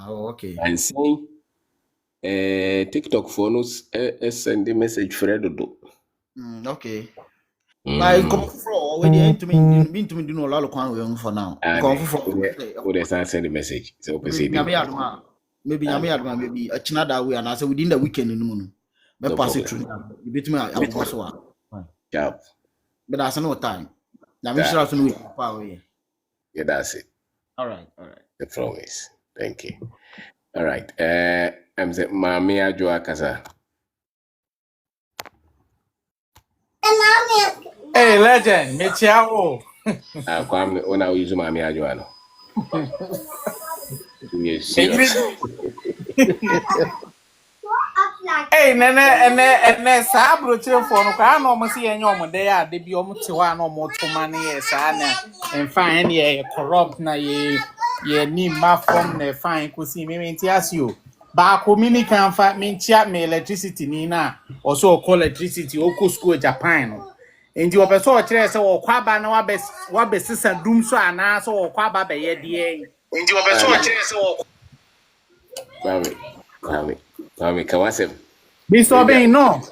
Okay. And saying TikTok phones send a message for Edo. Okay. Like come from when you to me do no lot of kwan for now. Come from they start send a message. So maybe maybe a china that way and I say within the weekend in the morning. Me pass it through. You beat me I go so. Yeah. But that's no time. Now me sure to know power. Yeah, that's it. All right. The promise. Thank you. All right. I'm the Mami Ajua Kasa. Hey, legend, me ciao. Kwame, ona use Mami Ajua no. Yes. Hey, nene, sabro telephone. I know me see any omo there. They be omo tiwa no more to money sana. And fine, yeah, corrupt na ye ni ma from ne fine. Kusi me mentias you. Ba community can fa me chia me electricity ni na. Also call electricity. Oko school Japan no. Enti wo person o kire se wo kwaba na wa be sisa dum so ana so wo kwaba be ye die. Enti wo person o kire se wo Kwame Kawasem. Mr. Ben, no.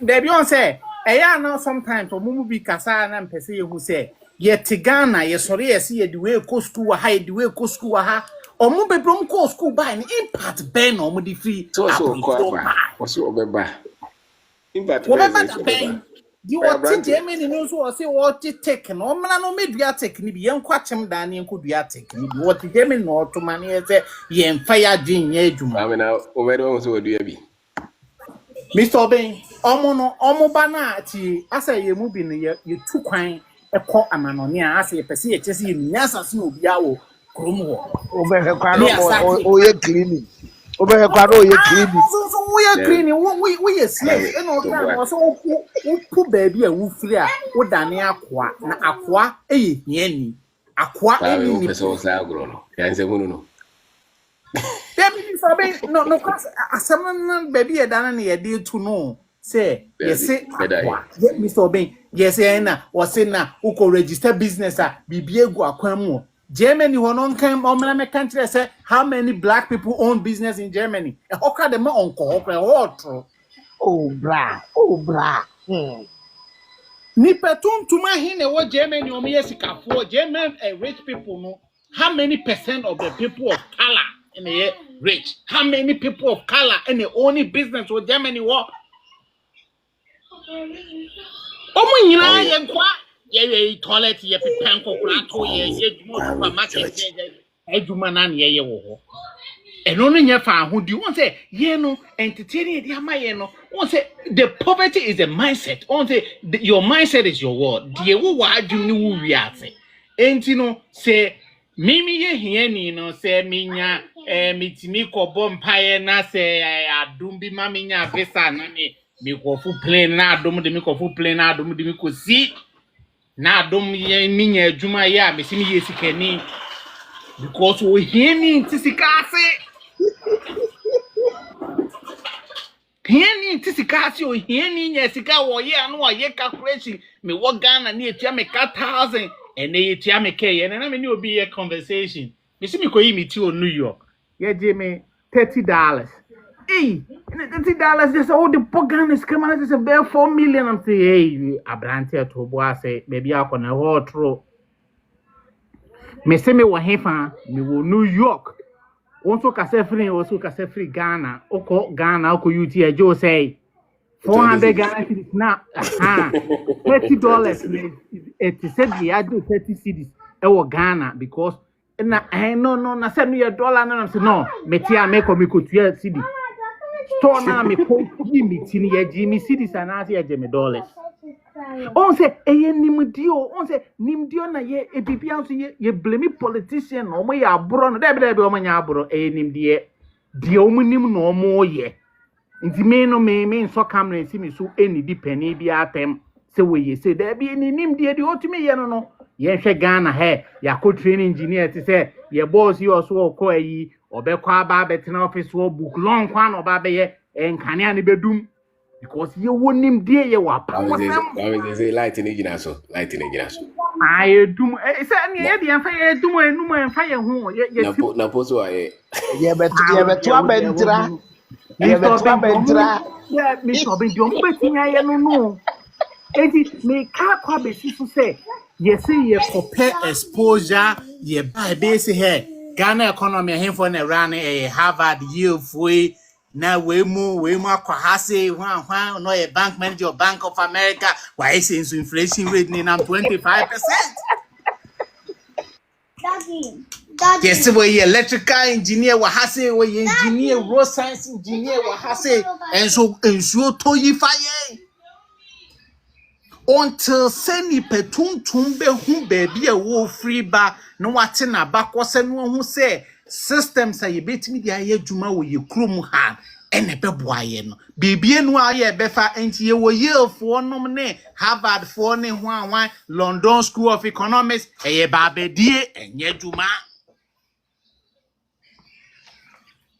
They be on say, now sometimes, or Mumu Kasa and Pesi who say, yet Tigana, yes, sorry, I see the way co school, hide the way co school, or Mube Brom co school by an impact Ben or Mudi free. So, what's over by? Impact Ben. You want Germany knows what say what you take, and no man no made you take, maybe young Quatcham Danny could be take, what the German or to money as a yen fire gin, ye, Juma. I mean, now, over also do you be? Mr. Ben, Omo Banati, I say you're moving you too kind, a court amanonia, I say a Pessi, Yasa Snow Biao, Cromo, over here cleaning. Over here, cleaning. So we are cleaning. We are slaves. And all time, so who baby a woof clear, what Dania aqua, na aqua, yenny, aqua, any person grown. Can't say no. No, cause some baby a done a deal to know. Say, yes, say, Mr. Ben, yes, Anna, was saying now, who could register business at Bibiego Aquamo. Germany, who non came on my country, say how many black people own business in Germany? How can them uncle Oh, blah. Nipetun to my hine what Germany or Mexico for German rich people know how many percent of the people of color in the rich? How many people of color in the only business with Germany work? Ye toilet ye panko crato ye supermarket edumanan ye wo and only your fan who do you want say ye no entertaining the no want say the poverty is a mindset want say your mindset is your word the wo wa adwunu wi ase enti no say mimi ye hia ni no say minya mitimi kobo mpaye na say adum bi ma minya visa na me ko fu plane na adum de me ko fu plane na adum de me ko si na dom ye minya adwuma ye a mesimi ye sikani because we hear me tisikase Penny tisikasi o hieni nya sika wo ye anu ye calculation me wo Ghana na etua me 1000 and na etua me ke ye na me ni obi ye conversation me see me koyi me ti o New York ye je me $30 $30 just all the Ghana is coming as a bare 4 million I'm say hey abrante to bo say baby akona ho tro me see me wo hefa me wo New York also free Ghana oko Ghana oko UT Joe say 400 Ghana cedis now $30 it said we had 30 cedis e Ghana because na no said me $1 no say no me tia me ko me ko tua cedi store na me ko gi me tin ye gi me cedis and say ye me dollars on say on say nimdio na ye ebibia so ye blame politician no mo ya abro no debe o manya abro nimdie die o munim no mo ye nti me so camera si me so eni di pani bia atem se we ye se debe ni nimdie di otumi ye no ye hwe Ghana he ya ko training engineer ti say ye boss you so ko ayi obekwa aba betena office wo book long kwa no ba be ye enkane ani bedum because you won't him dear you are say light in ignaso. I do certainly and fire do and fire home. Na poso aye. Yeah, but Bentra. Yeah, Mr. Ben, don't bet me. I no. It may can't be say. Yes, ye compare exposure, ye buy base here. Ghana economy, him for a run a Harvard yield for now we move kwahase one no a bank manager of Bank of America. Why is inflation rate in 25%? Yes, we electrical engineer wahase, we engineer road science engineer wahase, and so to you fire. Until seni petuntum be hu baby a wo free ba no wate na bakwose no hu say systems a yebetimi dia ye dwuma wo ye krom ha ene beboaye no bibie no aye befa enti ye wo yefo nom ne Harvard fo ne ho anwan London School of Economics eye ba bedie enye dwuma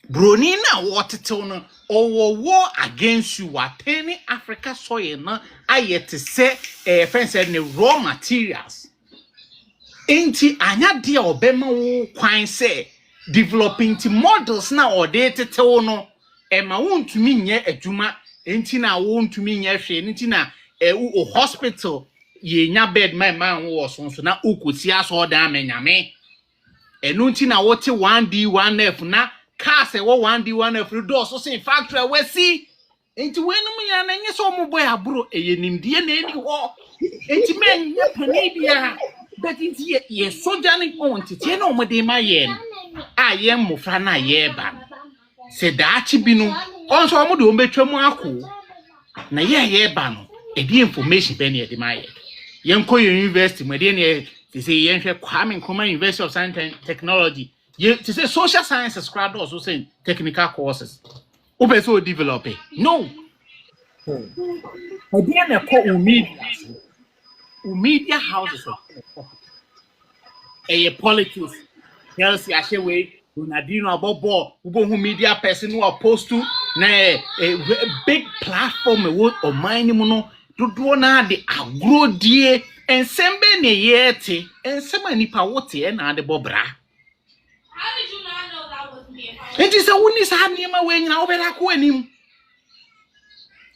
Broni na watetew no war against you ateni Africa soil na ayete se friends said ne raw materials enti anya de obema wo kwan se developing models na odetetew no ema wontumi nye adwuma enti na wontumi nye hwe enti na o hospital ye nya bed man wo so na ukosi aso da amenyame enu enti na wote 1D 1F na cars e wo 1D 1F do so say factory we see enti wenum ya na nye so mo boy aburo eyenimdie na eni ho enti men ye pani bia but enti ye soja ni ponti tie na o de ma ye a ye mofra na ye ba se daachi binu onso o de o betwam akọ na ye ba no e di information be na ye de ma ye yenko university mo de na they say yenhwe Kwame Nkrumah University of Science and Technology. To say social sciences crowd also saying technical courses. Obe so develop it. No. Again, they call media houses. A politics. Chelsea Ashewe, Unadino Bobo, who media person who are opposed to a big platform or mining do na the agro die and sembe ne yeti and sema nipa wote na de bobra. How did you not know that was me? It is a wuni sa niema we nyina obera ko anim.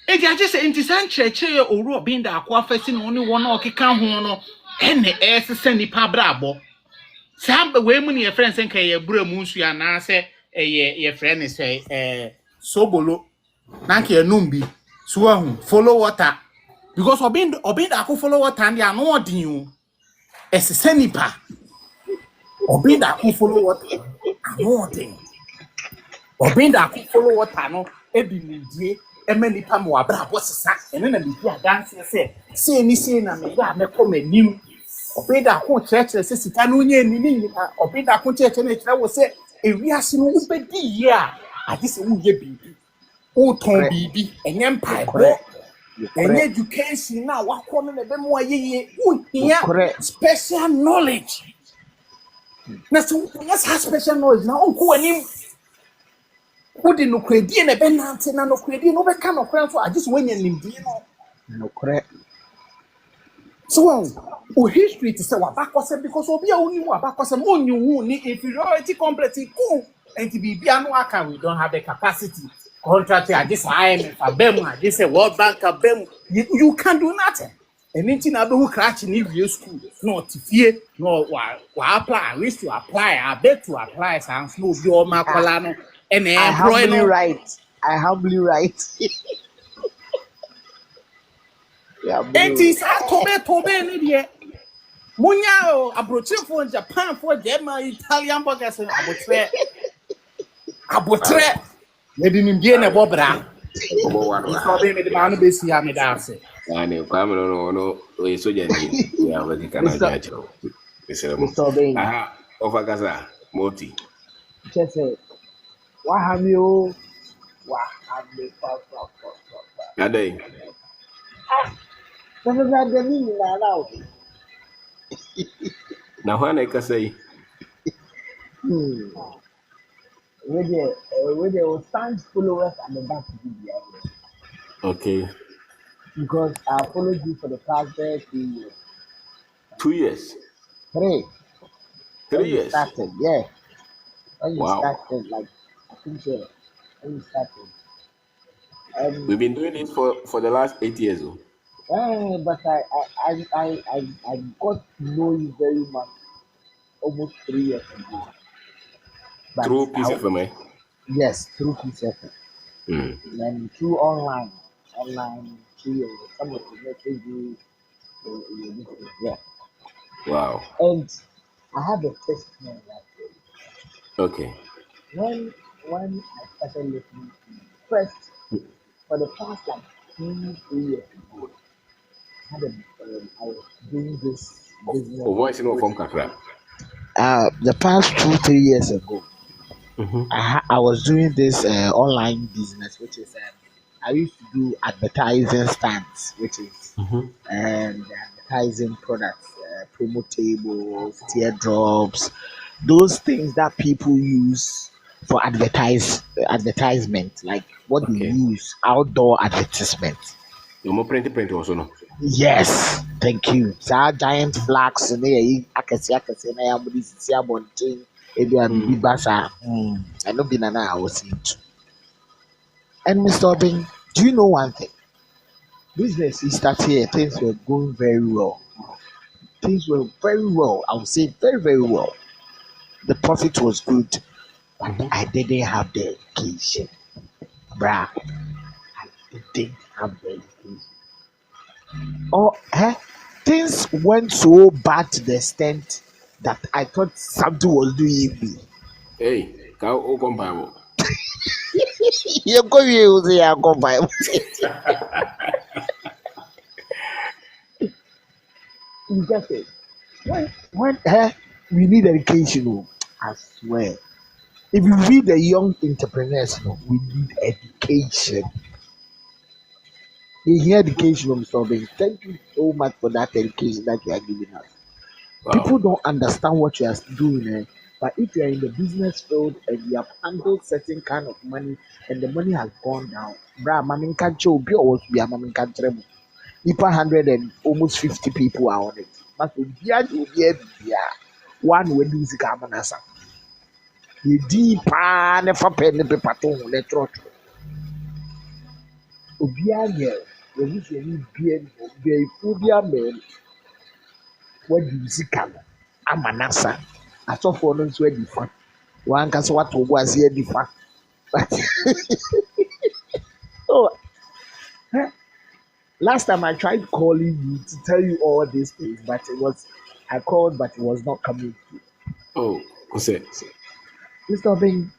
E dia je se intisan cheche oru obinda akwa fasi no ne won okeka ho no ene esese nipa brabo. Sambe we mu ne ye friend sen kan ye bura mu nsu ana se ye friend ne say sobolo na ke numbi so ahu follow water. Because Obinda ako follow what and ya no odin you. Esese nipa. Obinda ako follow what no odin. Obinda ako follow what no ebi nidie ema nipa mo abra bosesa ene na bibi adanse se ni se na me ya me come nim. Obinda ako church se sika no nya ni Obinda ako church na kira wo se ewiase no ubedi ye a ade se wo ye bibi. O ton bibi enye mpa bo. Any education now, what coming a bit more ye Correct. special knowledge. Now, so let's have special knowledge now. Who any who did no credit and a benant and no credit, no kind of friend for I just went and you know. No correct. So, history to say what back was because of your only one back was a moon you need inferiority complex cool and to be piano worker, we don't have the capacity. Contract at this IMF, a BEM, this a World Bank, a BEM, you can do nothing. And anything I do crash in your school, not to fear, no, apply, I wish to apply, I bet to apply, some smooth your Macolano, and I humbly right. I humbly right. Yeah, it is a tobe, idiot. Munyao, a brochure for Japan for them, Italian burgers and a butler. They didn't get a bobra. It's probably the man base here, me dance. I know, come on, no, we so gentle. Yeah, but you cannot judge you. Mr. Bain. Aha, over Gaza, Moti. Just say, what have you? What have you? Nade. Now, when I can say, with the stand followers and the back video. Okay. Because I followed you for the past 2 years. 2 years. 3. 3 years. Started, yeah. When you Wow. started, like I think when you started. We've been doing this for the last 8 years. But I got to know you very much almost 3 years ago. But Through PCFM. Yes, through PCFM. And through online through some of the messages. Yeah. Wow. And I have a testimony that Okay. when I started listening to you, first for the past like 2-3 years ago, I was doing this business. Voice no from Kakra. The past 2-3 years ago, I was doing this online business, which is I used to do advertising stands, which is and advertising products, promo tables, teardrops, those things that people use for advertisement, like what they use, outdoor advertisement. No more print also no. Yes, thank you. So giant flags and I can see na ya body see abontin ebi abi basa. I know be nana I was into. And Mr. Obin, do you know one thing? Business is started here, things were going very well. Things were very well. I would say very, very well. The profit was good, but I didn't have the education. Bruh, I didn't have the education. Things went so bad to the extent that I thought something was doing me. Hey, go come Bible. You go use the go Bible. You get it. When we need education, I swear. If you read the young entrepreneurs, we need education. You hear education, Mr. Obin. Thank you so much for that education that you are giving us. Wow. People don't understand what you are doing, but if you are in the business field and you have handled certain kind of money and the money has gone down, mamin can't show be always be a mamin can't tremble. People 100 and almost 50 people are on it. But one will lose the camanasa. You deep never pen the paton, the trot. Obianya, when you need be phobia men, what do you see? Amanasa. I saw for them swear different. One can say what was here different. But oh, last time I tried calling you to tell you all these things, but I called, but it was not coming through. Oh, what's it? Mr. Bing,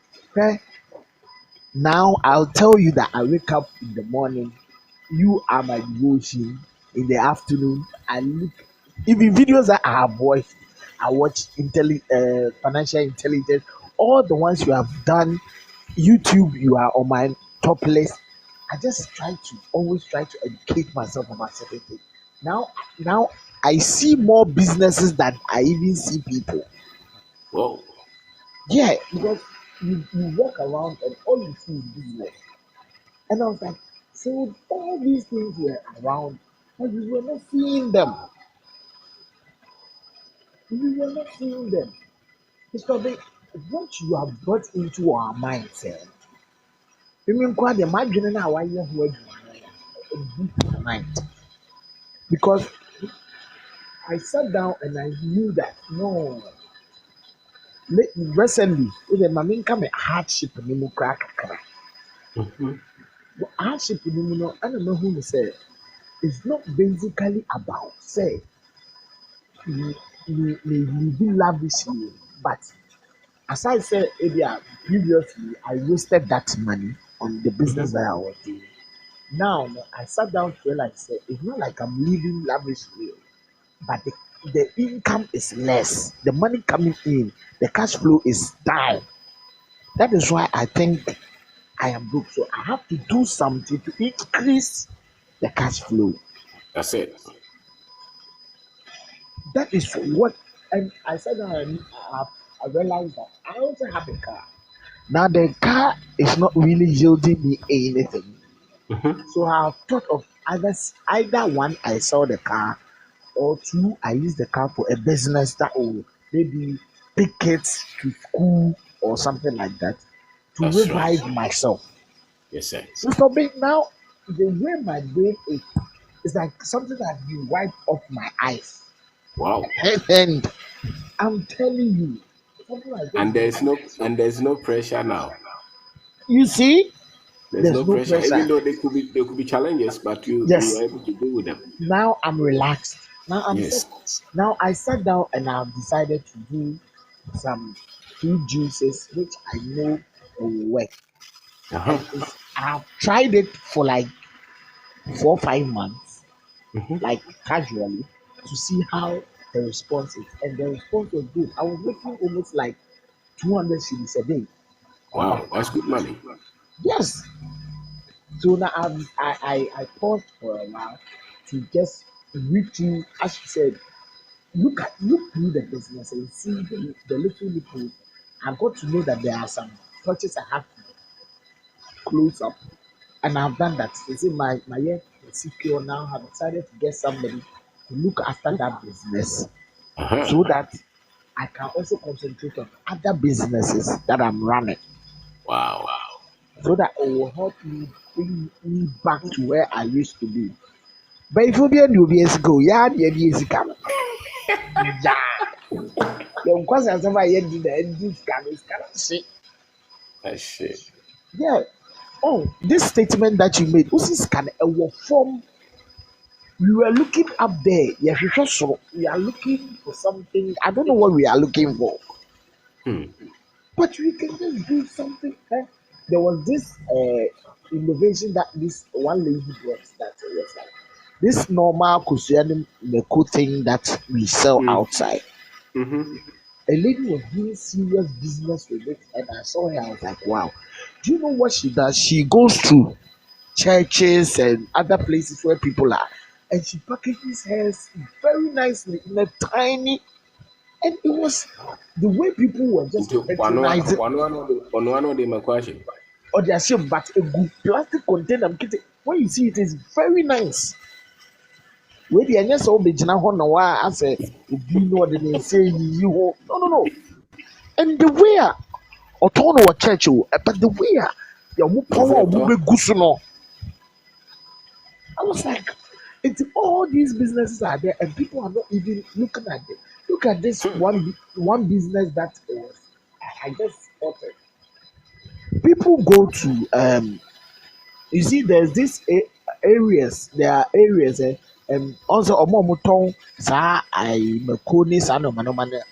now I'll tell you that I wake up in the morning, you are my devotion. In the afternoon, I look, even videos that I have watched, I watch financial intelligence, all the ones you have done, YouTube, you are on my top list. I just always try to educate myself about certain things. Now I see more businesses than I even see people. Whoa. Yeah, because you walk around and all you see is business. And I was like, so all these things were around, but we were not seeing them. We were not seeing them. It's probably what you have brought into our minds. You mean quite imagine now why you have mind. Because I sat down and I knew that no. Recently, with the main come a hardship in the crack. Hardship in the I don't know who to say. It's not basically about say we living lavishly, but as I said earlier, previously I wasted that money on the business that I was doing. Now I sat down to realize it's not like I'm living lavishly, but the income is less. The money coming in, the cash flow is down. That is why I think I am broke. So I have to do something to increase the cash flow. That's it. That is what, and I said that I realized that I also have a car. Now the car is not really yielding me anything. So I have thought of either one, I sell the car, or two, I use the car for a business that will maybe take kids to school or something like that to That's revive right. myself. Yes, sir. So for me now, the way my brain is like something that has been wiped off my eyes. Wow. And I'm telling you, something like that. And there's no pressure now. You see, There's no pressure. Even though there could be challenges, but you are able to deal with them. Now I'm relaxed. Now Yes. now I sat down and I've decided to do some fruit juices which I know will work. I've tried it for like 4 or 5 months, like casually, to see how the response is. And the response was good. I was making almost like 200 cedis a day. Wow, that's good money. Yes. So now I paused for a while to just read through, as you said, look through the business and see the little people. I got to know that there are some touches I have to close up, and I've done that. You see, my year secure now have decided to get somebody to look after that business, so that I can also concentrate on other businesses that I'm running. Wow. So that it will help me bring me back to where I used to be. But if you be a new years ago, yeah, the years come. Yeah. The question is about this can That's shit. Yeah. Oh, this statement that you made, what is can a form? We were looking up there. Yeah, we are looking for something. I don't know what we are looking for. But we can just do something. There was this innovation that this one lady brought that was like this normal Kusiani Meko thing that we sell outside. A lady was doing serious business with it, and I saw her. I was like, wow. Do you know what she does? She goes to churches and other places where people are, and she packages hers very nicely in a tiny. And it was the way people were just patronizing. Or they assume, but a good plastic container. When you see it, is very nice. Where the answer will be Jana I say, you know, they say you no. And the way or turn or church, but the way your power will be good. I was like, it's all these businesses are there, and people are not even looking at it. Look at this one business that was. I just spotted. People go to you see, there's this areas. There are areas also omo sa I mekoni sa no mane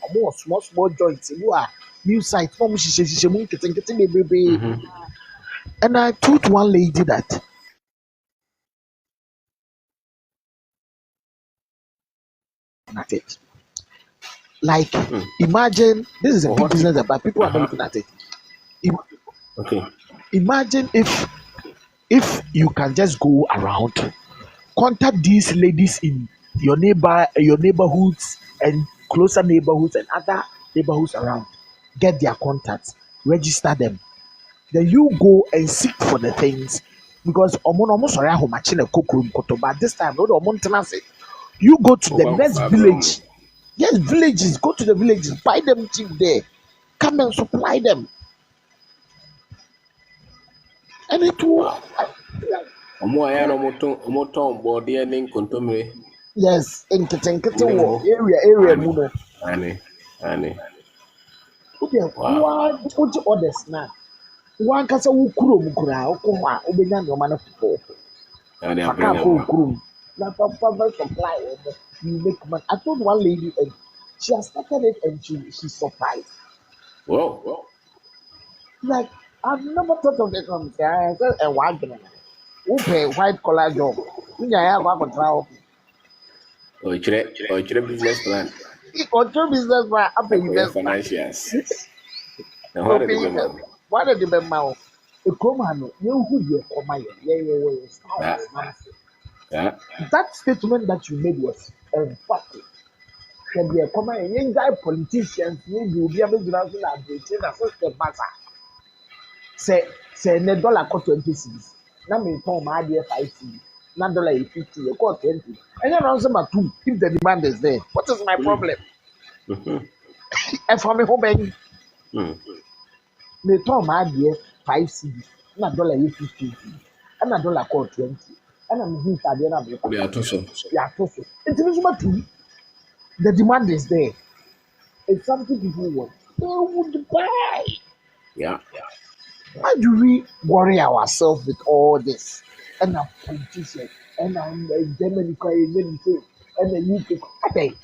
small joints who are new sites mom shishe mu kete baby. And I told one lady that at it. Like, imagine this is a big business, but people are not looking at it. Imagine if if you can just go around, contact these ladies in your neighborhoods and closer neighborhoods and other neighborhoods around. Get their contacts, register them. Then you go and seek for the things because sorry but this time no you go to the next village. Yes, villages. Go to the villages. Buy them cheap there. Come and supply them. And it will. Yes, in Kitten area, Muno. Annie. Okay, what orders now? One casa who kura, Okuma, Obina, no man of four. And I can't go krum. Now, Papa supply. You make money. I told one lady, and she has started it, and she's surprised. Whoa. Like, I've never thought of this one. I said, a wagon. Who pay white collar job? I have a trial. Or business plan. Or your business plan, I pay you financials. What did the mouth? A command, you who you come yeah. That statement that you made was emphatic. Can be a command, young guy politicians, you will be able to answer that they change the system matter. Say, $1 cost 20 cedis. Now me turn my idea 5 cedis. Now $50, you cost 20. And then answer my 2 if the demand is there. What is my problem? And for me, home me turn my idea 5 cedis. Now $50. And $1 cost 20. And I'm here at the end of the day. It's not true. The demand is there. It's something people want. They would buy. Yeah. Why do we worry ourselves with all this? And I'm politician, and I'm Germany, and the UK. Okay.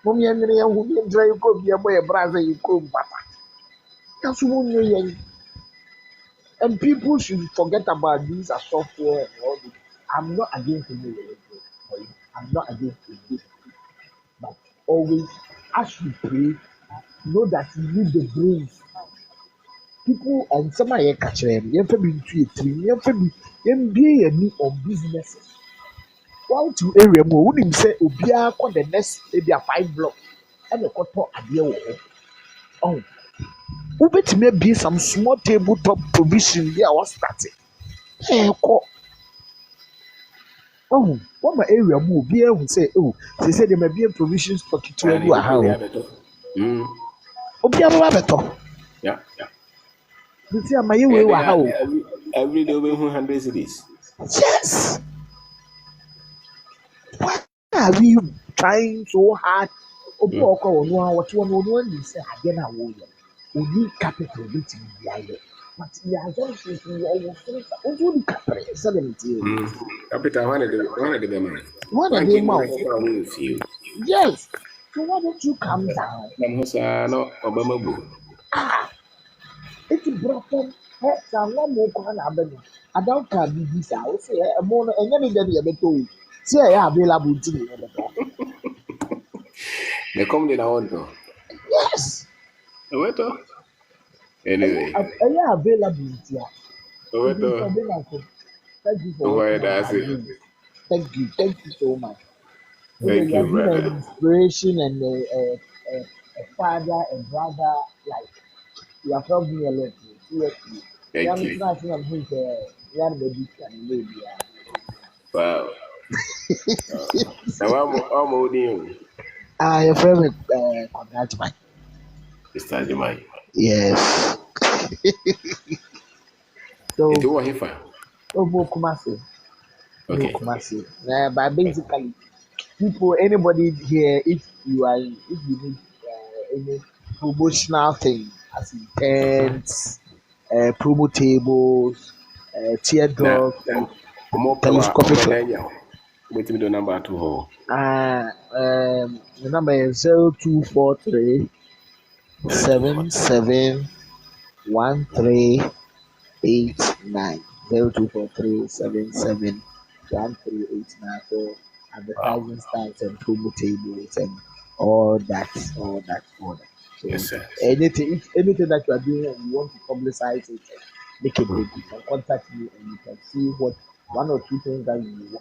Mommy and me, who did you go be a boy, brother, you go, Papa. That's one. And people should forget about these as software and all this. I'm not against it. I'm not against it. But always, as you pray, know that you need the brains. People and some are catch them. You have to be you have to be MBA on businesses. One to area more wouldn't say Obia call the next maybe a 5 blocks and a quarter a year. Oh, who bet me be some small tabletop provision there was starting. Hey, oh, what my area move be able to say, oh, they said there may be a provision stock to a how. Obia better. Yeah. You see, my way how every day we 100 cities. Yes. Why are we trying so hard? What you want to say again? We need capital meeting the idea. But we are just thinking, we need capital. Capital, one of them. One of them. Yes. So why don't you come down? It's broken. Someone more can happen. I don't care this. I will say a more and any day you better. Say I available to you. They come in our own. Yes. Anyway. I available here. Thank you for Thank you so much. Thank you, brother. An inspiration and a father and brother, like you have helped me a lot. Thank you. Wow. Now I'm holding you. Your favorite Jumai. Mr. Jumai. Yes. So it's what he found. Kumasi. Okay. Kumasi. But basically, people, anybody here, if you need any promotional thing, as in tents, promo tables, teardrop, telescopic. Wait me the number 2. The number is 0243 77 1389. 0243 77 1389 for advertising stands and promo tables and all that. So yes, sir. anything that you are doing and you want to publicize it, make a break, you can contact me and you can see what 1 or 2 things that you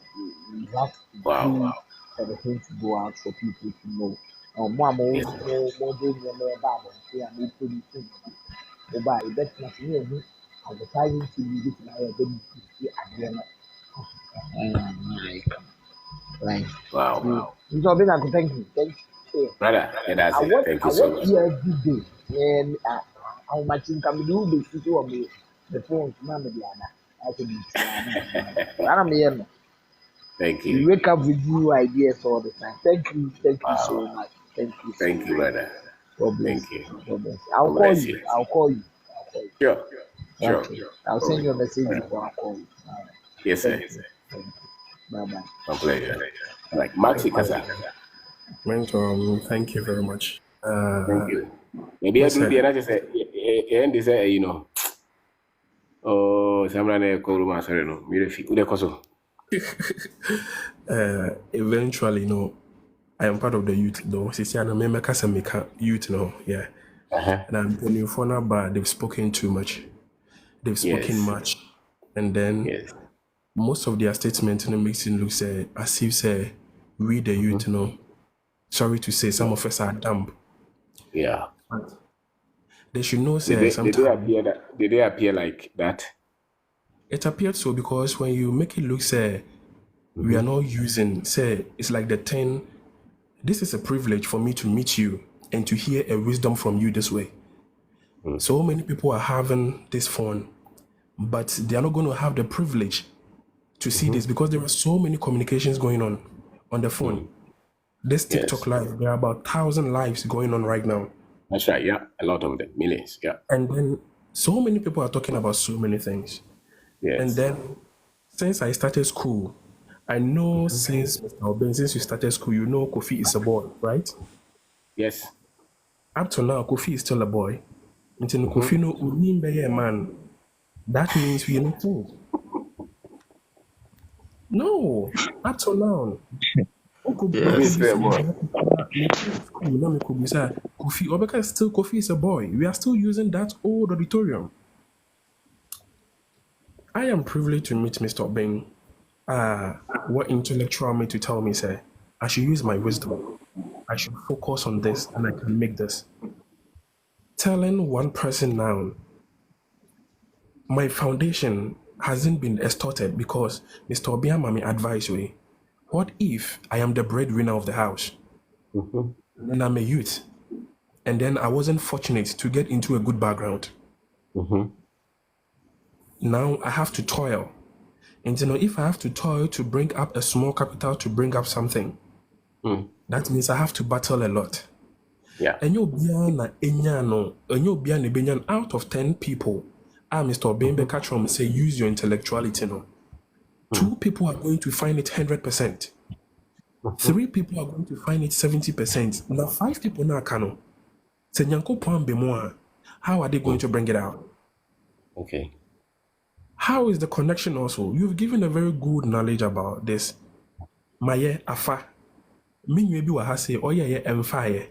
have to do for the thing to go out for people to know. More doing your more bad and more producing. By that's not me advertising to you this now then you again. Right. Wow. So then I could thank you. Thank you. Brother, that's it. Thank you so much. I work every day. And how much income do the city of me? The phone, Mamma Diana. I can I'm here. Thank We you. wake up with new ideas all the time. Thank you so much. Thank you. Thank you, brother. God bless. Thank you. God bless. God I'll call you. Sure. Okay. I'll send you a message before I call you. Yes, sir. Thank you. Bye-bye. My pleasure. Like Maxi Kasa. Mentor, thank you very much. Thank you. Maybe I do the other say, you know. Oh, someone called my sorry, no. Eventually, I am part of the youth, though. Since I am a member youth, yeah. And I'm telling you, for now, but they've spoken too much. They've spoken much. And then most of their statements makes it look as if we the youth, sorry to say, some of us are dumb. Yeah. They should know did they appear like that? It appeared so because when you make it look we are not using it's like the 10. This is a privilege for me to meet you and to hear a wisdom from you this way. So many people are having this phone, but they are not going to have the privilege to see this because there are so many communications going on the phone. This TikTok live, there are about 1,000 lives going on right now. That's right, yeah. A lot of them, millions, yeah. And then so many people are talking about so many things. Yes. And then since I started school, I know since you started school, you know Kofi is a boy, right? Yes. Up to now, Kofi is still a boy. Until Kofi no be a man. That means we are not things. No, up to now. Kofi is a boy. We are still using that old auditorium. I am privileged to meet Mr. Obeng. What intellectual me to tell me, I should use my wisdom. I should focus on this and I can make this. Telling one person now, my foundation hasn't been extorted because Mr. Obeng Mami advised me. What if I am the breadwinner of the house? And I'm a youth. And then I wasn't fortunate to get into a good background. Now I have to toil. And if I have to toil to bring up a small capital to bring up something, that means I have to battle a lot. Yeah. And out of 10 people, Mr. Obeng Catchrom say use your intellectuality. 2 people are going to find it 100%. 3 people are going to find it 70%. Now 5 people now can. How are they going to bring it out? Okay. How is the connection also? You've given a very good knowledge about this. Maye afa. Minyebi wahase oye emfaye.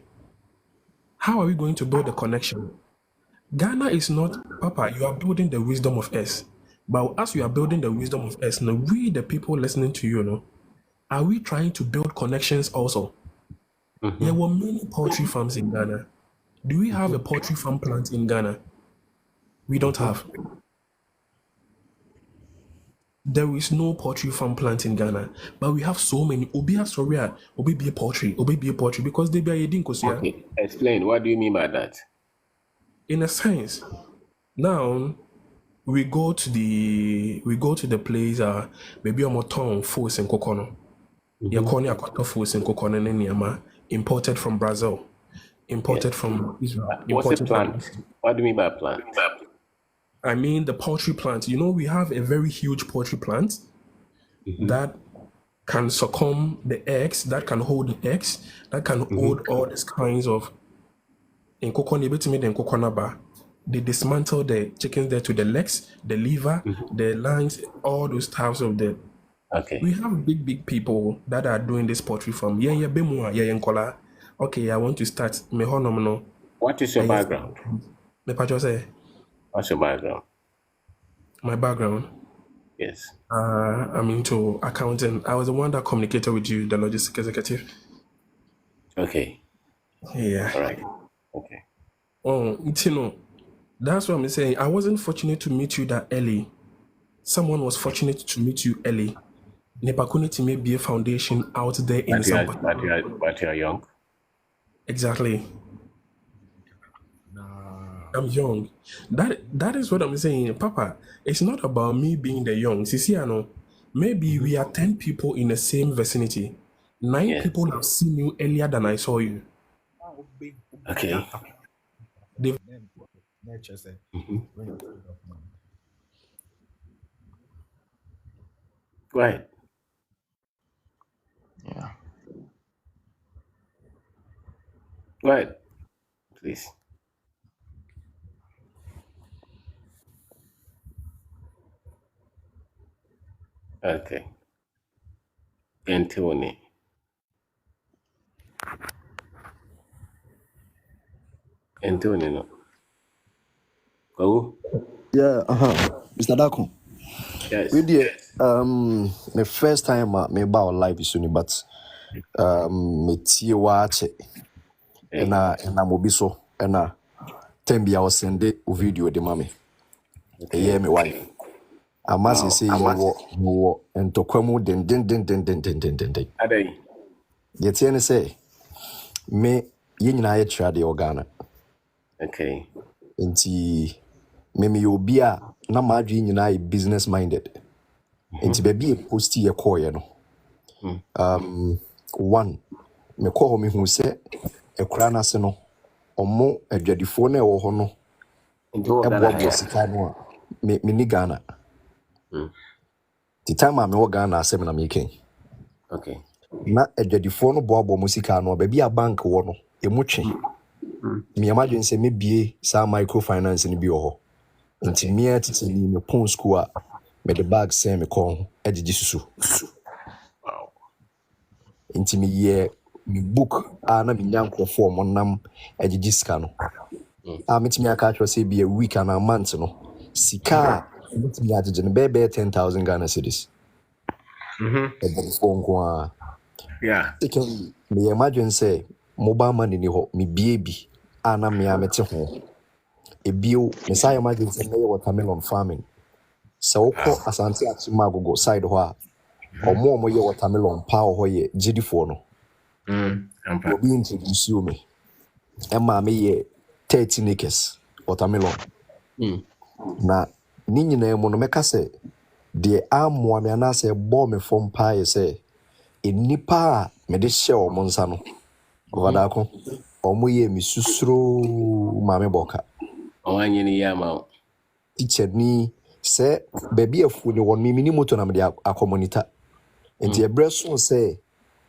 How are we going to build the connection? Ghana is not, Papa, you are building the wisdom of us. But as you are building the wisdom of us, now we, the people listening to you, are we trying to build connections also? There were many poultry farms in Ghana. Do we have a poultry farm plant in Ghana? We don't have. There is no poultry farm plant in Ghana, but we have so many. Obi be a poultry, because they be a dinkosia. Okay, explain. What do you mean by that? In a sense, now we go to the place. Maybe a moton force in Kokono. Yakoni akoto force in Kokono neniama imported from Brazil, imported from Israel. What's a plant? What do you mean by plant? I mean the poultry plant. We have a very huge poultry plant that can succumb the eggs, that can hold the eggs, that can hold all these kinds of. In Kokonaba, they dismantle the chickens there to the legs, the liver, the lungs, all those types of the. Okay. We have big people that are doing this poultry farm. Okay, I want to start. What is your background? What's your background? My background. Yes. I'm into accounting. I was the one that communicated with you, the logistic executive. Okay. Yeah. All right. Okay. Oh, that's what I'm saying. I wasn't fortunate to meet you that early. Someone was fortunate to meet you early. Nepakuni may be a foundation out there in some. But you are young. Exactly. I'm young. That is what I'm saying, Papa. It's not about me being the young. Sisiano, maybe we are 10 people in the same vicinity. 9 people have seen you earlier than I saw you. Okay. Go ahead. Yeah. Go ahead, please. Okay. Anthony. No. Go. Yeah, Mr. Dako. Yes. We did the first time me about live is soon, but me tie watch and I'm obiso and tembi I was send it video the mommy. Yeah, me wife. I must say you and to kwamu den. Adey. Yet any say me yina try the organa. Okay. Inti me obi a na madwi nyina business minded. Inti baby post ye call no. One me call me who say e kura na se no omo adwadifo na e wo ho no ebo sika no me ni Ghana. The time I'm in Ghana asem na making. Okay. Na adwadifo no boabo musika no baby a bank wo no e mutwe. Me imagine say me bie sa microfinance ni bi wo ho. Inti me atiti ni me pon school a me the bag say me kon ejiji susu. Wow. Inti me ye me book na me nyankofo mo nam ejiji sika no. Metimi aka tro say be a week and a month no. Sika metimi ajije no be 10,000 Ghana cedis. Yeah. Me imagine say mobile money ni ho me bie ana me amete ho. Ebio me say imagine say me watermelon farming. So ko asante atima agogo side ho a omo ye watermelon pa ho ye gidifo no. Obi introduce you me. Emma me ye 13 acres watermelon. Na ni nyina mu no meka se de ammoa me ana se bo me fom pa ye se enipa me de hye o monsa no. Ovadako omo ye mi susuro mame boka. Onye ni yama. Teacher ni se baby afu ni won mi ni moto na me de akomonita. Enti ebreso se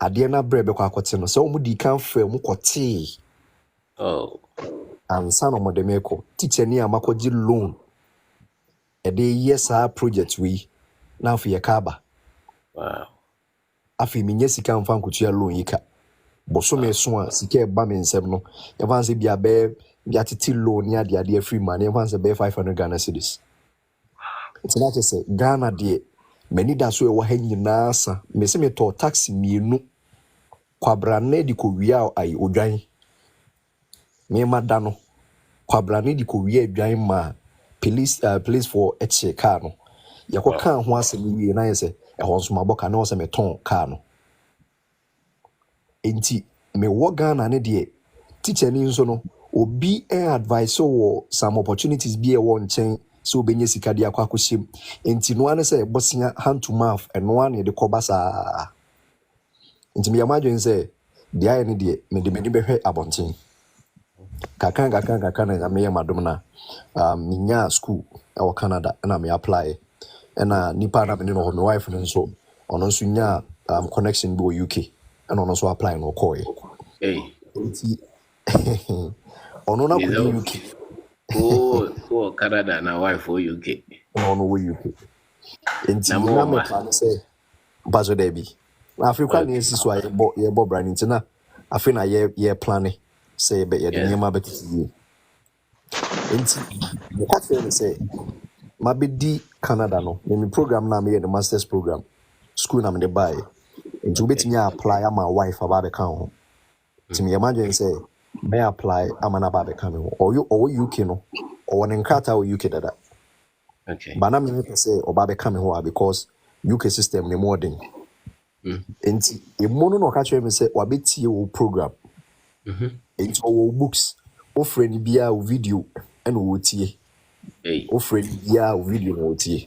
ade na bre be kwa akote no se omo di kan fa mu kote. Oh. Ansa no modemeko teacher ni amakoji loan e de yesa project we na afi ye kaba. Wow. Afi minye sika mfa nkutua loan yika boso me so a sika e ba me nsem no e van se bia be bia titi loan ya de free money e van se be 500 Ghana cedis. It's not to say Ghana de many da so e wo ha nyina sa me se me to taxi mienu kwabra na di ko wia ai odwan me madano kwabra na di ko wia adwan ma police for eche car no yakọ kan ho asem wie na yese e ho nso maboka na o se me ton car no enti me wo Ghana ne de teacher ni nso no obi advice wo some opportunities be e won chen so benye sika de akwa akohyem enti no ane se bosia hand to mouth eno ane de kobasa enti me imagine say de aye ne de me de behwe abonten kaka na me madom na minya school e wo Canada na me apply na nipa na me no my wife no so ono nso nya connection bo UK and ono so apply no call enti ono na ko UK Oh, Canada na wife for UK. No UK. Enti na me plan say bazo debi. Na Africa ni so ye bo brand ntina afi na ye plan say be ye de nyama betiti. Enti me ka say say mabedi Canada no me program na me the masters program school na me the buy nti obetimi apply ama wife aba be kan ho nti me imagine say me apply ama na ba be kan ho or UK no or ne nkrata o UK dada Okay. but na me say oba be kan ho because UK system ne modern nti emo no ka chere me say wabetie wo program nti wo books o friend bia o video and wo tie o friend bia o video no tie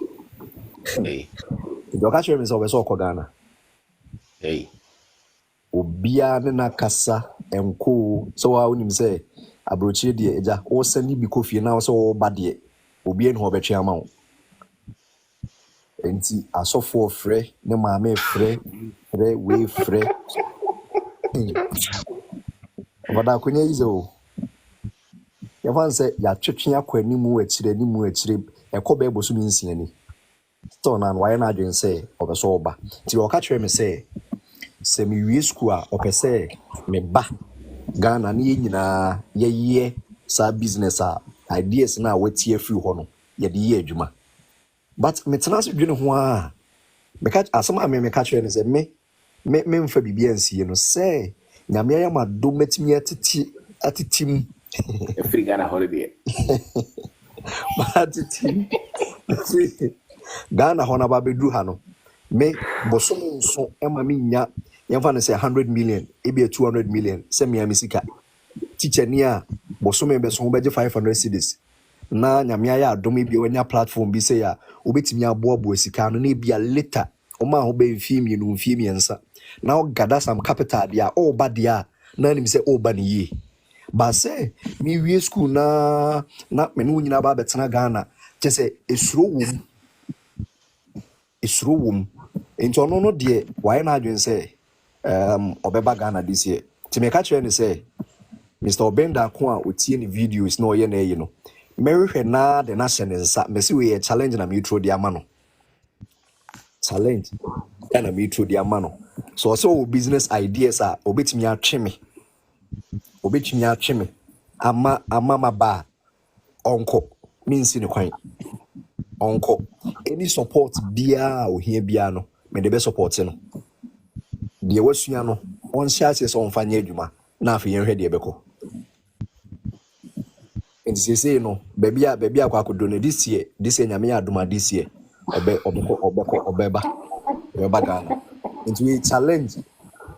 nti o ka chere me say obeso okọ Ghana obia ne na kasa enko so wa unim say abrochire de eja o sani bi kofie na so o ba de obia ne ho betwe ama wo enti asofo frɛ ne maame frɛ we frɛ wada kunya izo ya fan say ya twetwe akwanimu akire ekoba ebosu mi nsiani so na why na adwen say obeso oba ti o ka kire me say se mi wie school a opese me ba Ghana ni nyina ye sa business a ideas na watie free ho no ye de ye adwuma but me tena so dwene ho a me ka asama me ka kire ne say me mfa bibia nsie no say nyame ya ma do metimi atitim free Ghana holiday atitim Ghana ho na ba bedu ha no me bosom so ema me nya yemfa ne say 100 million ebi 200 million se me amisika teacher ni a bosom be so beje 500 cedis na nyame ya adom bi onya platform bi say ya obetimi aboabo asika no na ebi a later o ma ho be mfie miensa na o gada some capital dia o ba dia na nim say o ba ne yi ba say mi wie school na me no nyina ba betena Ghana che say esuro wom enti ono no de why na adwen say obeba Ghana this year ti me ka kire ni say Mr. Obenda ko a otie ni videos na oye na eyi no merehwe na de na shenensa me see we challenge na me tro di ama no challenge na me tro di ama no so business ideas a obetimi atwe me ama maba onko means ni kwan onko any support bia o hia bia no me de be support no de wasua no on share say so mfanya adwuma na afa yen hwe de beko nti say no bebia kwa akodo this year nyame ya adoma this year obeba Ghana nti we challenge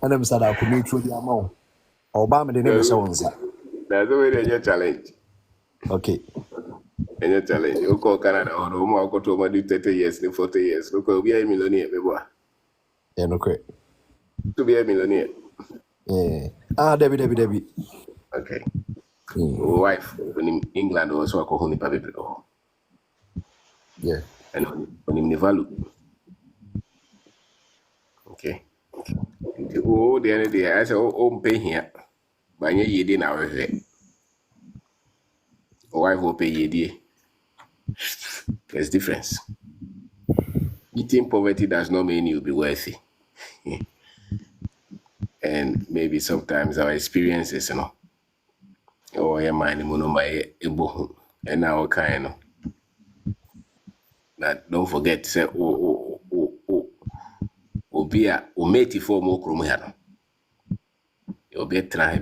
and am sada ko me tro di ama oba me de ne be so nze that's the way they challenge okay any challenge you go Canada or mo go to 30 years 40 years look we be a millionaire be boy no correct to be a millionaire Debbie okay wife in England also a kohoni pa bebe and on him value okay the end of the day I say pay here but ye dey na we wife will pay ye there's difference. Eating poverty does not mean you'll be wealthy. And maybe sometimes our experiences, or your mind, and now kind but don't forget, say, be a mate for more crumhano. You'll be a try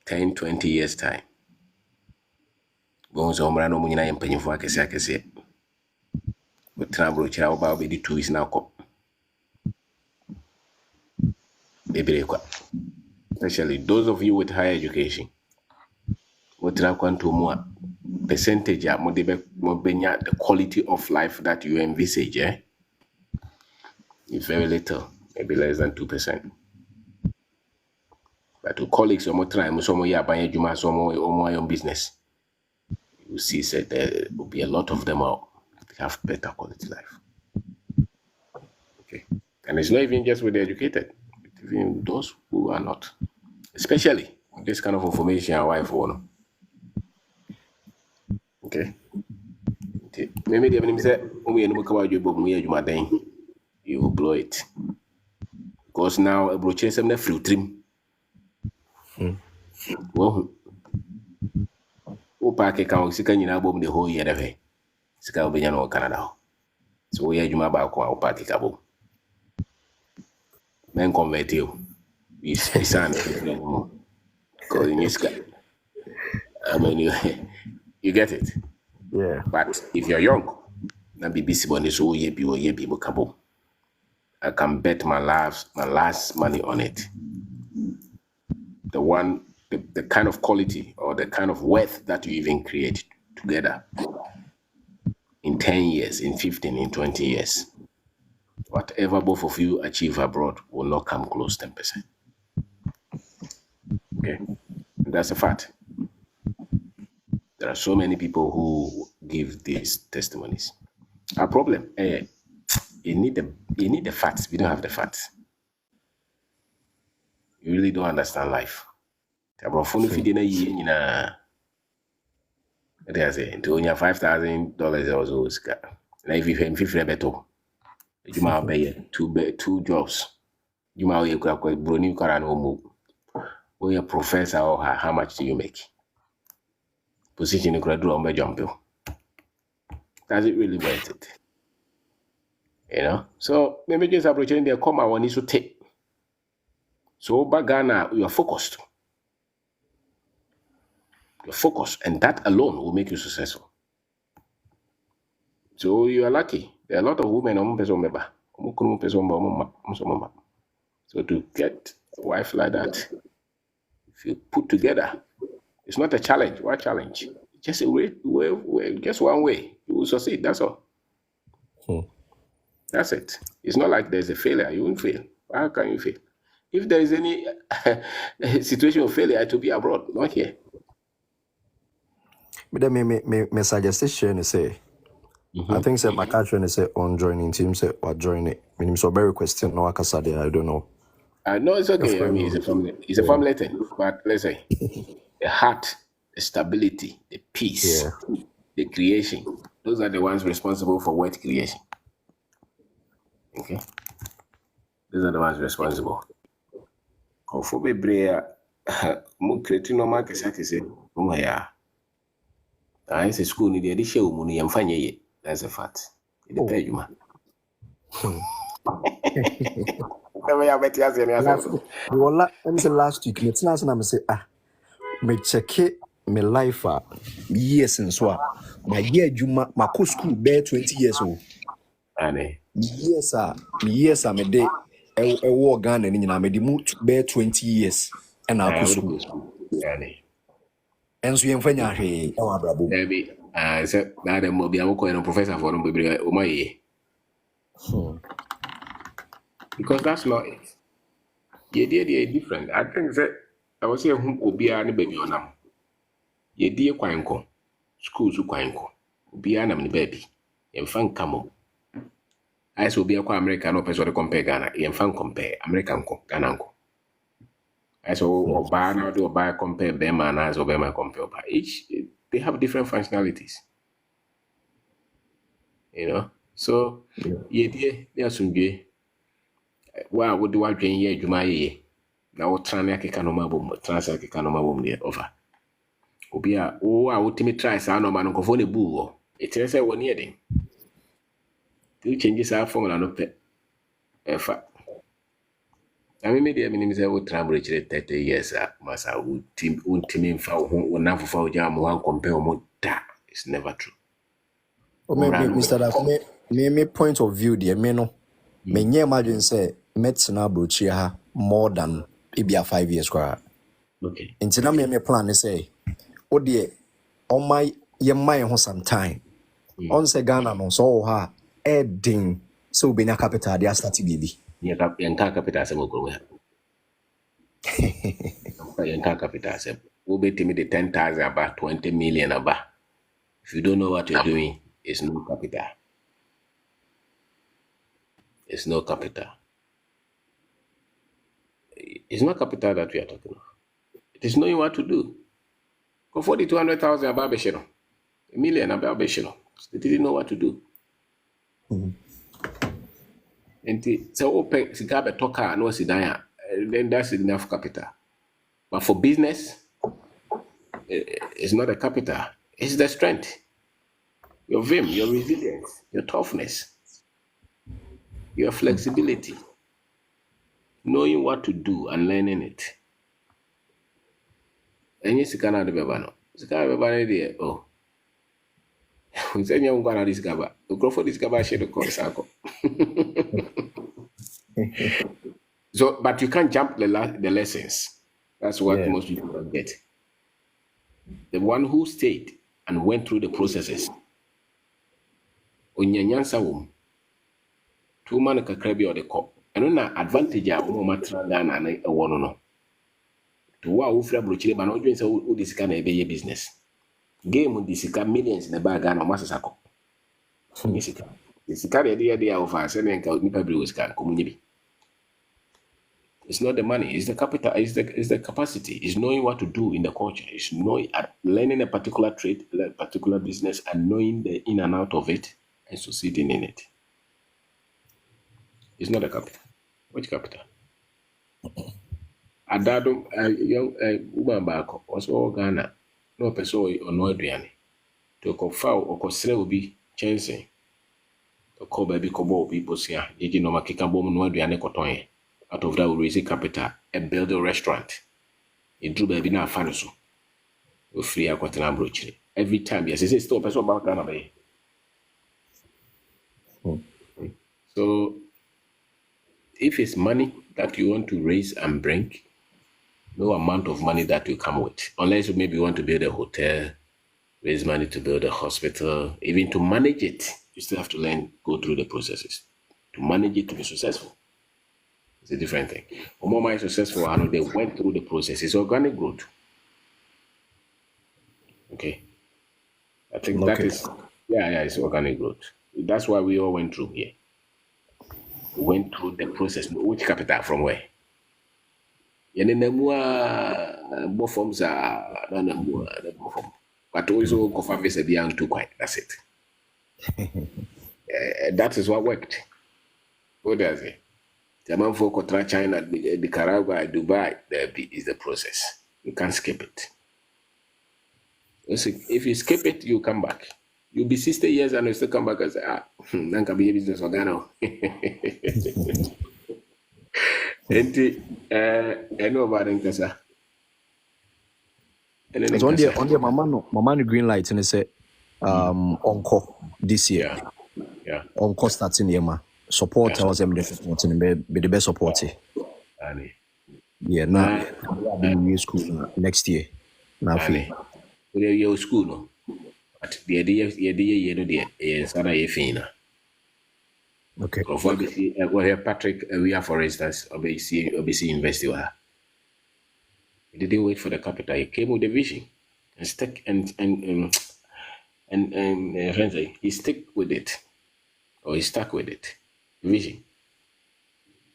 10, 20 years time. Bones omrano munina yempenye for akese. But travel chira oba be di 2 weeks now come. Especially those of you with higher education. What to more percentage the quality of life that you envisage, it's very little, maybe less than 2%. But to colleagues or more time, some year buying juma, some more own business. You see, said there will be a lot of them out. Have better quality life. Okay. And it's not even just with the educated, even those who are not. Especially this kind of information our wife want. Okay. Maybe the name say you will blow it. Because now a brochure some fruit trim. Well, o pack account the whole year. sika obenya no Canada. So we adwuma ba ko a party kabo. Men convert you. Is sign because in this guy. I mean you get it. Yeah. But if you're young, na BBC bonus so ye bi kabo. I can bet my last money on it. The kind of quality or the kind of worth that you even create together in 10 years, in 15, in 20 years, whatever both of you achieve abroad will not come close 10%. Okay, that's a fact. There are so many people who give these testimonies. Our problem, you need the facts. We don't have the facts. You really don't understand life. They say into only $5,000 or so. Now if you pay $50 better, you might pay two jobs. You might be a brony car move. Or a professor or how much do you make? Position in graduate on my jump. Does it really worth it? You know? So maybe just approaching the come out needs to take. So back Ghana, you are focused. You're focused, and that alone will make you successful. So you are lucky. There are a lot of women so to get a wife like that, if you put together, it's not a challenge. What challenge? Just a way, just one way. You will succeed. That's all. That's it. It's not like there's a failure. You won't fail. How can you fail? If there is any situation of failure, to be abroad, not here. But then me suggestion is say, I think say my country is say on joining team say or join it. Meaning so very question no akasade, I don't know. No, it's okay. I mean, it's a family thing. But let's say the heart, the stability, the peace, the creation. Those are the ones responsible for wealth creation. Okay, those are the ones responsible. Kofobe brea, mo create no market say, oh yeah. I say school need the show money and find ye. That's a fact. It depends, you man. Last week, it's last time I say, me check it, my life, years and so my year, Juma, my school bear 20 years old. Yes, sir, me day, a war gun and in a made bear 20 years, and I'll go school. And so you find out here, baby. I said that there will be a professor for them, because that's not it. The idea is different. I think that I was here who will be a baby on them. Ye dear quanko, schools who quanko, be an baby, and fan come. I shall be a American or person to compare Ghana, and fan compare American Gananko. I saw buy now do buy compare Bema and as or Bema compare by each they have different functionalities. You know? So yeah, soon be why would do I drain ye Juma ye? Now Tranaki Canoma boom, Transaki Canoma boom there over. Obia, oh, I would timid try Sano man go for the boo. It is a 1 year then. Two changes our formula no pet. In fact. I mean, maybe I mean, I would travel 30 years. Massa would team for one for jam one compare more. It's never true. Mr. Daphne, me point of view, dear Meno, may you imagine say, Metsina Bruchia more than maybe 5 years. Okay. And to me plan is say, oh dear, on my mind some time. On say Ghana, no so ha, ding, so be na capital, they are starting baby. Yanka capital se moko yanka capital se will be me the 10,000 about 20 million about. If you don't know what you're doing, it's no capital. It's no capital. It's not capital that we are talking of. It is knowing what to do. Go for the 200,000 about Beshino. $1 million about Beshino. They didn't know what to do. And so open Sigabe Toka no Sidaya, then that's enough capital. But for business, it's not a capital, it's the strength. your vim, your resilience, your toughness, your flexibility, knowing what to do and learning it. And yes, you cannot be no. You can't be there. Oh, we say you want to discover. You go for discover share the course. So, but you can't jump the lessons. That's what most people don't get. The one who stayed and went through the processes. Onyanyansa wom. Two man kakra bi ode kɔ. Ɛno na advantage a wo matra Ghana na ɛwɔ no no. To wa wo fra brochire ba na odwen sɛ wo de sika na ɛbɛyɛ business. Game de sika millions na ba Ghana ma sasa kɔ. Sika. Sika de de a wo fa sɛ ne nka nipa bi wo sika ko munye bi. It's not the money, it's the capital, it's the capacity, it's knowing what to do in the culture, it's knowing learning a particular trade, a particular business, and knowing the in and out of it and succeeding in it. It's not a capital. Which capital? Adado young woman back also Ghana. No person or no Adriani. To confound or consider will be chancing. To call baby cobo people here. You know, Makika bomb no Adriani Cotoye. Out of that, we raise a capital and build a restaurant. You do baby now, Fanusu. We free a quarter brochure. Every time, yes, it's still a person about Ghana Bay. So, if it's money that you want to raise and bring, no amount of money that will come with. Unless you maybe want to build a hotel, raise money to build a hospital, even to manage it, you still have to learn, go through the processes. To manage it to be successful. It's a different thing. Omoma is successful, I know they went through the process. It's organic growth. Okay. I think that is, it's organic growth. That's why we all went through here. We went through the process. Which capital from where? Both forms are but also go for visa beyond too quiet. That's it. That is what worked. What does it? The man for contra China, Nicaragua, Dubai, there is the process. You can't skip it. If you skip it, you come back. You'll be 60 years and you still come back and say, then can be a business organ. I know about it, sir. It's on the mama green light and they say onco this year. Yeah. Onco starts in the support. I was able to support and be the best support. Yeah, now I'll be in school next year. Now, your school, no. But the idea, okay. For here, Patrick, we are, for instance, OBC University. He didn't wait for the capital. He came with a vision and stuck and he stuck with it, or he stuck with it. Vision.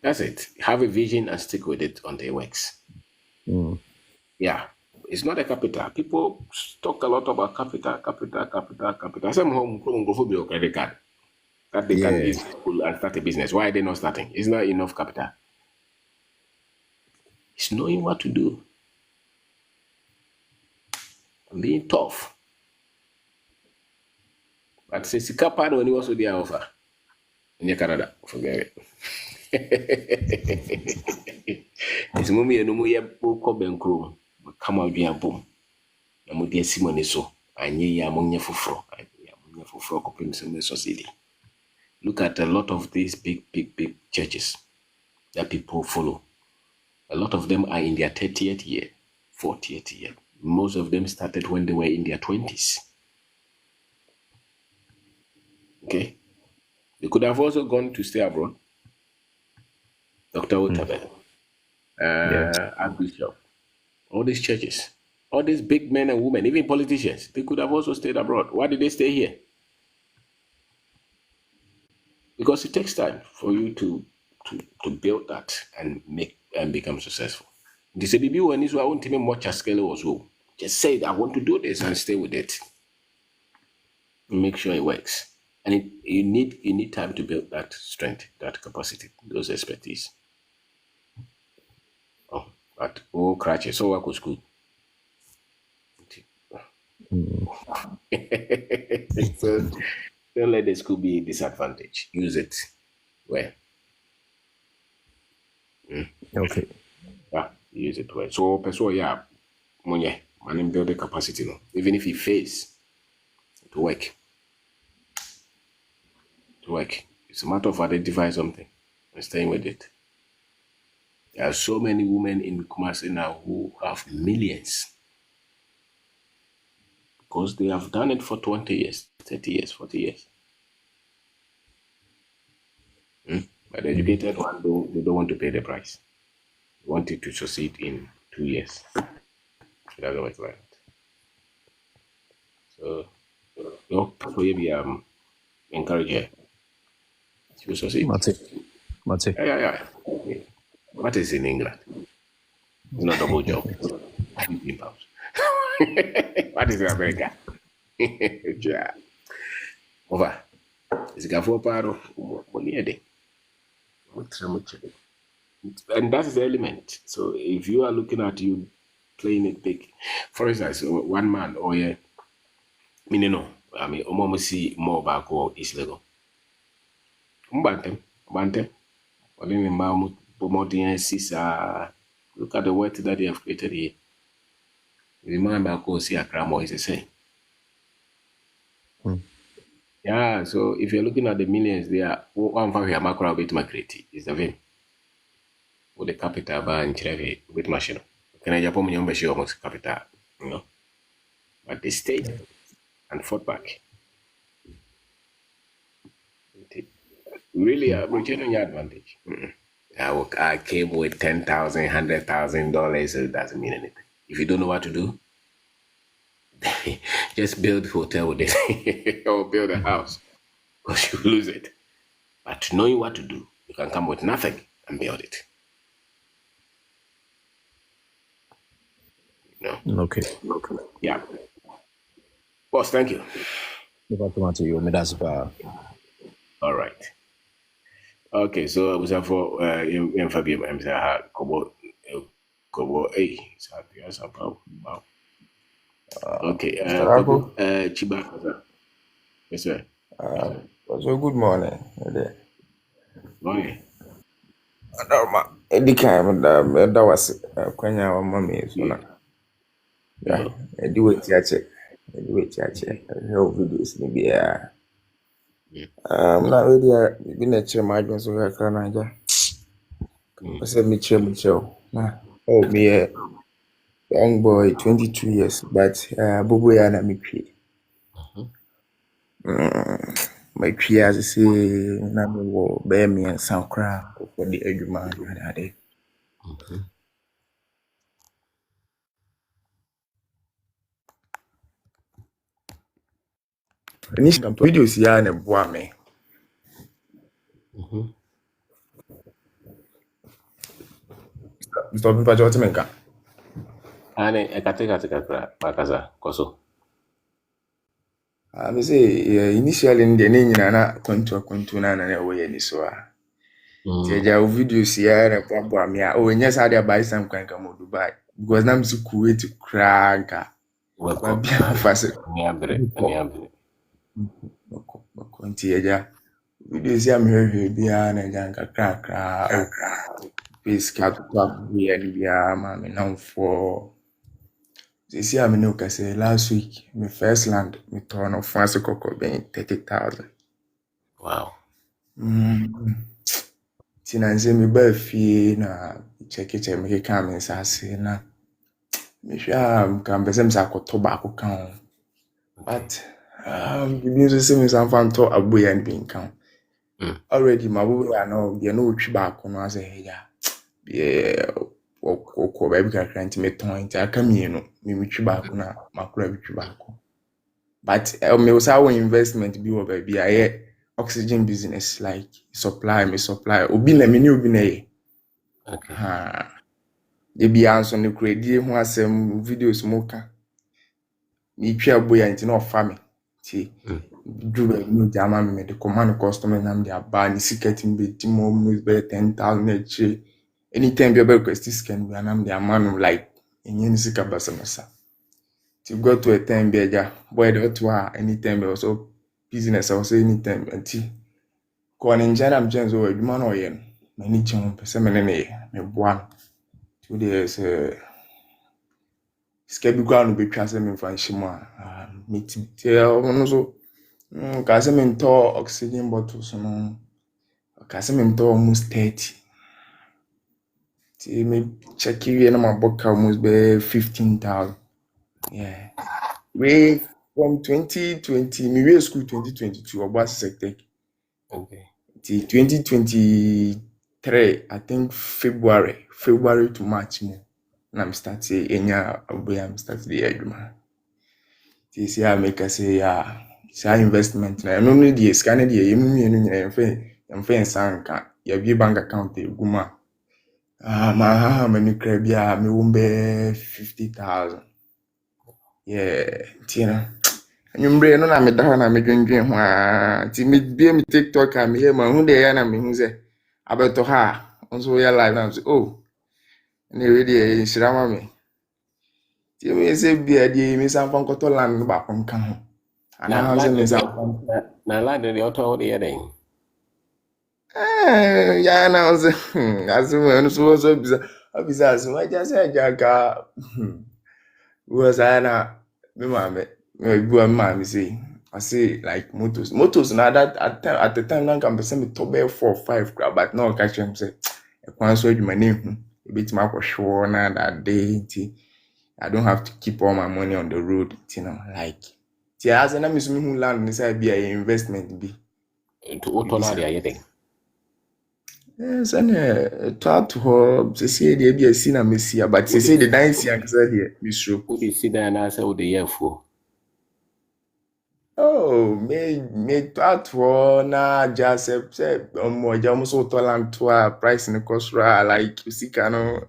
That's it. Have a vision and stick with it until it works. Yeah. It's not a capital. People talk a lot about capital. Some home go for your credit card. That they can use school and start a business. Why are they not starting? It's not enough capital. It's knowing what to do. And being tough. But since the capital when you also their offer. In Canada, forget it. It's mommy and no more book and crew. Come out being boom. I'm dear Simon so. I knew among your fufro. I among your fufro coping some society. Look at a lot of these big churches that people follow. A lot of them are in their 30th year, 40th year. Most of them started when they were in their 20s. Okay? They could have also gone to stay abroad. Dr. Otaben, Archbishop, all these churches, all these big men and women, even politicians, they could have also stayed abroad. Why did they stay here? Because it takes time for you to build that and make and become successful. This baby when is I want to make much scale also. Just say I want to do this and stay with it. Make sure it works. And you need time to build that strength, that capacity, those expertise. But crutches, so work was good. So don't let the school be a disadvantage. Use it well. Okay. Yeah, use it well. So person yeah, money, man build the capacity no. Even if he fails, to work. To work. It's a matter of identifying something and staying with it. There are so many women in Kumasi now who have millions because they have done it for 20 years, 30 years, 40 years. But the educated one, they don't want to pay the price. They want it to succeed in 2 years. It doesn't work like that. So, maybe encourage her to succeed. Mate. Yeah. What is in England? It's not double job. 15 pounds. What is in America? Yeah. Over. It's got 4 pounds money a day. And that is the element. So if you are looking at you playing it big, for instance, one man or yeah, no. I mean, see more back or is legal. Bantem. Look at the wealth that they have created here. The man back or see a cramo is the same. Yeah, so if you're looking at the millions there, one for your macro bit macreti is the vein. With the capital ban with machine. Can I jump on your machine almost capital? But they stayed and fought back. Really, returning your advantage. I came with $10,000, $100,000. It doesn't mean anything. If you don't know what to do, just build a hotel with it or build a house, because you lose it. But knowing what to do, you can come with nothing and build it. Okay. Yeah. Boss, thank you. All right. Okay, so I was for Fabian. I'm saying, Kobo, wow. Okay, Chiba. Yes, sir. So good morning. Morning. That was when our mommy is one. Yeah, I do it, check. Help videos, maybe. Not really been a chair, my joints of her Canada. I said, me chill. Oh, me a young boy, 22 years, but Bobo and me pay. My peers say, Nami will bear me and some crap for the edge of my day. Initial videos, yarn and boy me. Stop me, Pajotimenka. And I can take a Koso. I say, initially in the name, Nana, Quantuna, and away any so. Teja videos here and Papa me. Oh, yes, I buy some kind of Dubai because I'm so cool to crack. Well, be fast. Teja videos I'm here behind and young crack. Please cat up here and be a mammy now for. This year, I know, say last week, my first land, me turn of France cocoa being 30,000. Wow. Since me buy fee na check me come in say na me sure can be some tobacco can. But you say me some fan to abuya and being count. Already my boy I know you know tobacco no say yeah ko baby can grant me point I come here no me tobacco na makura bi tobacco. But me was our investment be over baby I oxygen business like supply obi na me ni obi na ye okay de bi answer ne credit ho asem videos mo ka ni twa boya nti na ofa me ti do no jama me de command customer na me aba ni siketi me ti mo be 10,000 each anytime be request scan we na me amano like enye ni sika basamasa to go to a time be boy the to anytime also business also anytime anti ko ne njana am jenzo adwuma no ye no mani chen pese me ne me boa to the skebi kwa no betwa se me fan him a meeting no so ka se me to oxygen bottles no ka se me to almost 30 ti me check you na my book almost be 15,000. Yeah. We from 2020, me we school 2022 about sector. Okay. Till 2023, I think February to March mo. Na I'm starting I'm starting the year. This year make us say investment na no need the scan the you I'm saying sanka ya bi bank account e guma. Ma me krabia me wumbe 50,000. Yeah, Tina. Nyumbre no na me da na me dwendwen ho a ti me bia me TikTok a me he ma hu de ya na me hu se abeto ha onso ya live na so ne we de shirama me ti me se bia de me san fan koto land no ba kon kan ho ana se me san na land de auto de ya den ya na onse asu me no so bisa asu ma ja se ja ka was ana me mama me say I say like motos now that at the time now can be me top 4 or 5 crab but now catch him say e kwan so adwuma name a bit ma sure na that day I don't have to keep all my money on the road like as na me so me hu land inside be a investment be to auto na dia yede yes and to her say dey be a sin na mesia but say the dance yan say dey me sure who dey see that na say wo dey year for. Oh, me that one na just say mo jam so tolant to price in cost like you see can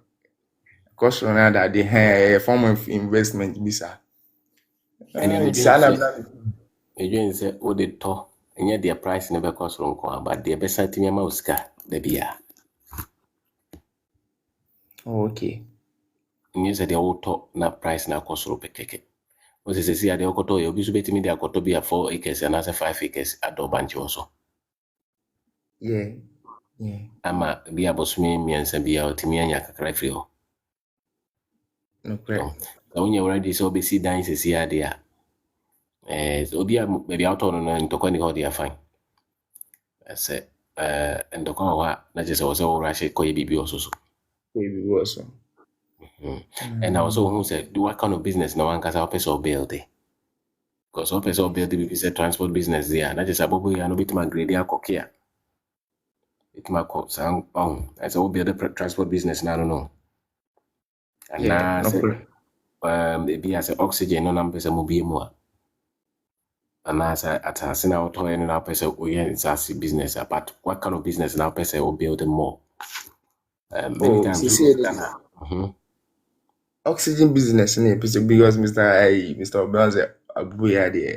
cost na that the form of investment bisa. And you say o dey to enya their price na be cost nko but the best time ma usika da bia. Okay. You say the auto na price na cost ro pekeke. Ose sesi ade okoto ye obi so betimi de akoto bia 4 acres and as 5 acres ado banchi also. Yeah. Ama bia bosumi miensa bia otimi anya kakra free ho. Okay. So when you already so be see dan sesi ade a so obi a maybe auto no ntoko ni ho dia fine. Ese ndoko wa na je so so rush ko ye bibi also so. Bibi also. And I also who said, what kind of business no one can help us or build it? Because help us or build it if it's transport business there. Not just a bubble, you know, bit my grade, I cook here. It might call some as I build a transport business, and I don't know. And now, maybe as oxygen, no numbers, a mobile more. And as I at now, toy and our person, we it's a business. But what kind of business now, person will build more? Many times, oxygen business because Mr. Obanze abuya de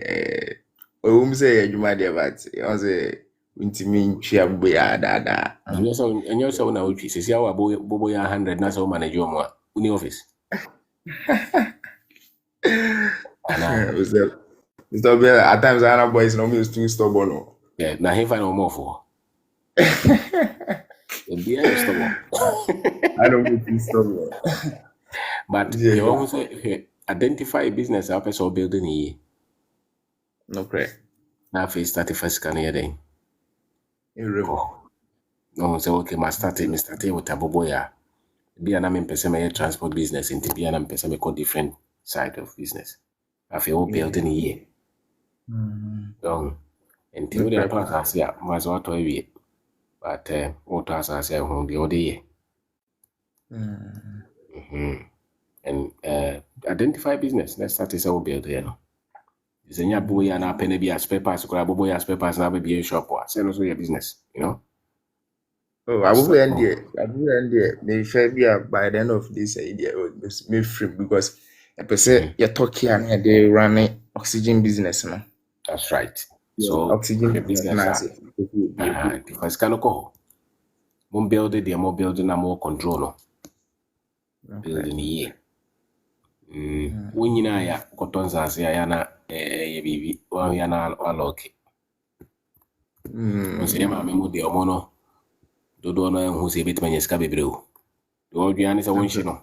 say adwuma de but on say intimi ntwi abuya dada enyo so na otwi sisi awa bobo ya 100 na so manage omo uni office Mr. Obanze at times our boys no me too stubborn yeah na him find more for stubborn I don't get too stubborn. But you also identify a business up as building here. No correct. Now face 31st can hear then. No, say okay, my start with a boboya. Be an am person transport business into be an am person different side of business. I feel building here. Until the process, yeah, was what we but what as I say on the other year. And identify business. Let's start this whole build here. Is any boy and a penny be a spare parts, grab a boy as spare parts, and be a shop or sell also your business, you know? Oh, I will end there. May share be by the end of this idea me free because a person you're talking and they running oxygen business now. That's right. So oxygen business. Because can go. One building, the more building, and more control. Building here. When you know, ya cotton says, Yana, baby, or Yana, or Loki. Consider my mood, the Omono, do know who's a bit when scabby brew. The old Yan is a winch, you know.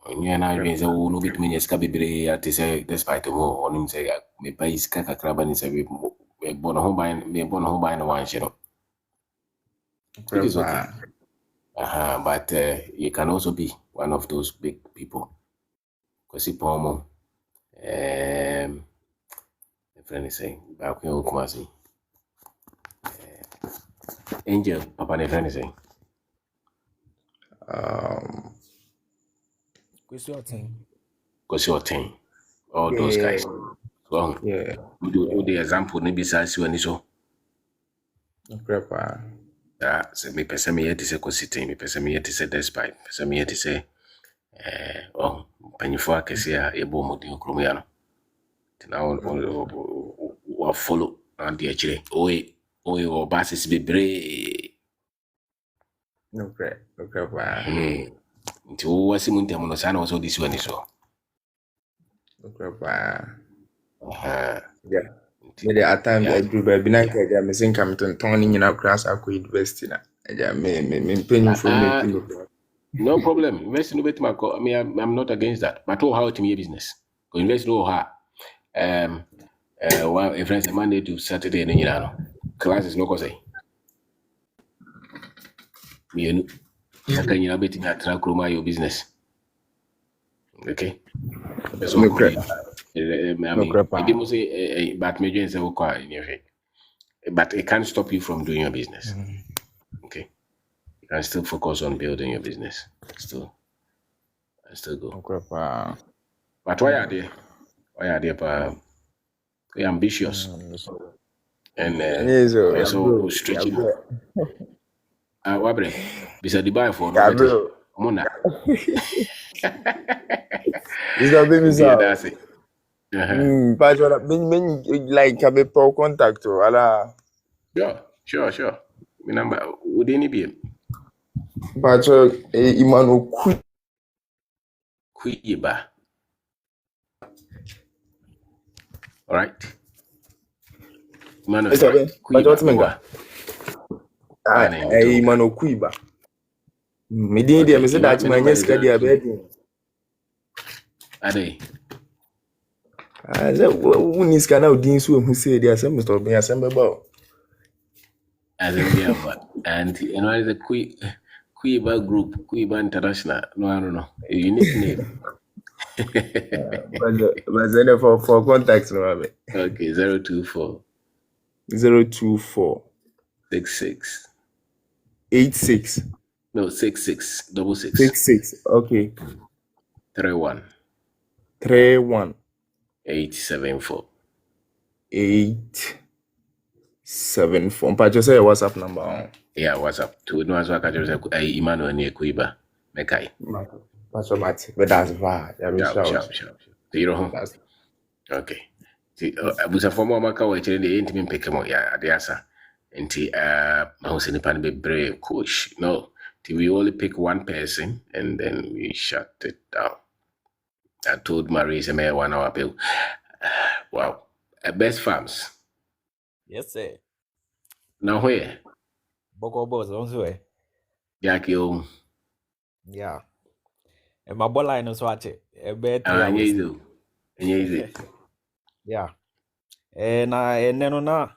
When you and I raise a wound bit when scabby brew, at despite the war, on him say, me pay Skaka crab and is a born home by me born home by no one, you know. It is okay. But you can also be one of those big people. Because if Pomo, the friend is saying, back in Okumasi, Angel, Papa, the friend is saying, because your thing, all those guys. So, we do the example, maybe size you and so. So me person me yet is a cosity, me person me yet is a despite, person me yet is a panyfo akese a ebo modi okromiano. Now we follow and the actually o basis bebre. No crap. Nti wo wasi munti amono sana also this one so. No crap. Yeah. Me at times I do baby na ka me sin come to turning in across akwa university na. Me penny for me. No problem. University no betima ko. I'm not against that. But how to me business. Go university no ha. One a friend Monday to Saturday no nyina no. Classes no ko say. Me no. Saka nyina betima atra kroma your business. Okay. So no crap. People say, but major is but it can't stop you from doing your business. Okay, you can still focus on building your business. Still go. But why are they? You're ambitious and so stretching. Wabre, beside the buy for Mona. Is that baby? Yeah, that's it. But like a bit pro contact or ala. Sure. My number would any be? But Imano Kuiba. All right. Mano, Kuiba. Imano Kuiba. Me didn't hear me say that my yes can be bed. Ade. Who needs can now dean so who say there some Mr. Be assemble. As in and what is the Kuiba group, Kuiba International? No, I don't know. A unique name. But then for contacts, no. Okay, 024 66 86. No, 66 66. Okay. 31 874. 874. But just say WhatsApp number. Yeah, WhatsApp. To no answer, I just say Emmanuel near Kuiba. Mekai. That's what. But that's bad. Sharp. You know. Okay. Abusa former maka wa chende the intimate pekemo ya adiasa. Enti house ni pan be brave coach. No. We only pick one person and then we shut it down. I told Marie, it's a 1 hour bill. Wow. Best farms. Yes, sir. Now where? Boko boss, on the way. Jackie. Yeah. And my boy line is watching. A bed. Yeah. And then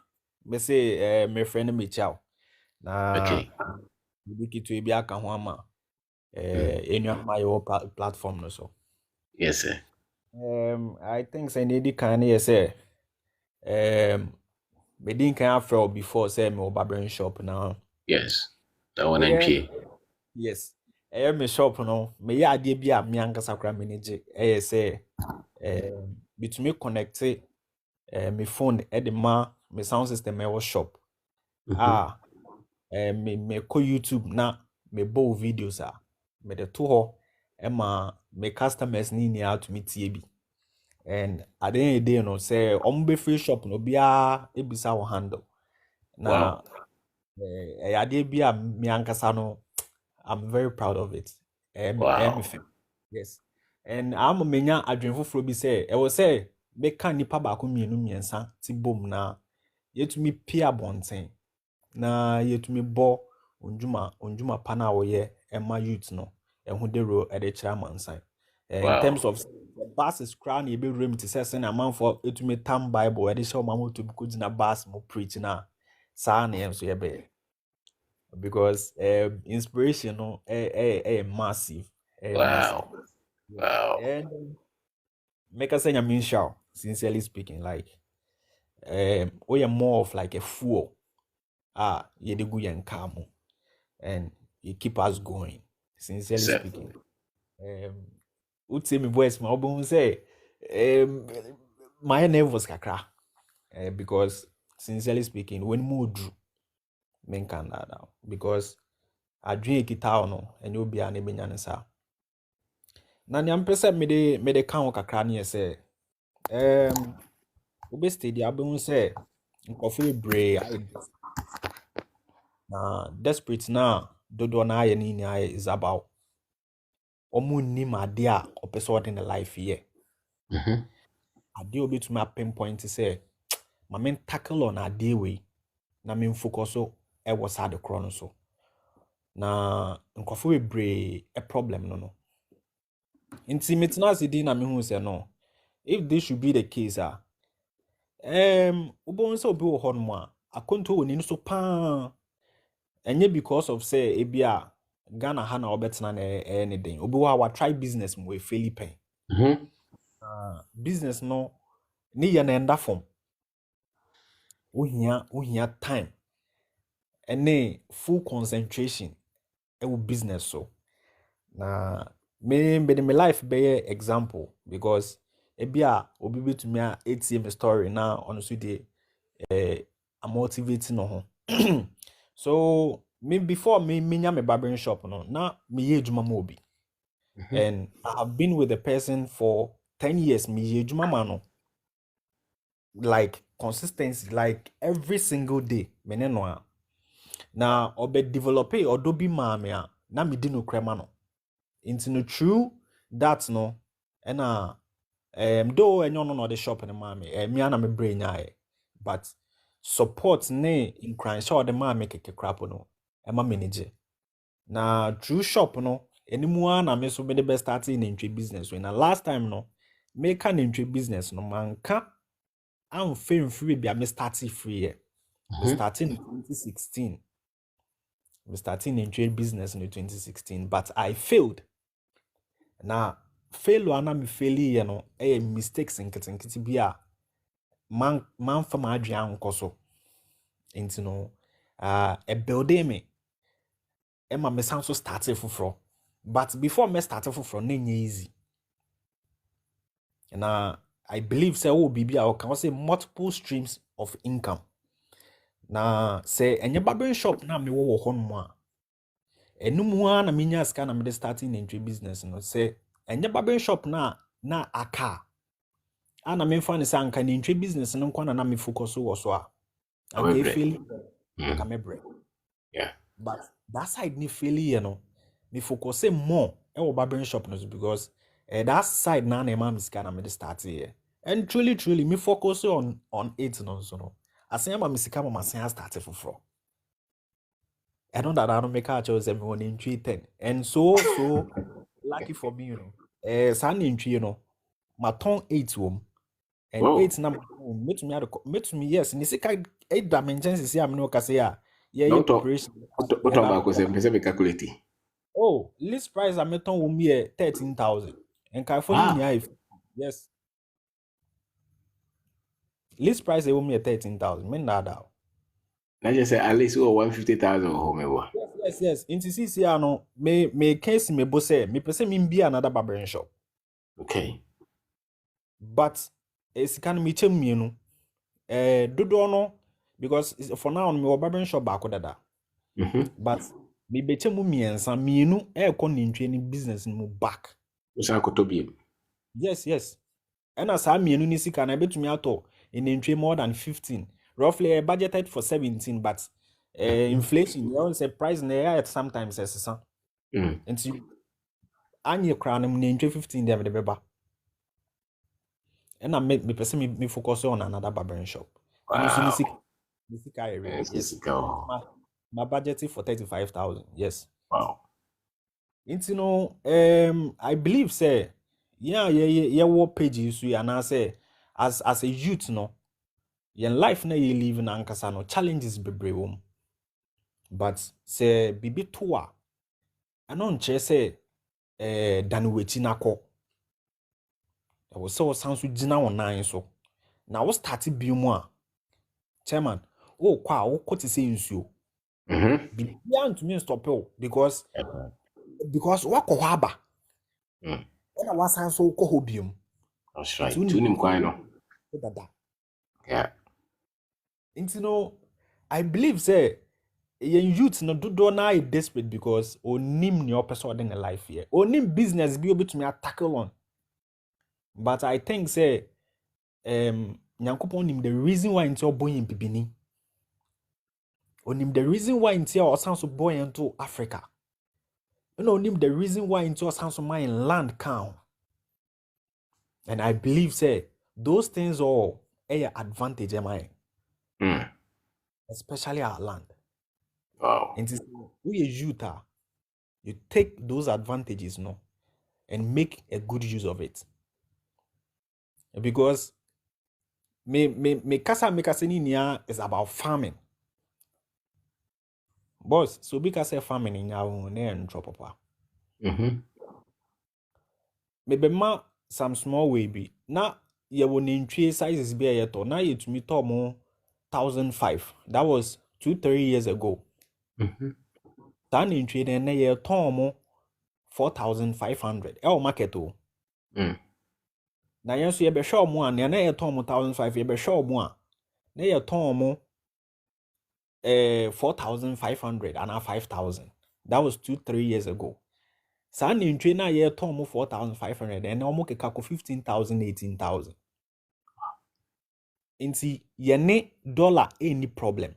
me say my friend me chow. Okay. Biki to be aka ho ama my platform no so. Yes, sir. I think say need can here say me didn't can after before say me barbering shop now. Yes. That one NPA. Yes. Me shop no me ya ade bi a me ankasa kra manage say between connect me phone e the ma me sound system e shop. Me ko YouTube na me bow videos me the to ho me customers ni out me tie bi and at the end of the day no say be free shop no bia ebisa wo handle na ade bia me ankasa no I'm very proud of it. Wow. Yes. And I'm a menya adwen foforo bi say, e wo say beka nipa baako mienu miensa ti bom na yetumi pia bonten na yetumi bo onjuma pa na wo ye ema youth no ehu de ro e de kira mansan. In terms of bus is crown e be room to say na man for etumi tam bible e de show mamo to go na bus mo preach na sa na so ye be because inspiration no massive massive. Wow. And make us say nyame nhyira, sincerely speaking, like we are more of like a fool. Ye de gu yen kamo and you keep us going, sincerely speaking. Would say me voice my obo say my nervous kakra because sincerely speaking when mood men can that down because adwene kita no enye obi a na benya ne sa na nyam pese me de kan kakra ne say obi steady abun say nkofo bre na desperate na dodo na aye ni aye is about omu ni made a opese ode ne life here ade obi to me pinpoint say ma men tackle on ade we na men focus e was had the chrono so na nkofo bre a problem no intimate na se di na me hu say no if this should be the case ubon say obi wo ho no a akonto woni so pa enye because of say ebia Ghana ha na obetena na anything obi wa try business mo e Philippine business no ni ye na enda form ohia time ene full concentration e wo business so na me life be example because ebia obi betumi a ATM story na on so dey a motivating no ho so me before me nya me barbering shop no na me ye adwuma ma obi and I have been with the person for 10 years me ye adwuma ma no like consistency like every single day me ne no a na obe develop odobi ma me a na me di no krema no into no true that no and though enyo no the shop ne ma me me ana me brain nya but support ne in crime show the ma me keke crap no ema manage na true shop no enimu na me so be the best starting in trade business when last time no make an trade business no manka am free be me starting free here we starting in 2016 we starting in trade business in 2016 but I failed na failure na me fail here no mistakes nkiti bia man fa ma adwan nkoso into no a building me Emma me sound so started for but before me started for na easy and I believe say oh bibi I can say multiple streams of income na say enye barbering shop na me wo ho no a enum a na me nya ska na me starting in trade business no say enye barbering shop na aka ana me fa ne sanka ni trade business no kwa na me focus wo so a I feel like yeah but that side ni failure no me focus more e barbering shop no because that side na na me sika na me start here and truly me focus on it no so no asen ma me sika ma sen start for I know that I don't make a choice everyone in 10 and so lucky for me you know san in you know my ton 8 wom and 8 number met me yes ni sika 8 dimensions see am no ka say yeah operation what about say me calculate list price am ton wom here 13,000 and can follow me yes list price wom here 13,000 me nada na just say at least 150,000 home ewa yes into CC no me case me bo say me pese me be another barbering shop okay but can me chem mienu dodo no because for now me barbering shop back dada but me be chem miensa mienu ko nintwe ni business no back usa kotobi yes and as I mienu ni sika na betumi ato nintwe more than 15 roughly budgeted for 17 but inflation you know say price na sometimes and anye kra no ne ntwe 15 dem de beba. And I me person me focus on another barbering shop. And also the sika area. Yes. My budget is for 35,000. Yes. Wow. It's I believe say what pages you and I say as a youth no your life na you live in ankasa no challenges bebre wom. But say bibi toa ano nche say dan weti nako. I was so sounds with Gina on 9 so. Now what started be more? Chairman, oh kwa what is saying you? Be to me stop because what kohaba. When I was so cohobium. That's right. Tunim kwano. Yeah. I believe say youth no do na desperate because onim ni person in life here. Onim business be able to me tackle on. But I think say Nyankopon nim the reason why into boy in Bibini. Onim the reason why into or sounds so boy into Africa. Onim the reason why into sounds so mine land count. And I believe say those things all a advantage am I. Especially our land. Wow. And we youth you take those advantages no and make a good use of it. Because me kasa ni niya is about farming. Boss, so because farming in our ne and drop papa. Maybe ma some small way be. Na ye won in tree sizes be a to na ye to me to mo 1,500. That was 2-3 years ago. That in tree then ye to mo 4,500. El market o. Na yenso ye be show mo an na ye ton mo 1,500 ye be show mo an na ye ton mo 4,500 and 5,000. That was 2-3 years ago. Sa ni ntwe na ye ton mo 4,500 and na mo keka ko 15,000 18,000. Inti ye ne dollar any problem.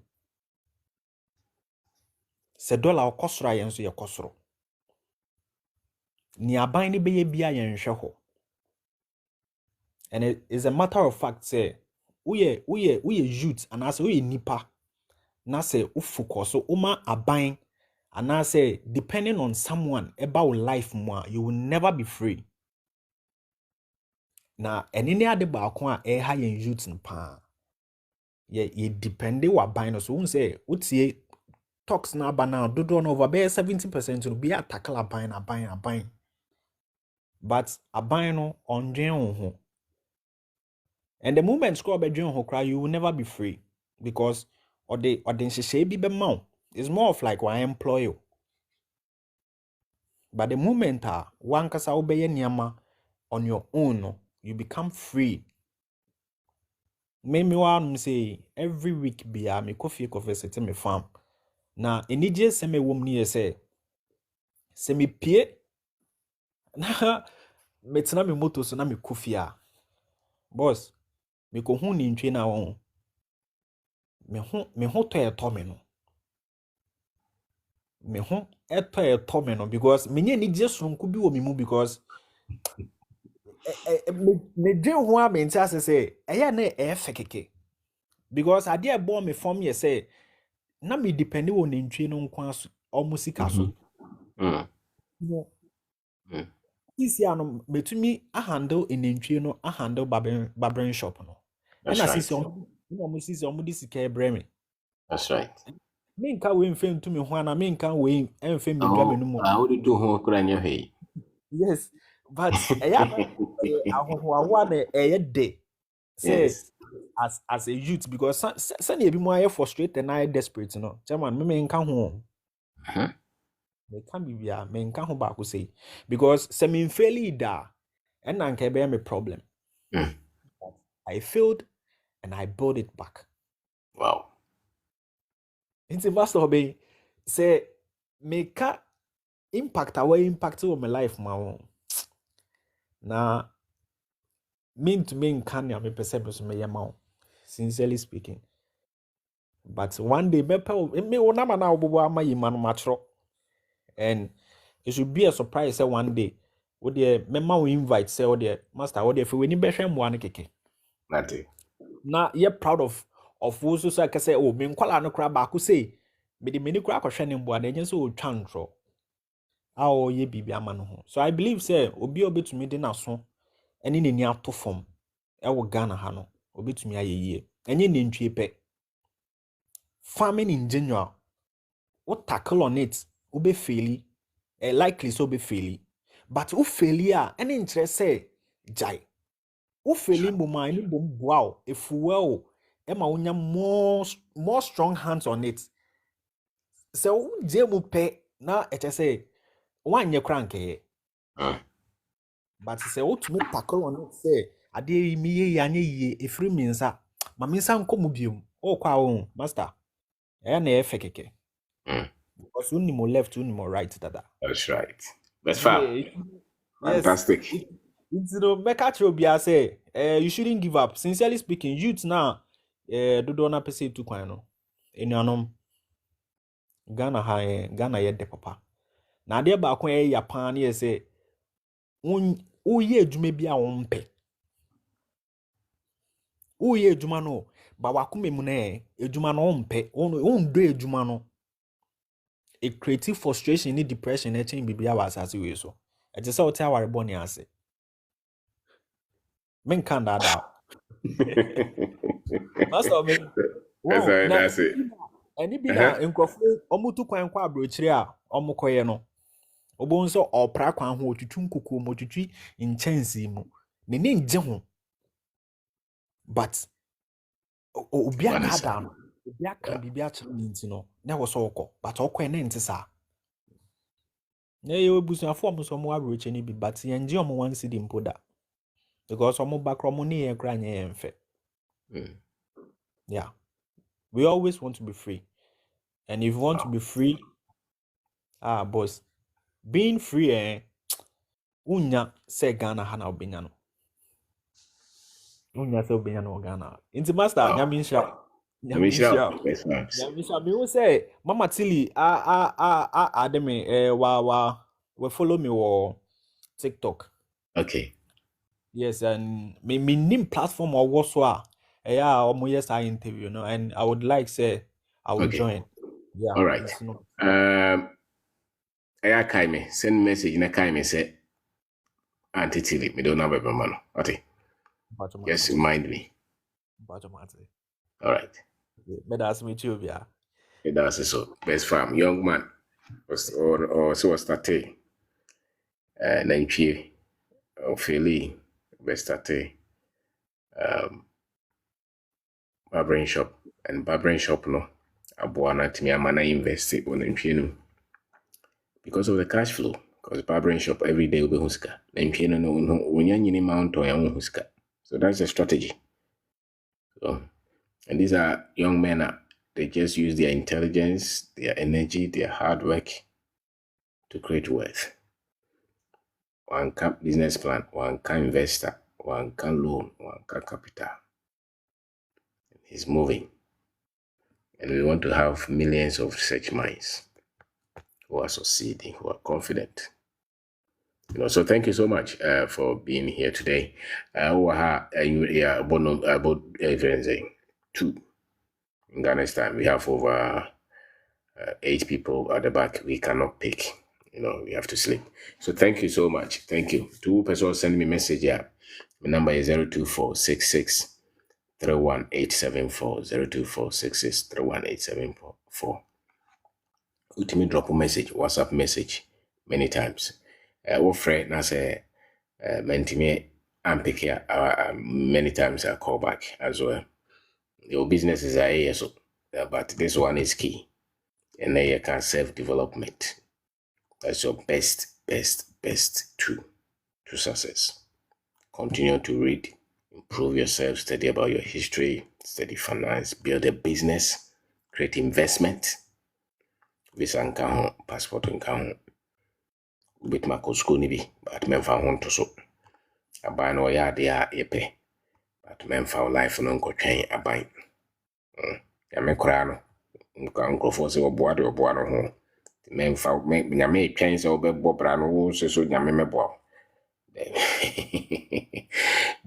Se dollar o kosra yenso ye kosro. Ni aban ni be ye bia ye nhwe ho. And it is a matter of fact, say, we youth, and I say, we nipa, na say, focus, so, uma abine, and I say, depending on someone about life more, you will never be free. Now, and any other bakwa, high in youth and pa, ye depend wa bine, so, won't say, what's ye talks na bana, do don't over bear 70% to be a tackle a bine. But a bine on general. And the moment scroll by John Hokra, you will never be free because or the say be mount. It's more of like why I employ you. But the moment one kasa obey nyama on your own, you become free. Me one say every week be me coffee set me farm. Now enije se me wom ni say me pie na metena me moto so na me coffee boss. Me ko hu ni ntwe na won me ho to me no me ho to me no because me nye ni jesronko bi wo me mu because me dwen ho a me ntia say eya na fekeke because ade e bo me form ye say na me depend on ntwe no nkwa so omusika so isi ano betumi a handle ntwe no a handle barbering shop no. That's right. That's right. Minka we mfem to me ho na minka we mfem me dwa menum. I would do ho kura nya hei. Yes, but ahoho na de say as a youth because send e bi mo aye frustrated na desperate no. Chairman me minka ho. Me can be bia me nka ho ba ko say because se me fairly da and na nka be me problem. I failed and I built it back. Wow. It's a master hobby. Say, make impact away impact on my life, my now, mean to me, can you me perception me amount, sincerely speaking. But one day, me wona mana obo ama yi manu matro, and it should be a surprise. Say one day, wo de mema wo invite say wo de master wo de fe weni behwe mmoa no keke Nati. na ye proud of wo so ka say oh me nkwala no kra ba ko say me de meni kra akɔhwɛ ne mboa na enye so o twa ntro a o ye bibi ama no ho. So I believe say obi obetumi de na so ene nani ato fam e wo Ghana ha no obetumi ayeyie enye nentwie pe farming in general what tackle on it ube faili likely so be faili but u faili a any interest say jai u faili mboma ni bom wow if well ema unya more strong hands on it so je mu pe na eche say wanye kranke but say o to tackle on it say ade mi ye anye ye efri minsa ma minsa nkomu biom o kwa o master na e fekeke because unimo left, unimo right, dada. That's right. That's fine. Fantastic. Yes. It's no make at say you shouldn't give up. Sincerely speaking, youth now do na pese tu kwan no. Enuanom Ghana ha Ghana ye de papa. Na de ba kwan ya pan na say wo ye adwuma bi a wo mpe. Wo ye adwuma no ba wakome mu na adwuma no wo mpe. Wo ndo adwuma no. A creative frustration ni depression e chen bibia wa asase we so e je say o tia ware boni ase men kan da master me that's it any bi na enkofo omutu kwan kwa abrochire a omukoye no obo nso opra kwan ho otutu nkuku mo tutu inchensi mu ne ne nje ho but obi akada no obi aka bibia chere nti no na wo so okọ but okọ na nti sa na ye obusuafo omo so mo abroche ni bi but ye nje omo wan sidi mpoda because omo bakro ni ye kra nye mfe yeah we always want to be free and if you want to be free boss being free unya se Ghana ha na obenya no unya se obenya no Ghana inti master nyaminsha Nyamisha, me will say, Mama Tilly, Ademi, we follow me on TikTok. Okay. Yes, and me name platform or whatsoever. Yeah, or yes, I interview, no, and I would like say I will join. Yeah. All right. I kaime send message na kaime say Auntie Tilly, me don't have a man. Okay. Yes, remind me. All right. But that's me too, yeah. That's so best farm young man or so was started. Nanchi or Philly best started. Barbering shop and barbering shop no. Abuana to me amana invest it on Nanchi because of the cash flow. Because barbering shop every day will be huska. Nanchi no when you mount or your huska. So that's the strategy. So. And these are young men, they just use their intelligence, their energy, their hard work to create wealth. One can business plan, one can investor, one can loan, one can capital. He's moving. And we want to have millions of such minds who are succeeding, who are confident. So thank you so much for being here today. About 2 in Ghana's time. We have over 8 people at the back. We cannot pick. We have to sleep. So thank you so much. Thank you. 2 persons send me a message. Yeah, my number is 02466 31874. 02466 31874. Ultimately drop a message, WhatsApp message many times. What friend now say mentime and pick here many times I call back as well. Your business is a so, but this one is key. And then you can self-development. That's your best tool to success. Continue to read, improve yourself, study about your history, study finance, build a business, create investment. Visa and passport and with my school nibi, but men found to so. I buy no yard there, pay. But men found life and uncle chain a buy. Yame Korano, Uncle Fosse or Boado ho. The men found me, Yame chains over Bobrano, so Yame Bob.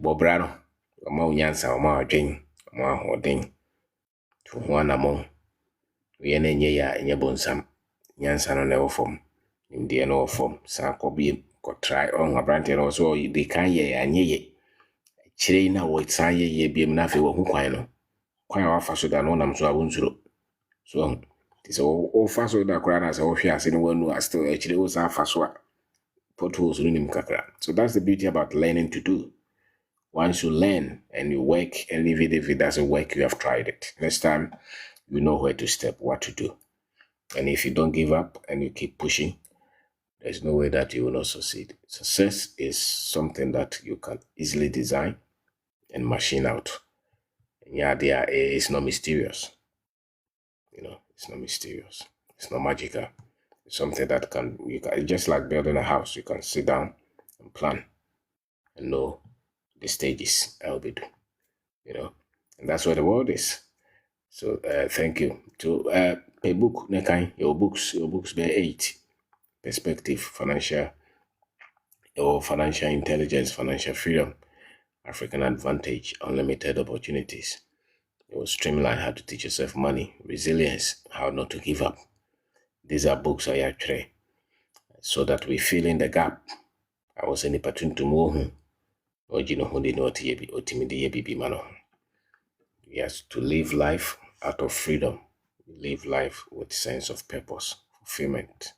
Bobrano, among Yansa, or Jane, or Ding, to one among. We are in your bonsam, Yansan on our form, in the no form, Sanko be got try on a brand and also they can ye and ye. China would say ye be enough who quino. Quite offer so that no nam so I won't so. Tis all fast with the crowd as all she has anyone who has still actually was our fast work. Potholes in him kakra. So that's the beauty about learning to do. Once you learn and you work, and even if it doesn't work, you have tried it. Next time, you know where to step, what to do. And if you don't give up and you keep pushing, there's no way that you will not succeed. Success is something that you can easily design and machine out. And yeah, it's not mysterious. You know, it's not mysterious. It's not magical. It's something that you can, just like building a house, you can sit down and plan and know the stages I'll be doing, you know, and that's what the world is. So thank you. To a book, Nekai, your books bear 8. Perspective, financial intelligence, financial freedom, African advantage, unlimited opportunities. It will streamline how to teach yourself money, resilience, how not to give up. These are books I actually, so that we fill in the gap. I was in the opportunity to move. Yes, to live life out of freedom, live life with sense of purpose, fulfillment,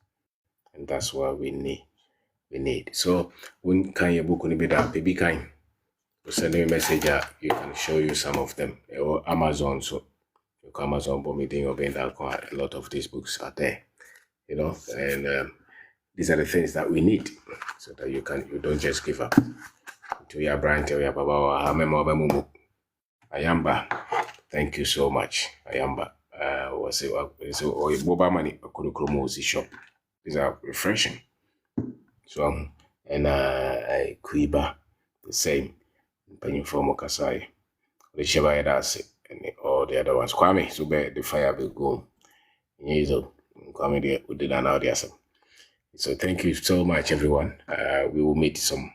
and that's what we need. So when can your book be that baby kind? We send a message. You can show you some of them or Amazon. So you can Amazon, but meeting or being a lot of these books are there, you know, and these are the things that we need so that you don't just give up. To your brand, to your baba, Ayamba, thank you so much. Ayamba, was it or Boba money Kurukurumosi shop. These are refreshing. So, and Kuiba, the same. Penny for Mokasai, the Shabaya Dasi, and all the other ones. Kwame, so the fire will go. Kwame, we did an audio. So, thank you so much, everyone. We will meet some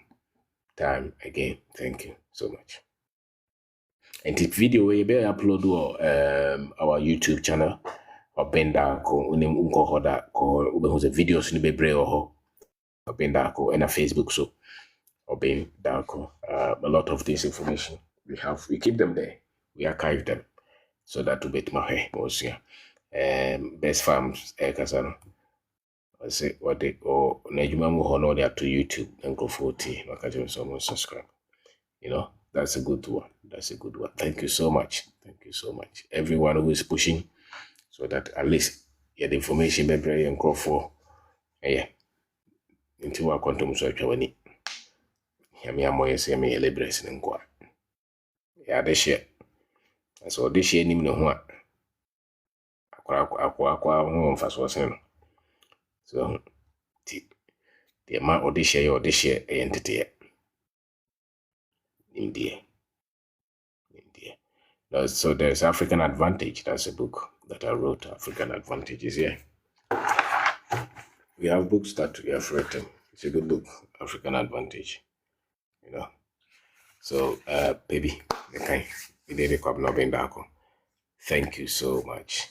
time again. Thank you so much. And the video we be upload our YouTube channel or benda ko unim unko hoda ko ube huze videos ni bebre oho or benda ko and a Facebook so or benda ko a lot of this information we keep them there, we archive them so that to bet my was best farms kasano I say what they or najuma mu hono they to YouTube and go 40 makaje someone subscribe, you know. That's a good one. That's a good one. Thank you so much. Thank you so much. Everyone who is pushing so that at least the information be very and call for. Yeah. Into our quantum so chawani. Yami amoye se yami elebres nkwa. Yeah, this year. So this year ni mno ho. Akwa ho mfaso sen. So the amount of this year entity India. So there's African Advantage. That's a book that I wrote. African Advantage is here. We have books that we have written. It's a good book, African Advantage. You know. So, baby, okay. Thank you so much.